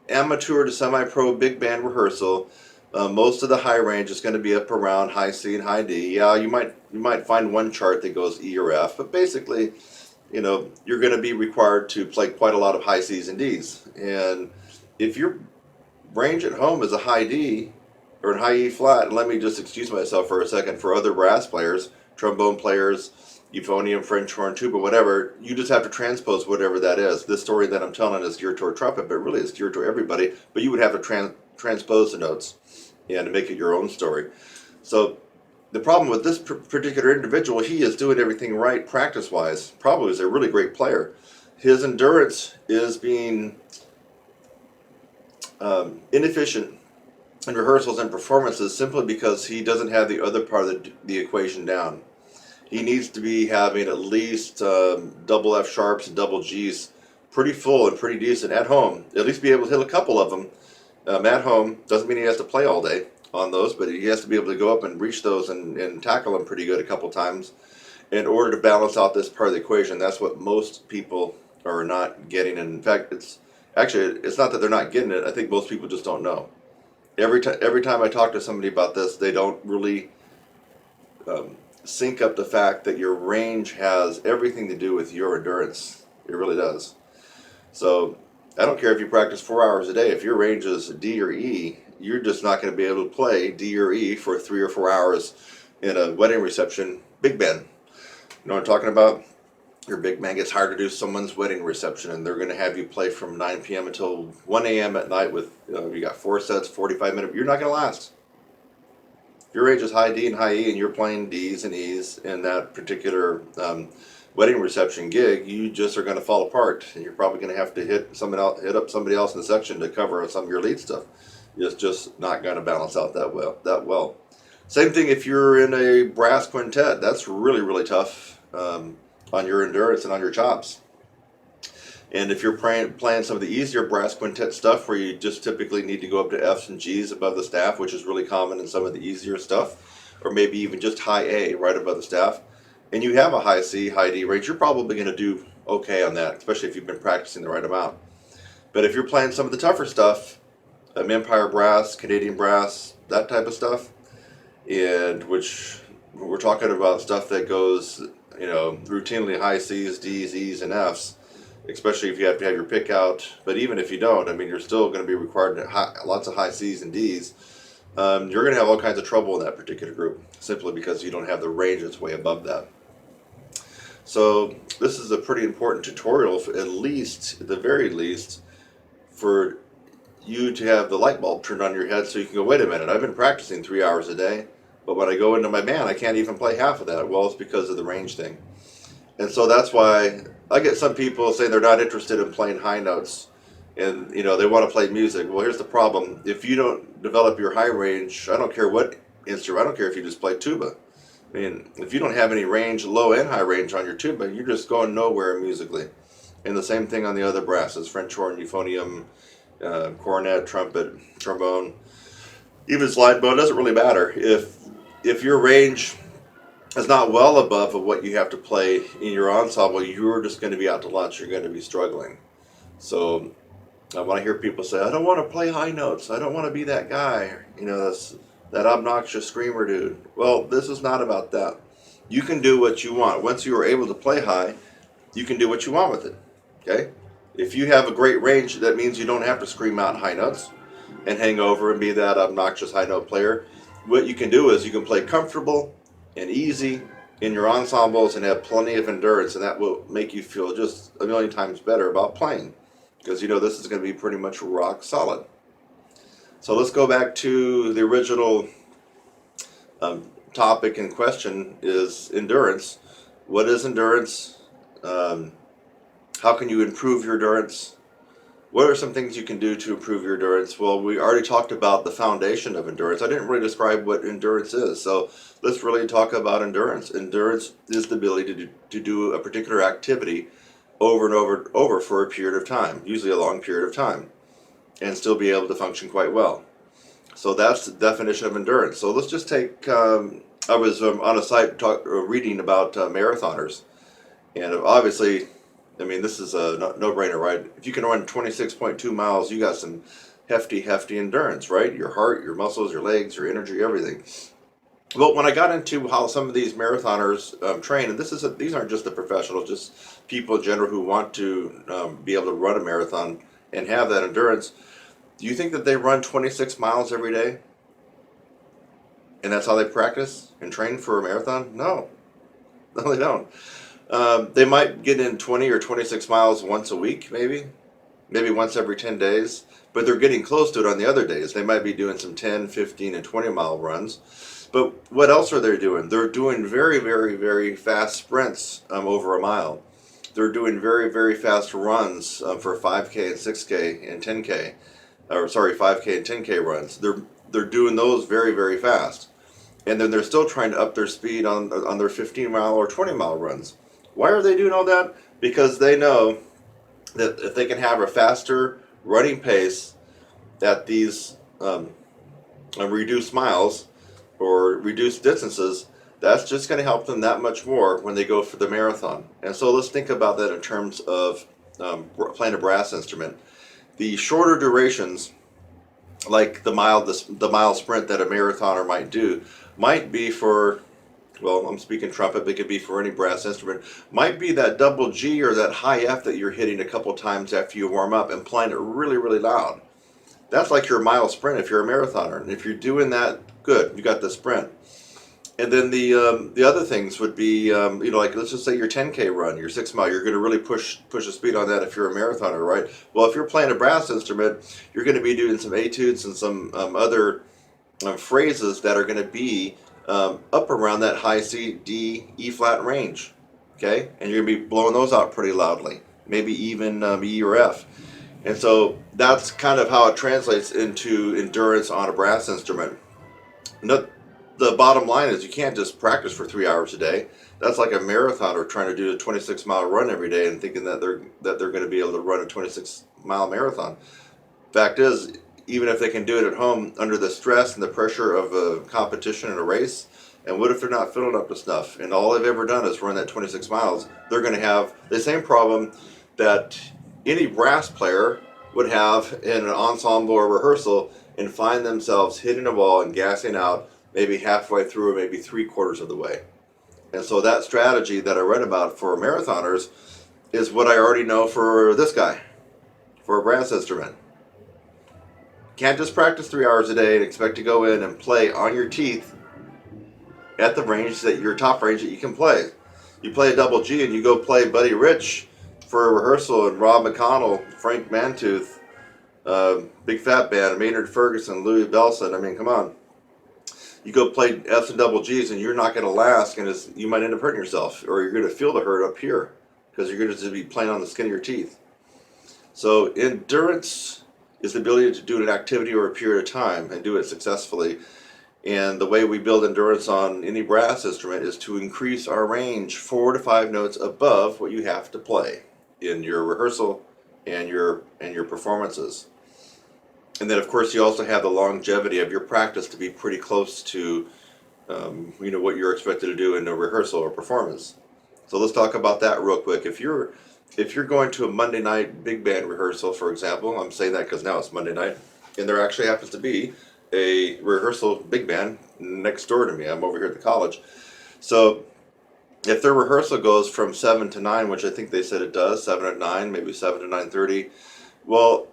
amateur to semi-pro big band rehearsal, most of the high range is going to be up around high C and high D. Yeah, you might find one chart that goes E or F, but basically, you're going to be required to play quite a lot of high C's and D's. And if your range at home is a high D or a high E flat, and let me just excuse myself for a second, for other brass players, trombone players, euphonium, French horn, tuba, whatever, you just have to transpose whatever that is. This story that I'm telling is geared toward trumpet, but really it's geared to everybody, but you would have to transpose the notes and make it your own story. So the problem with this particular individual, he is doing everything right practice-wise. Probably is a really great player. His endurance is being inefficient in rehearsals and performances simply because he doesn't have the other part of the equation down. He needs to be having at least double F sharps and double Gs pretty full and pretty decent at home. At least be able to hit a couple of them at home. Doesn't mean he has to play all day on those, but he has to be able to go up and reach those and tackle them pretty good a couple times in order to balance out this part of the equation. That's what most people are not getting. And in fact, it's not that they're not getting it. I think most people just don't know. Every time I talk to somebody about this, they don't really sync up the fact that your range has everything to do with your endurance. It really does. So I don't care if you practice 4 hours a day. If your range is D or E, you're just not going to be able to play D or E for 3 or 4 hours in a wedding reception big band. You know what I'm talking about? Your big band gets hired to do someone's wedding reception, and they're going to have you play from 9 p.m. until 1 a.m. at night with, you got 4 sets, 45 minutes. You're not going to last. If your range is high D and high E, and you're playing Ds and Es in that particular wedding reception gig, you just are going to fall apart, and you're probably going to have to hit up somebody else in the section to cover some of your lead stuff. It's just not going to balance out that well. Same thing if you're in a brass quintet. That's really, really tough on your endurance and on your chops. And if you're playing some of the easier brass quintet stuff where you just typically need to go up to Fs and Gs above the staff, which is really common in some of the easier stuff, or maybe even just high A right above the staff, and you have a high C, high D range, you're probably going to do okay on that, especially if you've been practicing the right amount. But if you're playing some of the tougher stuff, Empire brass, Canadian brass, that type of stuff, and which we're talking about stuff that goes, routinely high C's, D's, E's, and F's, especially if you have to have your pick out. But even if you don't, I mean, you're still going to be required to lots of high C's and D's. You're going to have all kinds of trouble in that particular group simply because you don't have the range that's way above that. So this is a pretty important tutorial, at the very least, for you to have the light bulb turned on your head so you can go, wait a minute, I've been practicing 3 hours a day, but when I go into my band, I can't even play half of that. Well, it's because of the range thing. And so that's why I get some people say they're not interested in playing high notes and, they want to play music. Well, here's the problem. If you don't develop your high range, I don't care what instrument, I don't care if you just play tuba. I mean, if you don't have any range, low and high range on your tuba, you're just going nowhere musically. And the same thing on the other brasses, French horn, euphonium, cornet, trumpet, trombone, even slide bow. It doesn't really matter. If your range is not well above of what you have to play in your ensemble, you're just going to be out to lunch. You're going to be struggling. So when I hear people say, I don't want to play high notes, I don't want to be that guy, that obnoxious screamer dude. Well, this is not about that. You can do what you want. Once you are able to play high, you can do what you want with it. Okay? If you have a great range, that means you don't have to scream out high notes and hang over and be that obnoxious high note player. What you can do is you can play comfortable and easy in your ensembles and have plenty of endurance, and that will make you feel just a million times better about playing, because this is going to be pretty much rock solid. So let's go back to the original topic in question is endurance. What is endurance? How can you improve your endurance? What are some things you can do to improve your endurance? Well, we already talked about the foundation of endurance. I didn't really describe what endurance is, so let's really talk about endurance. Endurance is the ability to do a particular activity over and over for a period of time, usually a long period of time, and still be able to function quite well. So that's the definition of endurance. So let's just take, I was on a site reading about marathoners, and obviously, I mean, this is a no-brainer, right? If you can run 26.2 miles, you got some hefty endurance, right? Your heart, your muscles, your legs, your energy, everything. Well, when I got into how some of these marathoners train, and these aren't just the professionals, just people in general who want to be able to run a marathon and have that endurance, do you think that they run 26 miles every day? And that's how they practice and train for a marathon? No, they don't. They might get in 20 or 26 miles once a week, maybe once every 10 days, but they're getting close to it on the other days. They might be doing some 10, 15, and 20 mile runs. But what else are they doing? They're doing very, very, very fast sprints over a mile. They're doing very, very fast runs for 5K and 6K and 10K. Or sorry, 5K and 10K runs. They're they're doing those very, very fast. And then they're still trying to up their speed on their 15-mile or 20-mile runs. Why are they doing all that? Because they know that if they can have a faster running pace at these reduced miles or reduced distances, that's just going to help them that much more when they go for the marathon. And so let's think about that in terms of playing a brass instrument. The shorter durations, like the mile sprint that a marathoner might do, might be for, well, I'm speaking trumpet, but it could be for any brass instrument, might be that double G or that high F that you're hitting a couple times after you warm up and playing it really, really loud. That's like your mile sprint if you're a marathoner. And if you're doing that, good, you got the sprint. And then the other things would be, like let's just say your 10K run, your 6 mile, you're going to really push the speed on that if you're a marathoner, right? Well, if you're playing a brass instrument, you're going to be doing some etudes and some other phrases that are going to be up around that high C, D, E flat range, okay? And you're going to be blowing those out pretty loudly, maybe even E or F. And so that's kind of how it translates into endurance on a brass instrument. The bottom line is you can't just practice for 3 hours a day. That's like a marathoner trying to do a 26-mile run every day and thinking that they're going to be able to run a 26-mile marathon. Fact is, even if they can do it at home under the stress and the pressure of a competition and a race, and what if they're not filling up to snuff and all they've ever done is run that 26 miles, they're going to have the same problem that any brass player would have in an ensemble or rehearsal and find themselves hitting a wall and gassing out maybe halfway through or maybe 3/4 of the way. And so that strategy that I read about for marathoners is what I already know for this guy, for a brass instrument. Can't just practice 3 hours a day and expect to go in and play on your teeth at the range that your top range that you can play. You play a double G and you go play Buddy Rich for a rehearsal and Rob McConnell, Frank Mantooth, Big Fat Band, Maynard Ferguson, Louis Bellson. I mean, come on. You go play F's and double G's and you're not going to last, and you might end up hurting yourself, or you're going to feel the hurt up here because you're going to be playing on the skin of your teeth. So endurance is the ability to do an activity or a period of time and do it successfully. And the way we build endurance on any brass instrument is to increase our range 4 to 5 notes above what you have to play in your rehearsal and your performances. And then, of course, you also have the longevity of your practice to be pretty close to, what you're expected to do in a rehearsal or performance. So let's talk about that real quick. If you're going to a Monday night big band rehearsal, for example, I'm saying that because now it's Monday night, and there actually happens to be a rehearsal big band next door to me. I'm over here at the college. So if their rehearsal goes from 7 to 9, which I think they said it does, 7 to 9, maybe 7 to 9:30, well,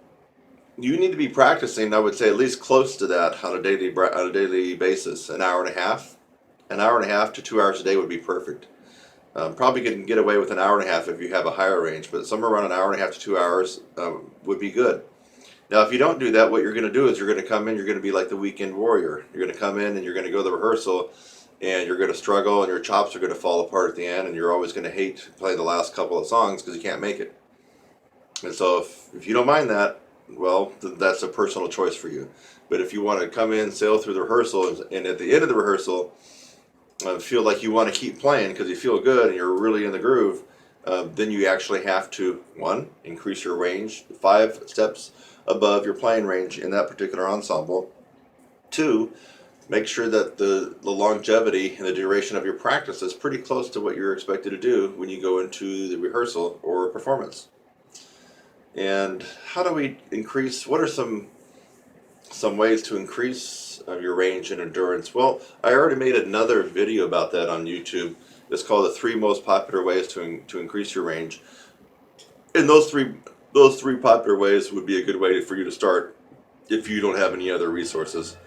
you need to be practicing, I would say, at least close to that on a daily basis. An hour and a half to 2 hours a day would be perfect. Probably can get away with an hour and a half if you have a higher range, but somewhere around an hour and a half to 2 hours would be good. Now, if you don't do that, what you're going to do is you're going to come in, you're going to be like the weekend warrior. You're going to come in and you're going to go to the rehearsal and you're going to struggle and your chops are going to fall apart at the end, and you're always going to hate playing the last couple of songs because you can't make it. And so if you don't mind that, well, that's a personal choice for you. But if you want to come in, sail through the rehearsal, and at the end of the rehearsal, feel like you want to keep playing because you feel good and you're really in the groove, then you actually have to, 1, increase your range 5 steps above your playing range in that particular ensemble. 2, make sure that the longevity and the duration of your practice is pretty close to what you're expected to do when you go into the rehearsal or performance. And how do we increase, what are some ways to increase your range and endurance? Well, I already made another video about that on YouTube. It's called the 3 most popular ways to increase your range. And those three popular ways would be a good way for you to start if you don't have any other resources.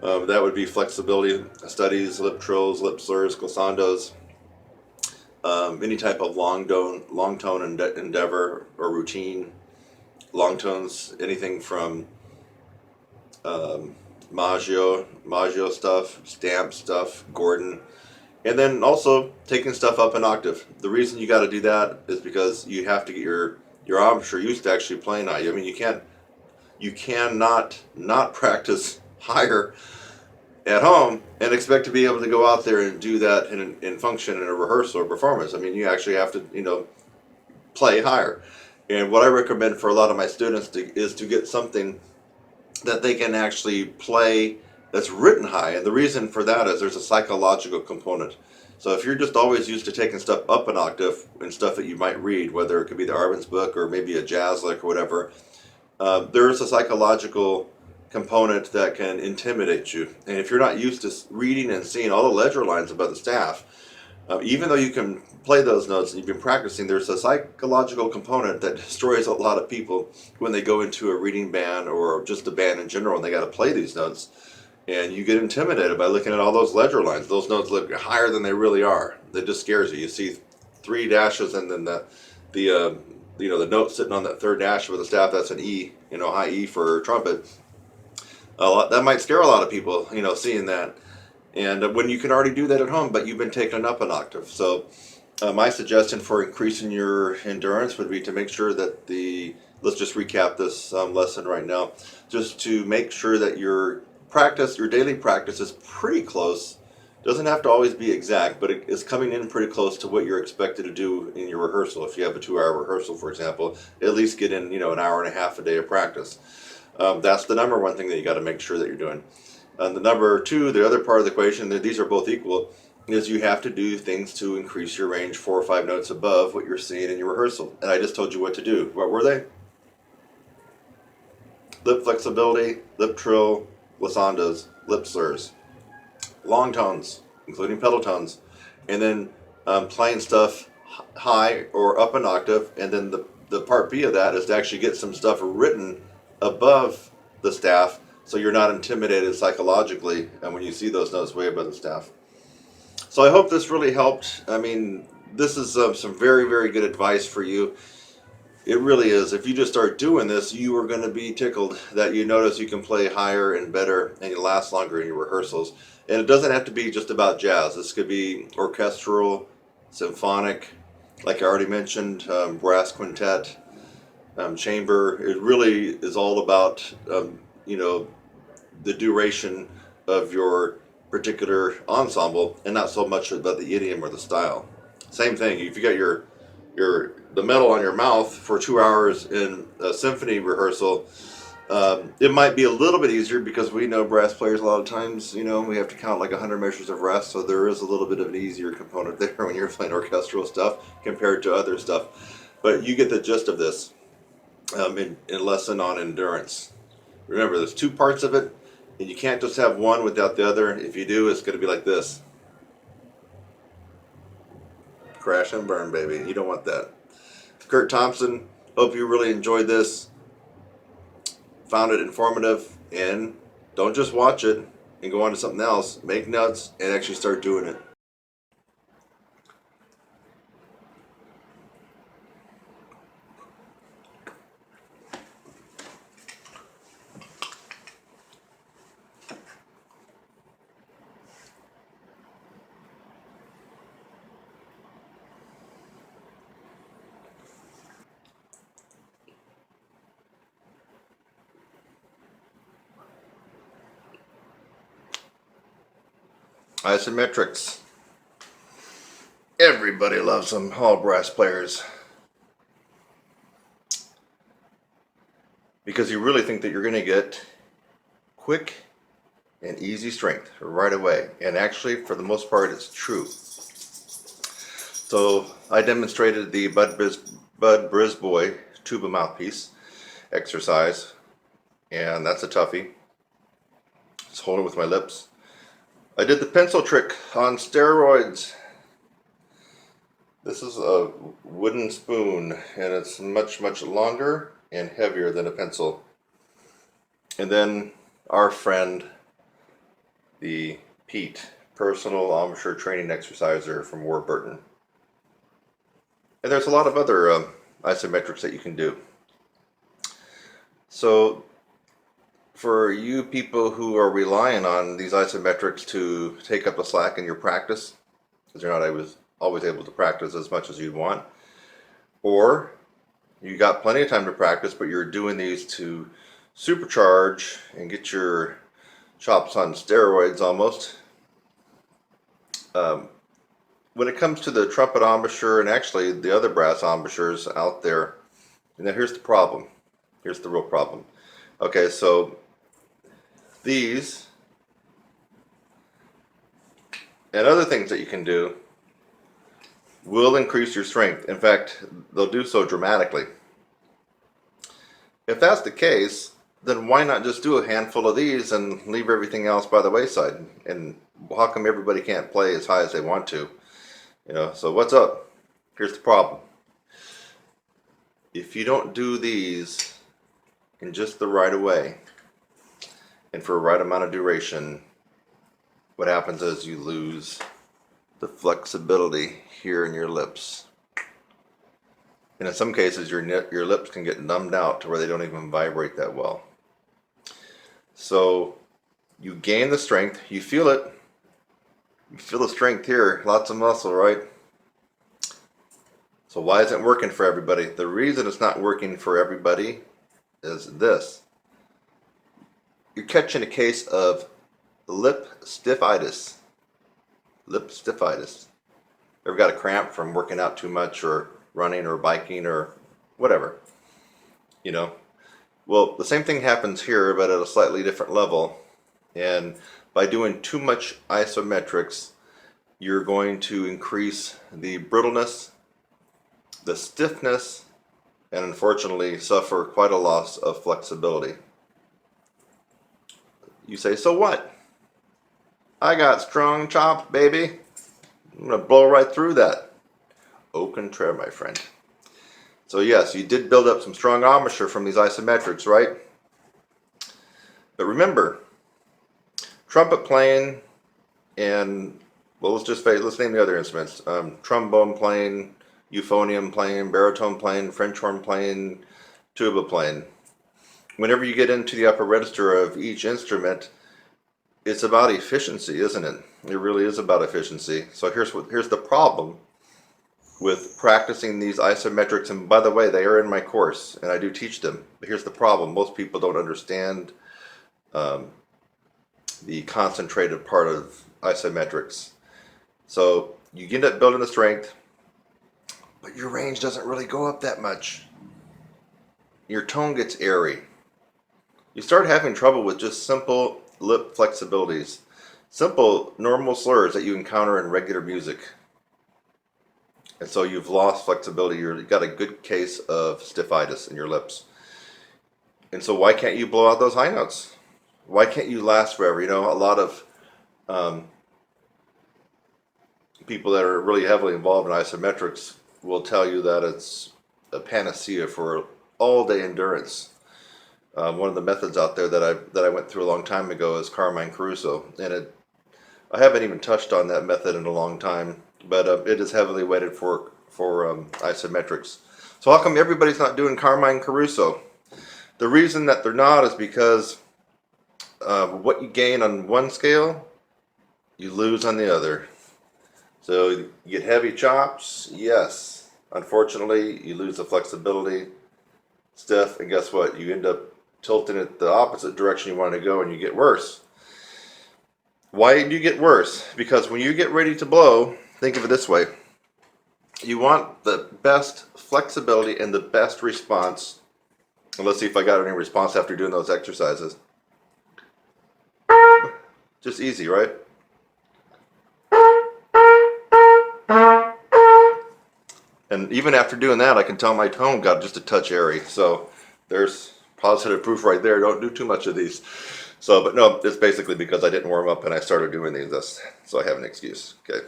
That would be flexibility studies, lip trills, lip slurs, glissandos, any type of long tone endeavor or routine. Long tones, anything from Maggio stuff, Stamp stuff, Gordon, and then also taking stuff up an octave. The reason you got to do that is because you have to get your embouchure used to actually playing on you. I mean, you cannot not practice higher at home and expect to be able to go out there and do that in function in a rehearsal or performance. I mean, you actually have to, play higher. And what I recommend for a lot of my students is to get something that they can actually play that's written high. And the reason for that is there's a psychological component. So if you're just always used to taking stuff up an octave and stuff that you might read, whether it could be the Arvin's book or maybe a jazz lick or whatever, there's a psychological component that can intimidate you. And if you're not used to reading and seeing all the ledger lines about the staff, even though you can play those notes and you've been practicing, there's a psychological component that destroys a lot of people when they go into a reading band or just a band in general and they got to play these notes. And you get intimidated by looking at all those ledger lines. Those notes look higher than they really are. That just scares you. You see 3 dashes and then the note sitting on that third dash with the staff. That's an E, high E for trumpet. That might scare a lot of people, seeing that. And when you can already do that at home, but you've been taking it up an octave. So my suggestion for increasing your endurance would be to make sure that let's just recap this lesson right now, just to make sure that your daily practice is pretty close. Doesn't have to always be exact, but it is coming in pretty close to what you're expected to do in your rehearsal. If you have a 2-hour rehearsal, for example, at least get in, an hour and a half a day of practice. That's the number one thing that you got to make sure that you're doing. And the number 2, the other part of the equation, these are both equal, is you have to do things to increase your range 4 or 5 notes above what you're seeing in your rehearsal. And I just told you what to do. What were they? Lip flexibility, lip trill, glissandas, lip slurs, long tones, including pedal tones, and then playing stuff high or up an octave. And then the part B of that is to actually get some stuff written above the staff, so you're not intimidated psychologically and when you see those notes way above the staff. So I hope this really helped. I mean, this is some very, very good advice for you. It really is. If you just start doing this, you are going to be tickled that you notice you can play higher and better and you last longer in your rehearsals. And it doesn't have to be just about jazz. This could be orchestral, symphonic, like I already mentioned, brass quintet, chamber. It really is all about, the duration of your particular ensemble and not so much about the idiom or the style. Same thing, if you got the metal on your mouth for 2 hours in a symphony rehearsal, it might be a little bit easier because we know brass players a lot of times, we have to count like 100 measures of rest, so there is a little bit of an easier component there when you're playing orchestral stuff compared to other stuff. But you get the gist of this in lesson on endurance. Remember, there's 2 parts of it, and you can't just have one without the other. If you do, it's going to be like this. Crash and burn, baby. You don't want that. Kurt Thompson, hope you really enjoyed this. Found it informative, and don't just watch it and go on to something else. Make notes and actually start doing it. Isometrics. Everybody loves them, all brass players. Because you really think that you're going to get quick and easy strength right away. And actually, for the most part, it's true. So I demonstrated the Bud Brisbois tuba mouthpiece exercise. And that's a toughie. Just hold it with my lips. I did the pencil trick on steroids. This is a wooden spoon, and it's much, much longer and heavier than a pencil. And then our friend, the Pete, personal amateur training exerciser from Warburton. And there's a lot of other isometrics that you can do. So for you people who are relying on these isometrics to take up the slack in your practice, because you're not always able to practice as much as you'd want, or you got plenty of time to practice, but you're doing these to supercharge and get your chops on steroids almost. When it comes to the trumpet embouchure and actually the other brass embouchures out there, now here's the problem. Here's the real problem. Okay, so these and other things that you can do will increase your strength. In fact, they'll do so dramatically. If that's the case, then why not just do a handful of these and leave everything else by the wayside? And how come everybody can't play as high as they want to? So what's up? Here's the problem. If you don't do these in just the right way and for a right amount of duration, what happens is you lose the flexibility here in your lips. And in some cases, your lips can get numbed out to where they don't even vibrate that well. So you gain the strength, you feel it. You feel the strength here, lots of muscle, right? So why isn't it working for everybody? The reason it's not working for everybody is this. You're catching a case of lip stiffitis. Lip stiffitis. Ever got a cramp from working out too much or running or biking or whatever? Well, the same thing happens here, but at a slightly different level. And by doing too much isometrics, you're going to increase the brittleness, the stiffness, and unfortunately suffer quite a loss of flexibility. You say, so what? I got strong chops, baby. I'm going to blow right through that. Au contraire, my friend. So yes, you did build up some strong embouchure from these isometrics, right? But remember, trumpet playing and, well, let's name the other instruments. Trombone playing, euphonium playing, baritone playing, French horn playing, tuba playing. Whenever you get into the upper register of each instrument, it's about efficiency, isn't it? It really is about efficiency. So here's the problem with practicing these isometrics. And by the way, they are in my course and I do teach them. But here's the problem. Most people don't understand the concentrated part of isometrics. So you end up building the strength, but your range doesn't really go up that much. Your tone gets airy. You start having trouble with just simple lip flexibilities, simple normal slurs that you encounter in regular music. And so you've lost flexibility. You've got a good case of stiffitis in your lips. And so why can't you blow out those high notes? Why can't you last forever? A lot of people that are really heavily involved in isometrics will tell you that it's a panacea for all-day endurance. One of the methods out there that I went through a long time ago is Carmine Caruso, and I haven't even touched on that method in a long time, but it is heavily weighted for isometrics. So how come everybody's not doing Carmine Caruso? The reason that they're not is because what you gain on one scale, you lose on the other. So you get heavy chops, yes. Unfortunately, you lose the flexibility, stiff, and guess what? You end up tilting it the opposite direction you want to go and you get worse. Why do you get worse? Because when you get ready to blow, think of it this way. You want the best flexibility and the best response. And let's see if I got any response after doing those exercises. Just easy, right? And even after doing that, I can tell my tone got just a touch airy. So there's positive proof right there. Don't do too much of these. So, but no, it's basically because I didn't warm up and I started doing these. So I have an excuse. Okay.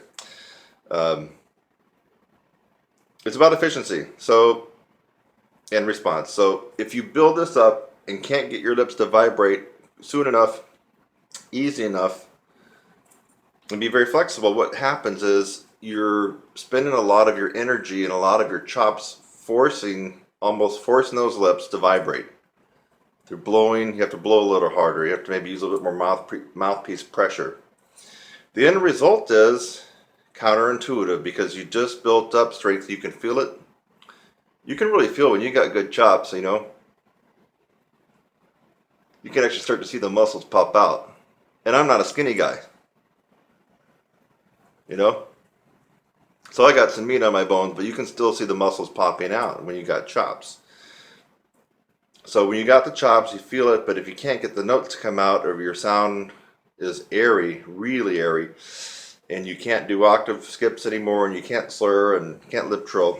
It's about efficiency. So, and response. So if you build this up and can't get your lips to vibrate soon enough, easy enough, and be very flexible, what happens is you're spending a lot of your energy and a lot of your chops almost forcing those lips to vibrate. Through blowing, you have to blow a little harder. You have to maybe use a little bit more mouthpiece pressure. The end result is counterintuitive because you just built up strength. You can feel it. You can really feel when you got good chops, You can actually start to see the muscles pop out. And I'm not a skinny guy, you know? So I got some meat on my bones, but you can still see the muscles popping out when you got chops. So when you got the chops, you feel it, but if you can't get the notes to come out, or your sound is airy, really airy, and you can't do octave skips anymore, and you can't slur and can't lip trill,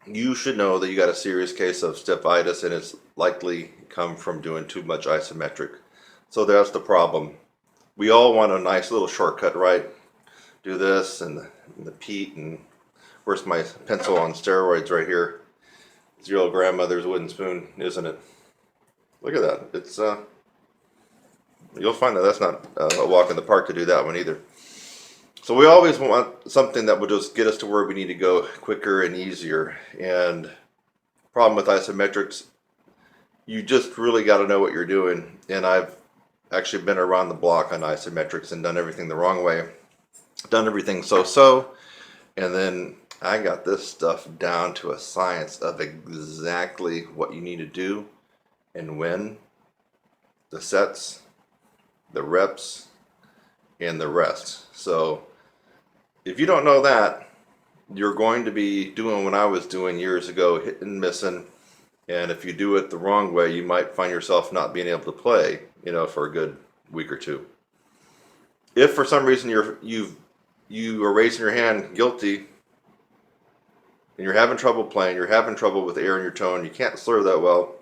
you should know that you got a serious case of stephitis, and it's likely come from doing too much isometric. So that's the problem. We all want a nice little shortcut, right? Do this and the Pete, and where's my pencil on steroids right here? It's your old grandmother's wooden spoon, isn't it? Look at that. It's you'll find that that's not a walk in the park to do that one either. So we always want something that will just get us to where we need to go quicker and easier. And problem with isometrics, you just really got to know what you're doing. And I've actually been around the block on isometrics and done everything the wrong way, done everything so, and then I got this stuff down to a science of exactly what you need to do and when, the sets, the reps, and the rest. So if you don't know that, you're going to be doing what I was doing years ago, hitting and missing. And if you do it the wrong way, you might find yourself not being able to play, for a good week or two. If for some reason you are raising your hand guilty and you're having trouble playing, you're having trouble with air in your tone, you can't slur that well,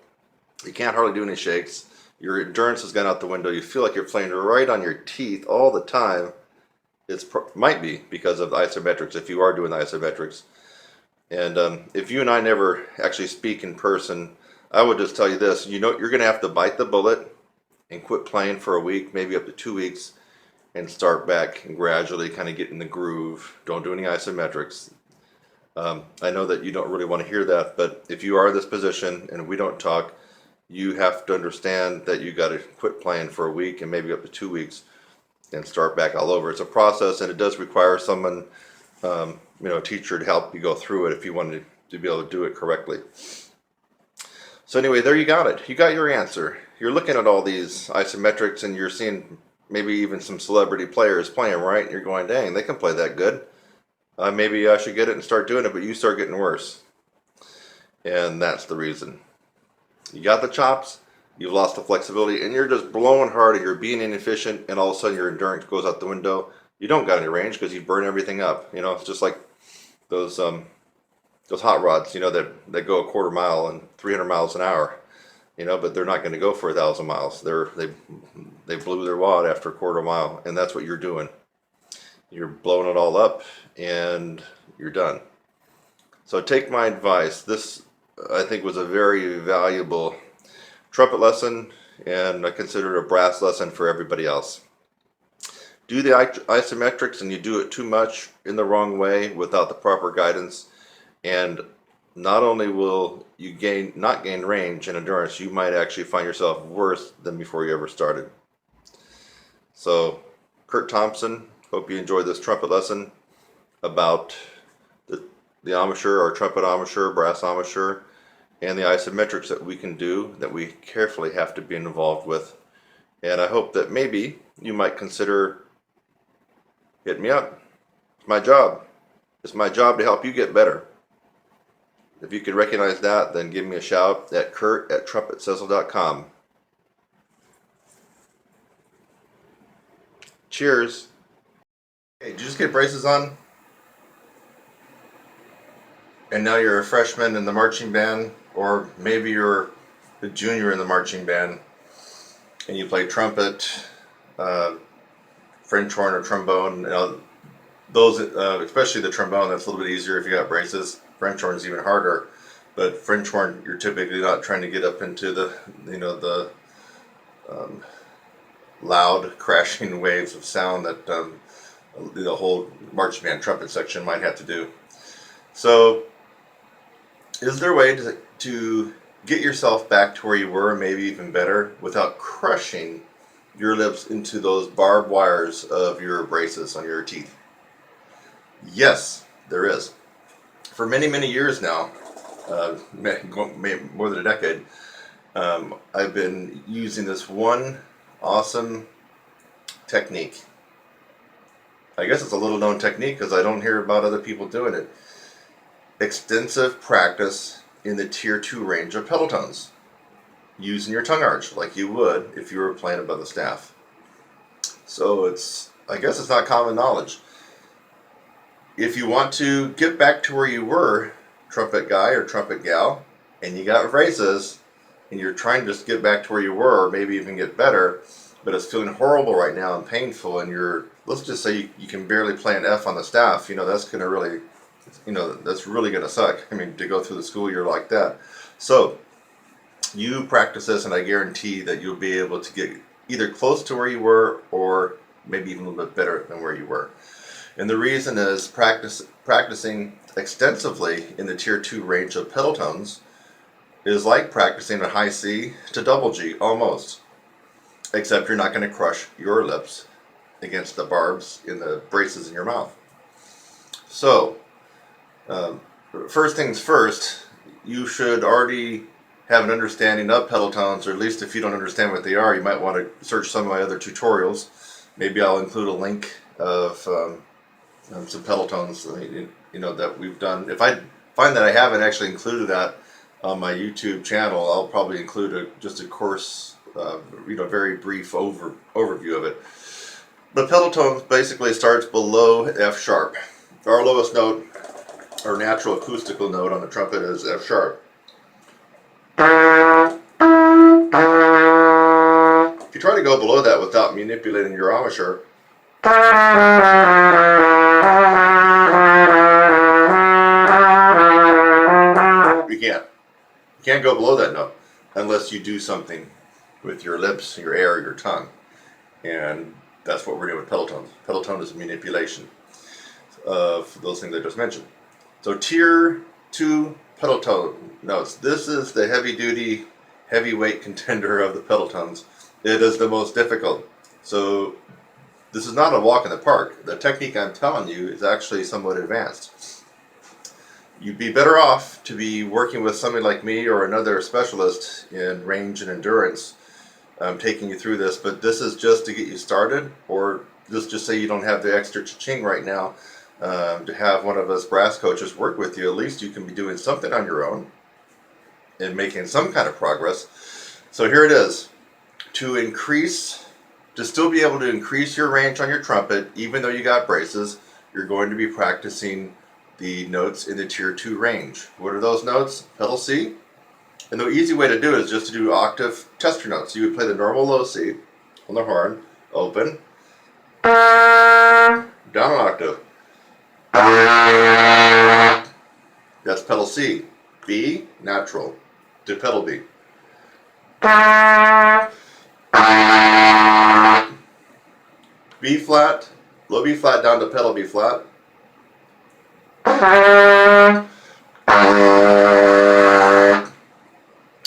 you can't hardly do any shakes, your endurance has gone out the window, you feel like you're playing right on your teeth all the time, it might be because of the isometrics, if you are doing the isometrics. And if you and I never actually speak in person, I would just tell you this, you're going to have to bite the bullet and quit playing for a week, maybe up to 2 weeks, and start back and gradually kind of get in the groove. Don't do any isometrics. I know that you don't really want to hear that, but if you are in this position and we don't talk, you have to understand that you got to quit playing for a week and maybe up to 2 weeks and start back all over. It's a process, and it does require someone, a teacher, to help you go through it if you wanted to be able to do it correctly. So anyway, there you got it. You got your answer. You're looking at all these isometrics and you're seeing maybe even some celebrity players playing, right? And you're going, dang, they can play that good. Maybe I should get it and start doing it, but you start getting worse. And that's the reason. You got the chops, you've lost the flexibility, and you're just blowing hard and you're being inefficient, and all of a sudden your endurance goes out the window. You don't got any range because you burn everything up. It's just like those hot rods, that go a quarter mile and 300 miles an hour, but they're not going to go for 1,000 miles. They blew their wad after a quarter mile, and that's what you're doing. You're blowing it all up, and you're done. So take my advice. This, I think, was a very valuable trumpet lesson, and I consider it a brass lesson for everybody else. Do the isometrics and you do it too much in the wrong way without the proper guidance, and not only will you not gain range and endurance, you might actually find yourself worse than before you ever started. So, Kurt Thompson, hope you enjoyed this trumpet lesson about the embouchure, or trumpet embouchure, brass embouchure, and the isometrics that we can do that we carefully have to be involved with. And I hope that maybe you might consider hitting me up. It's my job. It's my job to help you get better. If you can recognize that, then give me a shout at kurt@trumpetsizzle.com. Cheers. Hey, did you just get braces on? And now you're a freshman in the marching band, or maybe you're a junior in the marching band, and you play trumpet, French horn, or trombone. Those, especially the trombone, that's a little bit easier if you got braces. French horn is even harder, but French horn, you're typically not trying to get up into the loud crashing waves of sound that the whole marching band trumpet section might have to do. So, is there a way to get yourself back to where you were, maybe even better, without crushing your lips into those barbed wires of your braces on your teeth? Yes, there is. For many, many years now, more than a decade, I've been using this one awesome technique. I guess it's a little known technique because I don't hear about other people doing it. Extensive practice in the tier 2 range of pedal tones, using your tongue arch like you would if you were playing above the staff. So I guess it's not common knowledge. If you want to get back to where you were, trumpet guy or trumpet gal, and you got phrases, and you're trying to just get back to where you were, or maybe even get better, but it's feeling horrible right now and painful, and let's just say you can barely play an F on the staff, that's going to really, that's really going to suck. I mean, to go through the school year like that. So, you practice this, and I guarantee that you'll be able to get either close to where you were, or maybe even a little bit better than where you were. And the reason is practicing extensively in the tier 2 range of pedal tones is like practicing a high C to double G, almost. Except you're not going to crush your lips against the barbs in the braces in your mouth. So, first things first, you should already have an understanding of pedal tones, or at least if you don't understand what they are, you might want to search some of my other tutorials. Maybe I'll include a link of some pedal tones that we've done. If I find that I haven't actually included that on my YouTube channel, I'll probably include just a course, very brief overview of it. But pedal tones basically starts below F sharp. Our lowest note, or natural acoustical note on the trumpet, is F sharp. If you try to go below that without manipulating your embouchure, you can't. You can't go below that note unless you do something with your lips, your air, your tongue. And that's what we're doing with pedal tones. Pedal tone is a manipulation of those things I just mentioned. So tier 2 pedal tone notes. This is the heavy-duty, heavyweight contender of the pedal tones. It is the most difficult. So this is not a walk in the park. The technique I'm telling you is actually somewhat advanced. You'd be better off to be working with somebody like me or another specialist in range and endurance, taking you through this. But this is just to get you started, or let's just say you don't have the extra cha-ching right now to have one of us brass coaches work with you. At least you can be doing something on your own and making some kind of progress. So here it is. To still be able to increase your range on your trumpet, even though you got braces, you're going to be practicing the notes in the tier 2 range. What are those notes? Pedal C. And the easy way to do it is just to do octave tester notes. You would play the normal low C on the horn, open, down an octave. That's pedal C. B, natural, to pedal B. B flat, low B flat down to pedal B flat.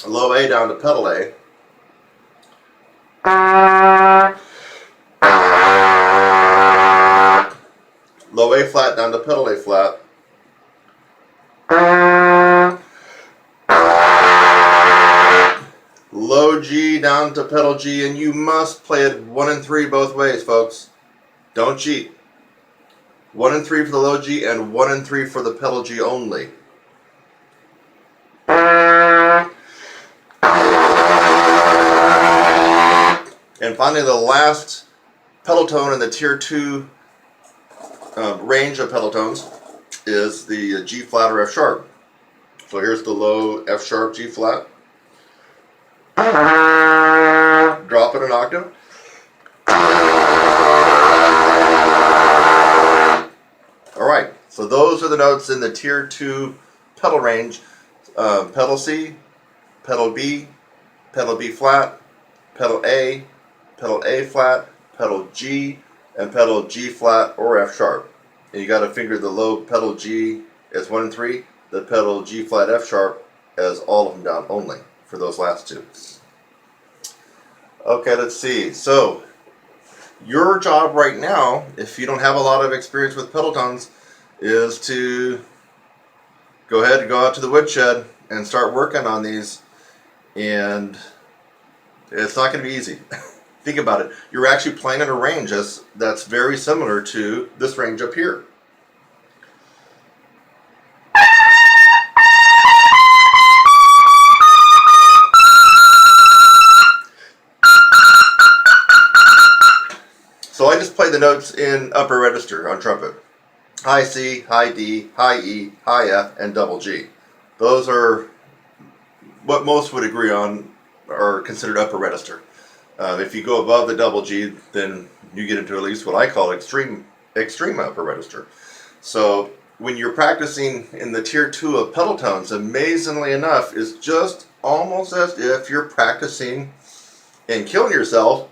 Low A down to pedal A. Low A flat down to pedal A flat. Low G down to pedal G, and you must play it 1 and 3 both ways, folks. Don't cheat. 1 and 3 for the low G, and 1 and 3 for the pedal G only. And finally, the last pedal tone in the tier 2 range of pedal tones is the G flat or F sharp. So here's the low F sharp G flat. Drop it an octave. Alright, so those are the notes in the tier 2 pedal range. Pedal C, pedal B flat, pedal A flat, pedal G, and pedal G flat or F sharp. And you got to finger the low pedal G as 1 and 3, the pedal G flat F sharp as all of them down only for those last two. Okay, let's see. So your job right now, if you don't have a lot of experience with pedal tones, is to go ahead and go out to the woodshed and start working on these. And it's not going to be easy. Think about it. You're actually playing at a range that's very similar to this range up here. So I just play the notes in upper register on trumpet. High C, high D, high E, high F, and double G. Those are what most would agree on are considered upper register. If you go above the double G, then you get into at least what I call extreme upper register. So when you're practicing in the tier 2 of pedal tones, amazingly enough, is just almost as if you're practicing and killing yourself.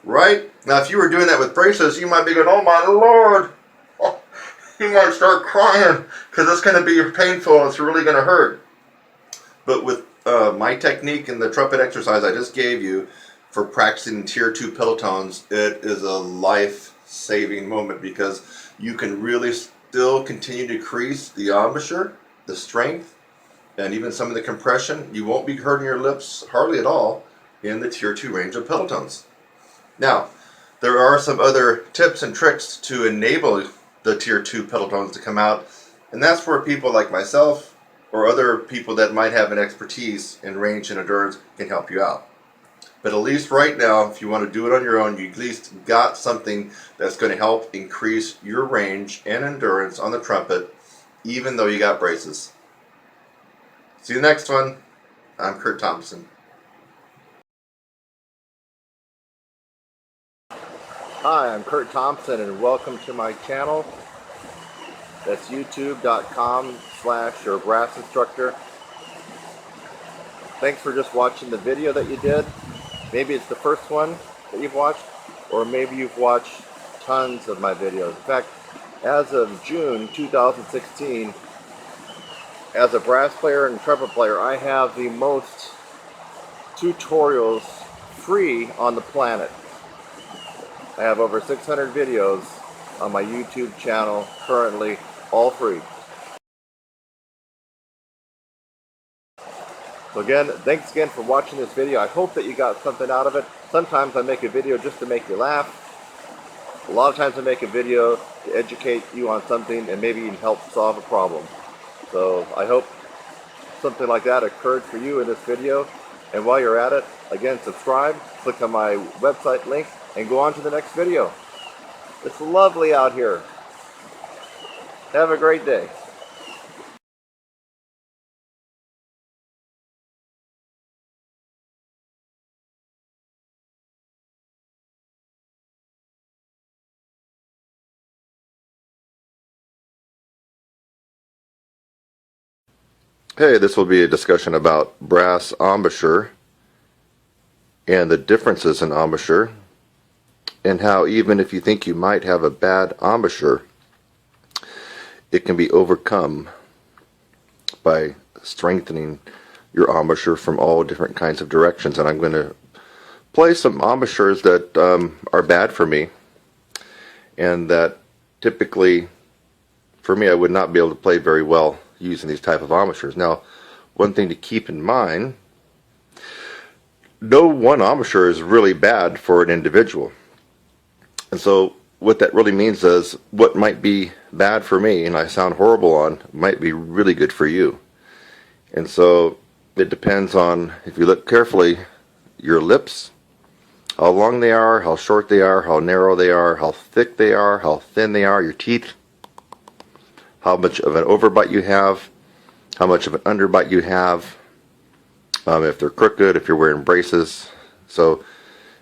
Right? Now, if you were doing that with braces, you might be going, oh my Lord, oh, you might start crying because it's going to be painful and it's really going to hurt. But with my technique and the trumpet exercise I just gave you for practicing tier 2 pedal tones, it is a life-saving moment because you can really still continue to increase the embouchure, the strength, and even some of the compression. You won't be hurting your lips hardly at all in the tier 2 range of pedal tones. Now, there are some other tips and tricks to enable the tier 2 pedal tones to come out, and that's where people like myself or other people that might have an expertise in range and endurance can help you out. But at least right now, if you want to do it on your own, you at least got something that's going to help increase your range and endurance on the trumpet, even though you got braces. See you next one. I'm Kurt Thompson. Hi, I'm Kurt Thompson and welcome to my channel. That's youtube.com/your brass instructor. Thanks for just watching the video that you did. Maybe it's the first one that you've watched, or maybe you've watched tons of my videos. In fact, as of June 2016, as a brass player and trumpet player, I have the most tutorials free on the planet. I have over 600 videos on my YouTube channel currently, all free. So again, thanks again for watching this video. I hope that you got something out of it. Sometimes I make a video just to make you laugh. A lot of times I make a video to educate you on something and maybe even help solve a problem. So I hope something like that occurred for you in this video. And while you're at it, again, subscribe, click on my website link, and go on to the next video. It's lovely out here. Have a great day. Hey, this will be a discussion about brass embouchure and the differences in embouchure, and how even if you think you might have a bad embouchure, it can be overcome by strengthening your embouchure from all different kinds of directions. And I'm going to play some embouchures that are bad for me, and that typically for me I would not be able to play very well using these type of embouchures. Now, one thing to keep in mind, no one embouchure is really bad for an individual. And so what that really means is what might be bad for me and I sound horrible on might be really good for you. And so it depends on, if you look carefully, your lips, how long they are, how short they are, how narrow they are, how thick they are, how thin they are, your teeth, how much of an overbite you have, how much of an underbite you have, if they're crooked, if you're wearing braces, so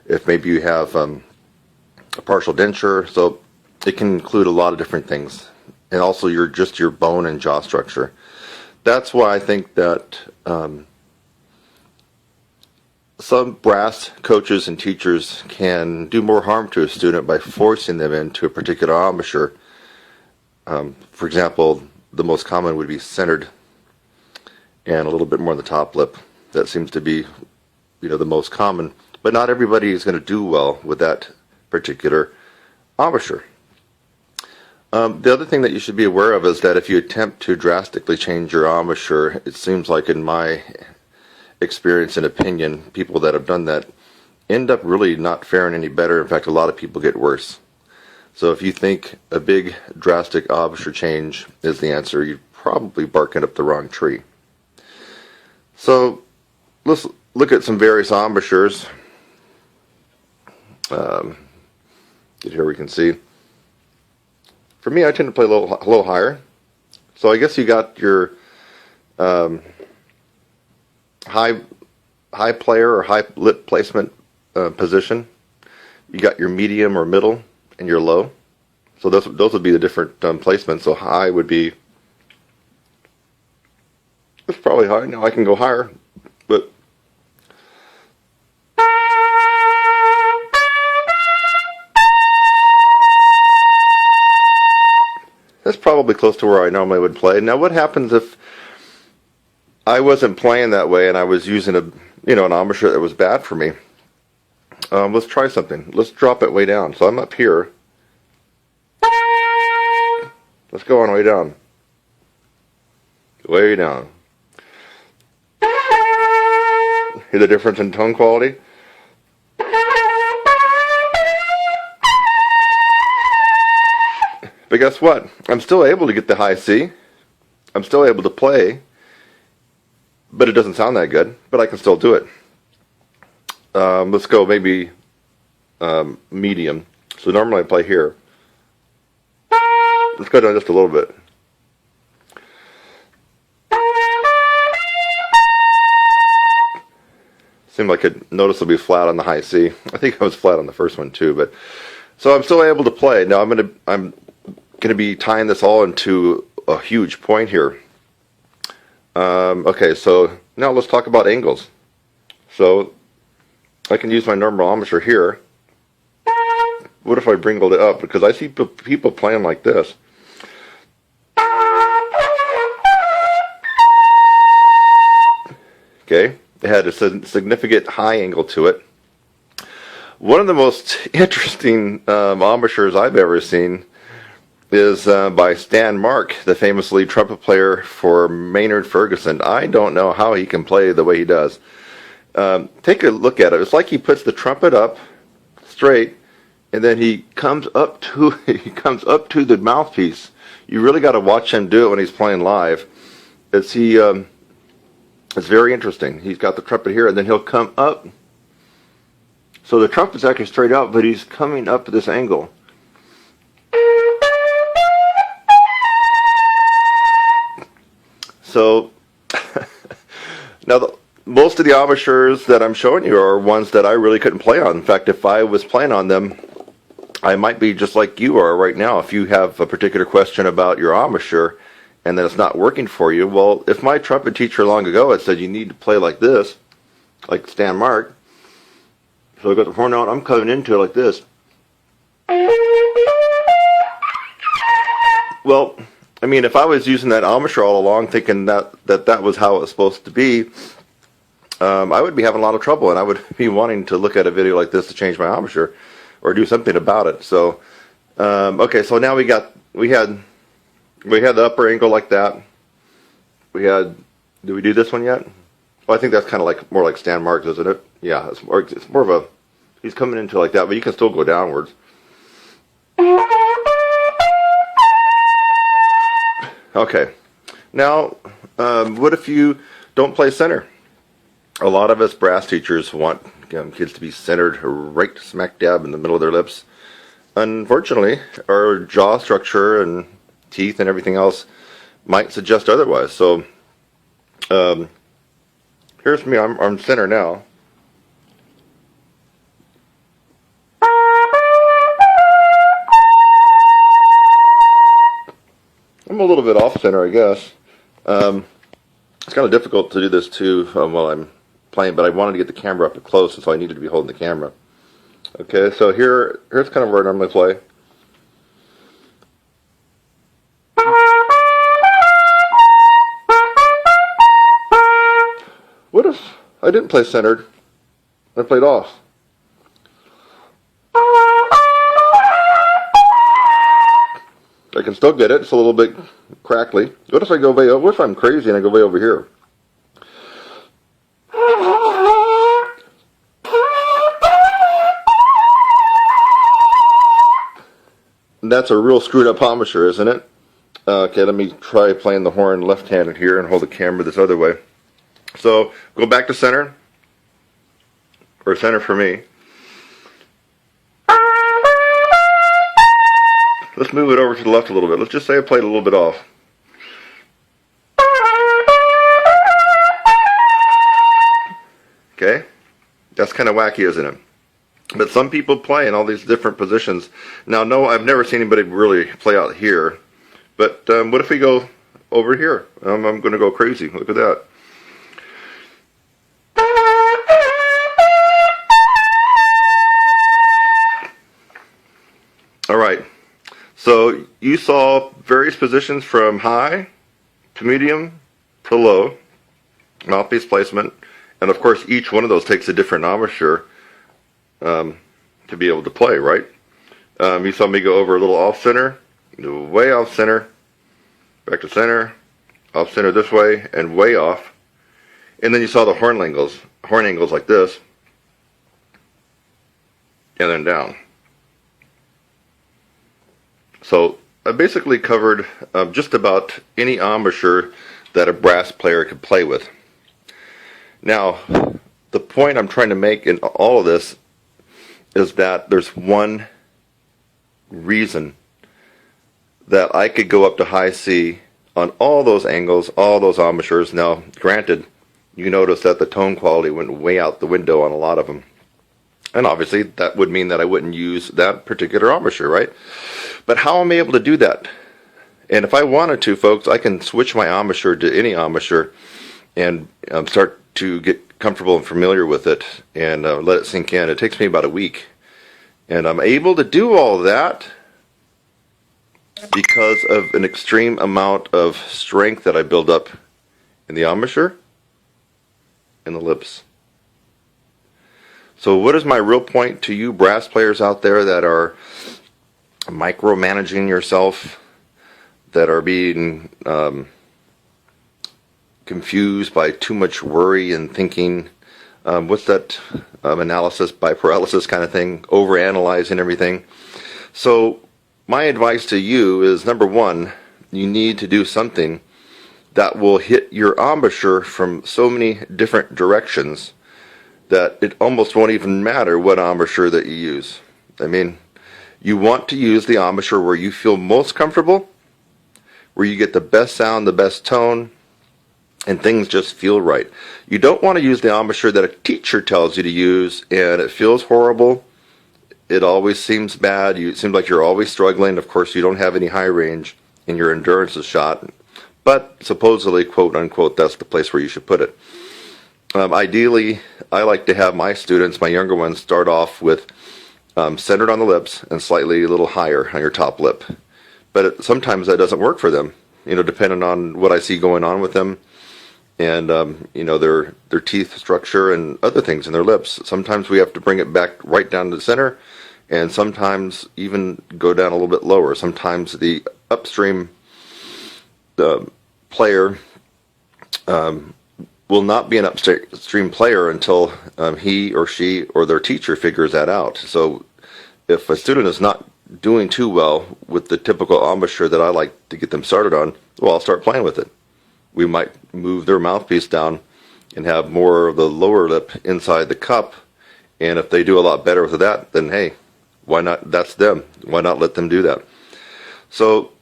if maybe you have a partial denture. So it can include a lot of different things, and also your bone and jaw structure. That's why I think that some brass coaches and teachers can do more harm to a student by forcing them into a particular embouchure. For example, the most common would be centered and a little bit more on the top lip. That seems to be, the most common, but not everybody is going to do well with that particular embouchure. The other thing that you should be aware of is that if you attempt to drastically change your embouchure, it seems like in my experience and opinion, people that have done that end up really not faring any better. In fact, a lot of people get worse. So if you think a big drastic embouchure change is the answer, you're probably barking up the wrong tree. So let's look at some various embouchures. Here we can see. For me, I tend to play a little higher. So I guess you got your high player or high lip placement position. You got your medium or middle and your low. So those would be the different placements. So high would be, it's probably high. Now I can go higher, but that's probably close to where I normally would play. Now, what happens if I wasn't playing that way and I was using an embouchure that was bad for me? Let's try something. Let's drop it way down. So I'm up here. Let's go on way down. Way down. Hear the difference in tone quality? But guess what? I'm still able to get the high C. I'm still able to play, but it doesn't sound that good, but I can still do it. Let's go maybe medium. So normally I play here. Let's go down just a little bit. Seemed like it noticeably flat on the high C. I think I was flat on the first one too, but so I'm still able to play. Now I'm gonna be tying this all into a huge point here. Okay, so now let's talk about angles. So I can use my normal embouchure here. What if I bringled it up? Because I see people playing like this. Okay, it had a significant high angle to it. One of the most interesting embouchures I've ever seen is by Stan Mark, the famous lead trumpet player for Maynard Ferguson. I don't know how he can play the way he does. Take a look at it. It's like he puts the trumpet up straight, and then he comes up to the mouthpiece. You really got to watch him do it when he's playing live. It's very interesting. He's got the trumpet here, and then he'll come up. So the trumpet's actually straight out, but he's coming up at this angle. So now most of the embouchures that I'm showing you are ones that I really couldn't play on. In fact, if I was playing on them, I might be just like you are right now. If you have a particular question about your embouchure and then it's not working for you, well, if my trumpet teacher long ago had said you need to play like this, like Stan Mark, so I got the horn out, I'm coming into it like this. Well, I mean, if I was using that embouchure all along thinking that was how it was supposed to be, I would be having a lot of trouble, and I would be wanting to look at a video like this to change my embouchure or do something about it. So, okay, so now we had the upper angle like that. Did we do this one yet? Well, I think that's kind of more like Stan Marks, isn't it? Yeah, it's more of a, he's coming into like that, but you can still go downwards. Okay, now what if you don't play center? A lot of us brass teachers want kids to be centered right smack dab in the middle of their lips. Unfortunately, our jaw structure and teeth and everything else might suggest otherwise. So here's me, I'm center now. I'm a little bit off center, I guess. It's kind of difficult to do this too while I'm playing, but I wanted to get the camera up close, so I needed to be holding the camera. Okay, so here's kind of where I normally play. What if I didn't play centered? I played off. I I can still get it. It's a little bit crackly. What if I go way over? What if I'm crazy and I go way over here? That's a real screwed up embouchure, isn't it? Okay, let me try playing the horn left-handed here and hold the camera this other way. So, go back to center, or center for me. Let's move it over to the left a little bit. Let's just say I played a little bit off. Okay? That's kind of wacky, isn't it? But some people play in all these different positions. Now, no, I've never seen anybody really play out here. But what if we go over here? I'm going to go crazy. Look at that. All right. So you saw various positions from high to medium to low, mouthpiece placement, and of course each one of those takes a different embouchure to be able to play, right? You saw me go over a little off center, way off center, back to center, off center this way, and way off. And then you saw the horn angles like this, and then down. So I basically covered just about any embouchure that a brass player could play with. Now, the point I'm trying to make in all of this is that there's one reason that I could go up to high C on all those angles, all those embouchures. Now, granted, you notice that the tone quality went way out the window on a lot of them. And obviously, that would mean that I wouldn't use that particular embouchure, right? But how am I able to do that? And if I wanted to, folks, I can switch my embouchure to any embouchure and start to get comfortable and familiar with it and let it sink in. It takes me about a week. And I'm able to do all that because of an extreme amount of strength that I build up in the embouchure and the lips. So what is my real point to you brass players out there that are micromanaging yourself, that are being confused by too much worry and thinking? What's that analysis by paralysis kind of thing, overanalyzing everything? So my advice to you is, number one, you need to do something that will hit your embouchure from so many different directions that it almost won't even matter what embouchure that you use. I mean, you want to use the embouchure where you feel most comfortable, where you get the best sound, the best tone, and things just feel right. You don't want to use the embouchure that a teacher tells you to use and it feels horrible. It always seems bad. It seems like you're always struggling. Of course, you don't have any high range and your endurance is shot. But supposedly, quote unquote, that's the place where you should put it. Ideally, I like to have my students, my younger ones, start off with centered on the lips and slightly a little higher on your top lip. But sometimes that doesn't work for them, depending on what I see going on with them and, their teeth structure and other things in their lips. Sometimes we have to bring it back right down to the center and sometimes even go down a little bit lower. Sometimes the upstream player will not be an upstream player until he or she or their teacher figures that out. So if a student is not doing too well with the typical embouchure that I like to get them started on, well, I'll start playing with it. We might move their mouthpiece down and have more of the lower lip inside the cup. And if they do a lot better with that, then hey, why not? That's them. Why not let them do that? So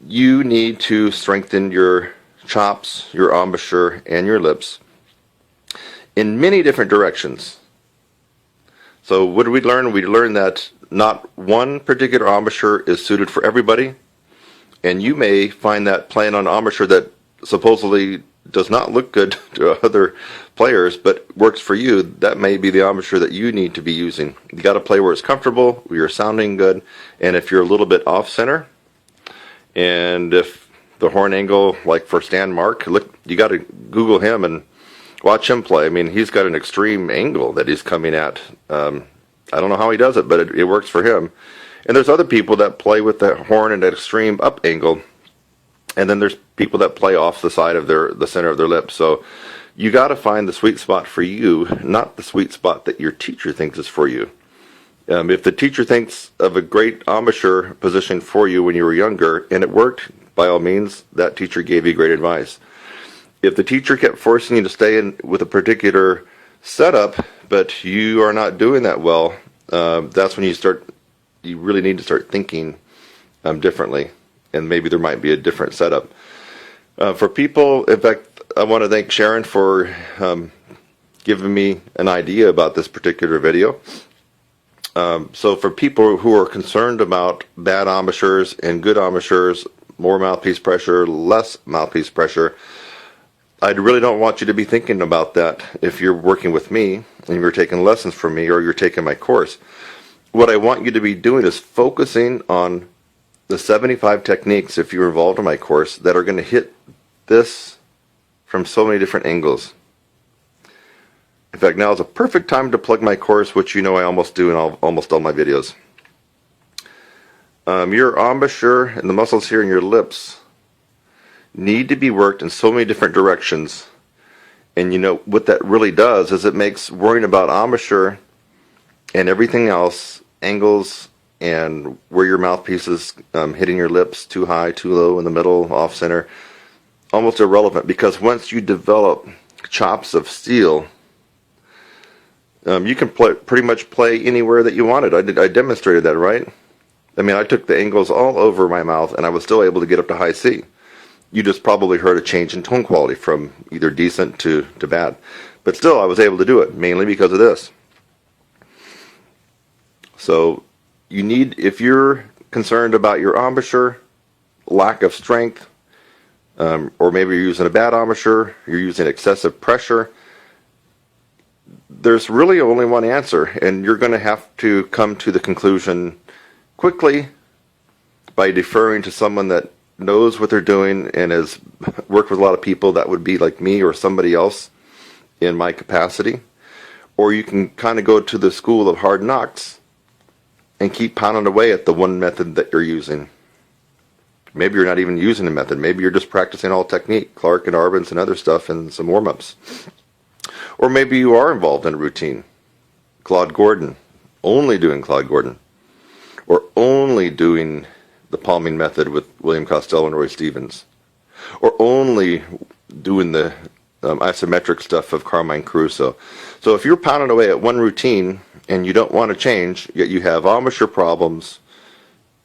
you need to strengthen your chops, your embouchure, and your lips in many different directions. So what did we learn? We learned that not one particular embouchure is suited for everybody, and you may find that playing on an embouchure that supposedly does not look good to other players but works for you, that may be the embouchure that you need to be using. You got to play where it's comfortable, where you're sounding good, and if you're a little bit off center, and if the horn angle, like for Stan Mark, look, you got to Google him and watch him play. I mean, he's got an extreme angle that he's coming at I don't know how he does it, but it works for him. And there's other people that play with the horn at an extreme up angle, and then there's people that play off the side of the center of their lips. So you got to find the sweet spot for you, not the sweet spot that your teacher thinks is for you. If the teacher thinks of a great embouchure position for you when you were younger, and it worked, by all means, that teacher gave you great advice. If the teacher kept forcing you to stay in with a particular setup, but you are not doing that well, that's when you really need to start thinking differently, and maybe there might be a different setup. For people, in fact, I want to thank Sharon for giving me an idea about this particular video. So for people who are concerned about bad embouchures and good embouchures, more mouthpiece pressure, less mouthpiece pressure, I really don't want you to be thinking about that if you're working with me and you're taking lessons from me or you're taking my course. What I want you to be doing is focusing on the 75 techniques, if you're involved in my course, that are going to hit this from so many different angles. In fact, now is a perfect time to plug my course, which you know I almost do in almost all my videos. Your embouchure and the muscles here in your lips need to be worked in so many different directions. And you know what that really does is it makes worrying about embouchure and everything else, angles and where your mouthpiece is hitting your lips, too high, too low, in the middle, off center, almost irrelevant, because once you develop chops of steel, you can pretty much play anywhere that you wanted. I demonstrated that, right? I mean, I took the angles all over my mouth, and I was still able to get up to high C. You just probably heard a change in tone quality from either decent to bad. But still, I was able to do it, mainly because of this. So, you need, if you're concerned about your embouchure, lack of strength, or maybe you're using a bad embouchure, you're using excessive pressure, there's really only one answer, and you're going to have to come to the conclusion quickly by deferring to someone that knows what they're doing and has worked with a lot of people that would be like me or somebody else in my capacity. Or you can kind of go to the school of hard knocks and keep pounding away at the one method that you're using. Maybe you're not even using a method. Maybe you're just practicing all technique, Clark and Arbenz and other stuff and some warm-ups. Or maybe you are involved in a routine. Claude Gordon, only doing Claude Gordon. Or only doing the palming method with William Costello and Roy Stevens. Or only doing the isometric stuff of Carmine Caruso. So if you're pounding away at one routine and you don't want to change, yet you have embouchure problems,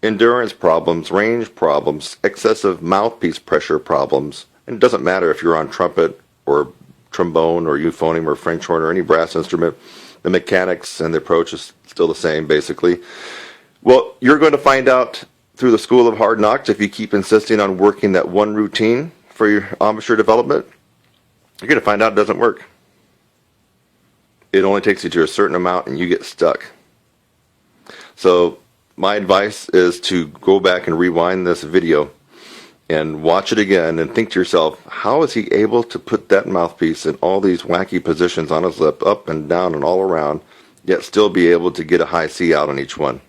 endurance problems, range problems, excessive mouthpiece pressure problems, and it doesn't matter if you're on trumpet or trombone or euphonium or French horn or any brass instrument, the mechanics and the approach is still the same basically. Well, you're going to find out through the school of hard knocks, if you keep insisting on working that one routine for your embouchure development, you're going to find out it doesn't work. It only takes you to a certain amount and you get stuck. So my advice is to go back and rewind this video and watch it again and think to yourself, how is he able to put that mouthpiece in all these wacky positions on his lip, up and down and all around, yet still be able to get a high C out on each one?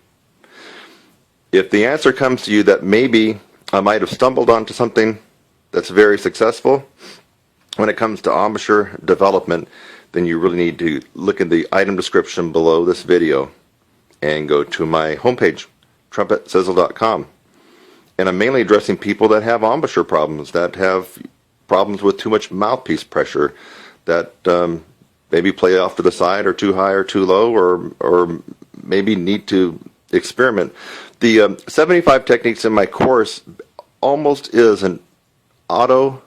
If the answer comes to you that maybe I might have stumbled onto something that's very successful when it comes to embouchure development, then you really need to look at the item description below this video and go to my homepage, trumpetsizzle.com. And I'm mainly addressing people that have embouchure problems, that have problems with too much mouthpiece pressure, that maybe play off to the side or too high or too low, or maybe need to experiment. The 75 techniques in my course almost is an auto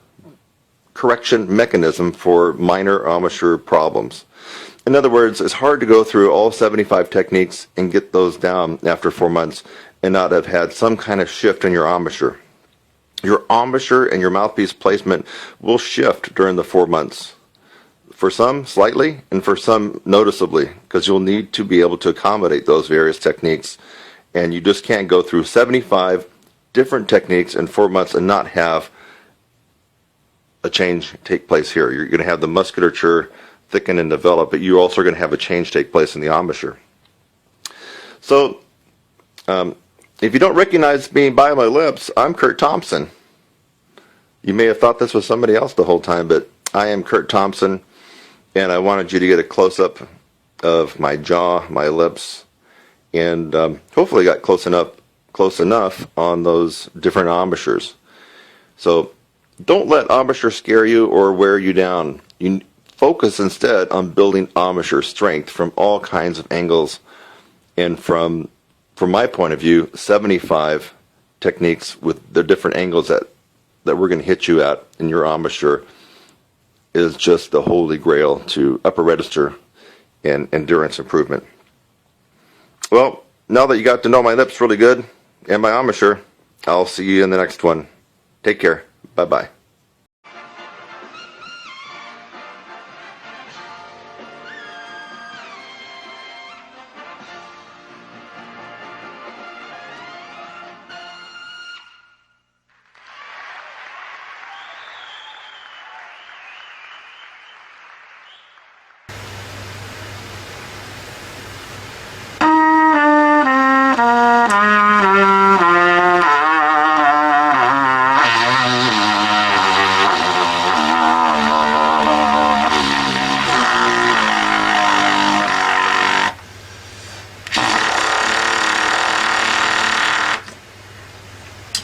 correction mechanism for minor embouchure problems. In other words, it's hard to go through all 75 techniques and get those down after 4 months and not have had some kind of shift in your embouchure. Your embouchure and your mouthpiece placement will shift during the 4 months. For some, slightly, and for some, noticeably, because you'll need to be able to accommodate those various techniques. And you just can't go through 75 different techniques in 4 months and not have a change take place here. You're going to have the musculature thicken and develop, but you're also going to have a change take place in the embouchure. So, if you don't recognize me by my lips, I'm Kurt Thompson. You may have thought this was somebody else the whole time, but I am Kurt Thompson, and I wanted you to get a close-up of my jaw, my lips, and hopefully got close enough on those different embouchures. So don't let embouchure scare you or wear you down. You focus instead on building embouchure strength from all kinds of angles, and from my point of view, 75 techniques with the different angles that we're going to hit you at in your embouchure is just the holy grail to upper register and endurance improvement. Well, now that you got to know my lips really good and my embouchure, I'll see you in the next one. Take care. Bye-bye.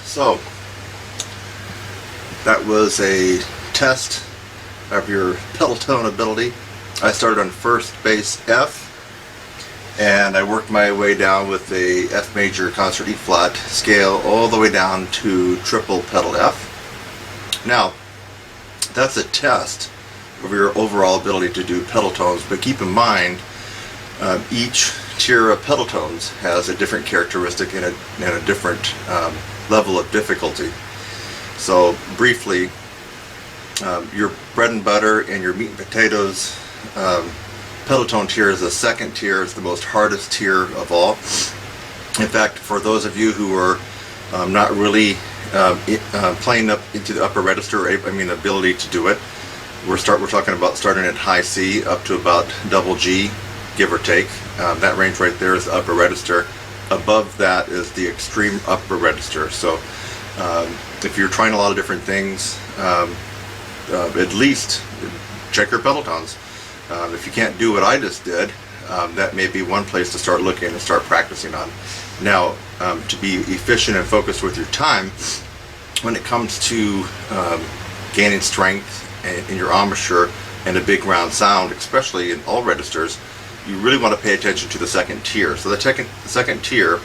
So, that was a test of your pedal tone ability. I started on first bass F, and I worked my way down with a F major concert E flat scale all the way down to triple pedal F. Now, that's a test of your overall ability to do pedal tones, but keep in mind each tier of pedal tones has a different characteristic and a different level of difficulty. So briefly, your bread and butter and your meat and potatoes pedal tone tier is the second tier. It's the most hardest tier of all. In fact, for those of you who are not really playing up into the upper register, ability to do it, we're talking about starting at high C up to about double G, give or take. That range right there is the upper register. Above that is the extreme upper register. So if you're trying a lot of different things, at least check your pedal tones. If you can't do what I just did, that may be one place to start looking and start practicing on. Now, to be efficient and focused with your time, when it comes to gaining strength in your embouchure and a big round sound, especially in all registers, you really want to pay attention to the second tier. So the second tier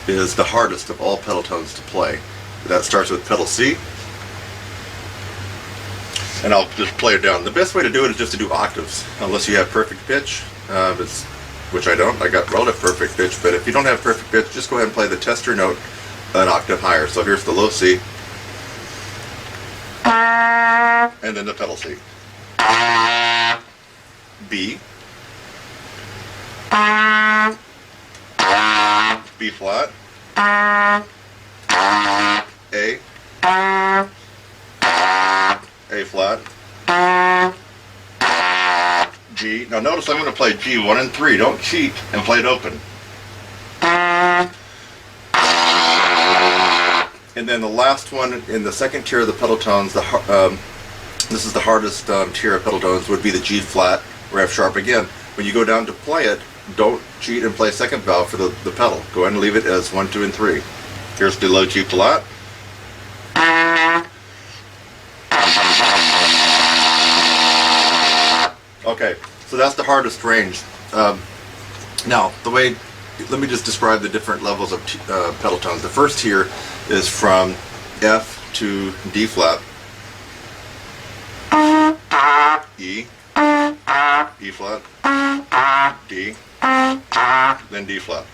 is the hardest of all pedal tones to play. That starts with pedal C, and I'll just play it down. The best way to do it is just to do octaves, unless you have perfect pitch, which I don't. I got relative perfect pitch, but if you don't have perfect pitch, just go ahead and play the tester note an octave higher. So here's the low C, and then the pedal C. B, B flat, A flat, G. Now notice I'm going to play G 1 and 3. Don't cheat and play it open. And then the last one in the second tier of the pedal tones, this is the hardest tier of pedal tones, would be the G flat or F sharp again. When you go down to play it, don't cheat and play second valve for the pedal. Go ahead and leave it as 1, 2, and 3. Here's the low G flat. Okay, so that's the hardest range. Now, let me just describe the different levels of pedal tones. The first tier is from F to D flat, E, E flat, D, then D flat.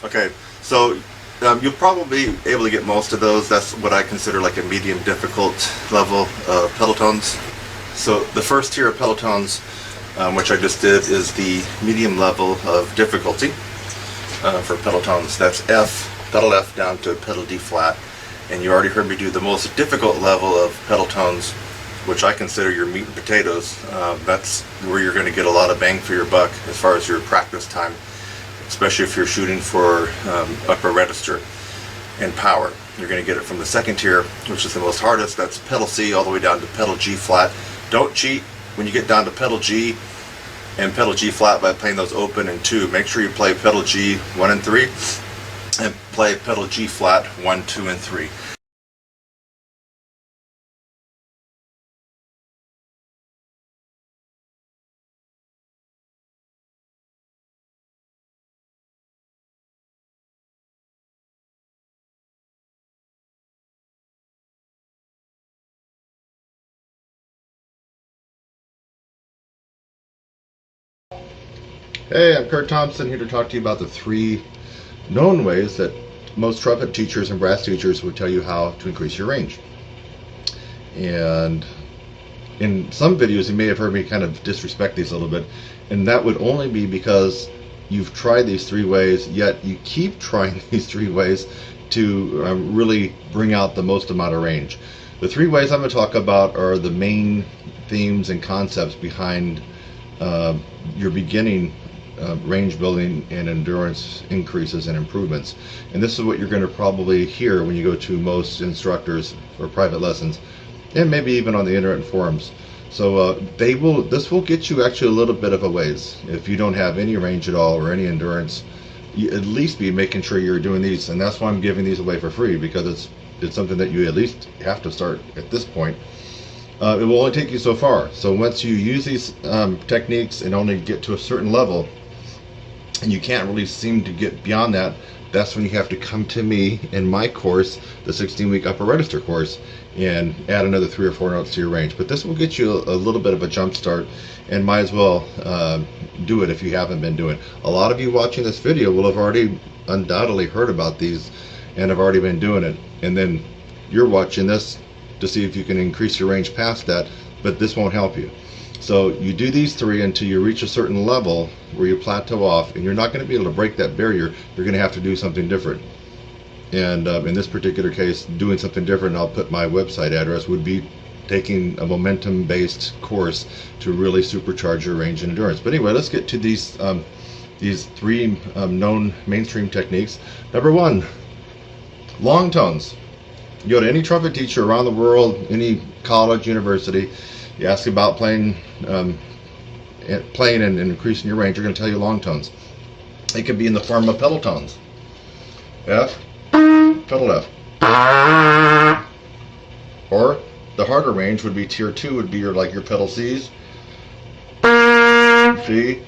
Okay, so you'll probably be able to get most of those. That's what I consider like a medium difficult level of pedal tones. So the first tier of pedal tones, which I just did, is the medium level of difficulty for pedal tones. That's pedal F down to pedal D flat. And you already heard me do the most difficult level of pedal tones, which I consider your meat and potatoes. That's where you're going to get a lot of bang for your buck as far as your practice time. especially if you're shooting for upper register and power. You're going to get it from the second tier, which is the most hardest. That's pedal C all the way down to pedal G flat. Don't cheat when you get down to pedal G and pedal G flat by playing those open and 2. Make sure you play pedal G 1 and 3 and play pedal G flat 1, 2, and 3. Hey, I'm Kurt Thompson, here to talk to you about the 3 known ways that most trumpet teachers and brass teachers would tell you how to increase your range. And in some videos you may have heard me kind of disrespect these a little bit, and that would only be because you've tried these 3 ways, yet you keep trying these 3 ways to really bring out the most amount of range. The 3 ways I'm going to talk about are the main themes and concepts behind your beginning range building and endurance increases and improvements. And this is what you're going to probably hear when you go to most instructors for private lessons, and maybe even on the internet forums. So this will get you actually a little bit of a ways. If you don't have any range at all or any endurance, you at least be making sure you're doing these. And that's why I'm giving these away for free, because it's something that you at least have to start at this point. It will only take you so far. So once you use these techniques and only get to a certain level, and you can't really seem to get beyond that, that's when you have to come to me in my course, the 16-week upper register course, and add another 3 or 4 notes to your range. But this will get you a little bit of a jump start, and might as well do it if you haven't been doing it. A lot of you watching this video will have already undoubtedly heard about these and have already been doing it, and then you're watching this to see if you can increase your range past that, but this won't help you. So you do these 3 until you reach a certain level where you plateau off, and you're not going to be able to break that barrier. You're going to have to do something different. And in this particular case, doing something different, I'll put my website address, would be taking a momentum-based course to really supercharge your range and endurance. But anyway, let's get to these 3 known mainstream techniques. Number 1, long tones. You go to any trumpet teacher around the world, any college, university, you ask about playing and increasing your range, they're going to tell you long tones. It can be in the form of pedal tones. F, pedal F. Or the harder range would be tier 2, would be your pedal Cs. C.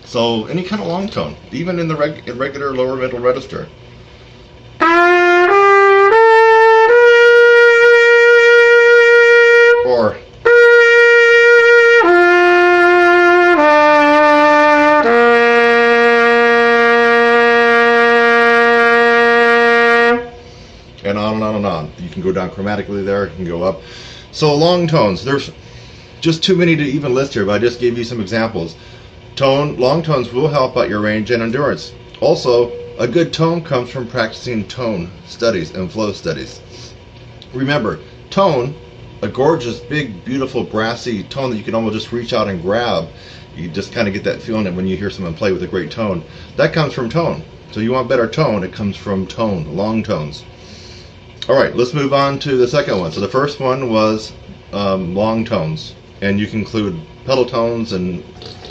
So any kind of long tone, even in the regular lower middle register. Or and on and on and on. You can go down chromatically there, you can go up. So long tones, there's just too many to even list here, but I just gave you some examples. Long tones will help out your range and endurance. Also, a good tone comes from practicing tone studies and flow studies. Remember, tone, a gorgeous, big, beautiful, brassy tone that you can almost just reach out and grab. You just kind of get that feeling that when you hear someone play with a great tone, that comes from tone. So you want better tone, it comes from tone, long tones. All right, let's move on to the second one. So the first one was long tones, and you can include pedal tones, and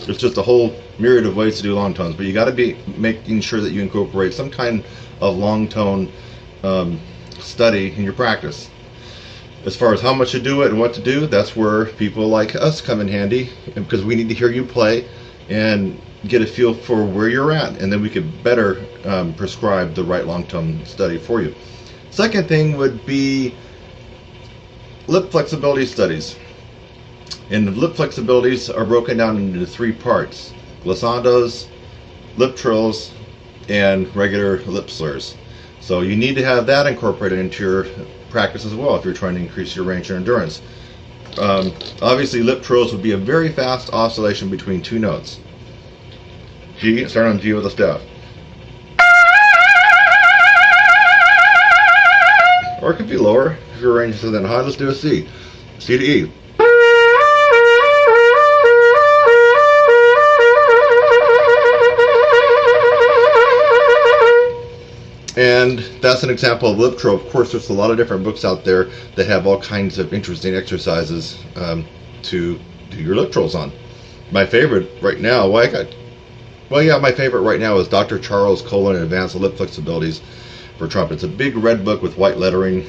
there's just a whole myriad of ways to do long tones, but you got to be making sure that you incorporate some kind of long tone study in your practice. As far as how much to do it and what to do, that's where people like us come in handy, because we need to hear you play and get a feel for where you're at, and then we could better prescribe the right long tone study for you. Second thing would be lip flexibility studies. And the lip flexibilities are broken down into 3 parts: glissandos, lip trills, and regular lip slurs. So you need to have that incorporated into your practice as well if you're trying to increase your range and endurance. Obviously, lip trills would be a very fast oscillation between 2 notes. G, start on G with a staff. Or it could be lower if your range isn't that high. Let's do a C. C to E. that's an example of lip trill. Of course, there's a lot of different books out there that have all kinds of interesting exercises to do your lip trills on. My favorite right now, my favorite right now is Dr. Charles Colon Advanced Lip Flexibilities for Trumpet. It's a big red book with white lettering.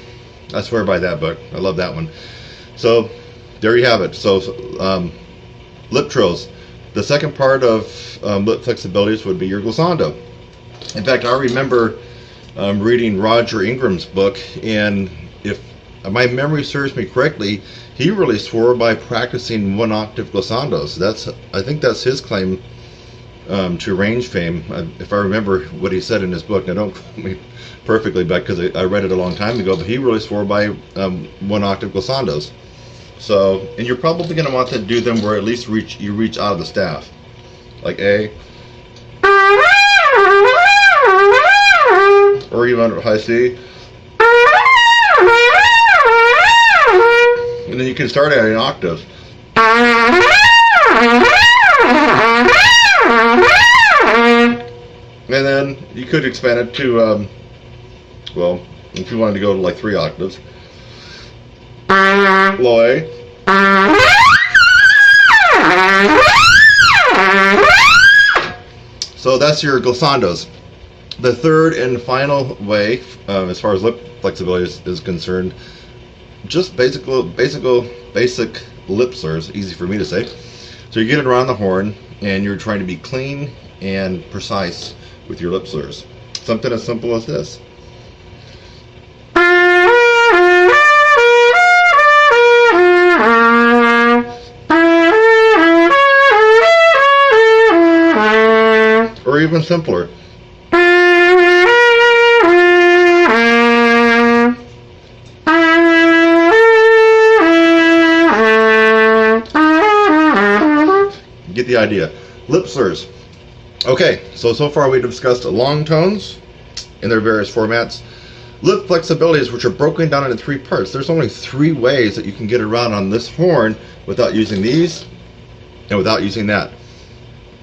I swear by that book. I love that one. So there you have it. So lip trills. The second part of lip flexibilities would be your glissando. In fact, I remember reading Roger Ingram's book, and if my memory serves me correctly, he really swore by practicing 1-octave glissandos. I think that's his claim to range fame, if I remember what he said in his book. Now, don't quote me perfectly back, because I read it a long time ago, but he really swore by 1-octave glissandos. So, and you're probably going to want to do them where at least you reach out of the staff, like A, or even high C. And then you can start at an octave. And then you could expand it to, well, if you wanted to go to like 3 octaves. Low A. So that's your glissandos. The third and final way, as far as lip flexibility is concerned, just basic lip slurs, easy for me to say. So you get it around the horn, and you're trying to be clean and precise with your lip slurs. Something as simple as this. Or even simpler. Get the idea. Lip slurs. Okay, so far we discussed long tones in their various formats. Lip flexibilities, which are broken down into 3 parts. There's only 3 ways that you can get around on this horn without using these and without using that.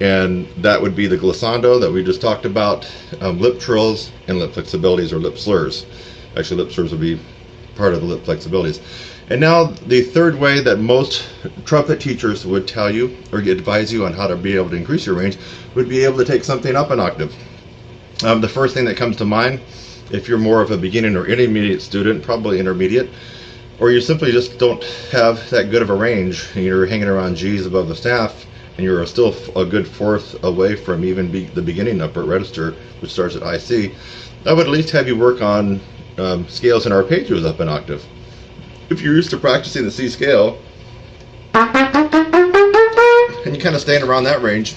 And that would be the glissando that we just talked about, lip trills, and lip flexibilities or lip slurs. Actually, lip slurs would be part of the lip flexibilities. And now the third way that most trumpet teachers would tell you or advise you on how to be able to increase your range would be able to take something up an octave. The first thing that comes to mind, if you're more of a beginning or intermediate student, probably intermediate, or you simply just don't have that good of a range, and you're hanging around G's above the staff, and you're still a good fourth away from even the beginning upper register, which starts at high C, I would at least have you work on scales and arpeggios up an octave. If you're used to practicing the C scale, and you kind of staying around that range,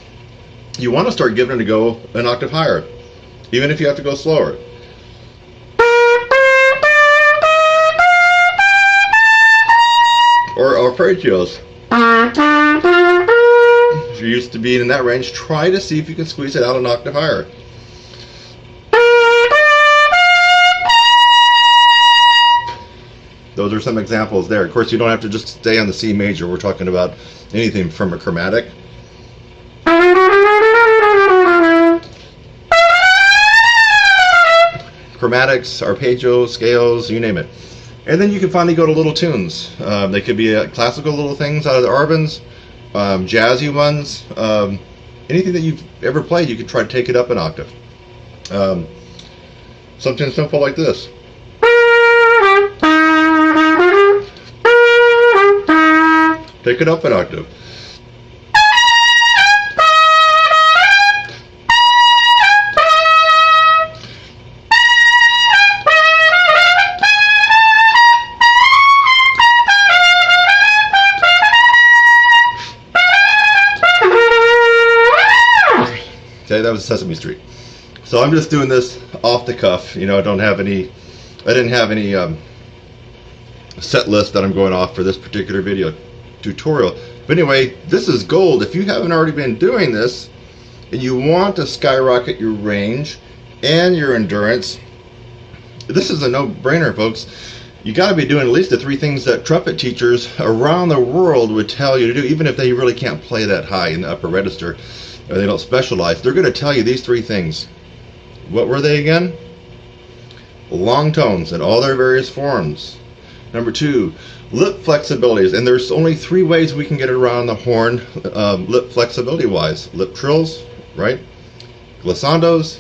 you want to start giving it a go an octave higher, even if you have to go slower. Or arpeggios. If you're used to being in that range, try to see if you can squeeze it out an octave higher. Those are some examples there. Of course, you don't have to just stay on the C major. We're talking about anything from a chromatic. Chromatics, arpeggios, scales, you name it. And then you can finally go to little tunes. They could be classical little things out of the Arbans, jazzy ones, anything that you've ever played, you could try to take it up an octave. Something simple like this. Take it up an octave. Okay, that was Sesame Street. So I'm just doing this off the cuff. You know, I didn't have any set list that I'm going off for this particular video tutorial. But anyway, this is gold. If you haven't already been doing this and you want to skyrocket your range and your endurance, this is a no-brainer, folks. You got to be doing at least the 3 things that trumpet teachers around the world would tell you to do, even if they really can't play that high in the upper register or they don't specialize. They're going to tell you these 3 things. What were they again? long tones in all their various forms. Number 2, lip flexibilities, and there's only 3 ways we can get around the horn lip flexibility wise: lip trills, right, glissandos,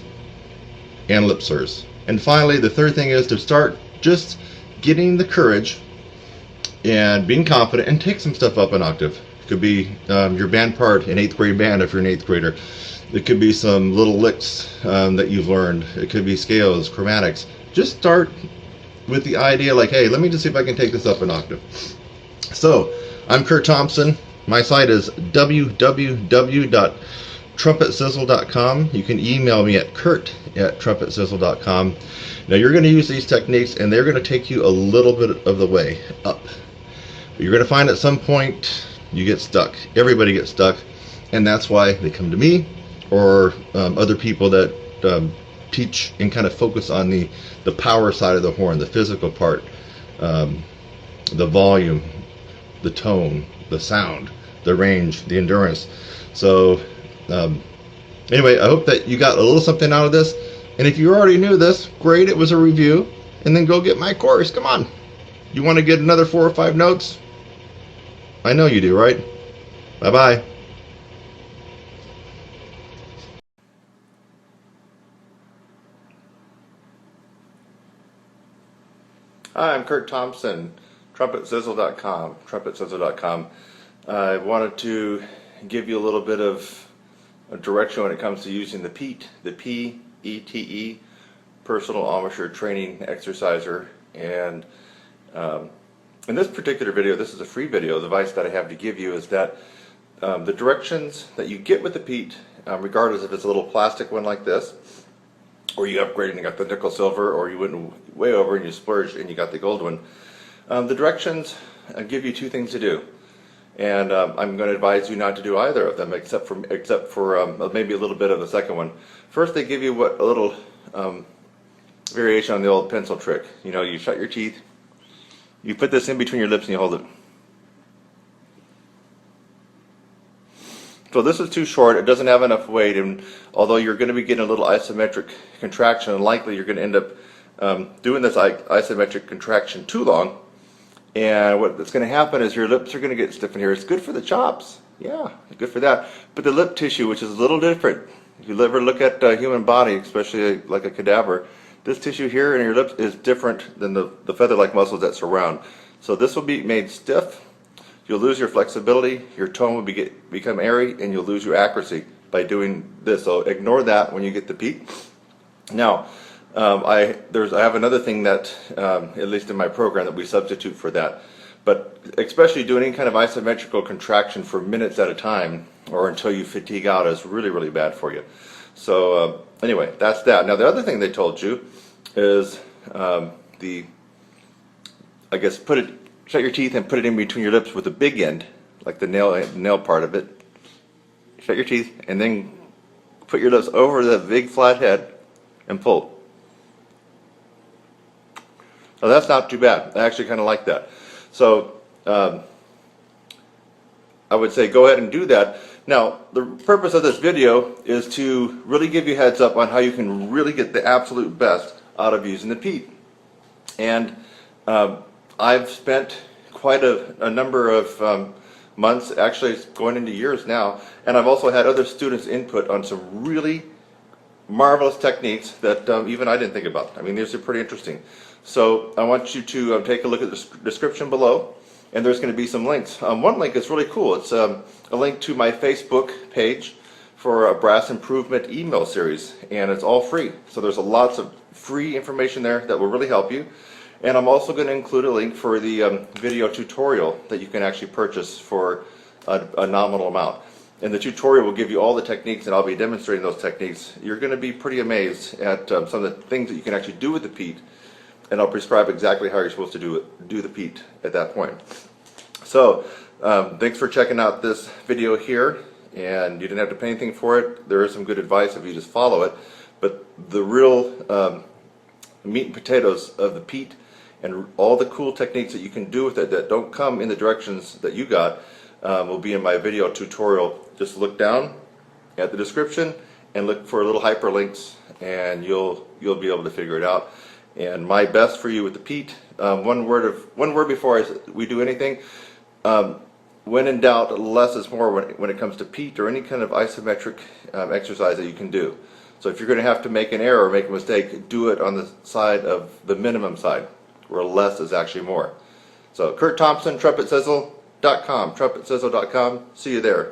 and lip slurs. And finally, the third thing is to start just getting the courage and being confident and take some stuff up an octave. It could be your band part in 8th grade band if you're an 8th grader. It could be some little licks that you've learned. It could be scales, chromatics. Just start with the idea like, hey, let me just see if I can take this up an octave. So, I'm Kurt Thompson. My site is www.trumpetsizzle.com. You can email me at kurt@trumpetsizzle.com. Now, you're going to use these techniques, and they're going to take you a little bit of the way up. But you're going to find at some point you get stuck. Everybody gets stuck, and that's why they come to me or other people that teach and kind of focus on the power side of the horn, the physical part, the volume, the tone, the sound, the range, the endurance. So anyway, I hope that you got a little something out of this. And if you already knew this, great, it was a review. And then go get my course. Come on. You want to get another 4 or 5 notes? I know you do, right? Bye-bye. Hi, I'm Kurt Thompson, TrumpetSizzle.com, TrumpetSizzle.com. I wanted to give you a little bit of a direction when it comes to using the PETE, the P-E-T-E, Personal Amateur Training Exerciser. And in this particular video, this is a free video, the advice that I have to give you is that the directions that you get with the PETE, regardless if it's a little plastic one like this, or you upgrade and you got the nickel silver, or you went way over and you splurged and you got the gold one. The directions give you 2 things to do, and I'm going to advise you not to do either of them, except for maybe a little bit of the second one. First, they give you a little variation on the old pencil trick. You know, you shut your teeth, you put this in between your lips, and you hold it. So this is too short, it doesn't have enough weight, and although you're going to be getting a little isometric contraction, and likely you're going to end up doing this isometric contraction too long, and what's going to happen is your lips are going to get stiff in here. It's good for the chops, yeah, good for that, but the lip tissue, which is a little different, if you ever look at the human body, especially like a cadaver, this tissue here in your lips is different than the feather-like muscles that surround. So this will be made stiff. You'll lose your flexibility, your tone will become airy, and you'll lose your accuracy by doing this. So ignore that when you get the PETE. Now, I have another thing that, at least in my program, that we substitute for that. But especially doing any kind of isometrical contraction for minutes at a time, or until you fatigue out, is really, really bad for you. So anyway, that's that. Now the other thing they told you is shut your teeth and put it in between your lips with the big end, like the nail part of it. Shut your teeth and then put your lips over the big flat head and pull. So that's not too bad. I actually kind of like that. So I would say go ahead and do that. Now, the purpose of this video is to really give you a heads up on how you can really get the absolute best out of using the PETE. And I've spent quite a number of months, actually it's going into years now, and I've also had other students input on some really marvelous techniques that even I didn't think about. I mean, these are pretty interesting. So I want you to take a look at the description below, and there's going to be some links. One link is really cool. It's a link to my Facebook page for a brass improvement email series, and it's all free. So there's lots of free information there that will really help you. And I'm also going to include a link for the video tutorial that you can actually purchase for a nominal amount. And the tutorial will give you all the techniques, and I'll be demonstrating those techniques. You're going to be pretty amazed at some of the things that you can actually do with the PETE, and I'll prescribe exactly how you're supposed to do the PETE at that point. So thanks for checking out this video here, and you didn't have to pay anything for it. There is some good advice if you just follow it, but the real meat and potatoes of the PETE and all the cool techniques that you can do with it that don't come in the directions that you got will be in my video tutorial. Just look down at the description and look for little hyperlinks, and you'll be able to figure it out. And my best for you with the Pete, one word before we do anything. When in doubt, less is more when it comes to Pete or any kind of isometric exercise that you can do. So if you're going to have to make an error or make a mistake, do it on the side of the minimum side, where less is actually more. So Kurt Thompson, TrumpetSizzle.com, TrumpetSizzle.com. See you there.